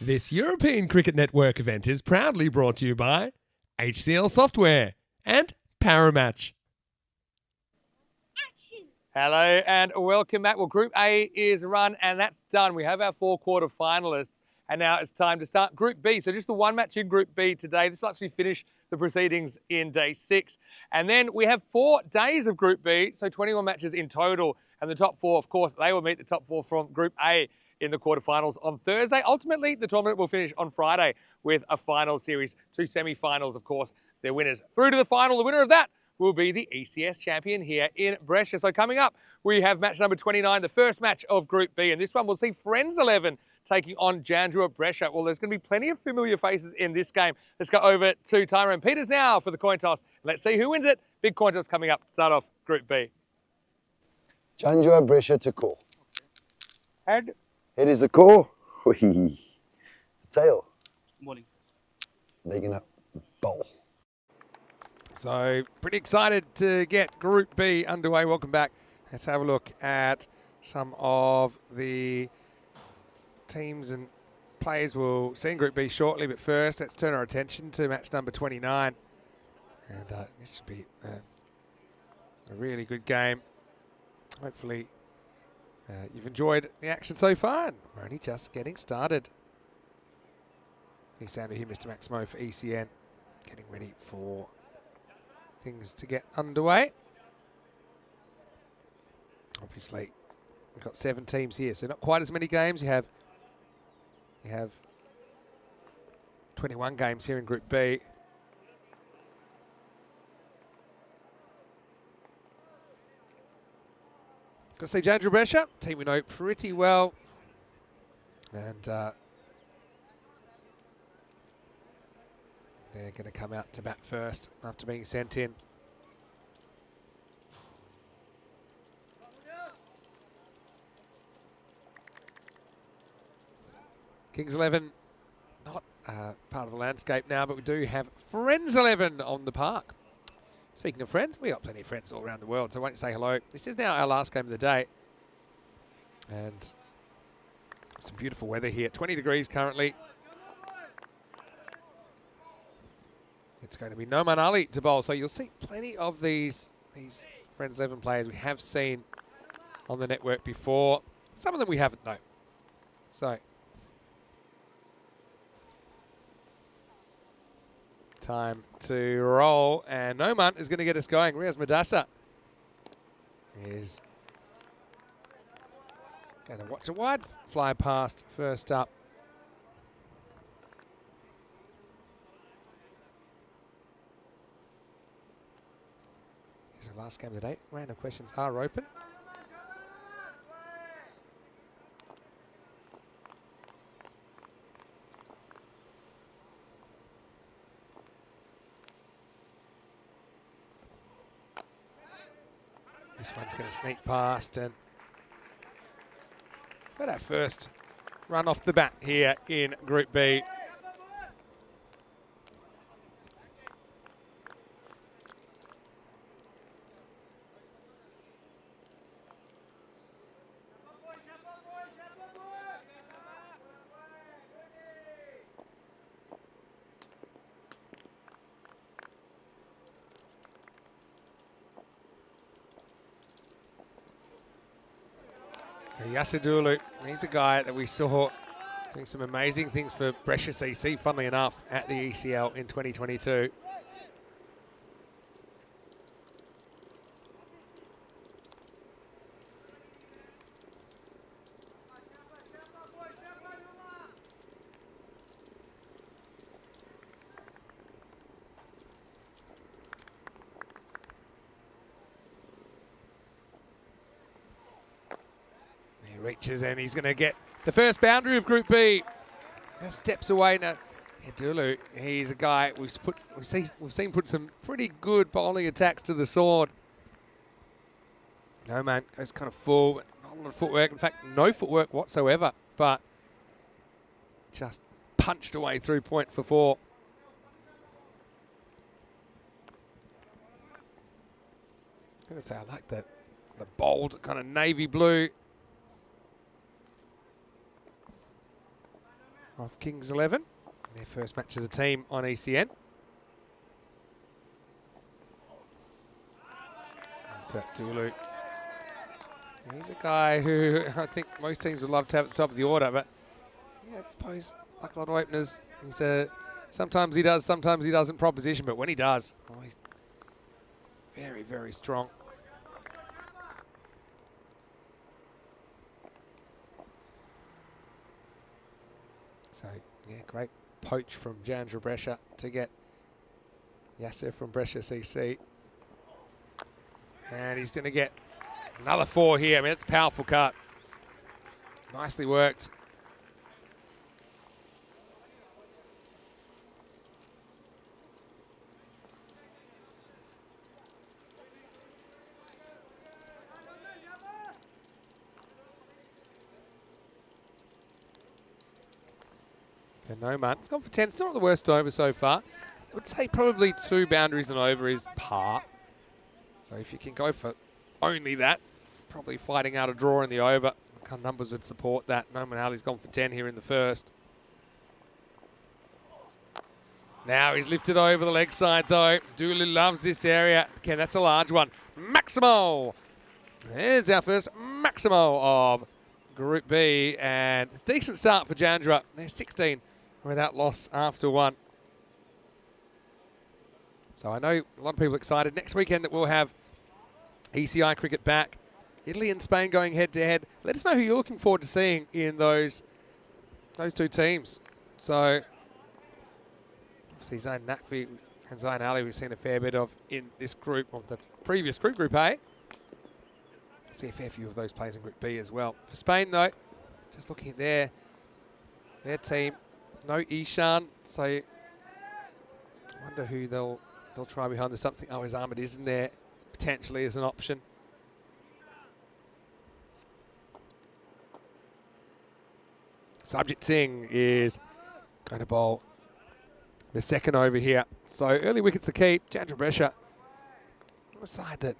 This European Cricket Network event is proudly brought to you by HCL Software and Paramatch. Hello and welcome back. Well, Group A is run and that's done. We have our 4 quarter finalists and now it's time to start Group B. So just the one match in Group B today. This will actually finish the proceedings in day 6. And then we have 4 days of Group B, so 21 matches in total. And the top 4, of course, they will meet the top 4 from Group A in the quarterfinals on Thursday. Ultimately, the tournament will finish on Friday with a final series, 2 semi-finals, of course, their winners through to the final. The winner of that will be the ECS champion here in Brescia. So coming up, we have match number 29, the first match of Group B, and this one will see Friends 11 taking on Jandrua Brescia. Well, there's going to be plenty of familiar faces in this game. Let's go over to Tyrone Peters now for the coin toss. Let's see who wins it. Big coin toss coming up to start off Group B. Jandrua Brescia to call. Head. Head is the call. The tail. Morning. They're going to bowl. So pretty excited to get Group B underway. Welcome back. Let's have a look at some of the teams and players we'll see in Group B shortly. But first, let's turn our attention to match number 29. And this should be a really good game. Hopefully you've enjoyed the action so far. And we're only just getting started. Any sound here, Mr. Maximo for ECN, getting ready for things to get underway. Obviously, we've got 7 teams here, so not quite as many games. You have 21 games here in Group B. Got to see Jandrua Brescia, team we know pretty well, and they're going to come out to bat first after being sent in. Kings 11, not part of the landscape now, but we do have Friends 11 on the park. Speaking of friends, we got plenty of friends all around the world, so I won't say hello. This is now our last game of the day. And some beautiful weather here, 20 degrees currently. It's going to be Noman Ali to bowl, so you'll see plenty of these Friends 11 players we have seen on the network before. Some of them we haven't though. So time to roll, and Noman is going to get us going. Riaz Madassa is going to watch a wide fly past first up. Here's the last game of the day. Random questions are open. This one's going to sneak past, and got our first run off the bat here in Group B. So Yasidulu, he's a guy that we saw doing some amazing things for Brescia CC, funnily enough, at the ECL in 2022. Reaches and he's going to get the first boundary of Group B. Just steps away now. Edulu, he's a guy we've seen put some pretty good bowling attacks to the sword. No man goes kind of full, but not a lot of footwork. In fact, no footwork whatsoever. But just punched away through point for 4. I'm going to say I like the bold kind of navy blue of Kings 11. Their first match as a team on ECN. That's that Dulu. He's a guy who I think most teams would love to have at the top of the order, but yeah, I suppose like a lot of openers, he's sometimes he does, sometimes he doesn't proposition, but when he does, oh, he's very, very strong. So, yeah, great poach from Brescia to get Yasser from Brescia CC. And he's going to get another 4 here. I mean, it's a powerful cut. Nicely worked. No man, it's gone for 10. It's not the worst over so far. I would say probably 2 boundaries and over is par. So if you can go for only that, probably fighting out a draw in the over. The kind of numbers would support that. Noman Ali's gone for 10 here in the first. Now he's lifted over the leg side though. Dulu loves this area. Again, that's a large one. Maximo! There's our first Maximo of Group B. And a decent start for Jandra. They're 16 without loss after 1. So I know a lot of people excited. Next weekend that we'll have ECI cricket back. Italy and Spain going head-to-head. Let us know who you're looking forward to seeing in those 2 teams. So obviously Zain Nakvi and Zain Ali we've seen a fair bit of in this group, or the previous group, Group A. See a fair few of those players in Group B as well. For Spain though, just looking at their team, no Ishan, so I wonder who they'll try behind. There's something. Oh, his Ahmed is in there potentially as an option. Sabjit Singh is going to bowl the second over here. So early wickets to keep. Jandra Brescia, a side that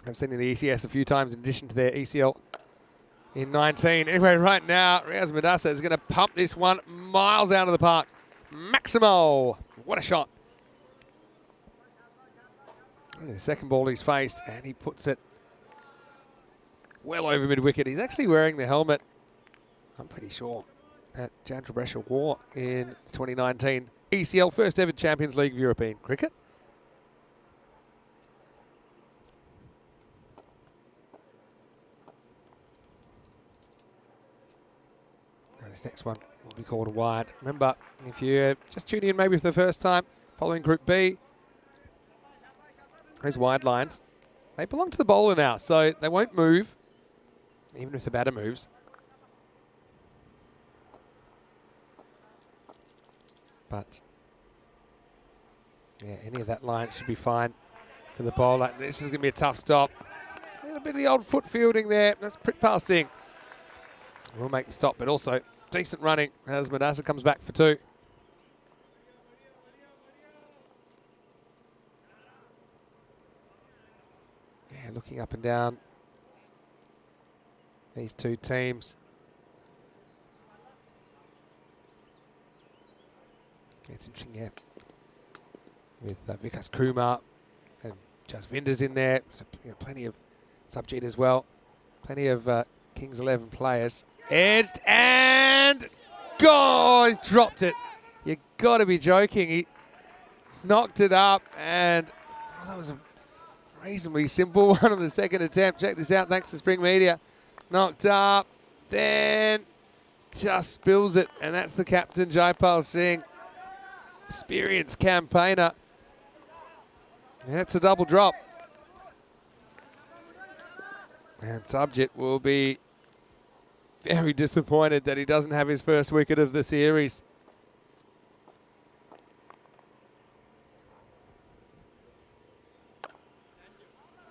I've seen in the ECS a few times in addition to their ECL in 19. Anyway, right now, Riaz Madassa is going to pump this one miles out of the park. Maximo, what a shot. And the second ball he's faced, and he puts it well over mid-wicket. He's actually wearing the helmet, I'm pretty sure, that Jandra Brescia wore in 2019 ECL first ever Champions League of European cricket. This next one will be called a wide. Remember, if you're just tuning in maybe for the first time, following Group B, those wide lines, they belong to the bowler now, so they won't move, even if the batter moves. But, yeah, any of that line should be fine for the bowler. This is going to be a tough stop. A little bit of the old foot fielding there. That's Prit passing. We'll make the stop, but also decent running as Madassa comes back for 2. Yeah, looking up and down these 2 teams. It's interesting, yeah. With Vikas Kumar and Jasvinder's in there. So, plenty of Sabjit as well. Plenty of Kings 11 players. Edged and God, he's dropped it. You got to be joking. He knocked it up, and that was a reasonably simple one on the second attempt. Check this out, thanks to Spring Media. Knocked up, then just spills it, and that's the captain, Jaipal Singh. Experienced campaigner. And that's a double drop. And Sabjit will be very disappointed that he doesn't have his first wicket of the series.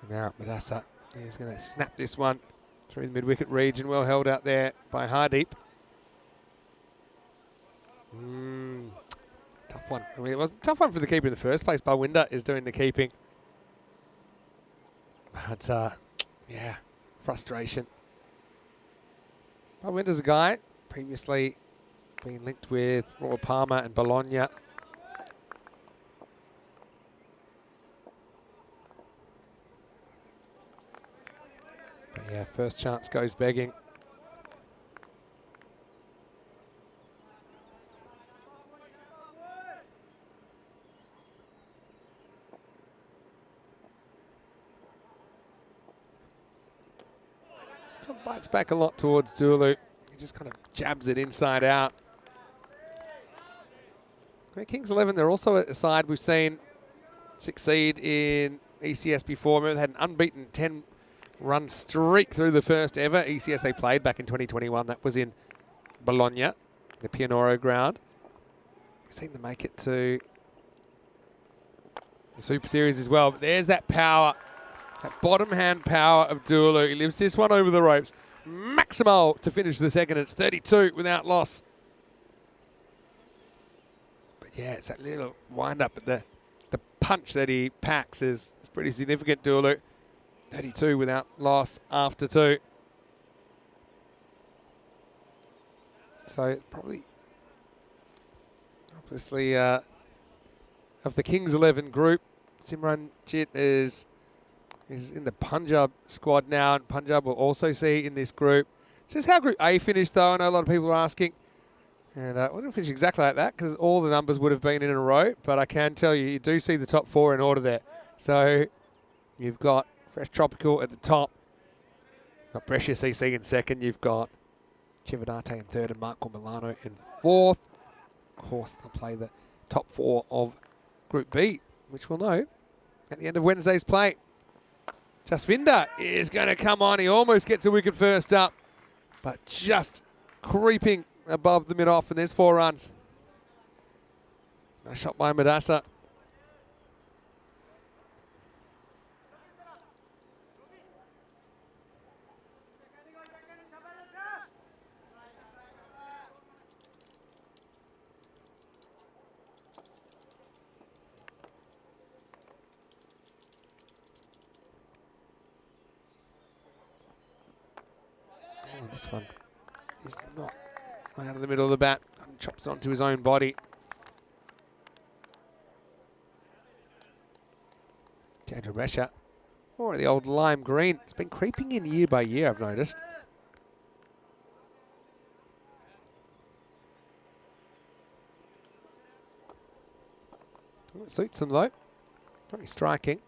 Now Madassa is going to snap this one through the mid-wicket region. Well held out there by Hardeep. Tough one. I mean, it was a tough one for the keeper in the first place. Balwinder is doing the keeping. But, yeah, frustration. Balwinder's a guy previously being linked with Royal Palmer and Bologna. But yeah, first chance goes begging. Bites back a lot towards Dulu. He just kind of jabs it inside out. Kings 11, they're also a side we've seen succeed in ECS before. Remember, they had an unbeaten 10-run streak through the first ever ECS they played back in 2021. That was in Bologna, the Pianoro ground. We've seen them make it to the Super Series as well. But there's that power. That bottom hand power of Dulu. He lives this one over the ropes. Maximo to finish the second. It's 32 without loss. But yeah, it's that little wind up. But the punch that he packs is pretty significant, Dulu. 32 without loss after 2. So probably, obviously, of the Kings 11 group, Simranjit is in the Punjab squad now, and Punjab will also see in this group. This is how Group A finished, though. I know a lot of people are asking. And I wouldn't finish exactly like that because all the numbers would have been in a row. But I can tell you, you do see the top 4 in order there. So you've got Fresh Tropical at the top. You've got Brescia CC in second. You've got Cividate in third and Marco Milano in fourth. Of course, they'll play the top 4 of Group B, which we'll know at the end of Wednesday's play. Jasvinder is going to come on. He almost gets a wicket first up, but just creeping above the mid-off, and there's 4 runs. Nice shot by Madassa. This one is not out of the middle of the bat. Chops onto his own body. Down to Brescia. Or the old lime green. It's been creeping in year by year, I've noticed. It suits them though. Very striking.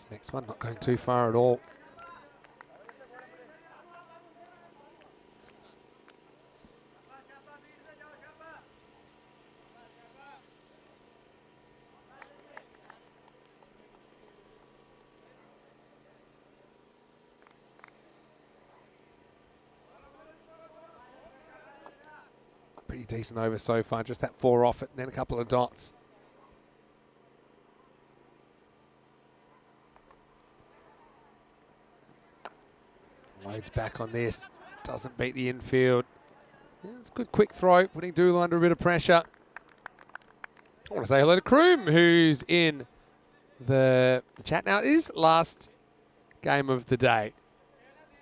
Next one not going too far at all. Pretty decent over so far, just that 4 off it and then a couple of dots. Loads back on this. Doesn't beat the infield. Yeah, it's a good quick throw, putting Dooley under a bit of pressure. I want to say hello to Kroom, who's in the chat. Now, it is last game of the day.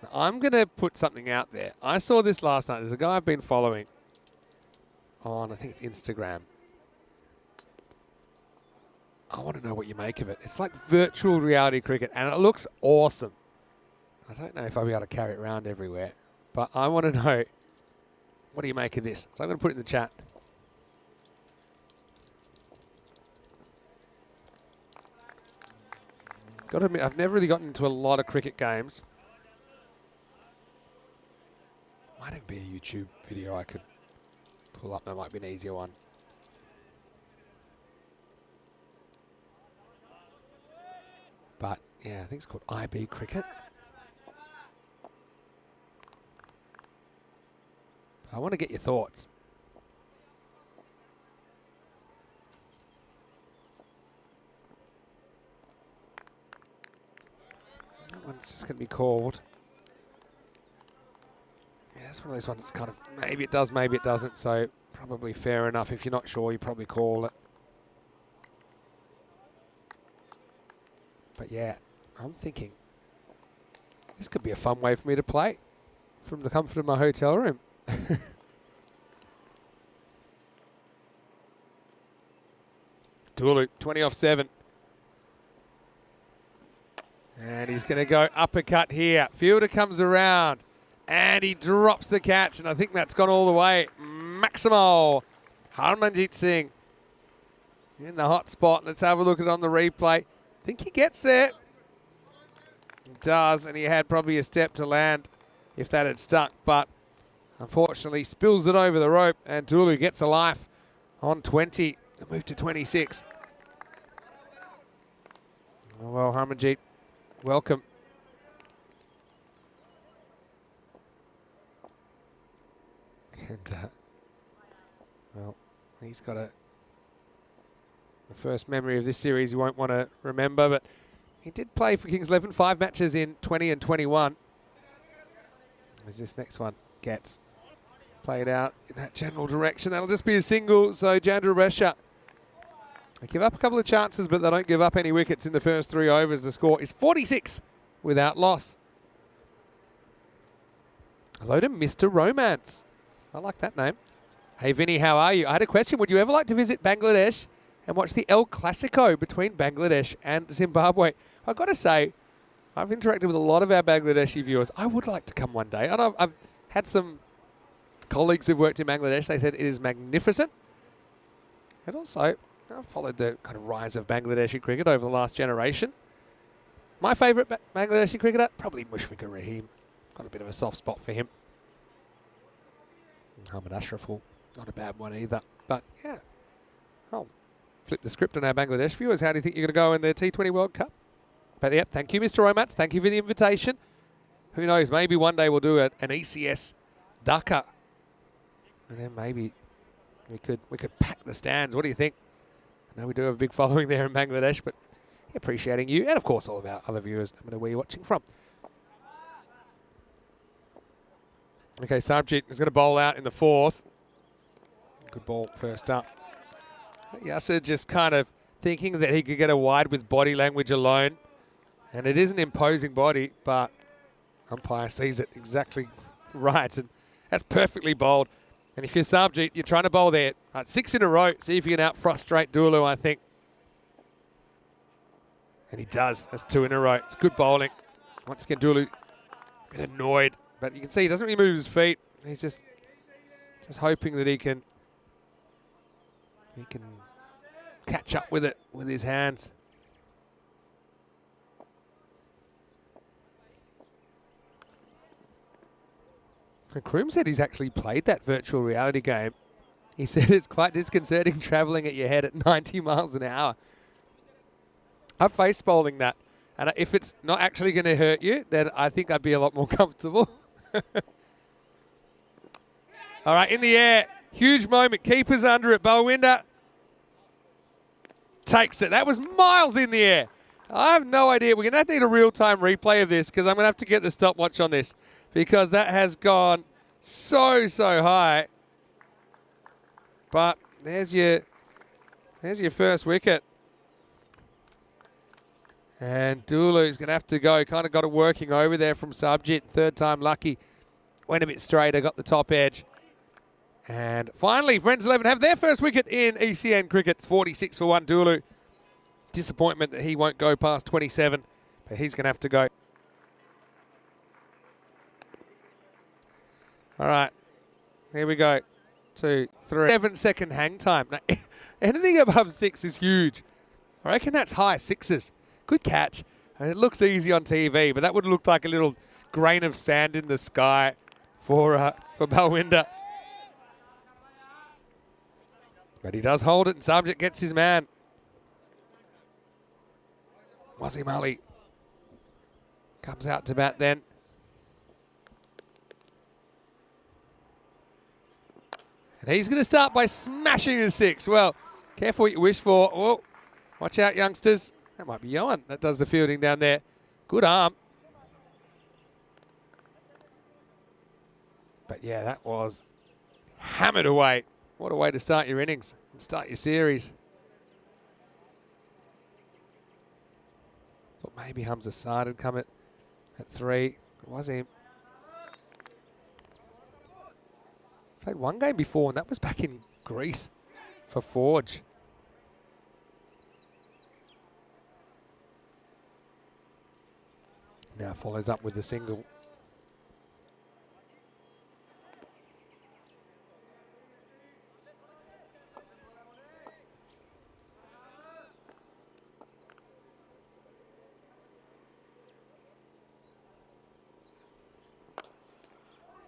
Now, I'm going to put something out there. I saw this last night. There's a guy I've been following on, I think it's Instagram. I want to know what you make of it. It's like virtual reality cricket, and it looks awesome. I don't know if I'll be able to carry it around everywhere, but I want to know, what do you make of this? So I'm going to put it in the chat. Got to admit, I've never really gotten into a lot of cricket games. Might even be a YouTube video I could pull up. That might be an easier one. But yeah, I think it's called IB Cricket. I want to get your thoughts. That one's just going to be called. Yeah, it's one of those ones that's kind of, maybe it does, maybe it doesn't. So probably fair enough. If you're not sure, you probably call it. But yeah, I'm thinking this could be a fun way for me to play from the comfort of my hotel room. Dulu, 20 off 7. And he's going to go uppercut here. Fielder comes around and he drops the catch, and I think that's gone all the way. Maximo Harmanjit Singh in the hot spot. Let's have a look at it on the replay. I think he gets there. He does, and he had probably a step to land if that had stuck, but unfortunately spills it over the rope, and Dulu gets a life on 20. Move to 26. Oh, well, Harmanjit, welcome. And, well, he's got the first memory of this series he won't want to remember, but he did play for Kings 11, 5 matches in 20 and 21. As this next one gets played out in that general direction, that'll just be a single, so Jandra Brescia. They give up a couple of chances, but they don't give up any wickets in the first 3 overs. The score is 46 without loss. Hello to Mr. Romance. I like that name. Hey, Vinny, how are you? I had a question. Would you ever like to visit Bangladesh and watch the El Clasico between Bangladesh and Zimbabwe? I've got to say, I've interacted with a lot of our Bangladeshi viewers. I would like to come one day. And I've had some colleagues who've worked in Bangladesh. They said it is magnificent. And also, I've followed the kind of rise of Bangladeshi cricket over the last generation. My favourite Bangladeshi cricketer, probably Mushfiqur Rahim. Got a bit of a soft spot for him. Muhammad Ashraful, not a bad one either. But yeah, I'll flip the script on our Bangladesh viewers. How do you think you're going to go in the T20 World Cup? But yeah, thank you, Mr. Romance. Thank you for the invitation. Who knows, maybe one day we'll do an ECS Dhaka. And then maybe we could pack the stands. What do you think? I know we do have a big following there in Bangladesh, but appreciating you, and of course all of our other viewers, no matter where you're watching from. Okay, Sarabjit is going to bowl out in the 4th. Good ball first up. Yasser just kind of thinking that he could get a wide with body language alone. And it is an imposing body, but umpire sees it exactly right. And that's perfectly bowled. And if you're Sarabjit, you're trying to bowl there. 6 in a row. See if you can out-frustrate Dulu, I think. And he does. That's 2 in a row. It's good bowling. Once again, Dulu a bit annoyed. But you can see he doesn't really move his feet. He's just hoping that he can catch up with it with his hands. And Kroom said he's actually played that virtual reality game. He said it's quite disconcerting travelling at your head at 90 miles an hour. I've faced bowling that. And if it's not actually going to hurt you, then I think I'd be a lot more comfortable. All right, in the air. Huge moment. Keeper's under it. Balwinder takes it. That was miles in the air. I have no idea. We're going to need a real-time replay of this because I'm going to have to get the stopwatch on this because that has gone so high. But there's your first wicket. And Dulu's going to have to go. Kind of got it working over there from Sarabjit. 3rd time lucky. Went a bit straighter, got the top edge. And finally, Friends 11 have their first wicket in ECN cricket. It's 46 for 1 Dulu. Disappointment that he won't go past 27, but he's going to have to go. All right, here we go. 2, 3. 7-second hang time. Now, anything above 6 is huge. I reckon that's high 6s. Good catch. And it looks easy on TV, but that would look like a little grain of sand in the sky for Balwinder. But he does hold it, and Sarabjit gets his man. Wasim Ali comes out to bat then. And he's going to start by smashing the 6. Well, careful what you wish for. Oh, watch out, youngsters. That might be Johan that does the fielding down there. Good arm. But yeah, that was hammered away. What a way to start your innings and start your series. That's what maybe Hamza Saad had come at 3. It was him. Played one game before, and that was back in Greece for Forge. Now follows up with the single.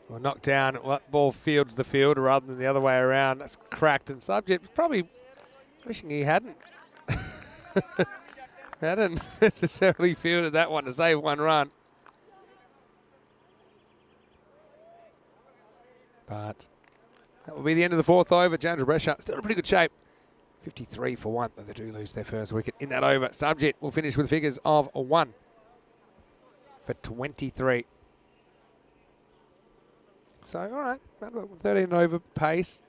Well, knocked down. What ball fields the field rather than the other way around. That's cracked, and Subject probably wishing he hadn't necessarily fielded that one to save one run. But that will be the end of the 4th over. Challenger Brescia still in pretty good shape. 53 for 1, though they do lose their first wicket in that over. Subject will finish with figures of 1 for 23. So, all right, about 13 over pace.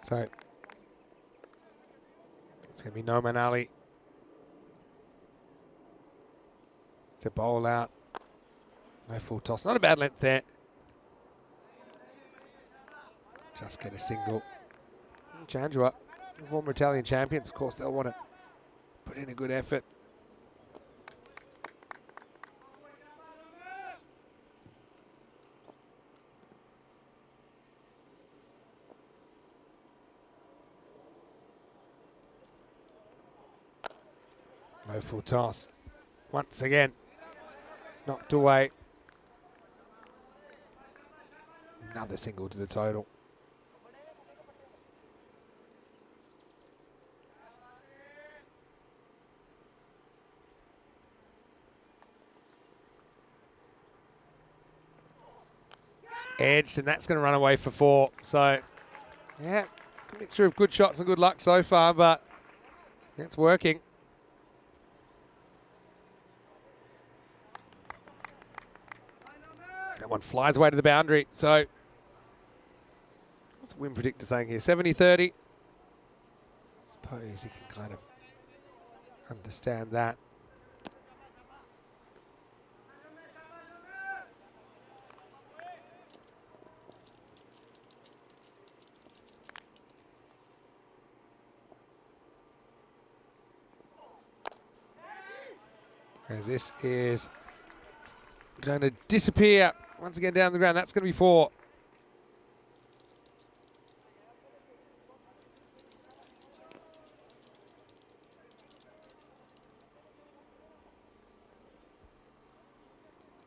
So, it's going to be Noman Ali to bowl out. No full toss. Not a bad length there. Just get a single. Chandra, former Italian champions, of course, they'll want to put in a good effort. No full toss. Once again, knocked away. Another single to the total. Edged, and that's going to run away for 4. So, yeah, a mixture of good shots and good luck so far, but it's working. That one flies away to the boundary. So, what's the win predictor saying here? 70-30. Suppose you can kind of understand that. As this is going to disappear once again down the ground. That's going to be 4.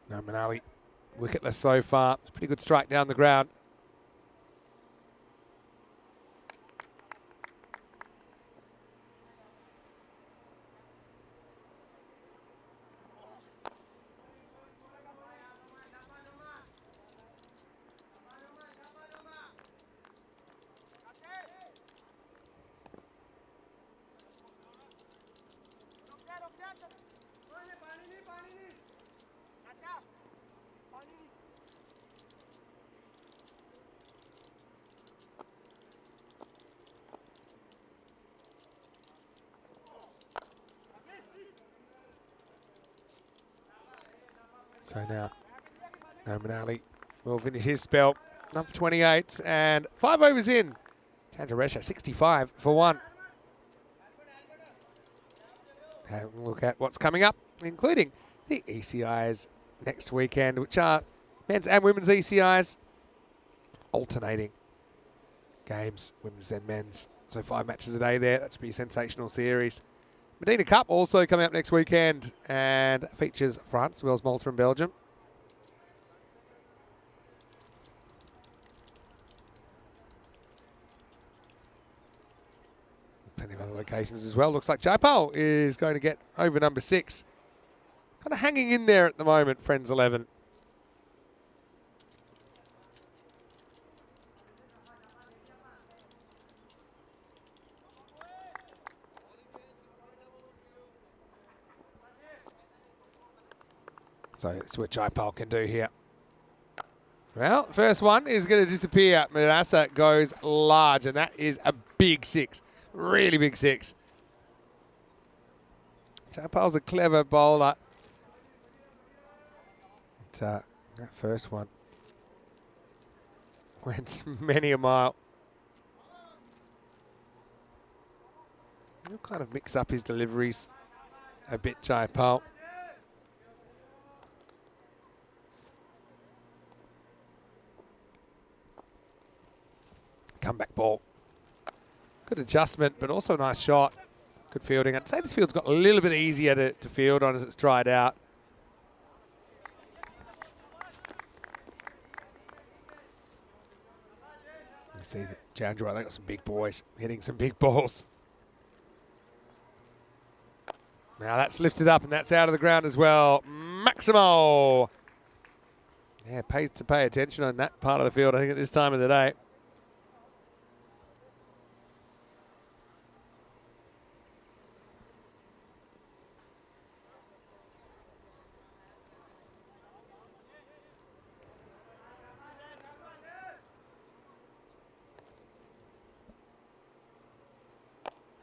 No, Manali wicketless so far. It's a pretty good strike down the ground. So now, Noman Ali will finish his spell. Number 28 and 5 overs in. Chandra Brescia 65 for 1. Have a look at what's coming up, including the ECIs next weekend, which are men's and women's ECIs, alternating games, women's and men's. So 5 matches a day there. That should be a sensational series. Medina Cup also coming up next weekend and features France, Wales, Malta and Belgium. Plenty of other locations as well. Looks like Jaipal is going to get over number 6. Kind of hanging in there at the moment, Friends 11. So that's what Jaipal can do here. Well, first one is going to disappear. Manassa goes large, and that is a big 6. Really big 6. Jaipal's a clever bowler. But, that first one went many a mile. He'll kind of mix up his deliveries a bit, Jaipal. Comeback ball. Good adjustment, but also a nice shot. Good fielding. I'd say this field's got a little bit easier to field on as it's dried out. You see that Jandra, they got some big boys hitting some big balls. Now that's lifted up and that's out of the ground as well. Maximo. Yeah, pays to pay attention on that part of the field, I think, at this time of the day.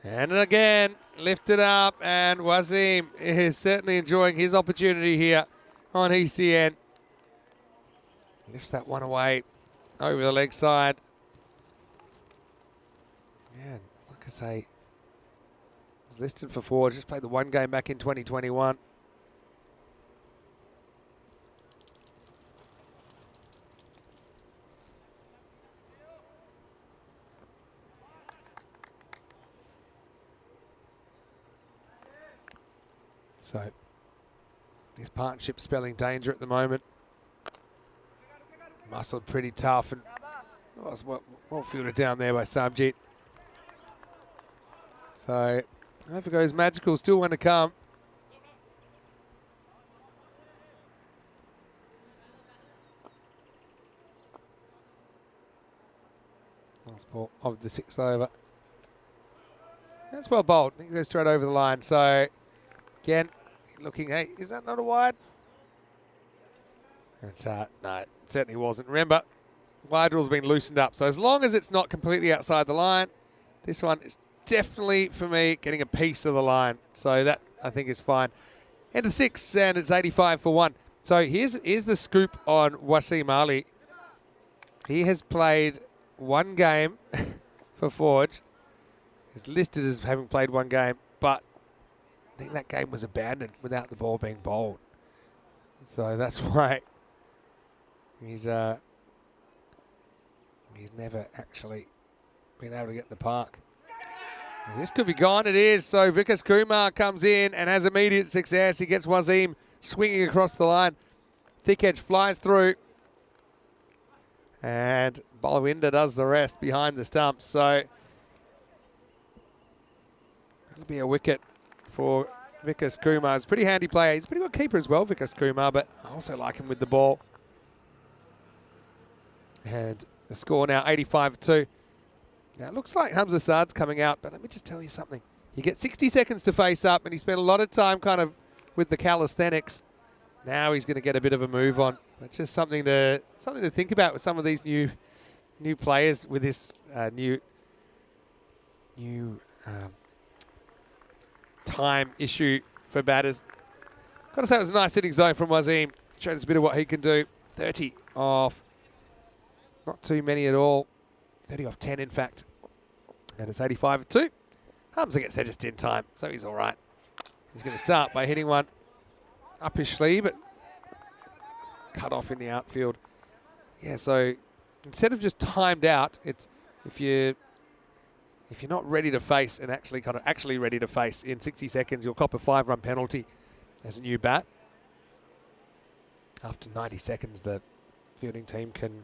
And again, lifted up, and Wasim is certainly enjoying his opportunity here on ECN. Lifts that one away over the leg side. Yeah, like I say, he's listed for 4, just played the one game back in 2021. So this partnership spelling danger at the moment. Muscled pretty tough, and was well fielded down there by Sabjit. So over goes Magical, still one to come. Last ball of the 6th over. That's well bowled. I think it goes straight over the line. So again, looking, hey, is that not a wide? It's, no, it certainly wasn't. Remember, wide rule's been loosened up. So as long as it's not completely outside the line, this one is definitely, for me, getting a piece of the line. So that, I think, is fine. End of 6, and it's 85 for 1. So here's the scoop on Wasim Ali. He has played one game for Forge. He's listed as having played one game, but I think that game was abandoned without the ball being bowled. So that's why he's never actually been able to get in the park. This could be gone. It is. So Vikas Kumar comes in and has immediate success. He gets Wasim swinging across the line. Thick edge flies through. And Balawinda does the rest behind the stumps. So it'll be a wicket for Vikas Kumar. He's a pretty handy player. He's a pretty good keeper as well, Vikas Kumar, but I also like him with the ball. And the score now 85-2. Now it looks like Hamza Saad's coming out, but let me just tell you something. You get 60 seconds to face up, and he spent a lot of time kind of with the calisthenics. Now he's going to get a bit of a move on. It's just something to think about with some of these new players with this new time issue for batters. Got to say it was a nice hitting zone from Wasim. Showed us a bit of what he can do. 30 off. Not too many at all. 30 off 10, in fact. And it's 85-2. Hamza gets there just in time, so he's all right. He's going to start by hitting one up his sleeve, but cut off in the outfield. Yeah, so instead of just timed out, it's if you're not ready to face and actually ready to face in 60 seconds, you'll cop a 5-run penalty as a new bat. After 90 seconds, the fielding team can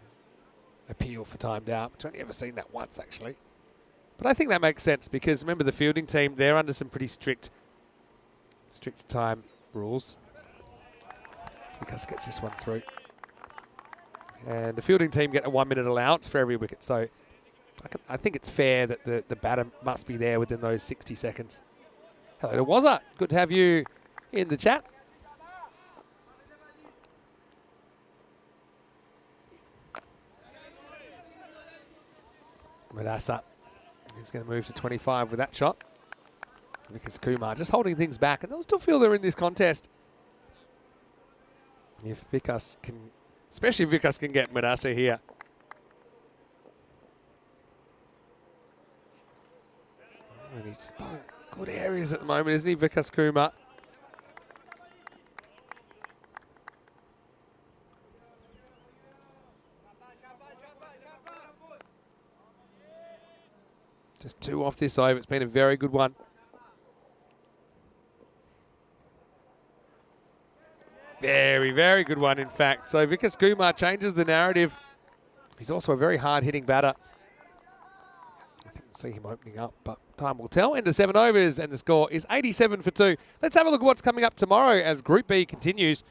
appeal for timed out. I've only ever seen that once, actually. But I think that makes sense because remember the fielding team, they're under some pretty strict time rules. Vikas gets this one through. And the fielding team get a 1-minute allowance for every wicket. So I think it's fair that the batter must be there within those 60 seconds. Hello to Wazza. Good to have you in the chat. Madassa. He's going to move to 25 with that shot. Vikas Kumar just holding things back, and they'll still feel they're in this contest. If Vikas can, especially if Vikas can get Madassa here. And he's spotting good areas at the moment, isn't he, Vikas Kumar? Just 2 off this over. It's been a very good one. Very, very good one, in fact. So Vikas Kumar changes the narrative. He's also a very hard-hitting batter. I think we'll see him opening up, but time will tell. Into 7 overs, and the score is 87 for 2. Let's have a look at what's coming up tomorrow as Group B continues.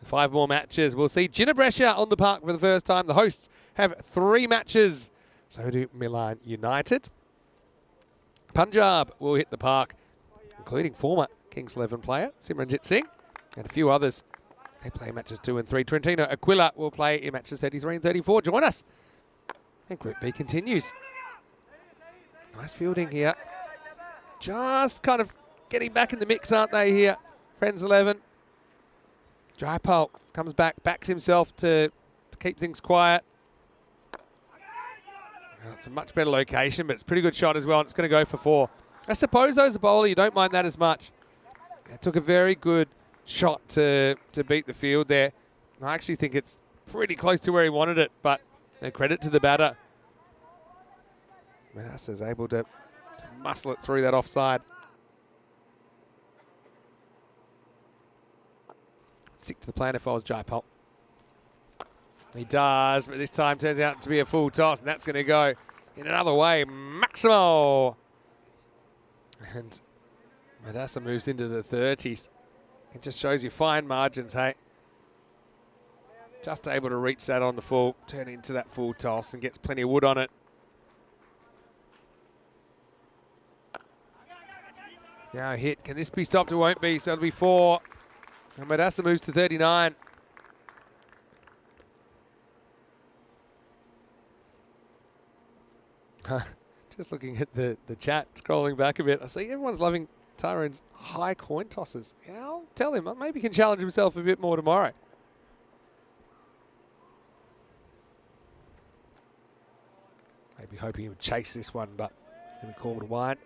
5 more matches. We'll see Brescia on the park for the first time. The hosts have 3 matches. So do Milan United. Punjab will hit the park, including former Kings 11 player Simranjit Singh and a few others. They play matches 2 and 3. Trentino Aquila will play in matches 33 and 34. Join us. And Group B continues. Nice fielding here. Just kind of getting back in the mix, aren't they here? Friends 11. Jaipal comes back, backs himself to keep things quiet. It's a much better location, but it's a pretty good shot as well, and it's going to go for 4. I suppose, though, as a bowler, you don't mind that as much. It took a very good shot to beat the field there. I actually think it's pretty close to where he wanted it, but credit to the batter. Manassa's able to muscle it through that offside. Stick to the plan if I was Jaipal. He does, but this time turns out to be a full toss, and that's going to go in another way. Maximo! And Madassa moves into the 30s. It just shows you fine margins, hey? Just able to reach that on the full, turn into that full toss, and gets plenty of wood on it. Now a hit. Can this be stopped? It won't be, so it'll be 4. And Madassa moves to 39. Just looking at the chat, scrolling back a bit, I see everyone's loving Tyrone's high coin tosses. Yeah, I'll tell him. Maybe he can challenge himself a bit more tomorrow. Maybe hoping he would chase this one, but he would call it a wide.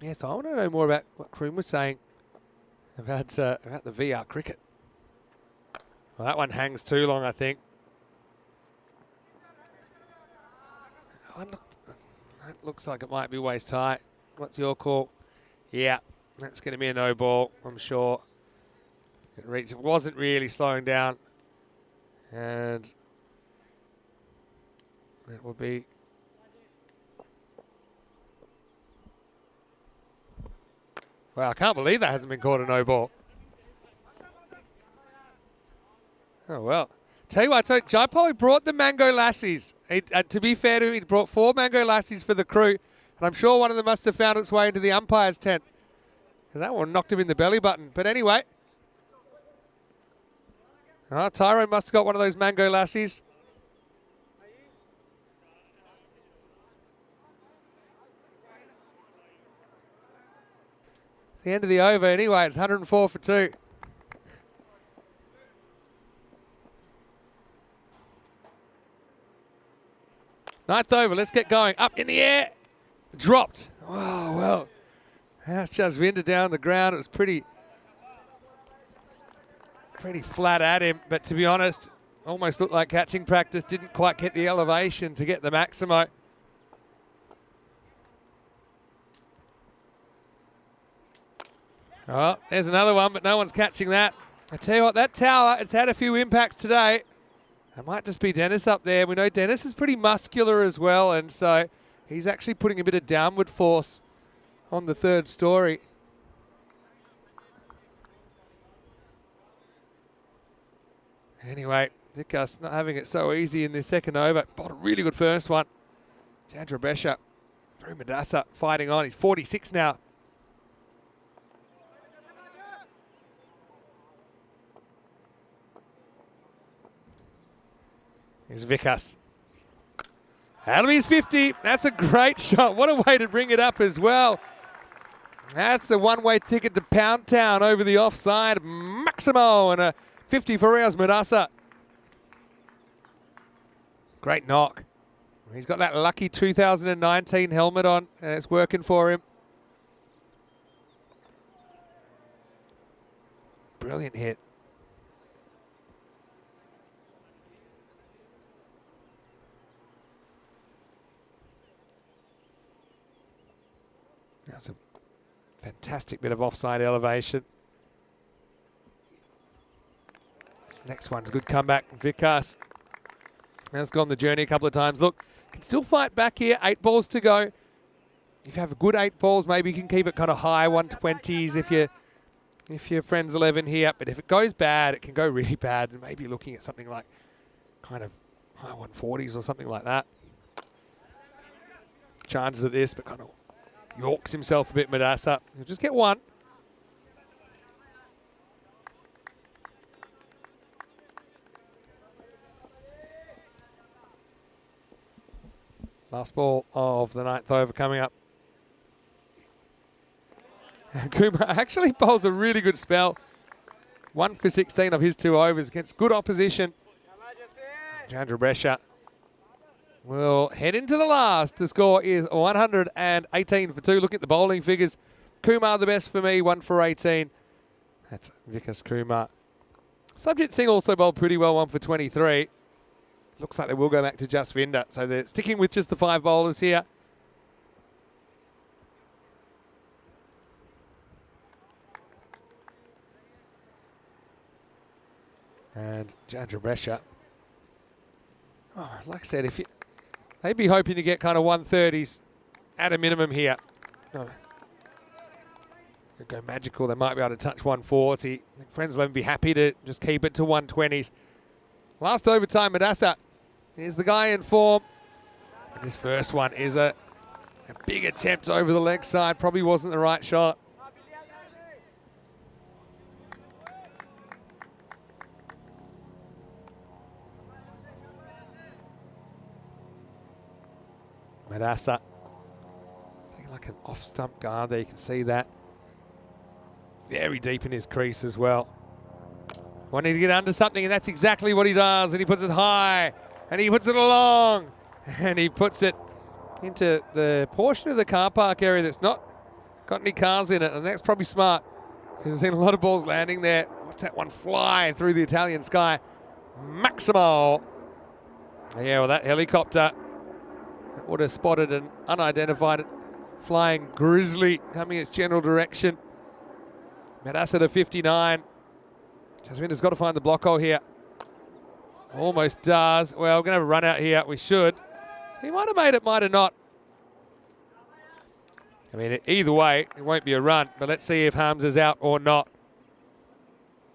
Yeah, so I want to know more about what Kroon was saying about the VR cricket. Well, that one hangs too long, I think. That looks like it might be waist high. What's your call? Yeah, that's going to be a no ball, I'm sure. It wasn't really slowing down. And it will be... Well, I can't believe that hasn't been called a no ball. Oh, well. Tell you what, so Jaipal brought the mango lassies. To be fair to him, he brought 4 mango lassies for the crew. And I'm sure one of them must have found its way into the umpire's tent. Because that one knocked him in the belly button. But anyway. Tyrone must have got one of those mango lassies. The end of the over anyway. It's 104 for 2. Ninth over, let's get going. Up in the air, dropped. Oh, well, that's just winded down the ground. It was pretty flat at him, but to be honest, almost looked like catching practice. Didn't quite get the elevation to get the Maximo. Oh, there's another one, but no one's catching that. I tell you what, that tower, it's had a few impacts today. It might just be Dennis up there. We know Dennis is pretty muscular as well, and so he's actually putting a bit of downward force on the 3rd story. Anyway, Vikas not having it so easy in this 2nd over. Bought a really good first one. Brescia through Madassa fighting on. He's 46 now. Here's Vikas. That'll be his 50. That's a great shot. What a way to bring it up as well. That's a one-way ticket to Pound Town over the offside. Maximo and a 50 for Rios Madassa. Great knock. He's got that lucky 2019 helmet on, and it's working for him. Brilliant hit. That's a fantastic bit of offside elevation. Next one's a good comeback. Vikas has gone the journey a couple of times. Look, can still fight back here. 8 balls to go. If you have a good 8 balls, maybe you can keep it kind of high 120s if your friend's 11 here. But if it goes bad, it can go really bad. And maybe looking at something like kind of high 140s or something like that. Chances of this, but kind of Yorks himself a bit, Madassa. He'll just get 1. Last ball of the 9th over coming up. Kumar actually bowls a really good spell. 1 for 16 of his 2 overs against good opposition. Chandra Brescia will head into the last. The score is 118 for 2. Look at the bowling figures. Kumar the best for me, 1 for 18. That's Vikas Kumar. Subjit Singh also bowled pretty well, 1 for 23. Looks like they will go back to Jasvinder. So they're sticking with just the 5 bowlers here. And Chandra Brescia. Oh, like I said, they'd be hoping to get kind of 130s at a minimum here. Oh. Could go magical. They might be able to touch 140. I think Friends 11 be happy to just keep it to 120s. Last overtime, Madassa is the guy in form. And this first one is a big attempt over the leg side. Probably wasn't the right shot. Madassa taking like an off-stump guard there. You can see that. Very deep in his crease as well. Wanting to get under something, and that's exactly what he does. And he puts it high, and he puts it along, and he puts it into the portion of the car park area that's not got any cars in it, and that's probably smart because we've seen a lot of balls landing there. What's that one flying through the Italian sky? Maximo. Yeah, well, that helicopter would have spotted an unidentified flying grizzly coming its general direction. Madassa to 59. Jasvinder's got to find the block hole here. Almost does. Well, we're going to have a run out here. We should. He might have made it, might have not. I mean, either way, it won't be a run. But let's see if Harms is out or not.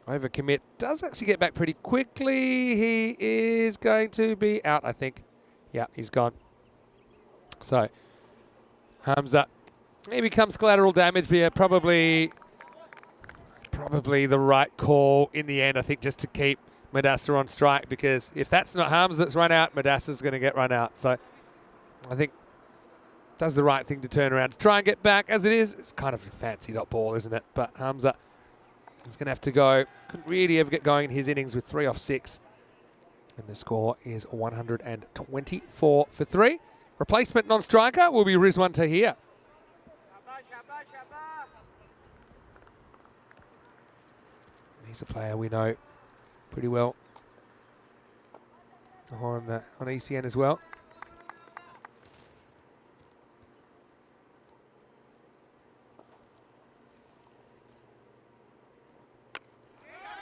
Overcommit does actually get back pretty quickly. He is going to be out, I think. Yeah, he's gone. So, Hamza, he becomes collateral damage, but yeah, probably the right call in the end, I think, just to keep Madassa on strike, because if that's not Harms that's run out, Madassa's going to get run out. So, I think does the right thing to turn around to try and get back. As it is, it's kind of a fancy dot ball, isn't it? But Hamza is going to have to go. Couldn't really ever get going in his innings with 3 off 6. And the score is 124 for 3. Replacement non-striker will be Rizwan Tahir. He's a player we know pretty well on ECN as well.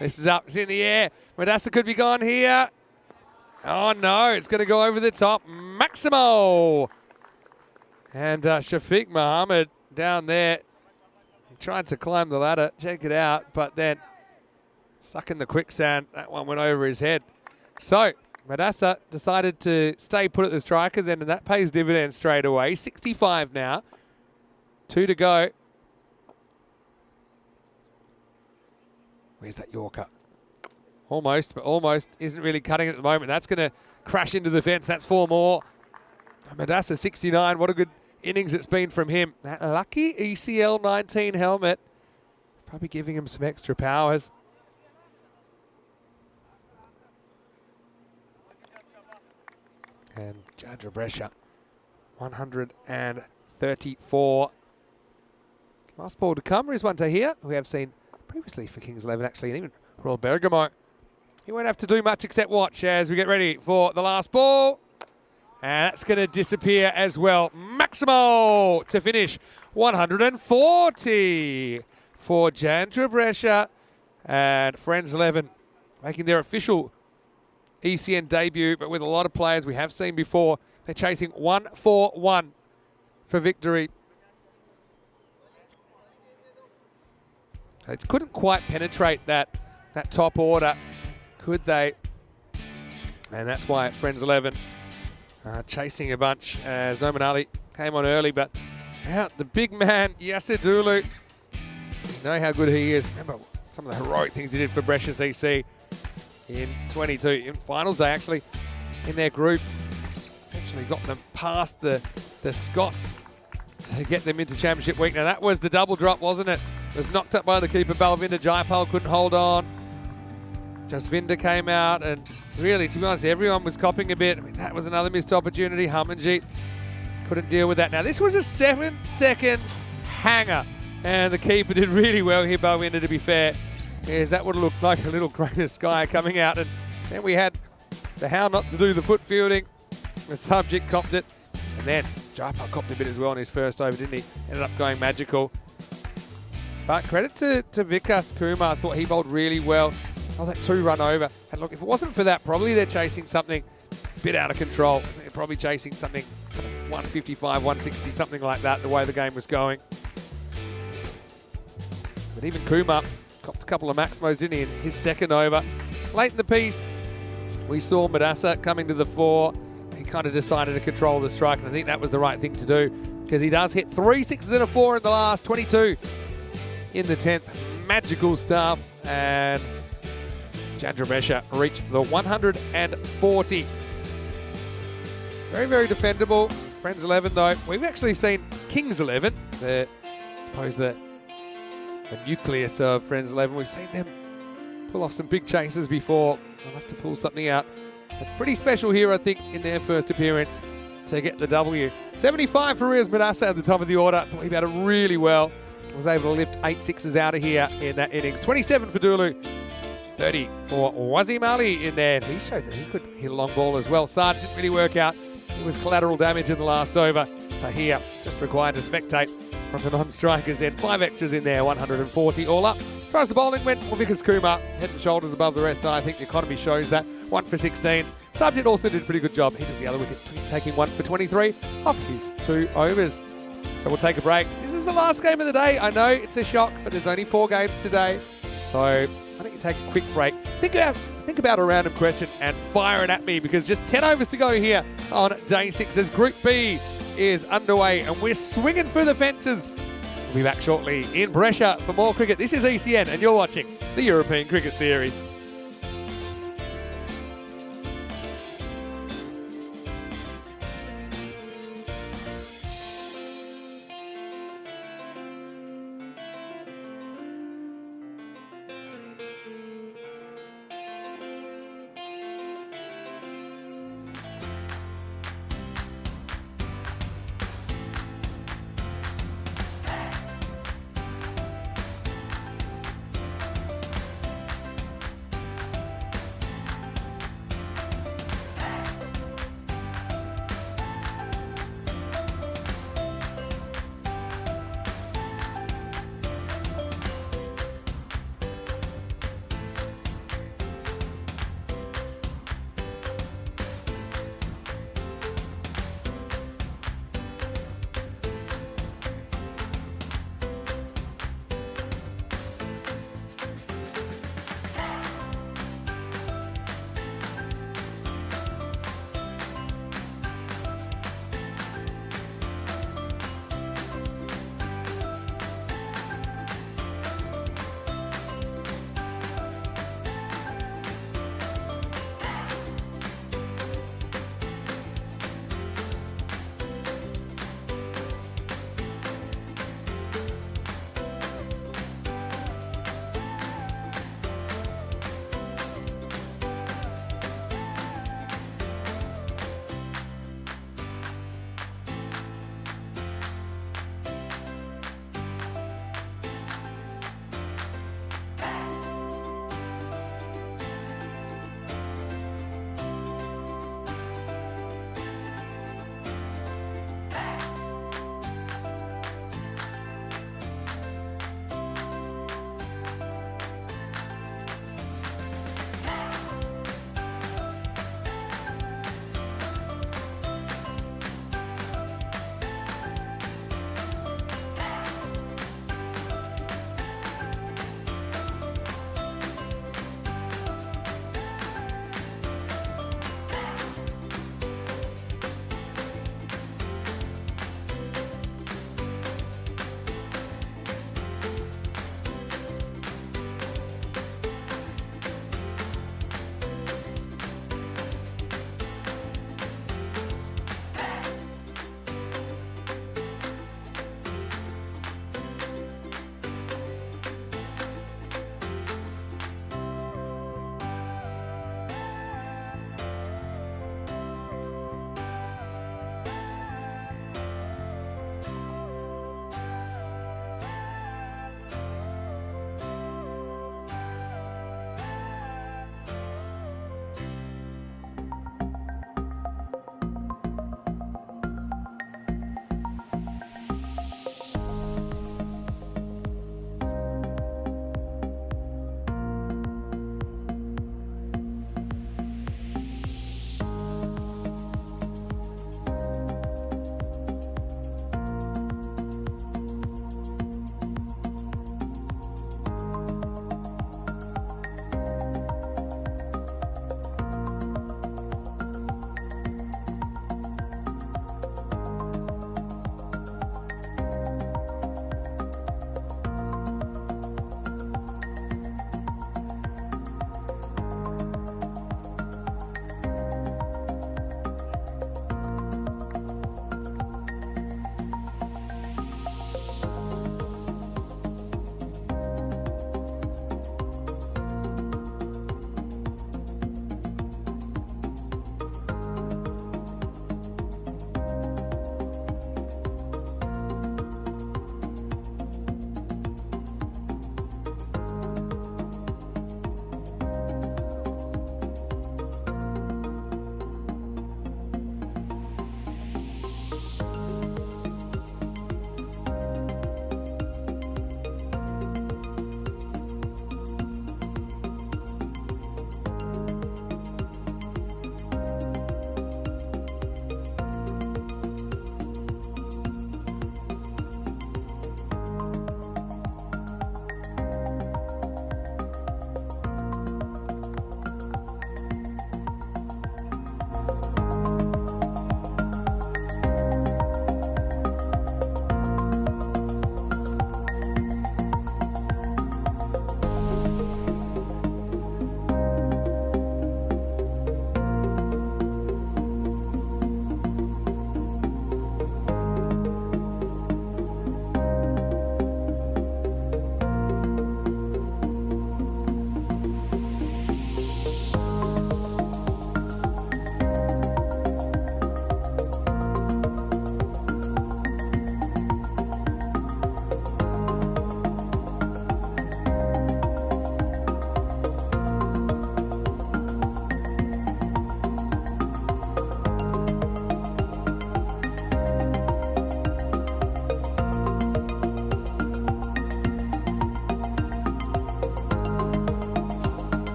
This is up, it's in the air. Madassa could be gone here. Oh no, it's going to go over the top. Maximo! And Shafiq Mohammed down there. He tried to climb the ladder, check it out, but then stuck in the quicksand. That one went over his head. So, Madassa decided to stay put at the strikers end, and that pays dividends straight away. 65 now. 2 to go. Where's that Yorker? Almost, but almost isn't really cutting it at the moment. That's going to crash into the fence. That's 4 more. Madassa 69, what a good innings it's been from him. That lucky ECL 19 helmet, probably giving him some extra powers. And Jandra Brescia, 134. Last ball to come is one to here. We have seen previously for Kings 11 actually, and even Royal Bergamo. He won't have to do much except watch as we get ready for the last ball. And that's going to disappear as well. Maximo to finish 140 for Jandra Brescia and Friends 11 making their official ECN debut, but with a lot of players we have seen before. They're chasing 1-4-1 for victory. They couldn't quite penetrate that top order, could they? And that's why Friends 11 chasing a bunch as Noman Ali came on early, but the big man, Yasser Dulu, you know how good he is. Remember some of the heroic things he did for Brescia CC in 22, in finals day actually, in their group. Essentially got them past the Scots to get them into championship week. Now that was the double drop, wasn't it? It was knocked up by the keeper, Balvinda. Jaipal couldn't hold on. Jasvinder came out, and really, to be honest, everyone was copping a bit. I mean, that was another missed opportunity. Harmanjeet couldn't deal with that. Now, this was a 7-second hanger, and the keeper did really well here, Balvinda, to be fair. Is that would have looked like a little grain of sky coming out, and then we had the how not to do the foot fielding. The subject copped it, and then Jaipal copped a bit as well on his first over, didn't he? Ended up going magical. But credit to Vikas Kumar. I thought he bowled really well. Oh, that 2-run over. And look, if it wasn't for that, probably they're chasing something a bit out of control. They're probably chasing something kind of 155, 160, something like that, the way the game was going. But even Kumar copped a couple of Maximos, didn't he, in his second over. Late in the piece, we saw Madassa coming to the fore. He kind of decided to control the strike, and I think that was the right thing to do, because he does hit 3 6s and a 4 in the last 22 in the 10th. Magical stuff, and Jandra Brescia reached the 140. Very, very defendable. Friends 11, though. We've actually seen Kings 11, I suppose the nucleus of Friends 11. We've seen them pull off some big chases before. They'll have to pull something out that's pretty special here, I think, in their first appearance to get the W. 75 for Riaz Madassa at the top of the order. Thought he batted really well. Was able to lift 8 6s out of here in that innings. 27 for Dulu. 30 for Wasim Ali in there. He showed that he could hit a long ball as well. Saad didn't really work out. It was collateral damage in the last over. Tahir just required to spectate from the non-strikers then. 5 extras in there, 140 all up. As far as the bowling went, well, Vikas Kumar, head and shoulders above the rest. I think the economy shows that. 1 for 16. Subject also did a pretty good job. He took the other wicket, taking 1 for 23 off his 2 overs. So we'll take a break. This is the last game of the day. I know it's a shock, but there's only 4 games today. So I think you take a quick break. Think about a random question and fire it at me, because just 10 overs to go here on day 6 as Group B is underway, and we're swinging for the fences. We'll be back shortly in Brescia for more cricket. This is ECN, and you're watching the European Cricket Series.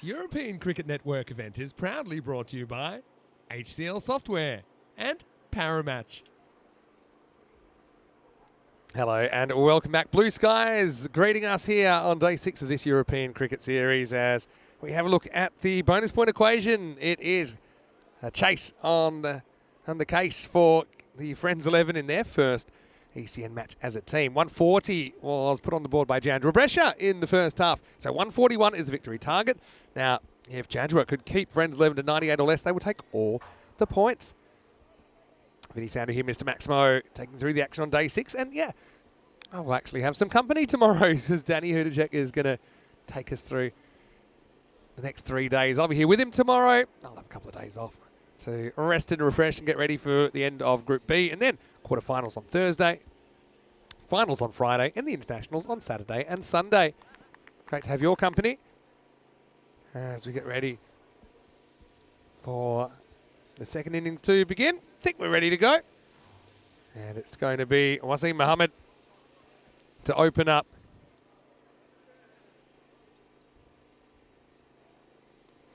European Cricket Network event is proudly brought to you by HCL Software and Paramatch. Hello and welcome back. Blue skies greeting us here on day 6 of this European Cricket Series as we have a look at the bonus point equation. It is a chase on the case for the Friends 11 in their first ECN match as a team. 140 was put on the board by Jandra Brescia in the first half. So 141 is the victory target. Now, if Jandra could keep Friends 11 to 98 or less, they would take all the points. Vinny Sandu here, Mr. Maximo, taking through the action on day 6. And yeah, I will actually have some company tomorrow because Danny Hudacek is going to take us through the next 3 days. I'll be here with him tomorrow. I'll have a couple of days off to rest and refresh and get ready for the end of Group B. And then quarterfinals on Thursday, finals on Friday, and the internationals on Saturday and Sunday. Great to have your company as we get ready for the second innings to begin. I think we're ready to go. And it's going to be Wasim Mohammed to open up.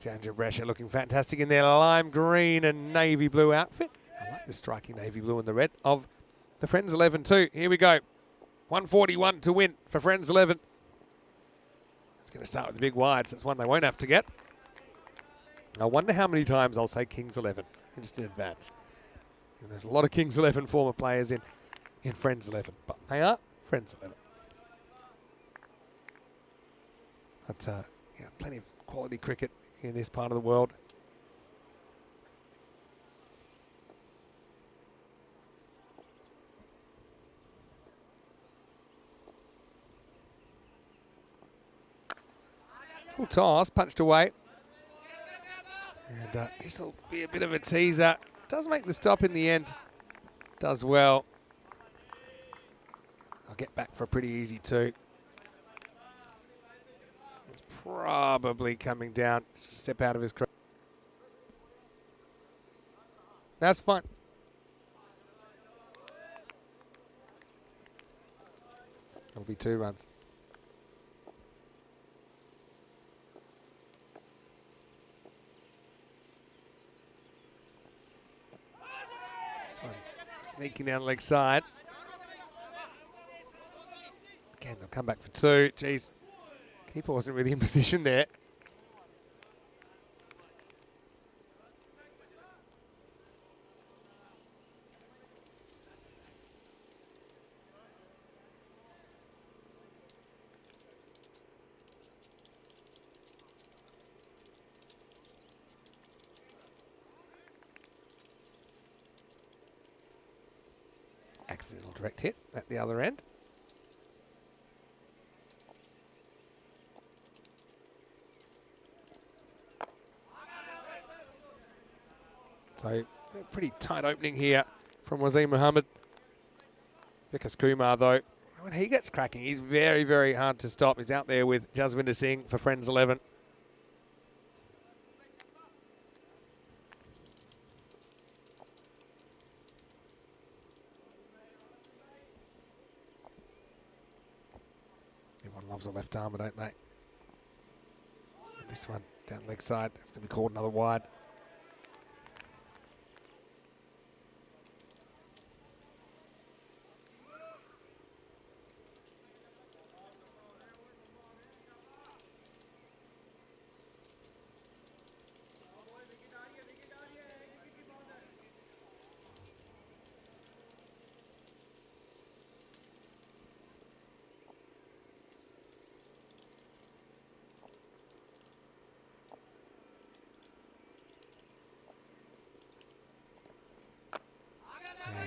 Jandra Brescia looking fantastic in their lime green and navy blue outfit. I like the striking navy blue and the red of the Friends 11 too. Here we go. 141 to win for Friends 11. It's going to start with the big wides. That's one they won't have to get. I wonder how many times I'll say Kings 11 just in advance. And there's a lot of Kings 11 former players in Friends 11, but they are Friends 11. But yeah, plenty of quality cricket in this part of the world. Full toss, punched away. And this will be a bit of a teaser. Does make the stop in the end. Does well. I'll get back for a pretty easy 2. It's probably coming down. Step out of his crowd. That's fine. It'll be 2 runs. Sneaking down the leg side. Again, they'll come back for 2. Jeez, keeper wasn't really in position there. Accidental direct hit at the other end. So a pretty tight opening here from Wasim Mohammed. Vikas Kumar though, when he gets cracking, he's very, very hard to stop. He's out there with Jaswinder Singh for Friends 11. Everyone loves a left armer, don't they? This one down leg side, it's going to be called another wide.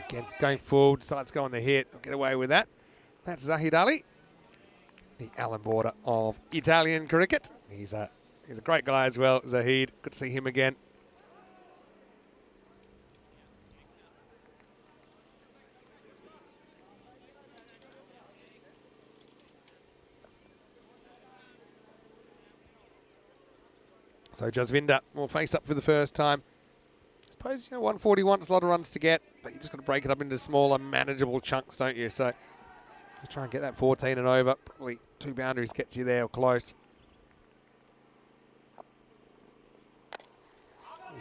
Again, going forward, decides to go on the hit. I'll get away with that. That's Zahid Ali, the Alan Border of Italian cricket. He's a great guy as well, Zahid. Good to see him again. So Jaswinder will face up for the first time. I suppose, 141 is a lot of runs to get, but you just got to break it up into smaller, manageable chunks, don't you? So just try and get that 14 and over. Probably 2 boundaries gets you there or close.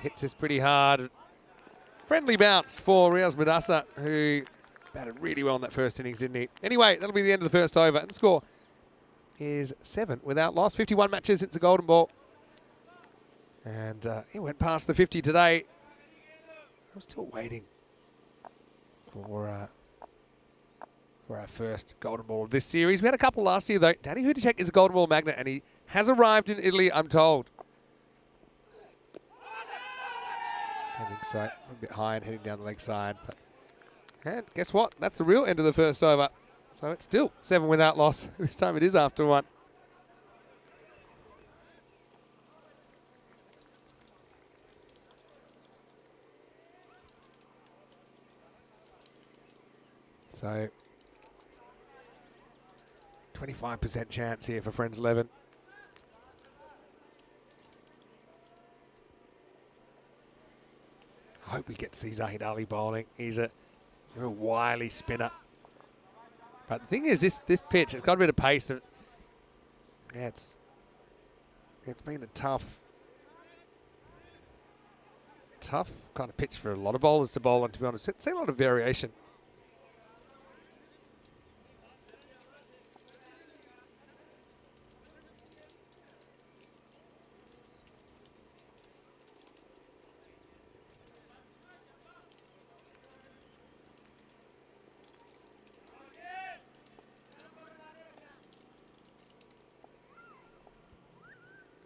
hits this pretty hard. Friendly bounce for Riaz Madassa, who batted really well in that first innings, didn't he? Anyway, that'll be the end of the first over. And the score is 7 without loss. 51 matches since the Golden Ball. And it went past the 50 today. I'm still waiting for our first Golden Ball of this series. We had a couple last year, though. Danny Hudacek is a Golden Ball magnet, and he has arrived in Italy, I'm told. I think so. A bit high and heading down the leg side. But, and guess what? That's the real end of the first over. So it's still 7 without loss. This time it is after 1. So 25% chance here for Friends 11. I hope we get to see Zahid Ali bowling. He's a real wily spinner. But the thing is, this pitch, it's got a bit of pace. That, yeah, it's been a tough kind of pitch for a lot of bowlers to bowl, and to be honest, it's seen a lot of variation.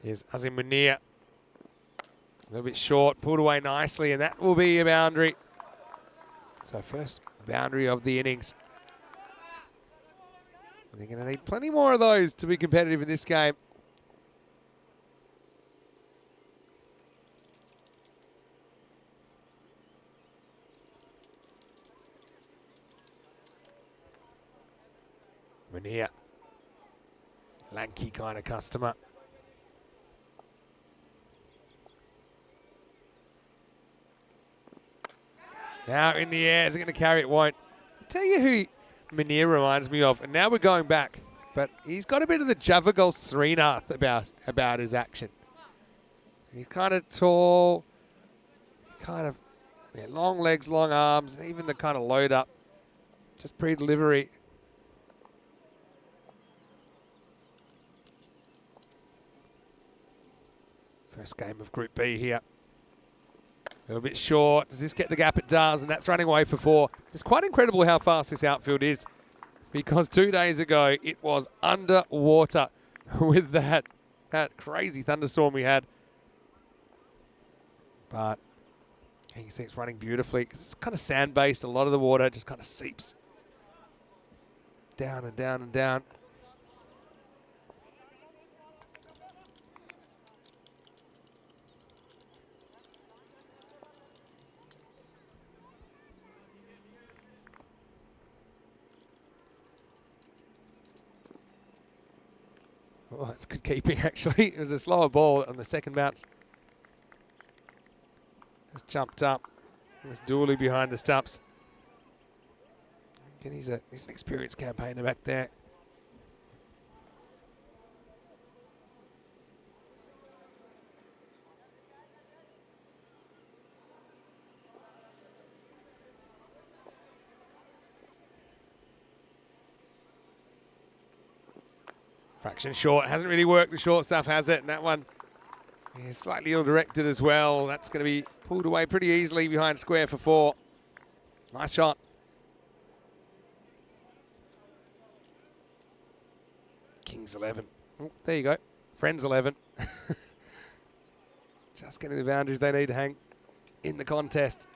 Here's Azim Munir. A little bit short, pulled away nicely, and that will be a boundary. So first boundary of the innings. They're going to need plenty more of those to be competitive in this game. Munir. Lanky kind of customer. Now in the air, is it going to carry? It won't. I'll tell you who Munir reminds me of, and now we're going back, but he's got a bit of the Javagal Srinath about his action. He's kind of tall, kind of long legs, long arms, and even the kind of load up, just pre-delivery. First game of Group B here. A little bit short. Does this get the gap? It does, and that's running away for 4. It's quite incredible how fast this outfield is, because 2 days ago it was underwater with that crazy thunderstorm we had. But you can see it's running beautifully because it's kind of sand-based. A lot of the water just kind of seeps down and down and down. Oh, that's good keeping, actually. It was a slower ball on the second bounce. Just jumped up. There's Dooley behind the stumps. Again, he's an experienced campaigner back there. Fraction short, hasn't really worked the short stuff, has it? And that one is slightly ill-directed as well. That's going to be pulled away pretty easily behind square for 4. Nice shot. Kings 11. Oh, there you go. Friends 11. Just getting the boundaries they need to hang in the contest.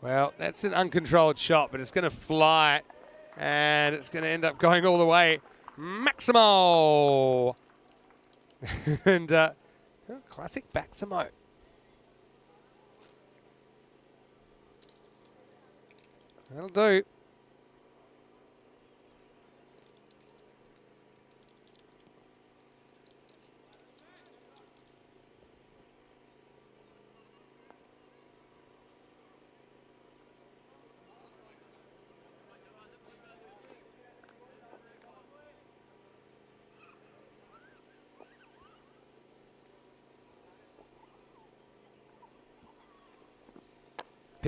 Well, that's an uncontrolled shot, but it's going to fly, and it's going to end up going all the way. Maximo! And classic Maximo. That'll do.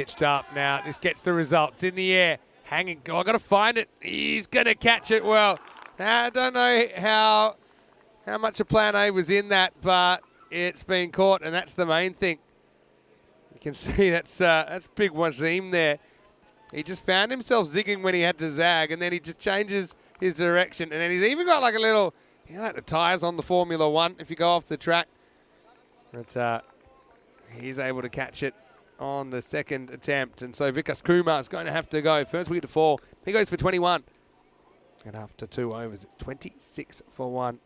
Pitched up now. This gets the results in the air. Hanging. Oh, I've got to find it. He's going to catch it well. Now, I don't know how much a plan A was in that, but it's been caught, and that's the main thing. You can see that's big Wasim there. He just found himself zigging when he had to zag, and then he just changes his direction. And then he's even got like a little, like the tyres on the Formula One if you go off the track. But he's able to catch it on the second attempt. And so Vikas Kumar is going to have to go. First wicket to fall. He goes for 21. And after 2 overs, it's 26 for 1.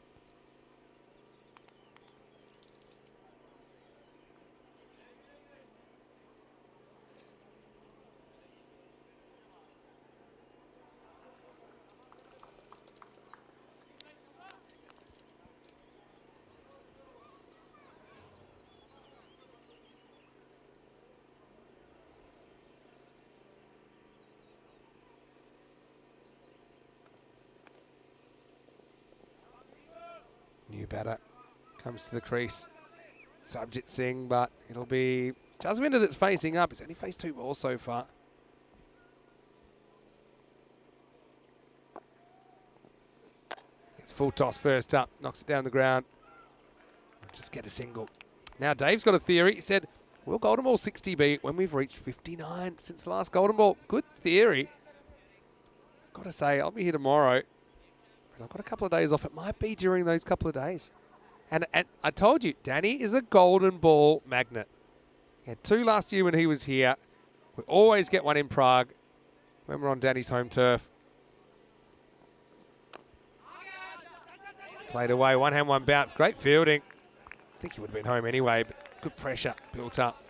New batter comes to the crease. Sarabjit Singh, but it'll be Jasvinder that's facing up. It's only faced 2 balls so far. It's full toss first up, knocks it down the ground. Just get a single. Now Dave's got a theory. He said, will Golden Ball 60 be when we've reached 59 since the last Golden Ball? Good theory. Got to say, I'll be here tomorrow. I've got a couple of days off. It might be during those couple of days. And I told you, Danny is a golden ball magnet. He had 2 last year when he was here. We always get one in Prague when we're on Danny's home turf. Played away, 1 hand, 1 bounce. Great fielding. I think he would have been home anyway, but good pressure built up.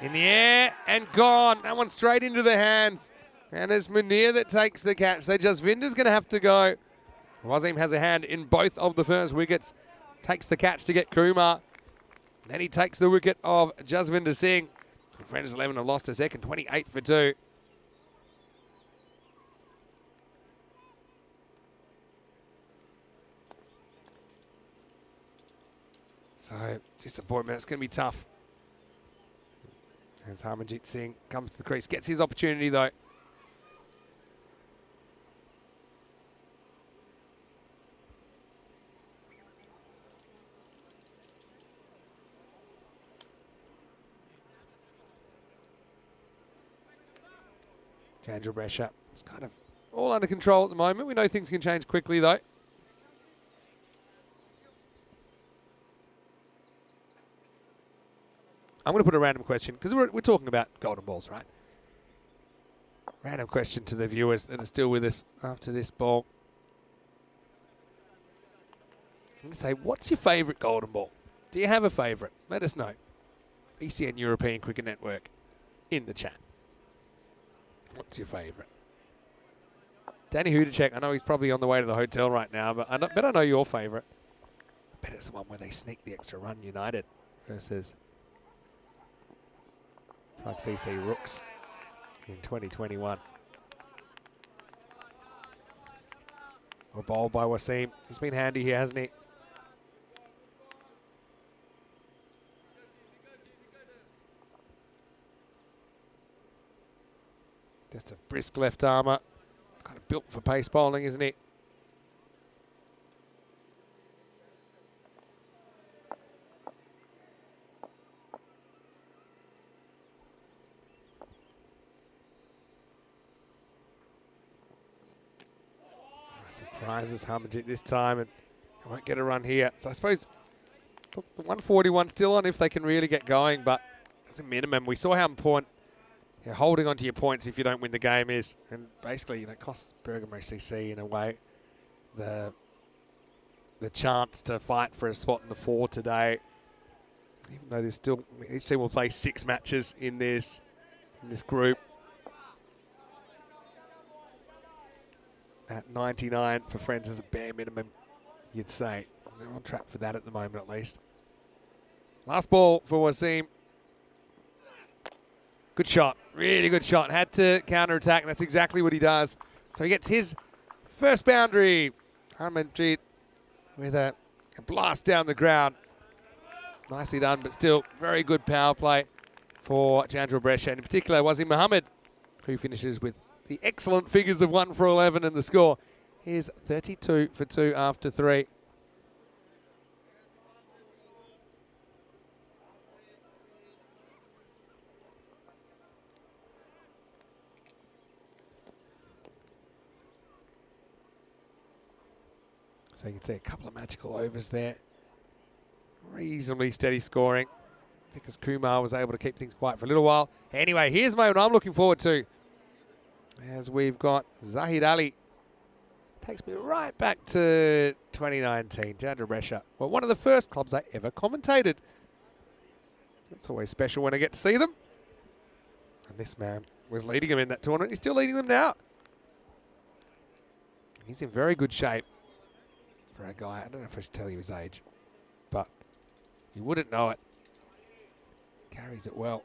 In the air and gone. That one straight into the hands. And it's Munir that takes the catch. So Jasvinder's going to have to go. Wasim has a hand in both of the first wickets. Takes the catch to get Kumar. Then he takes the wicket of Jasvinder Singh. Friends 11 have lost a second, 28 for 2. So, disappointment. It's going to be tough. As Harmanjeet Singh comes to the crease. Gets his opportunity, though. Chandra Brescia. It's kind of all under control at the moment. We know things can change quickly, though. I'm going to put a random question, because we're talking about golden balls, right? Random question to the viewers that are still with us after this ball. I'm going to say, what's your favourite golden ball? Do you have a favourite? Let us know. ECN European Cricket Network in the chat. What's your favourite? Danny Hudacek, I know he's probably on the way to the hotel right now, but I know your favourite. I bet it's the one where they sneak the extra run, United versus Prague CC Rooks in 2021. Well bowled by Wasim. He's been handy here, hasn't he? Just a brisk left armour. Kind of built for pace bowling, isn't he? Surprises Harmanjeet this time, and I won't get a run here. So I suppose the 141 still on if they can really get going, but as a minimum, we saw how important holding on to your points if you don't win the game is, and basically, it costs Bergamo CC in a way the chance to fight for a spot in the 4 today. Even though there's still, each team will play 6 matches in this group. At 99 for Friends is a bare minimum, you'd say. They're on track for that at the moment, at least. Last ball for Wasim. Good shot, really good shot. Had to counter-attack, and that's exactly what he does. So he gets his first boundary. Harmanjeet with a blast down the ground. Nicely done, but still very good power play for Chandra Brescia. And in particular, Wasim Mohammed, who finishes with the excellent figures of 1 for 11, and the score is 32 for 2 after 3. So you can see a couple of magical overs there. Reasonably steady scoring because Kumar was able to keep things quiet for a little while. Anyway, here's my one I'm looking forward to, as we've got Zahid Ali. Takes me right back to 2019, Chandra Brescia. Well, one of the first clubs I ever commentated. It's always special when I get to see them. And this man was leading them in that tournament. He's still leading them now. He's in very good shape for a guy. I don't know if I should tell you his age, but you wouldn't know it. Carries it well.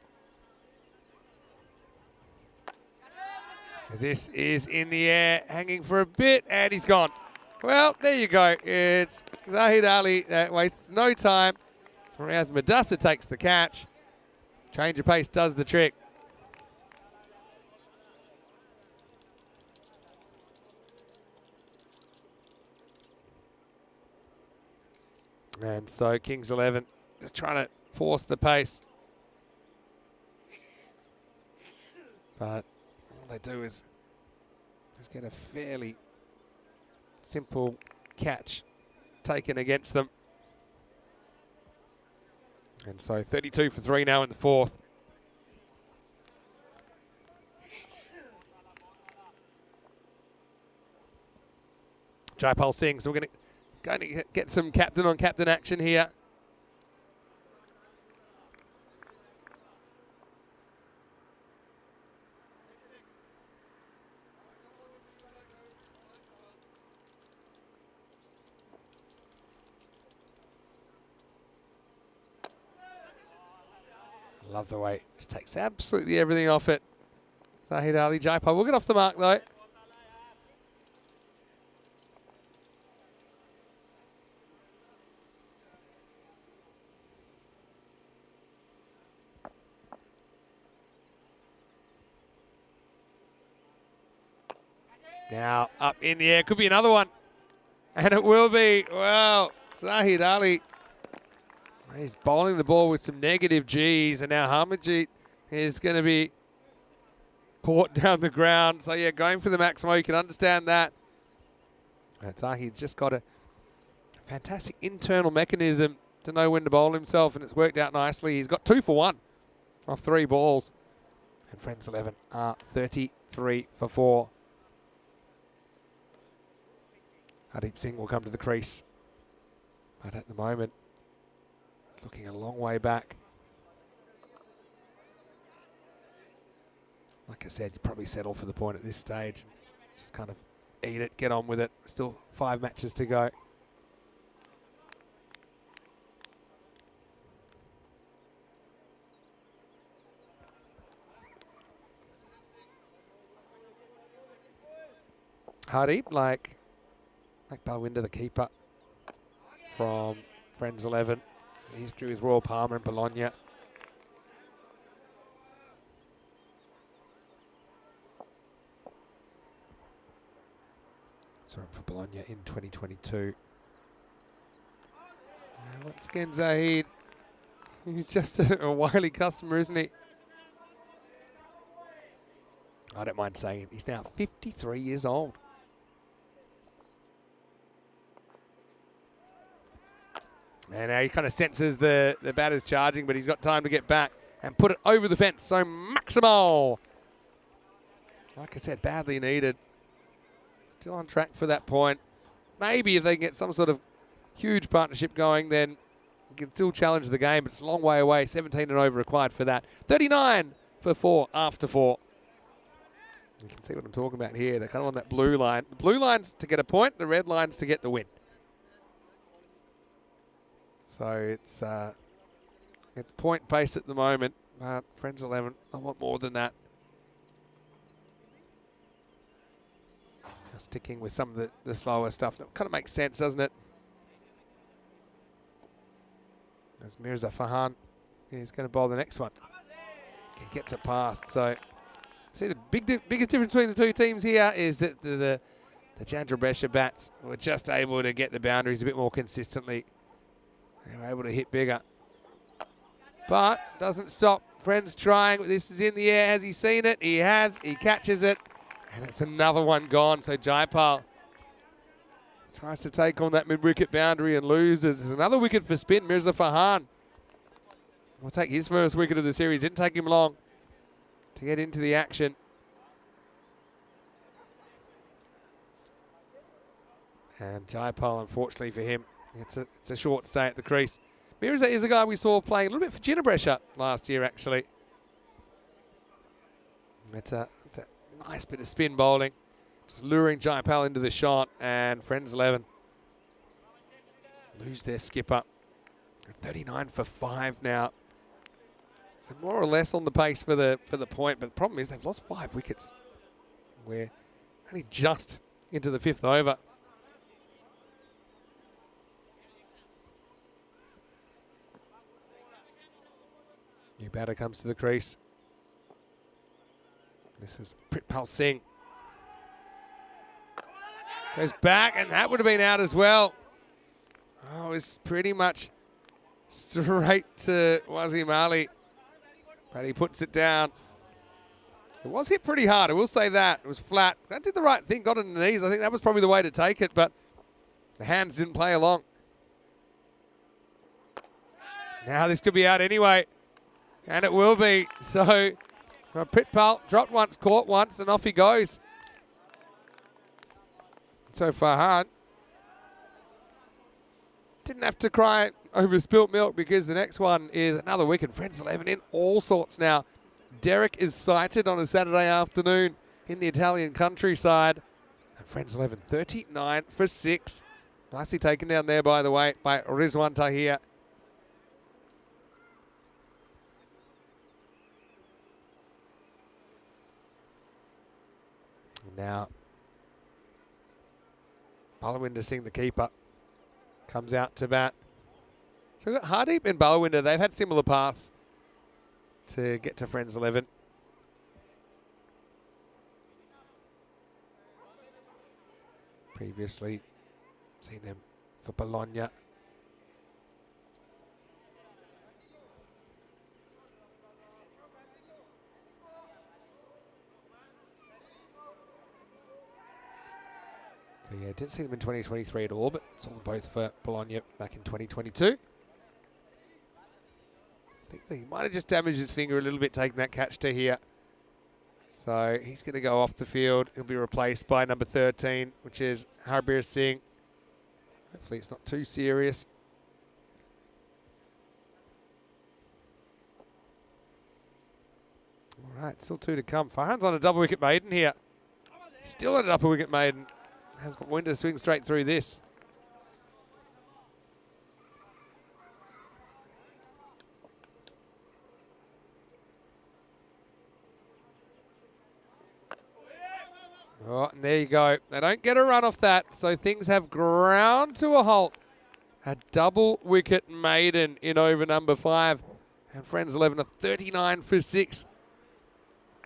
This is in the air, hanging for a bit, and he's gone. Well, there you go. It's Zahid Ali that wastes no time. Whereas Madassa takes the catch. Change of pace does the trick. And so Kings 11 just trying to force the pace. But all they do is just get a fairly simple catch taken against them. And so 32 for 3 now in the 4th. Jaipal Singh, so we're going to get some captain on captain action here. Love the way it just takes absolutely everything off it. Zahid Ali, Jaipal will get off the mark though. Now up in the air, could be another one. And it will be, well, Zahid Ali. He's bowling the ball with some negative Gs, and now Harmanjeet is going to be caught down the ground. So yeah, going for the maximo, you can understand that. Zahid's just got a fantastic internal mechanism to know when to bowl himself, and it's worked out nicely. He's got 2 for 1 off 3 balls. And Friends 11 are 33 for 4. Hardeep Singh will come to the crease. But at the moment, looking a long way back. Like I said, you probably settle for the point at this stage. Just kind of eat it, get on with it. Still 5 matches to go. Hardeep, like Balwinder, the keeper from Friends 11. History with Royal Palmer and Bologna. Saw him for Bologna in 2022. Once again, Zahid. He's just a wily customer, isn't he? I don't mind saying it. He's now 53 years old. And now he kind of senses the batter's charging, but he's got time to get back and put it over the fence. So Maximo, like I said, badly needed. Still on track for that point. Maybe if they can get some sort of huge partnership going, then He can still challenge the game, but it's a long way away. 17 and over required for that. 39 for 4 after 4. You can see what I'm talking about here. They're kind of on that blue line. The blue line's to get a point, the red line's to get the win. So it's at point pace at the moment, but Friends 11, I want more than that. Sticking with some of the slower stuff. That kind of makes sense, doesn't it? As Mirza Fahan is going to bowl the next one. He gets it past. So, see, the biggest difference between the two teams here is that the Chandra Brescia bats were just able to get the boundaries a bit more consistently. They were able to hit bigger. But doesn't stop Friends trying. This is in the air. Has he seen it? He has. He catches it. And it's another one gone. So Jaipal tries to take on that mid-wicket boundary and loses. There's another wicket for spin. Mirza Fahan will take his first wicket of the series. Didn't take him long to get into the action. And Jaipal, unfortunately for him, it's a short stay at the crease. Mirza is a guy we saw playing a little bit for Chandra Brescia last year, actually. It's a nice bit of spin bowling. Just luring Jaipal into the shot, and Friends 11 lose their skipper. 39 for 5 now. So more or less on the pace for the point, but the problem is they've lost 5 wickets. We're only just into the 5th over. New batter comes to the crease. This is Pritpal Singh. Goes back, and that would have been out as well. Oh, it's pretty much straight to Wasim Ali. But he puts it down. It was hit pretty hard, I will say that. It was flat. That did the right thing, got it in the knees. I think that was probably the way to take it, but the hands didn't play along. Now this could be out anyway. And it will be. So Pritpal dropped once, caught once, and off he goes. So Farhan didn't have to cry over spilt milk because the next one is another wicket. Friends 11 in all sorts now. Derek is sighted on a Saturday afternoon in the Italian countryside. And Friends 11, 39 for 6. Nicely taken down there, by the way, by Rizwan Tahir. Now, Balawinder Singh, the keeper, comes out to bat. So we've got Hardeep and Balawinder. They've had similar paths to get to Friends 11. Previously seen them for Bologna. So yeah, didn't see them in 2023 at all, but saw them both for Bologna back in 2022. I think he might have just damaged his finger a little bit taking that catch to here. So he's going to go off the field. He'll be replaced by number 13, which is Harbir Singh. Hopefully it's not too serious. All right, still 2 to come. Farhan's on a double wicket maiden here. Still on an upper wicket maiden. Has got wind to swing straight through this. Oh, and there you go. They don't get a run off that, so things have ground to a halt. A double wicket maiden in over number 5. And Friends 11 are 39 for 6.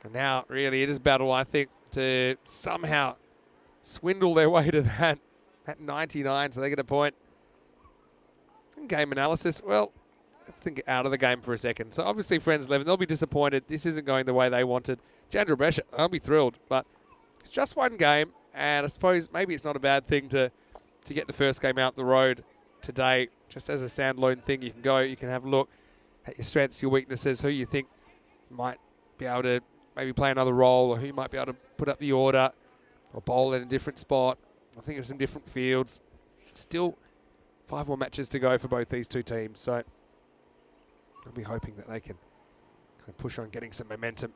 And now, really, it is battle, I think, to somehow swindle their way to that 99, so they get a point. Game analysis, well, let's think out of the game for a second. So obviously Friends 11, they'll be disappointed. This isn't going the way they wanted. Chandra Brescia, they'll be thrilled, but it's just one game, and I suppose maybe it's not a bad thing to get the first game out the road today. Just as a standalone thing, you can go, you can have a look at your strengths, your weaknesses, who you think might be able to maybe play another role, or who might be able to put up the order or bowl in a different spot. I think of some different fields. Still 5 more matches to go for both these two teams, so I'll be hoping that they can kind of push on getting some momentum,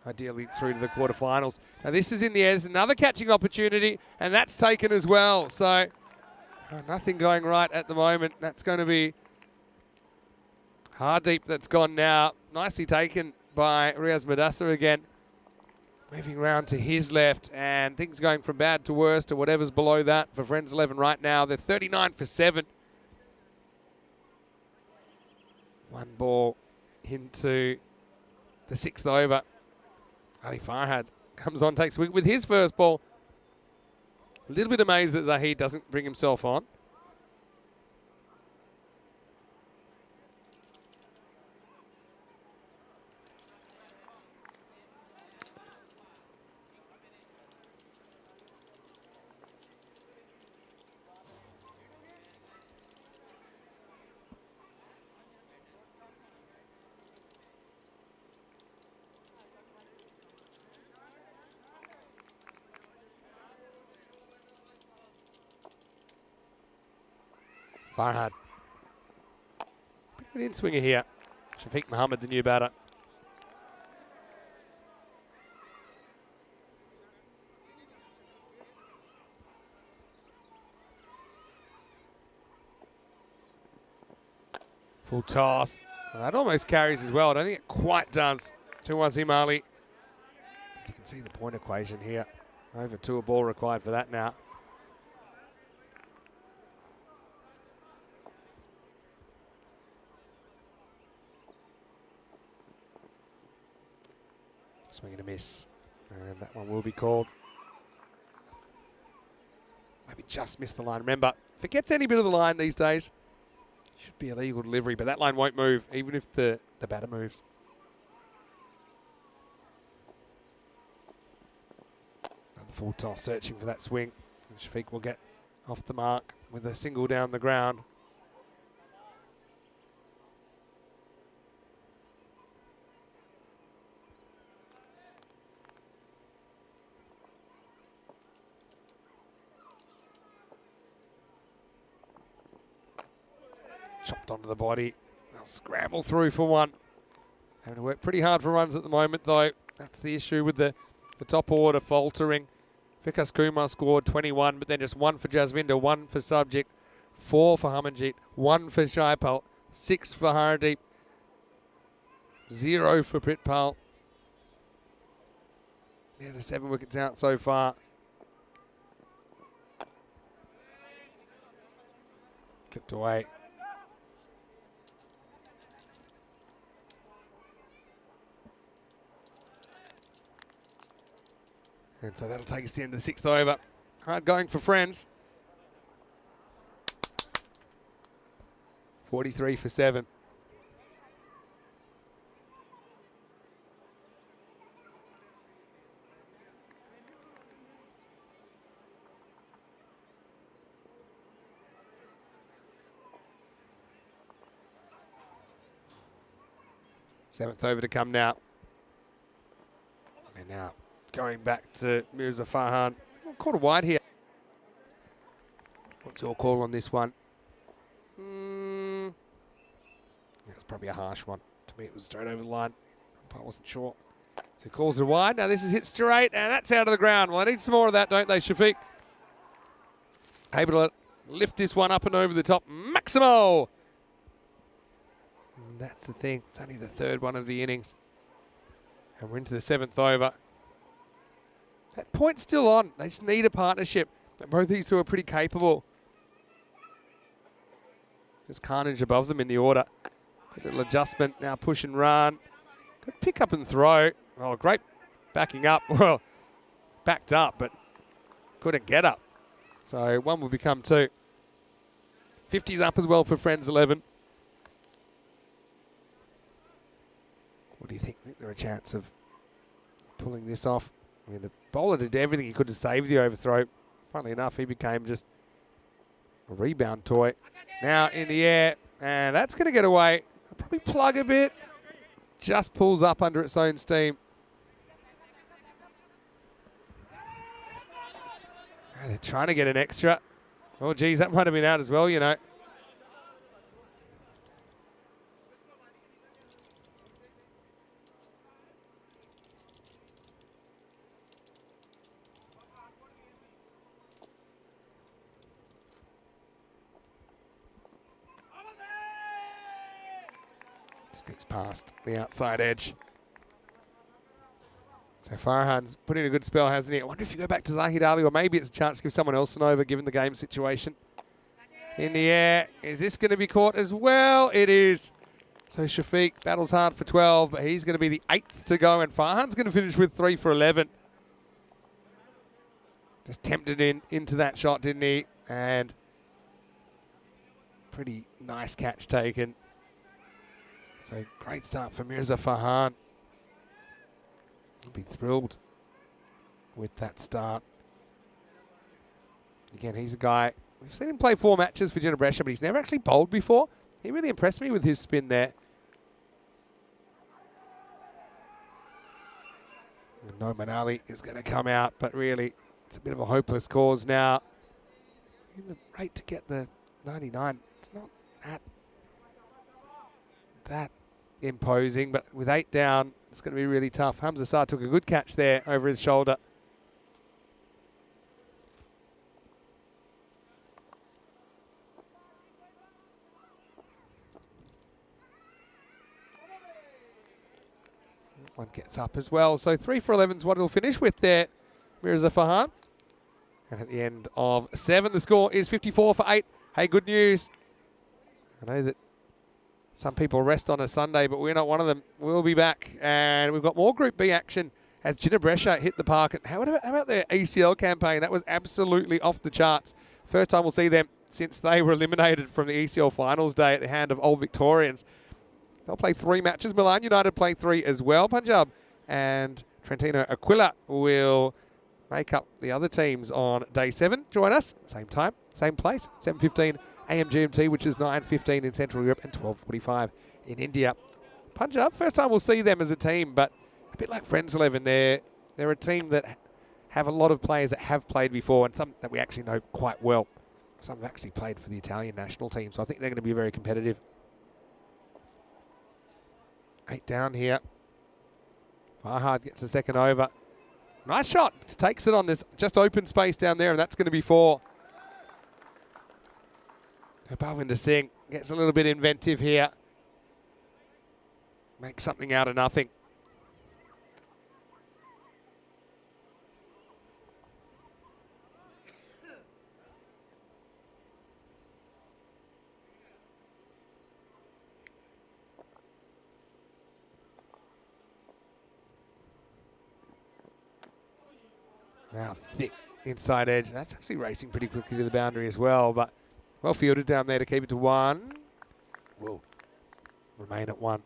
ideally through to the quarterfinals. Now this is in the air. There's another catching opportunity, and that's taken as well. So nothing going right at the moment. That's going to be Hardeep that's gone now. Nicely taken by Riaz Madassa again. Moving around to his left, and things going from bad to worse to whatever's below that for Friends 11 right now. They're 39 for 7. One ball into the 6th over. Ali Farhad comes on, takes with his first ball. A little bit amazed that Zahid doesn't bring himself on. Farhad. Pretty good in-swinger here. Shafiq Mohammed, the new batter. Full toss. Well, that almost carries as well. I don't think it quite does to Wasim Ali. But you can see the point equation here. Over 2 a ball required for that now. Swing and a miss, and that one will be called. Maybe just missed the line. Remember, if it gets any bit of the line these days, it should be a legal delivery, but that line won't move, even if the batter moves. Another full toss, searching for that swing. And Shafiq will get off the mark with a single down the ground. Chopped onto the body. They'll scramble through for one. Having to work pretty hard for runs at the moment, though. That's the issue with the top order faltering. Vikas Kumar scored 21, but then just 1 for Jasvinder, 1 for Subject, 4 for Hamanjit, 1 for Shaipal, 6 for Hardeep, 0 for Pritpal. Yeah, the 7 wickets out so far. Clipped away. And so that'll take us to the end of the 6th over. Hard going for Friends. 43 for 7. Seventh over to come now. And now going back to Mirza Farhan. Caught a wide here. What's your call on this one? That's probably a harsh one. To me, it was straight over the line. I wasn't sure. So he calls it wide. Now this is hit straight, and that's out of the ground. Well, they need some more of that, don't they, Shafiq? Able to lift this one up and over the top. Maximo! And that's the thing. It's only the 3rd one of the innings. And we're into the 7th over. That point's still on. They just need a partnership. And both these two are pretty capable. There's Carnage above them in the order. A little adjustment. Now push and run. Good pick up and throw. Oh, great backing up. Well, backed up, but couldn't get up. So 1 will become 2. 50's up as well for Friends 11. What do you think? Think they're a chance of pulling this off? I mean, the bowler did everything he could to save the overthrow. Funnily enough, he became just a rebound toy. Now in the air, and that's going to get away. Probably plug a bit. Just pulls up under its own steam. They're trying to get an extra. Oh, geez, that might have been out as well, you know. Just gets past the outside edge. So Farhan's put in a good spell, hasn't he? I wonder if you go back to Zahid Ali, or maybe it's a chance to give someone else an over, given the game situation. In the air. Is this going to be caught as well? It is. So Shafiq battles hard for 12, but he's going to be the 8th to go, and Farhan's going to finish with 3 for 11. Just tempted into that shot, didn't he? And pretty nice catch taken. So great start for Mirza Farhan. I'll be thrilled with that start. Again, he's a guy, we've seen him play 4 matches for Brescia, but he's never actually bowled before. He really impressed me with his spin there. No, Manali is going to come out, but really, it's a bit of a hopeless cause now. In the rate to get the 99, it's not that imposing, but with 8 down, it's going to be really tough. Hamza Sarr took a good catch there over his shoulder. One gets up as well. So 3 for 11 is what it'll finish with there, Mirza Farhan. And at the end of 7, the score is 54 for 8. Hey, good news. I know that some people rest on a Sunday, but we're not one of them. We'll be back, and we've got more Group B action as Brescia hit the park. And how about their ACL campaign? That was absolutely off the charts. First time we'll see them since they were eliminated from the ECL finals day at the hand of Old Victorians. They'll play 3 matches. Milan United play 3 as well. Punjab and Trentino Aquila will make up the other teams on day 7. Join us, same time, same place, 7:15 AM GMT, which is 9:15 in Central Europe and 12:45 in India. Punjab, first time we'll see them as a team, but a bit like Friends 11, they're a team that have a lot of players that have played before, and some that we actually know quite well. Some have actually played for the Italian national team, so I think they're going to be very competitive. 8 down here. Farhad gets a second over. Nice shot. Takes it on this just open space down there, and that's going to be 4. Bhavinder Singh gets a little bit inventive here. Makes something out of nothing. Now thick inside edge. That's actually racing pretty quickly to the boundary as well, but well fielded down there to keep it to 1. Will remain at 1.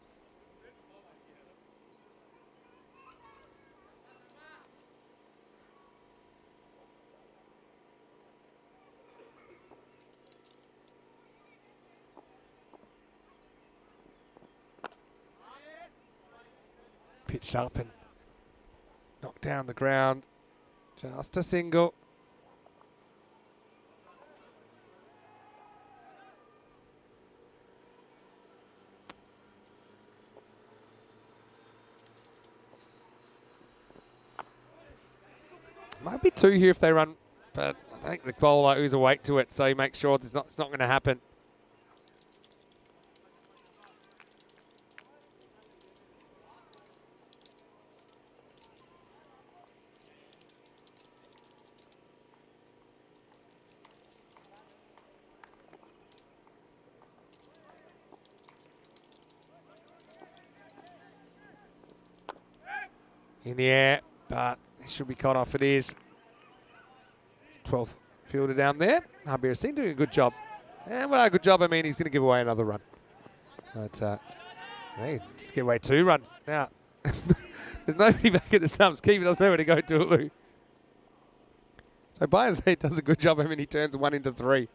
Pitched up and knocked down the ground. Just a single. Might be 2 here if they run, but I think the bowler owes a weight to it, so he makes sure it's not going to happen. In the air, but it should be cut off. It is. 12th fielder down there. Habir Singh doing a good job. And by a good job, I mean he's going to give away another run. But, hey, just give away 2 runs. Now, there's nobody back at the stumps. Keeper doesn't know where to go to, Lou. So Bayazet does a good job. I mean, he turns 1 into 3.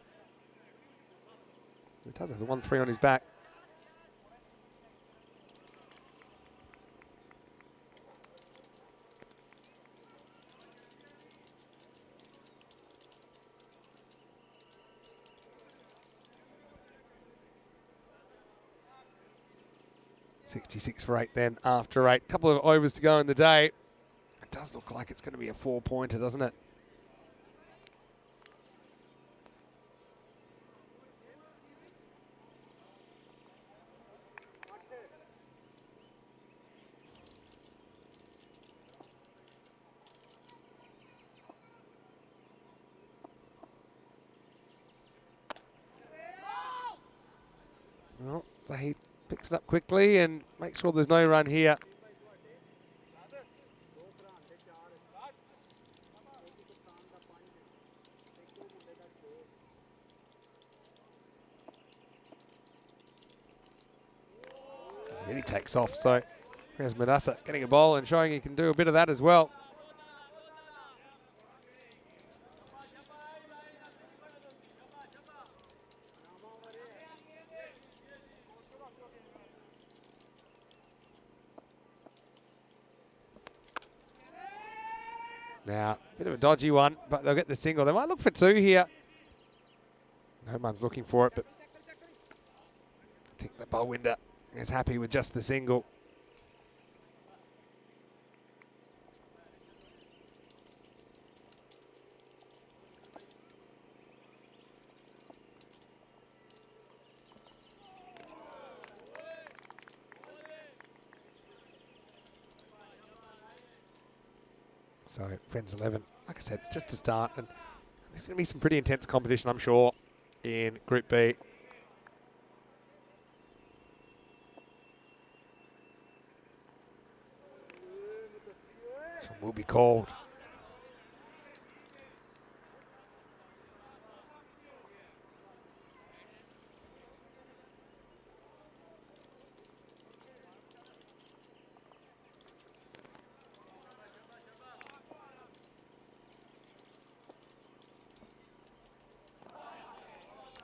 He does have the 1-3 on his back. 66 for 8 then after 8. Couple of overs to go in the day. It does look like it's going to be a 4-pointer, doesn't it? Well, he picks it up quickly and makes sure there's no run here. Really takes off, so here's Madassa getting a bowl and showing he can do a bit of that as well. Now, a bit of a dodgy one, but they'll get the single. They might look for 2 here. No one's looking for it, but I think the bowlwinder is happy with just the single. So, Friends 11, like I said, it's just a start, and there's going to be some pretty intense competition, I'm sure, in Group B. This one will be called.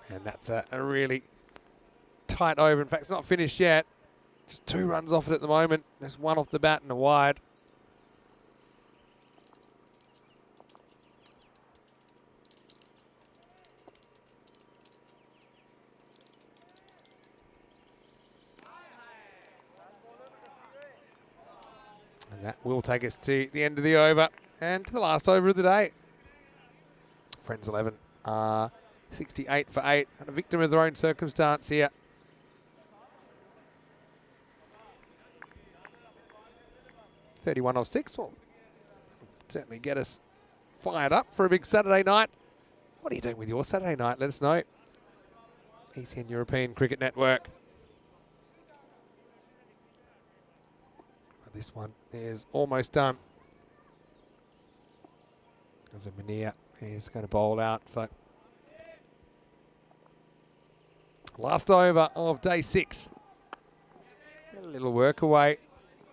And that's a really tight over. In fact, it's not finished yet. Just 2 runs off it at the moment. There's 1 off the bat and a wide. And that will take us to the end of the over and to the last over of the day. Friends 11 are 68 for 8, and a victim of their own circumstance here. .31 off 6 will certainly get us fired up for a big Saturday night. What are you doing with your Saturday night? Let us know. ECN European Cricket Network. This one is almost done. As a Mania is going to bowl out, so last over of day 6. A little work away.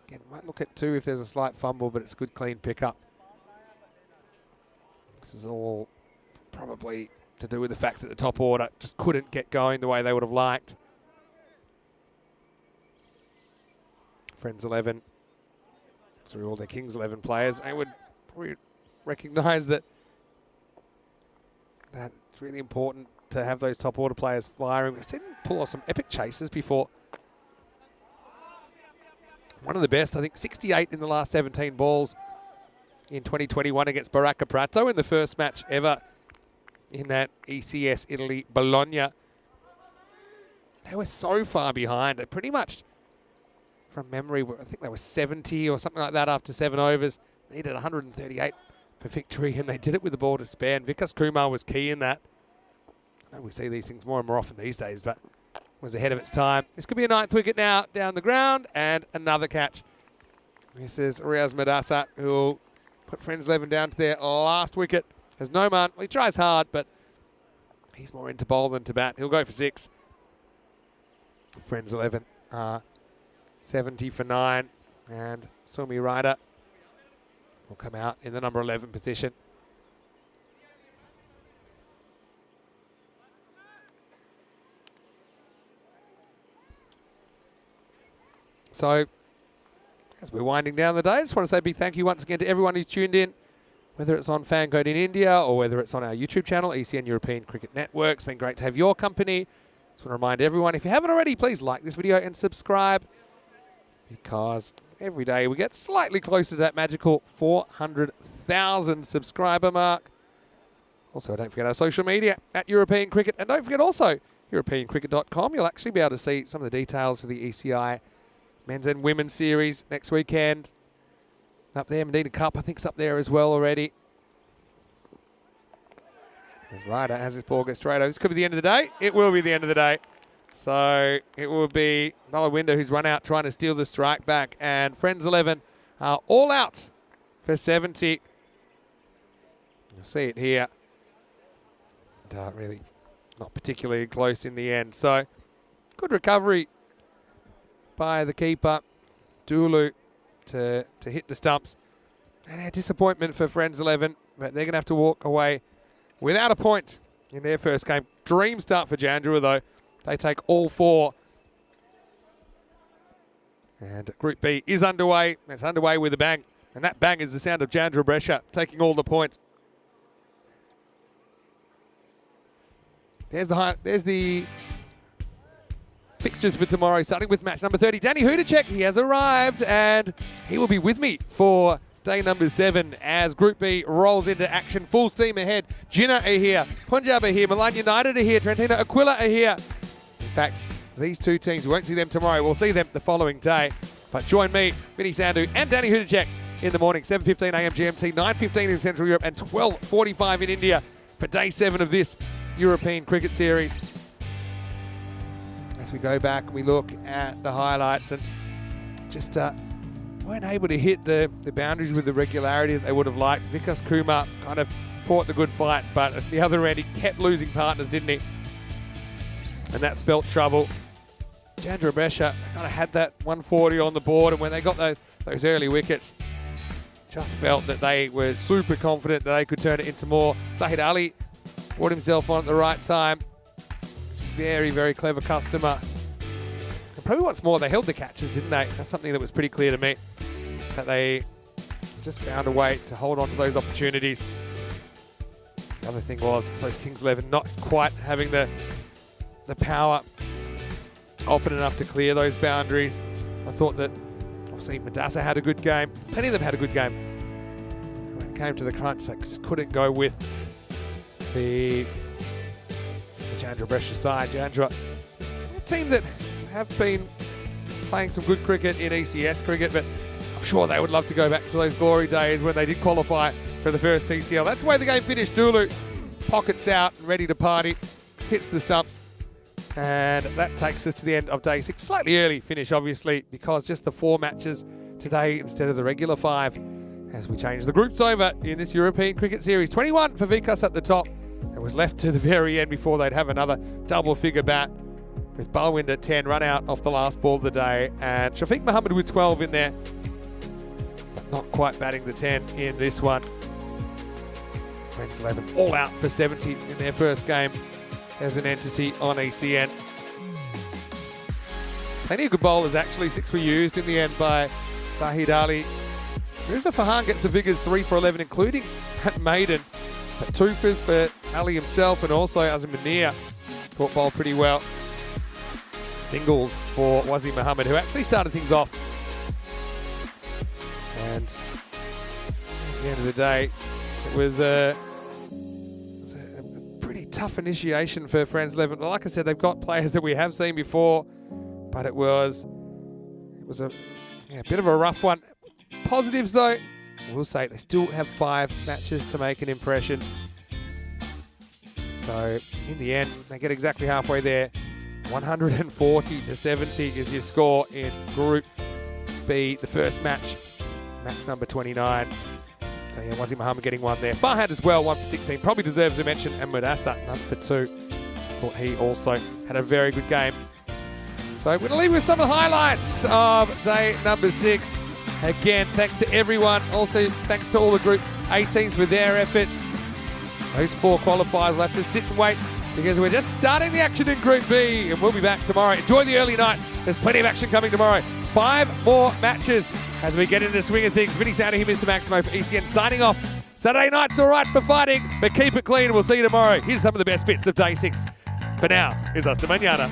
Again, might look at 2 if there's a slight fumble, but it's good clean pickup. This is all probably to do with the fact that the top order just couldn't get going the way they would have liked. Friends 11, through all their Kings 11 players, they would probably recognise that it's really important to have those top order players firing. We've seen them pull off some epic chases before. One of the best, I think 68 in the last 17 balls in 2021 against Baracca Prato in the first match ever in that ECS Italy Bologna. They were so far behind. They pretty much, from memory, I think they were 70 or something like that after 7 overs. They needed 138 for victory, and they did it with the ball to spare. And Vikas Kumar was key in that. I know we see these things more and more often these days, but was ahead of its time. This could be a 9th wicket now down the ground, and another catch. This is Riaz Madassa, who will put Friends 11 down to their last wicket. Has no man. Well, he tries hard, but he's more into bowl than to bat. He'll go for 6. Friends 11 are 70 for 9, and Sumi Ryder will come out in the number 11 position. So, as we're winding down the day, I just want to say a big thank you once again to everyone who's tuned in, whether it's on Fancode in India or whether it's on our YouTube channel, ECN European Cricket Network. It's been great to have your company. Just want to remind everyone, if you haven't already, please like this video and subscribe. because every day we get slightly closer to that magical 400,000 subscriber mark. Also, don't forget our social media at European Cricket, and don't forget also EuropeanCricket.com. You'll actually be able to see some of the details for the ECI men's and women's series next weekend. Up there, Medina Cup, I think, is up there as well already. As Ryder has his ball, gets straight over. This could be the end of the day. It will be the end of the day. So it will be Window who's run out trying to steal the strike back. And Friends 11 are all out for 70. You'll see it here. And, really not particularly close in the end. So good recovery by the keeper, Dulu, to hit the stumps. And a disappointment for Friends 11, but they're going to have to walk away without a point in their first game. Dream start for Jandra, though. They take all 4. And Group B is underway. It's underway with a bang. And that bang is the sound of Jandra Brescia taking all the points. There's the fixtures for tomorrow, starting with match number 30. Danny Hudacek, he has arrived, and he will be with me for day number 7 as Group B rolls into action. Full steam ahead. Jinnah are here. Punjab are here. Milan United are here. Trentino Aquila are here. In fact, these two teams, we won't see them tomorrow. We'll see them the following day. But join me, Vinny Sandhu and Danny Hudacek in the morning, 7:15 a.m. GMT, 9:15 in Central Europe, and 12:45 in India for day 7 of this European Cricket Series. As we go back, we look at the highlights and just weren't able to hit the boundaries with the regularity that they would have liked. Vikas Kumar kind of fought the good fight, but at the other end, he kept losing partners, didn't he? And that spelt trouble. Jandra Brescia kind of had that 140 on the board, and when they got those early wickets, just felt that they were super confident that they could turn it into more. Zahid Ali brought himself on at the right time. He's a very, very clever customer. And probably what's more, they held the catches, didn't they? That's something that was pretty clear to me, that they just found a way to hold on to those opportunities. The other thing was, I suppose, Kings 11 not quite having the power often enough to clear those boundaries. I thought that, obviously, Madassa had a good game. Plenty of them had a good game. When it came to the crunch, they just couldn't go with the Jandra Brescia side. Jandra, a team that have been playing some good cricket in ECS cricket, but I'm sure they would love to go back to those glory days when they did qualify for the first TCL. That's the way the game finished. Dulu pockets out and ready to party, hits the stumps, and that takes us to the end of day 6. Slightly early finish, obviously, because just the 4 matches today instead of the regular 5 as we change the groups over in this European Cricket Series. 21 for Vikas at the top. It was left to the very end before they'd have another double-figure bat with Balwinder 10 run out off the last ball of the day, and Shafiq Mohammed with 12 in there, but not quite batting the 10 in this one. Friends 11 all out for 70 in their first game as an entity on ECN. Plenty of good bowlers, actually. 6 were used in the end by Zahid Ali. Mirza Farhan gets the figures 3 for 11, including at maiden. But 2 for Ali himself, and also Azim Munir thought bowled pretty well. Singles for Wasim Mohammed, who actually started things off. And at the end of the day, it was a pretty tough initiation for Friends 11. Like I said, they've got players that we have seen before, but it was a bit of a rough one. Positives, though, we'll say they still have 5 matches to make an impression. So in the end, they get exactly halfway there. 140 to 70 is your score in Group B, the first match number 29. So yeah, Wasim Mohammed getting 1 there. Farhad as well, 1 for 16. Probably deserves a mention. And Madassa, none for 2. Thought he also had a very good game. So we're going to leave with some of the highlights of day number 6. Again, thanks to everyone. Also, thanks to all the Group A teams for their efforts. Those 4 qualifiers will have to sit and wait because we're just starting the action in Group B, and we'll be back tomorrow. Enjoy the early night. There's plenty of action coming tomorrow. 5 more matches as we get into the swing of things. Vinny Sandhu here, Mr. Maximo for ECN, signing off. Saturday night's all right for fighting, but keep it clean. We'll see you tomorrow. Here's some of the best bits of day 6. For now, here's hasta mañana.